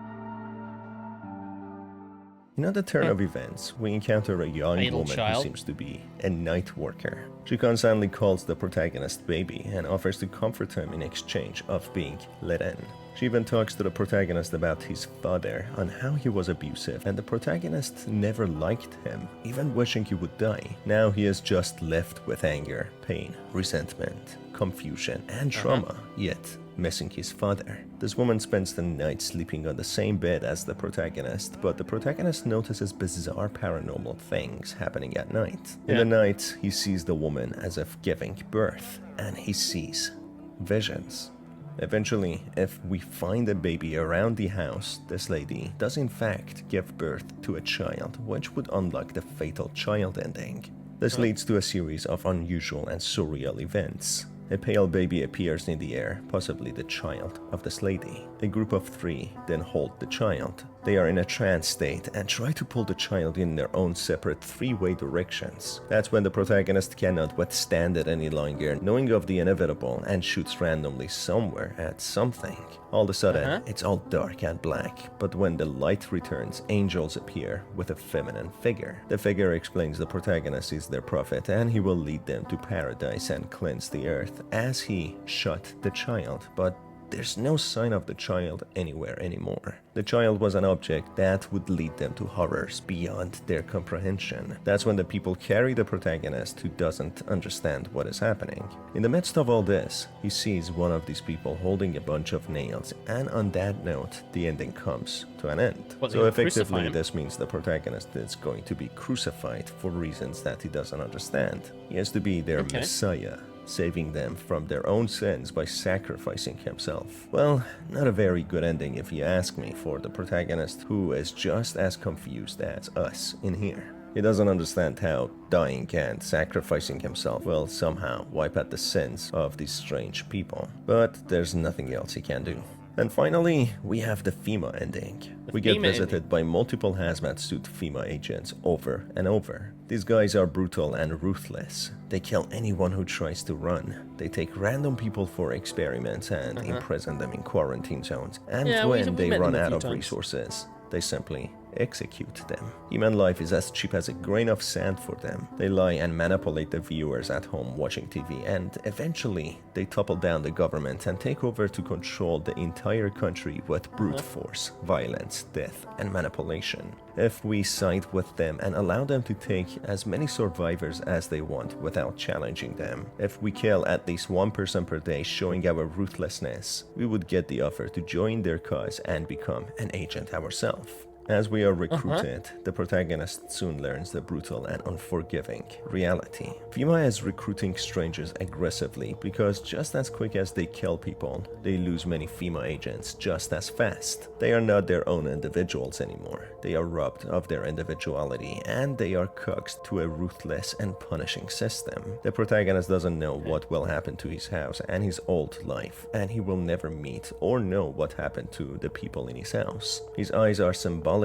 In another turn of events, we encounter a young Idle woman child. who seems to be a night worker. She constantly calls the protagonist baby and offers to comfort him in exchange of being let in. She even talks to the protagonist about his father, on how he was abusive, and the protagonist never liked him, even wishing he would die. Now he is just left with anger, pain, resentment, confusion, and trauma, yet missing his father. This woman spends the night sleeping on the same bed as the protagonist, but the protagonist notices bizarre paranormal things happening at night. In the night, he sees the woman as if giving birth, and he sees visions. Eventually, if we find a baby around the house, this lady does in fact give birth to a child, which would unlock the fatal child ending. This leads to a series of unusual and surreal events. A pale baby appears in the air, possibly the child of this lady. A group of 3 then hold the child. They are in a trance state and try to pull the child in their own separate 3-way directions. That's when the protagonist cannot withstand it any longer, knowing of the inevitable, and shoots randomly somewhere at something. All of a sudden, it's all dark and black, but when the light returns, angels appear with a feminine figure. The figure explains the protagonist is their prophet and he will lead them to paradise and cleanse the earth as he shot the child, but there's no sign of the child anywhere anymore. The child was an object that would lead them to horrors beyond their comprehension. That's when the people carry the protagonist who doesn't understand what is happening. In the midst of all this, he sees one of these people holding a bunch of nails, and on that note, the ending comes to an end. So effectively, this means the protagonist is going to be crucified for reasons that he doesn't understand. He has to be their messiah, saving them from their own sins by sacrificing himself. Well, not a very good ending if you ask me, for the protagonist, who is just as confused as us in here. He doesn't understand how dying and sacrificing himself will somehow wipe out the sins of these strange people. But there's nothing else he can do. And finally, we have the FEMA ending. We get visited by multiple hazmat suit FEMA agents over and over. These guys are brutal and ruthless. They kill anyone who tries to run. They take random people for experiments and imprison them in quarantine zones. And when they run out of resources, they simply execute them. Human life is as cheap as a grain of sand for them. They lie and manipulate the viewers at home watching TV, and eventually they topple down the government and take over to control the entire country with brute force, violence, death, and manipulation. If we side with them and allow them to take as many survivors as they want without challenging them, if we kill at least one person per day showing our ruthlessness, we would get the offer to join their cause and become an agent ourselves. As we are recruited, the protagonist soon learns the brutal and unforgiving reality. FEMA is recruiting strangers aggressively because just as quick as they kill people, they lose many FEMA agents just as fast. They are not their own individuals anymore. They are robbed of their individuality and they are coaxed to a ruthless and punishing system. The protagonist doesn't know what will happen to his house and his old life, and he will never meet or know what happened to the people in his house. His eyes are symbolically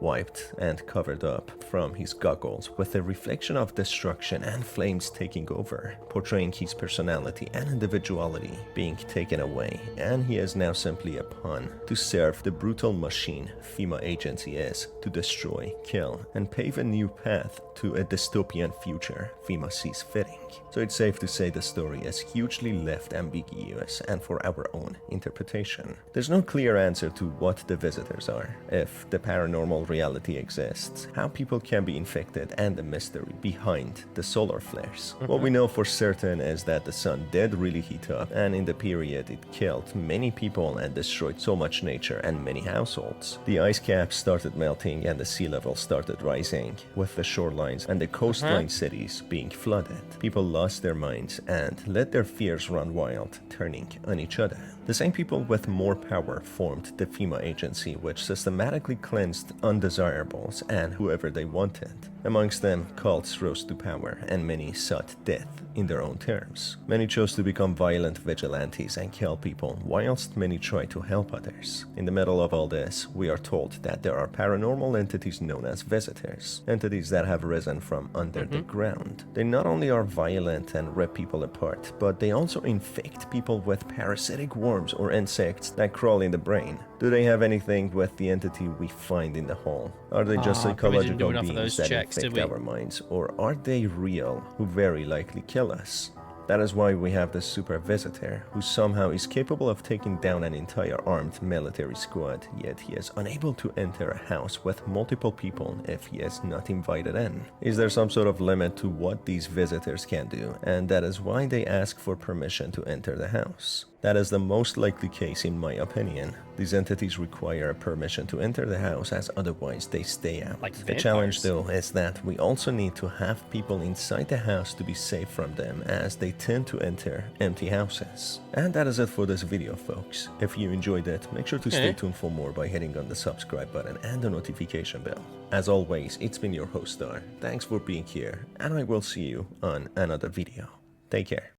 wiped and covered up from his goggles with a reflection of destruction and flames taking over, portraying his personality and individuality being taken away, and he is now simply a pawn to serve the brutal machine FEMA agency is to destroy, kill, and pave a new path to a dystopian future FEMA sees fitting. So it's safe to say the story is hugely left ambiguous and for our own interpretation. There's no clear answer to what the visitors are, if the paranormal reality exists, how people can be infected, and the mystery behind the solar flares. What we know for certain is that the sun did really heat up, and in the period it killed many people and destroyed so much nature and many households. The ice caps started melting and the sea level started rising, with the shorelines and the coastline cities being flooded. People lost their minds and let their fears run wild, turning on each other. The same people with more power formed the FEMA agency, which systematically cleansed undesirables and whoever they wanted. Amongst them, cults rose to power, and many sought death in their own terms. Many chose to become violent vigilantes and kill people, whilst many tried to help others. In the middle of all this, we are told that there are paranormal entities known as visitors, entities that have risen from under the ground. They not only are violent and rip people apart, but they also infect people with parasitic worms or insects that crawl in the brain. Do they have anything with the entity we find in the hall? Are they just psychological beings that infect our minds, or are they real, who very likely kill us? That is why we have the super visitor, who somehow is capable of taking down an entire armed military squad, yet he is unable to enter a house with multiple people if he is not invited in. Is there some sort of limit to what these visitors can do, and that is why they ask for permission to enter the house? That is the most likely case in my opinion. These entities require a permission to enter the house, as otherwise they stay out. The challenge though is that we also need to have people inside the house to be safe from them, as they tend to enter empty houses. And that is it for this video, folks. If you enjoyed it, make sure to stay tuned for more by hitting on the subscribe button and the notification bell. As always, it's been your host Star. Thanks for being here, and I will see you on another video. Take care.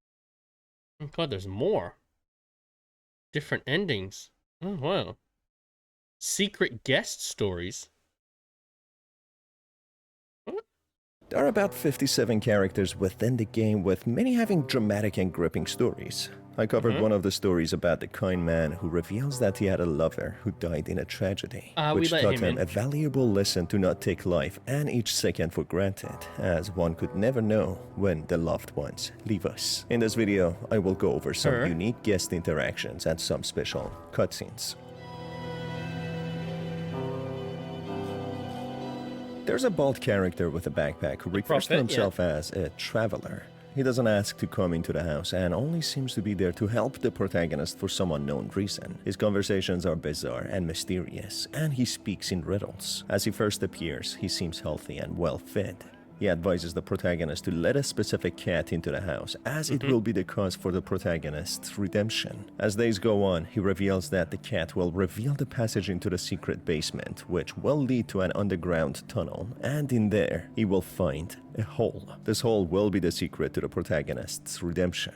Oh god, there's more. Different endings. Oh, wow. Secret guest stories. What? There are about 57 characters within the game, with many having dramatic and gripping stories. I covered one of the stories about the kind man who reveals that he had a lover who died in a tragedy, which taught him a valuable lesson to not take life and each second for granted, as one could never know when the loved ones leave us. In this video, I will go over some unique guest interactions and some special cutscenes. There's a bald character with a backpack who refers to himself as a traveler. He doesn't ask to come into the house and only seems to be there to help the protagonist for some unknown reason. His conversations are bizarre and mysterious, and he speaks in riddles. As he first appears, he seems healthy and well fed. He advises the protagonist to let a specific cat into the house, as it will be the cause for the protagonist's redemption. As days go on, he reveals that the cat will reveal the passage into the secret basement, which will lead to an underground tunnel, and in there, he will find a hole. This hole will be the secret to the protagonist's redemption.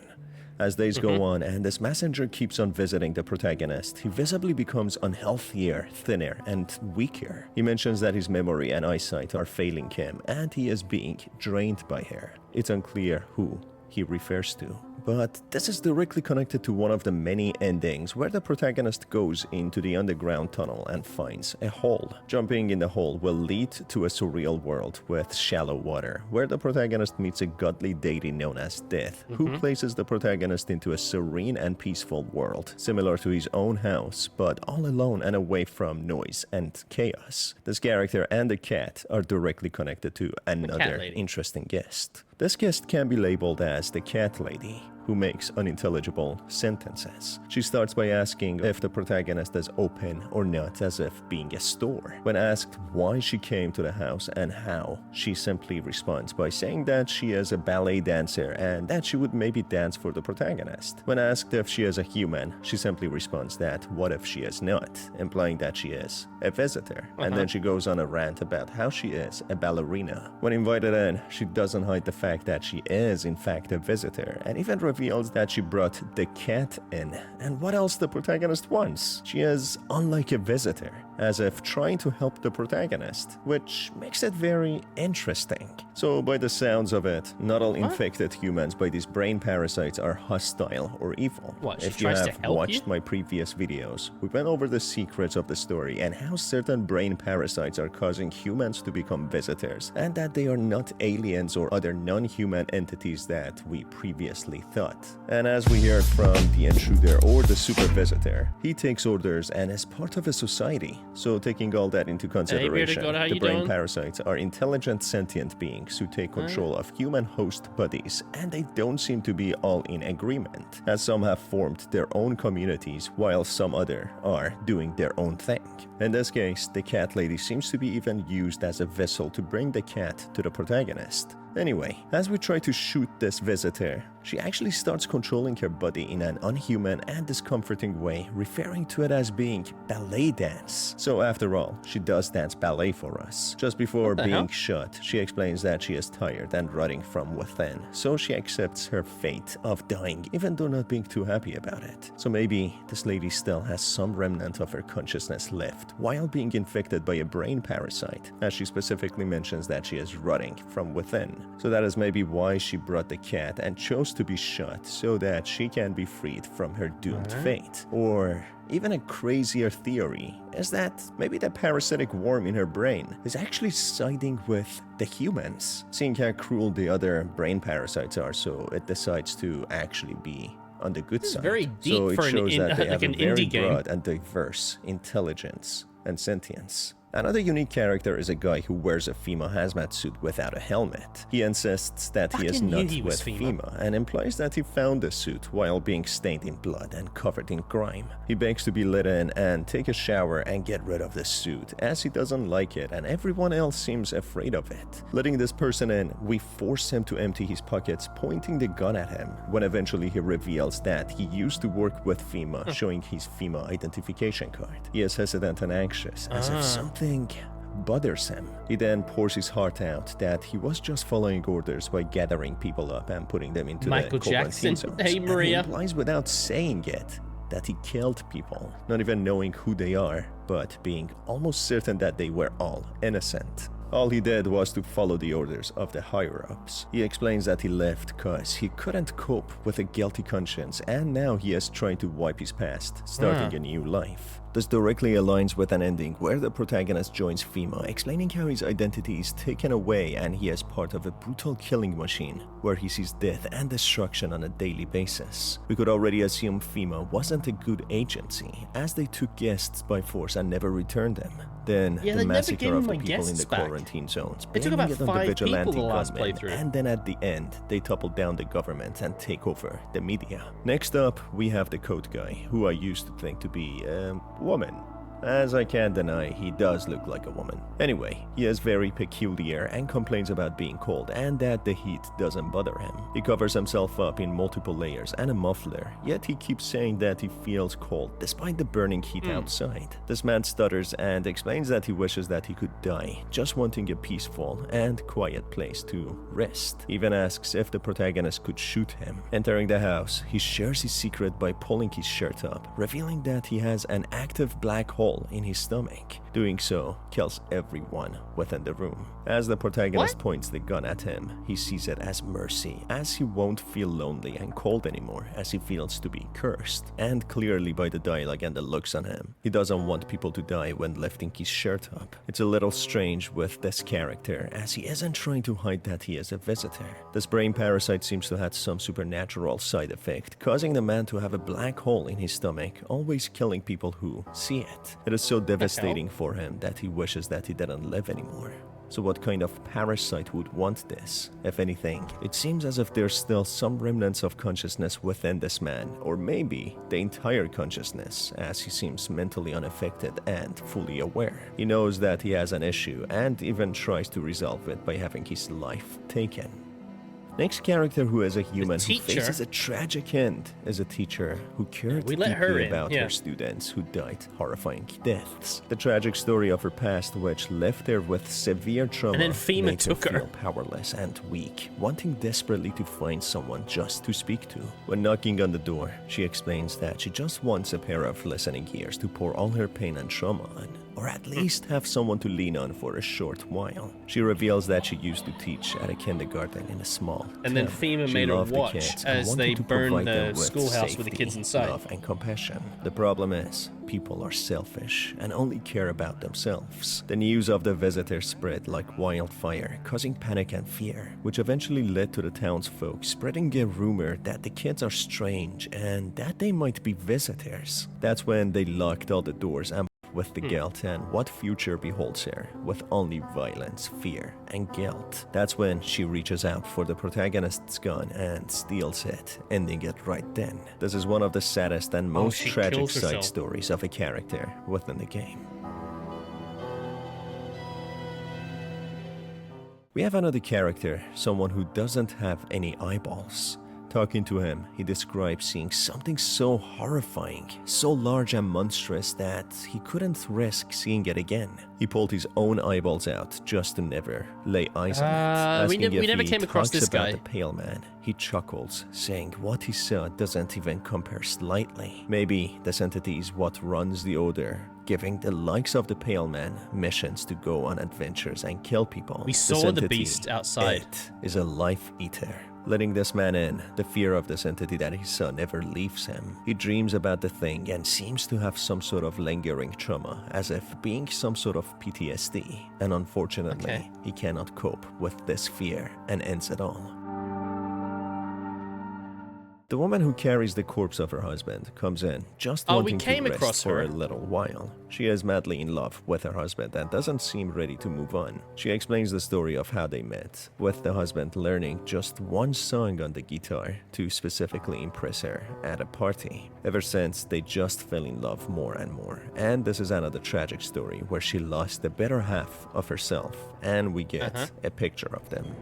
As days go on and this messenger keeps on visiting the protagonist, he visibly becomes unhealthier, thinner, and weaker. He mentions that his memory and eyesight are failing him, and he is being drained by her. It's unclear who he refers to. But this is directly connected to one of the many endings where the protagonist goes into the underground tunnel and finds a hole. Jumping in the hole will lead to a surreal world with shallow water, where the protagonist meets a godly deity known as Death, who places the protagonist into a serene and peaceful world, similar to his own house, but all alone and away from noise and chaos. This character and the cat are directly connected to another interesting guest. This guest can be labeled as the Cat Lady, who makes unintelligible sentences. She starts by asking if the protagonist is open or not, as if being a store. When asked why she came to the house and how, she simply responds by saying that she is a ballet dancer and that she would maybe dance for the protagonist. When asked if she is a human, she simply responds that what if she is not, implying that she is a visitor. And then she goes on a rant about how she is a ballerina. When invited in, she doesn't hide the fact that she is in fact a visitor, and even reveals that she brought the cat in. And what else the protagonist wants? She is unlike a visitor, as if trying to help the protagonist, which makes it very interesting. So by the sounds of it, not all infected humans by these brain parasites are hostile or evil. If you have watched my previous videos, we went over the secrets of the story and how certain brain parasites are causing humans to become visitors, and that they are not aliens or other non-human entities that we previously thought. And as we heard from the intruder or the super visitor, he takes orders and is part of a society. So taking all that into consideration, the brain parasites are intelligent sentient beings who take control of human host bodies, and they don't seem to be all in agreement, as some have formed their own communities while some other are doing their own thing. In this case, the cat lady seems to be even used as a vessel to bring the cat to the protagonist. Anyway, as we try to shoot this visitor, she actually starts controlling her body in an unhuman and discomforting way, referring to it as being ballet dance. So after all, she does dance ballet for us. Just before being shot, she explains that she is tired and rotting from within, so she accepts her fate of dying, even though not being too happy about it. So maybe this lady still has some remnant of her consciousness left while being infected by a brain parasite, as she specifically mentions that she is rotting from within. So that is maybe why she brought the cat and chose to be shot so that she can be freed from her doomed fate. Or even a crazier theory is that maybe the parasitic worm in her brain is actually siding with the humans, seeing how cruel the other brain parasites are, so it decides to actually be on the good side. Very deep so it for shows that they like have a an very indie game. broad and diverse intelligence and sentience. Another unique character is a guy who wears a FEMA hazmat suit without a helmet. He insists that he is Fucking knew not he was with FEMA. FEMA and implies that he found the suit while being stained in blood and covered in grime. He begs to be let in and take a shower and get rid of the suit, as he doesn't like it and everyone else seems afraid of it. Letting this person in, we force him to empty his pockets, pointing the gun at him, when eventually he reveals that he used to work with FEMA, showing his FEMA identification card. He is hesitant and anxious, as if something bothers him. He then pours his heart out that he was just following orders by gathering people up and putting them into Michael the Jackson. zones. Hey, And he Maria. implies without saying it that he killed people, not even knowing who they are, but being almost certain that they were all innocent. All he did was to follow the orders of the higher-ups. He explains that he left cause he couldn't cope with a guilty conscience, and now he is trying to wipe his past, starting a new life. This directly aligns with an ending where the protagonist joins FEMA, explaining how his identity is taken away and he is part of a brutal killing machine, where he sees death and destruction on a daily basis. We could already assume FEMA wasn't a good agency, as they took guests by force and never returned them. Then Yeah, the they never massacre gave of the my people in guests the back. quarantine zones, It took blaming about it on the 5 people vigilante the last gunmen, playthrough. and then at the end, they topple down the government and take over the media. Next up, we have the code guy, who I used to think to be a woman. As I can't deny, he does look like a woman. Anyway, he is very peculiar and complains about being cold and that the heat doesn't bother him. He covers himself up in multiple layers and a muffler, yet he keeps saying that he feels cold despite the burning heat outside. This man stutters and explains that he wishes that he could die, just wanting a peaceful and quiet place to rest. He even asks if the protagonist could shoot him. Entering the house, he shares his secret by pulling his shirt up, revealing that he has an active black hole in his stomach. Doing so kills everyone within the room. As the protagonist points the gun at him, he sees it as mercy, as he won't feel lonely and cold anymore, as he feels to be cursed. And clearly by the dialogue and the looks on him, he doesn't want people to die when lifting his shirt up. It's a little strange with this character, as he isn't trying to hide that he is a visitor. This brain parasite seems to have some supernatural side effect, causing the man to have a black hole in his stomach, always killing people who see it. It is so devastating for him that he wishes that he didn't live anymore. So what kind of parasite would want this? If anything, it seems as if there's still some remnants of consciousness within this man, or maybe the entire consciousness, as he seems mentally unaffected and fully aware. He knows that he has an issue and even tries to resolve it by having his life taken. Next character who is a human who faces a tragic end is a teacher who cared we let her deeply in, about yeah. her students who died horrifying deaths. The tragic story of her past, which left her with severe trauma, And then FEMA made took her her. feel powerless and weak, wanting desperately to find someone just to speak to. When knocking on the door, she explains that she just wants a pair of listening ears to pour all her pain and trauma on, or at least have someone to lean on for a short while. She reveals that she used to teach at a kindergarten in a small And then town. FEMA She made her loved the watch kids and as wanted they to burned provide the them with schoolhouse with the kids safety, inside. love, and compassion. The problem is, people are selfish and only care about themselves. The news of the visitor spread like wildfire, causing panic and fear, which eventually led to the townsfolk spreading a rumor that the kids are strange and that they might be visitors. That's when they locked all the doors and with the guilt and what future beholds her, with only violence, fear, and guilt. That's when she reaches out for the protagonist's gun and steals it, ending it right then. This is one of the saddest and most she tragic kills side herself. stories of a character within the game. We have another character, someone who doesn't have any eyeballs. Talking to him, he describes seeing something so horrifying, so large and monstrous that he couldn't risk seeing it again. He pulled his own eyeballs out just to never lay eyes on it. Asking we never if came he across talks this about guy. the pale man, he chuckles, saying what he saw doesn't even compare slightly. Maybe this entity is what runs the Order, giving the likes of the pale man missions to go on adventures and kill people. We This saw the entity, beast outside. It is a life eater. Letting this man in, the fear of this entity that he saw never leaves him. He dreams about the thing and seems to have some sort of lingering trauma, as if being some sort of PTSD. And unfortunately, he cannot cope with this fear and ends it all. The woman who carries the corpse of her husband comes in, just wanting to rest for a little while. She is madly in love with her husband and doesn't seem ready to move on. She explains the story of how they met, with the husband learning just one song on the guitar to specifically impress her at a party. Ever since, they just fell in love more and more. And this is another tragic story where she lost the better half of herself, and we get a picture of them.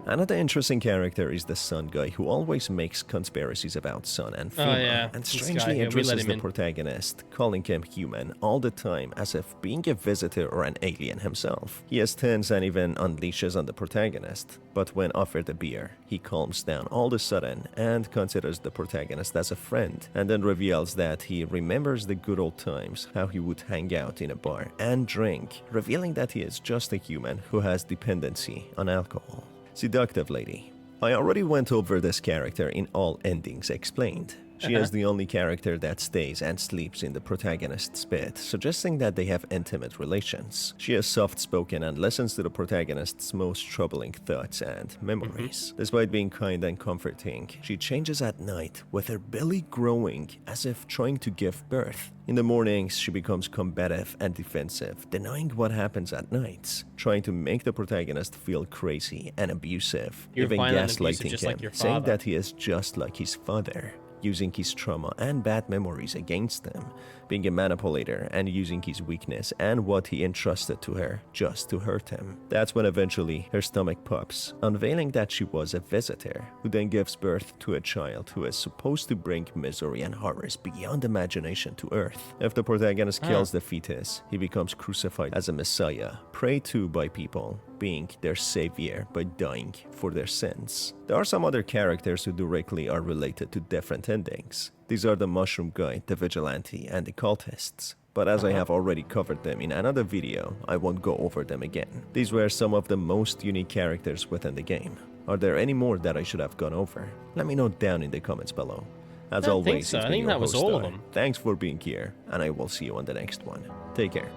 Another interesting character is the Sun guy, who always makes conspiracies about Sun and FEMA, and strangely addresses the protagonist, calling him human all the time as if being a visitor or an alien himself. He has turns and even unleashes on the protagonist, but when offered a beer, he calms down all of a sudden and considers the protagonist as a friend, and then reveals that he remembers the good old times, how he would hang out in a bar and drink, revealing that he is just a human who has dependency on alcohol. Seductive lady. I already went over this character in all endings explained. She is the only character that stays and sleeps in the protagonist's bed, suggesting that they have intimate relations. She is soft-spoken and listens to the protagonist's most troubling thoughts and memories. Despite being kind and comforting, she changes at night, with her belly growing as if trying to give birth. In the mornings, she becomes combative and defensive, denying what happens at nights, trying to make the protagonist feel crazy and abusive, even gaslighting him, saying that he is just like his father, using his trauma and bad memories against him, being a manipulator and using his weakness and what he entrusted to her just to hurt him. That's when eventually her stomach pops, unveiling that she was a visitor, who then gives birth to a child who is supposed to bring misery and horrors beyond imagination to Earth. If the protagonist kills the fetus, he becomes crucified as a messiah, prayed to by people, being their savior by dying for their sins. There are some other characters who directly are related to different endings. These are the Mushroom Guy, the Vigilante, and the Cultists. But as I have already covered them in another video, I won't go over them again. These were some of the most unique characters within the game. Are there any more that I should have gone over? Let me know down in the comments below. As always, it's been your host, all of them. Thanks for being here, and I will see you on the next one. Take care.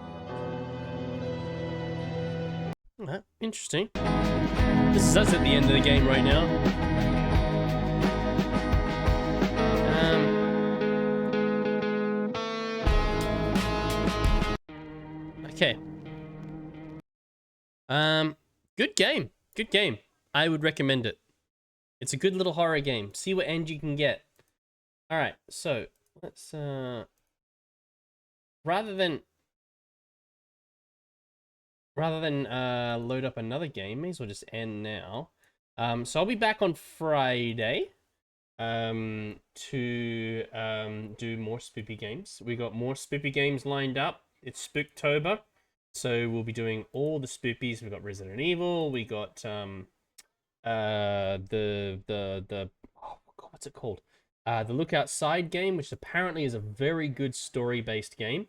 Interesting. This is us at the end of the game right now. Okay. Good game. Good game. I would recommend it. It's a good little horror game. See what end you can get. Alright, so let's rather than load up another game, may as well just end now. So I'll be back on Friday to do more spoopy games. We got more spoopy games lined up. It's Spooktober, so we'll be doing all the spoopies. We got Resident Evil. We got oh God, what's it called? The Look Outside game, which apparently is a very good story-based game.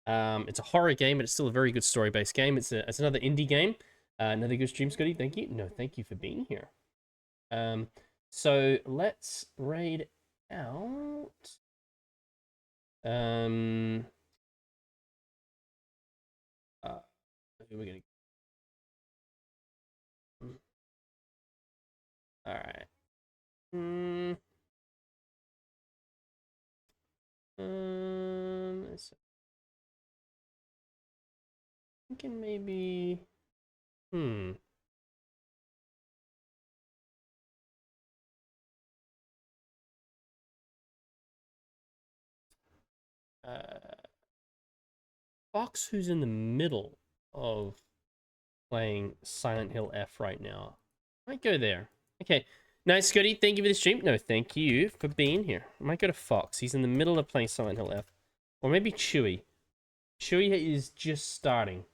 It's a horror game, but it's still a very good story-based game. It's another indie game. Another good stream, Scotty. Thank you. No, thank you for being here. So let's raid out. Who are we gonna? All right. Let's thinking maybe. Fox, who's in the middle of playing Silent Hill F right now. I might go there. Okay. Nice, Scotty. Thank you for the stream. No, thank you for being here. I might go to Fox. He's in the middle of playing Silent Hill F. Or maybe Chewy. Chewy is just starting.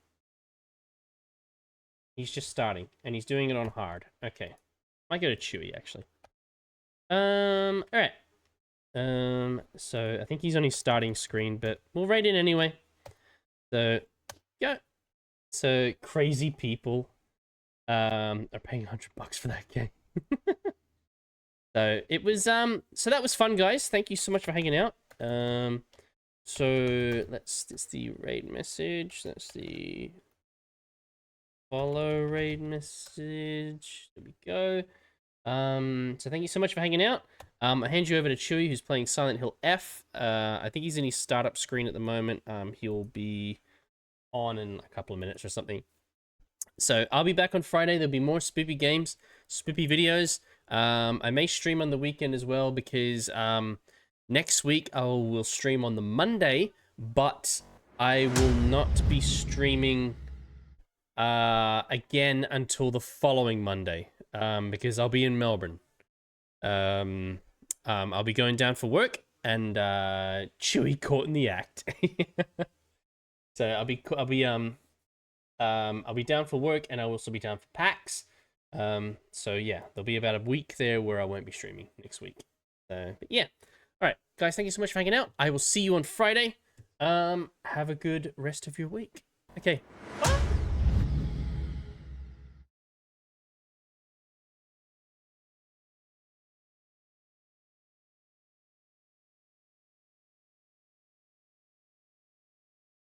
He's just starting. And he's doing it on hard. Okay. I might go to Chewy, actually. Alright. So I think he's on his starting screen, but we'll raid it anyway. So, go. So, crazy people are paying $100 for that game. So, it was, so that was fun, guys. Thank you so much for hanging out. So, that's the raid message. That's the follow raid message. There we go. So thank you so much for hanging out. I'll hand you over to Chewy, who's playing Silent Hill F. I think he's in his startup screen at the moment. He'll be on in a couple of minutes or something. So I'll be back on Friday. There'll be more spoopy games, spoopy videos. I may stream on the weekend as well because next week I will stream on the Monday, but I will not be streaming again until the following Monday. Because I'll be in Melbourne. I'll be going down for work, and Chewy caught in the act. So I'll be down for work, and I'll also be down for PAX. So yeah, there'll be about a week there where I won't be streaming next week. But yeah, all right, guys, thank you so much for hanging out. I will see you on Friday. Have a good rest of your week. Okay. Bye.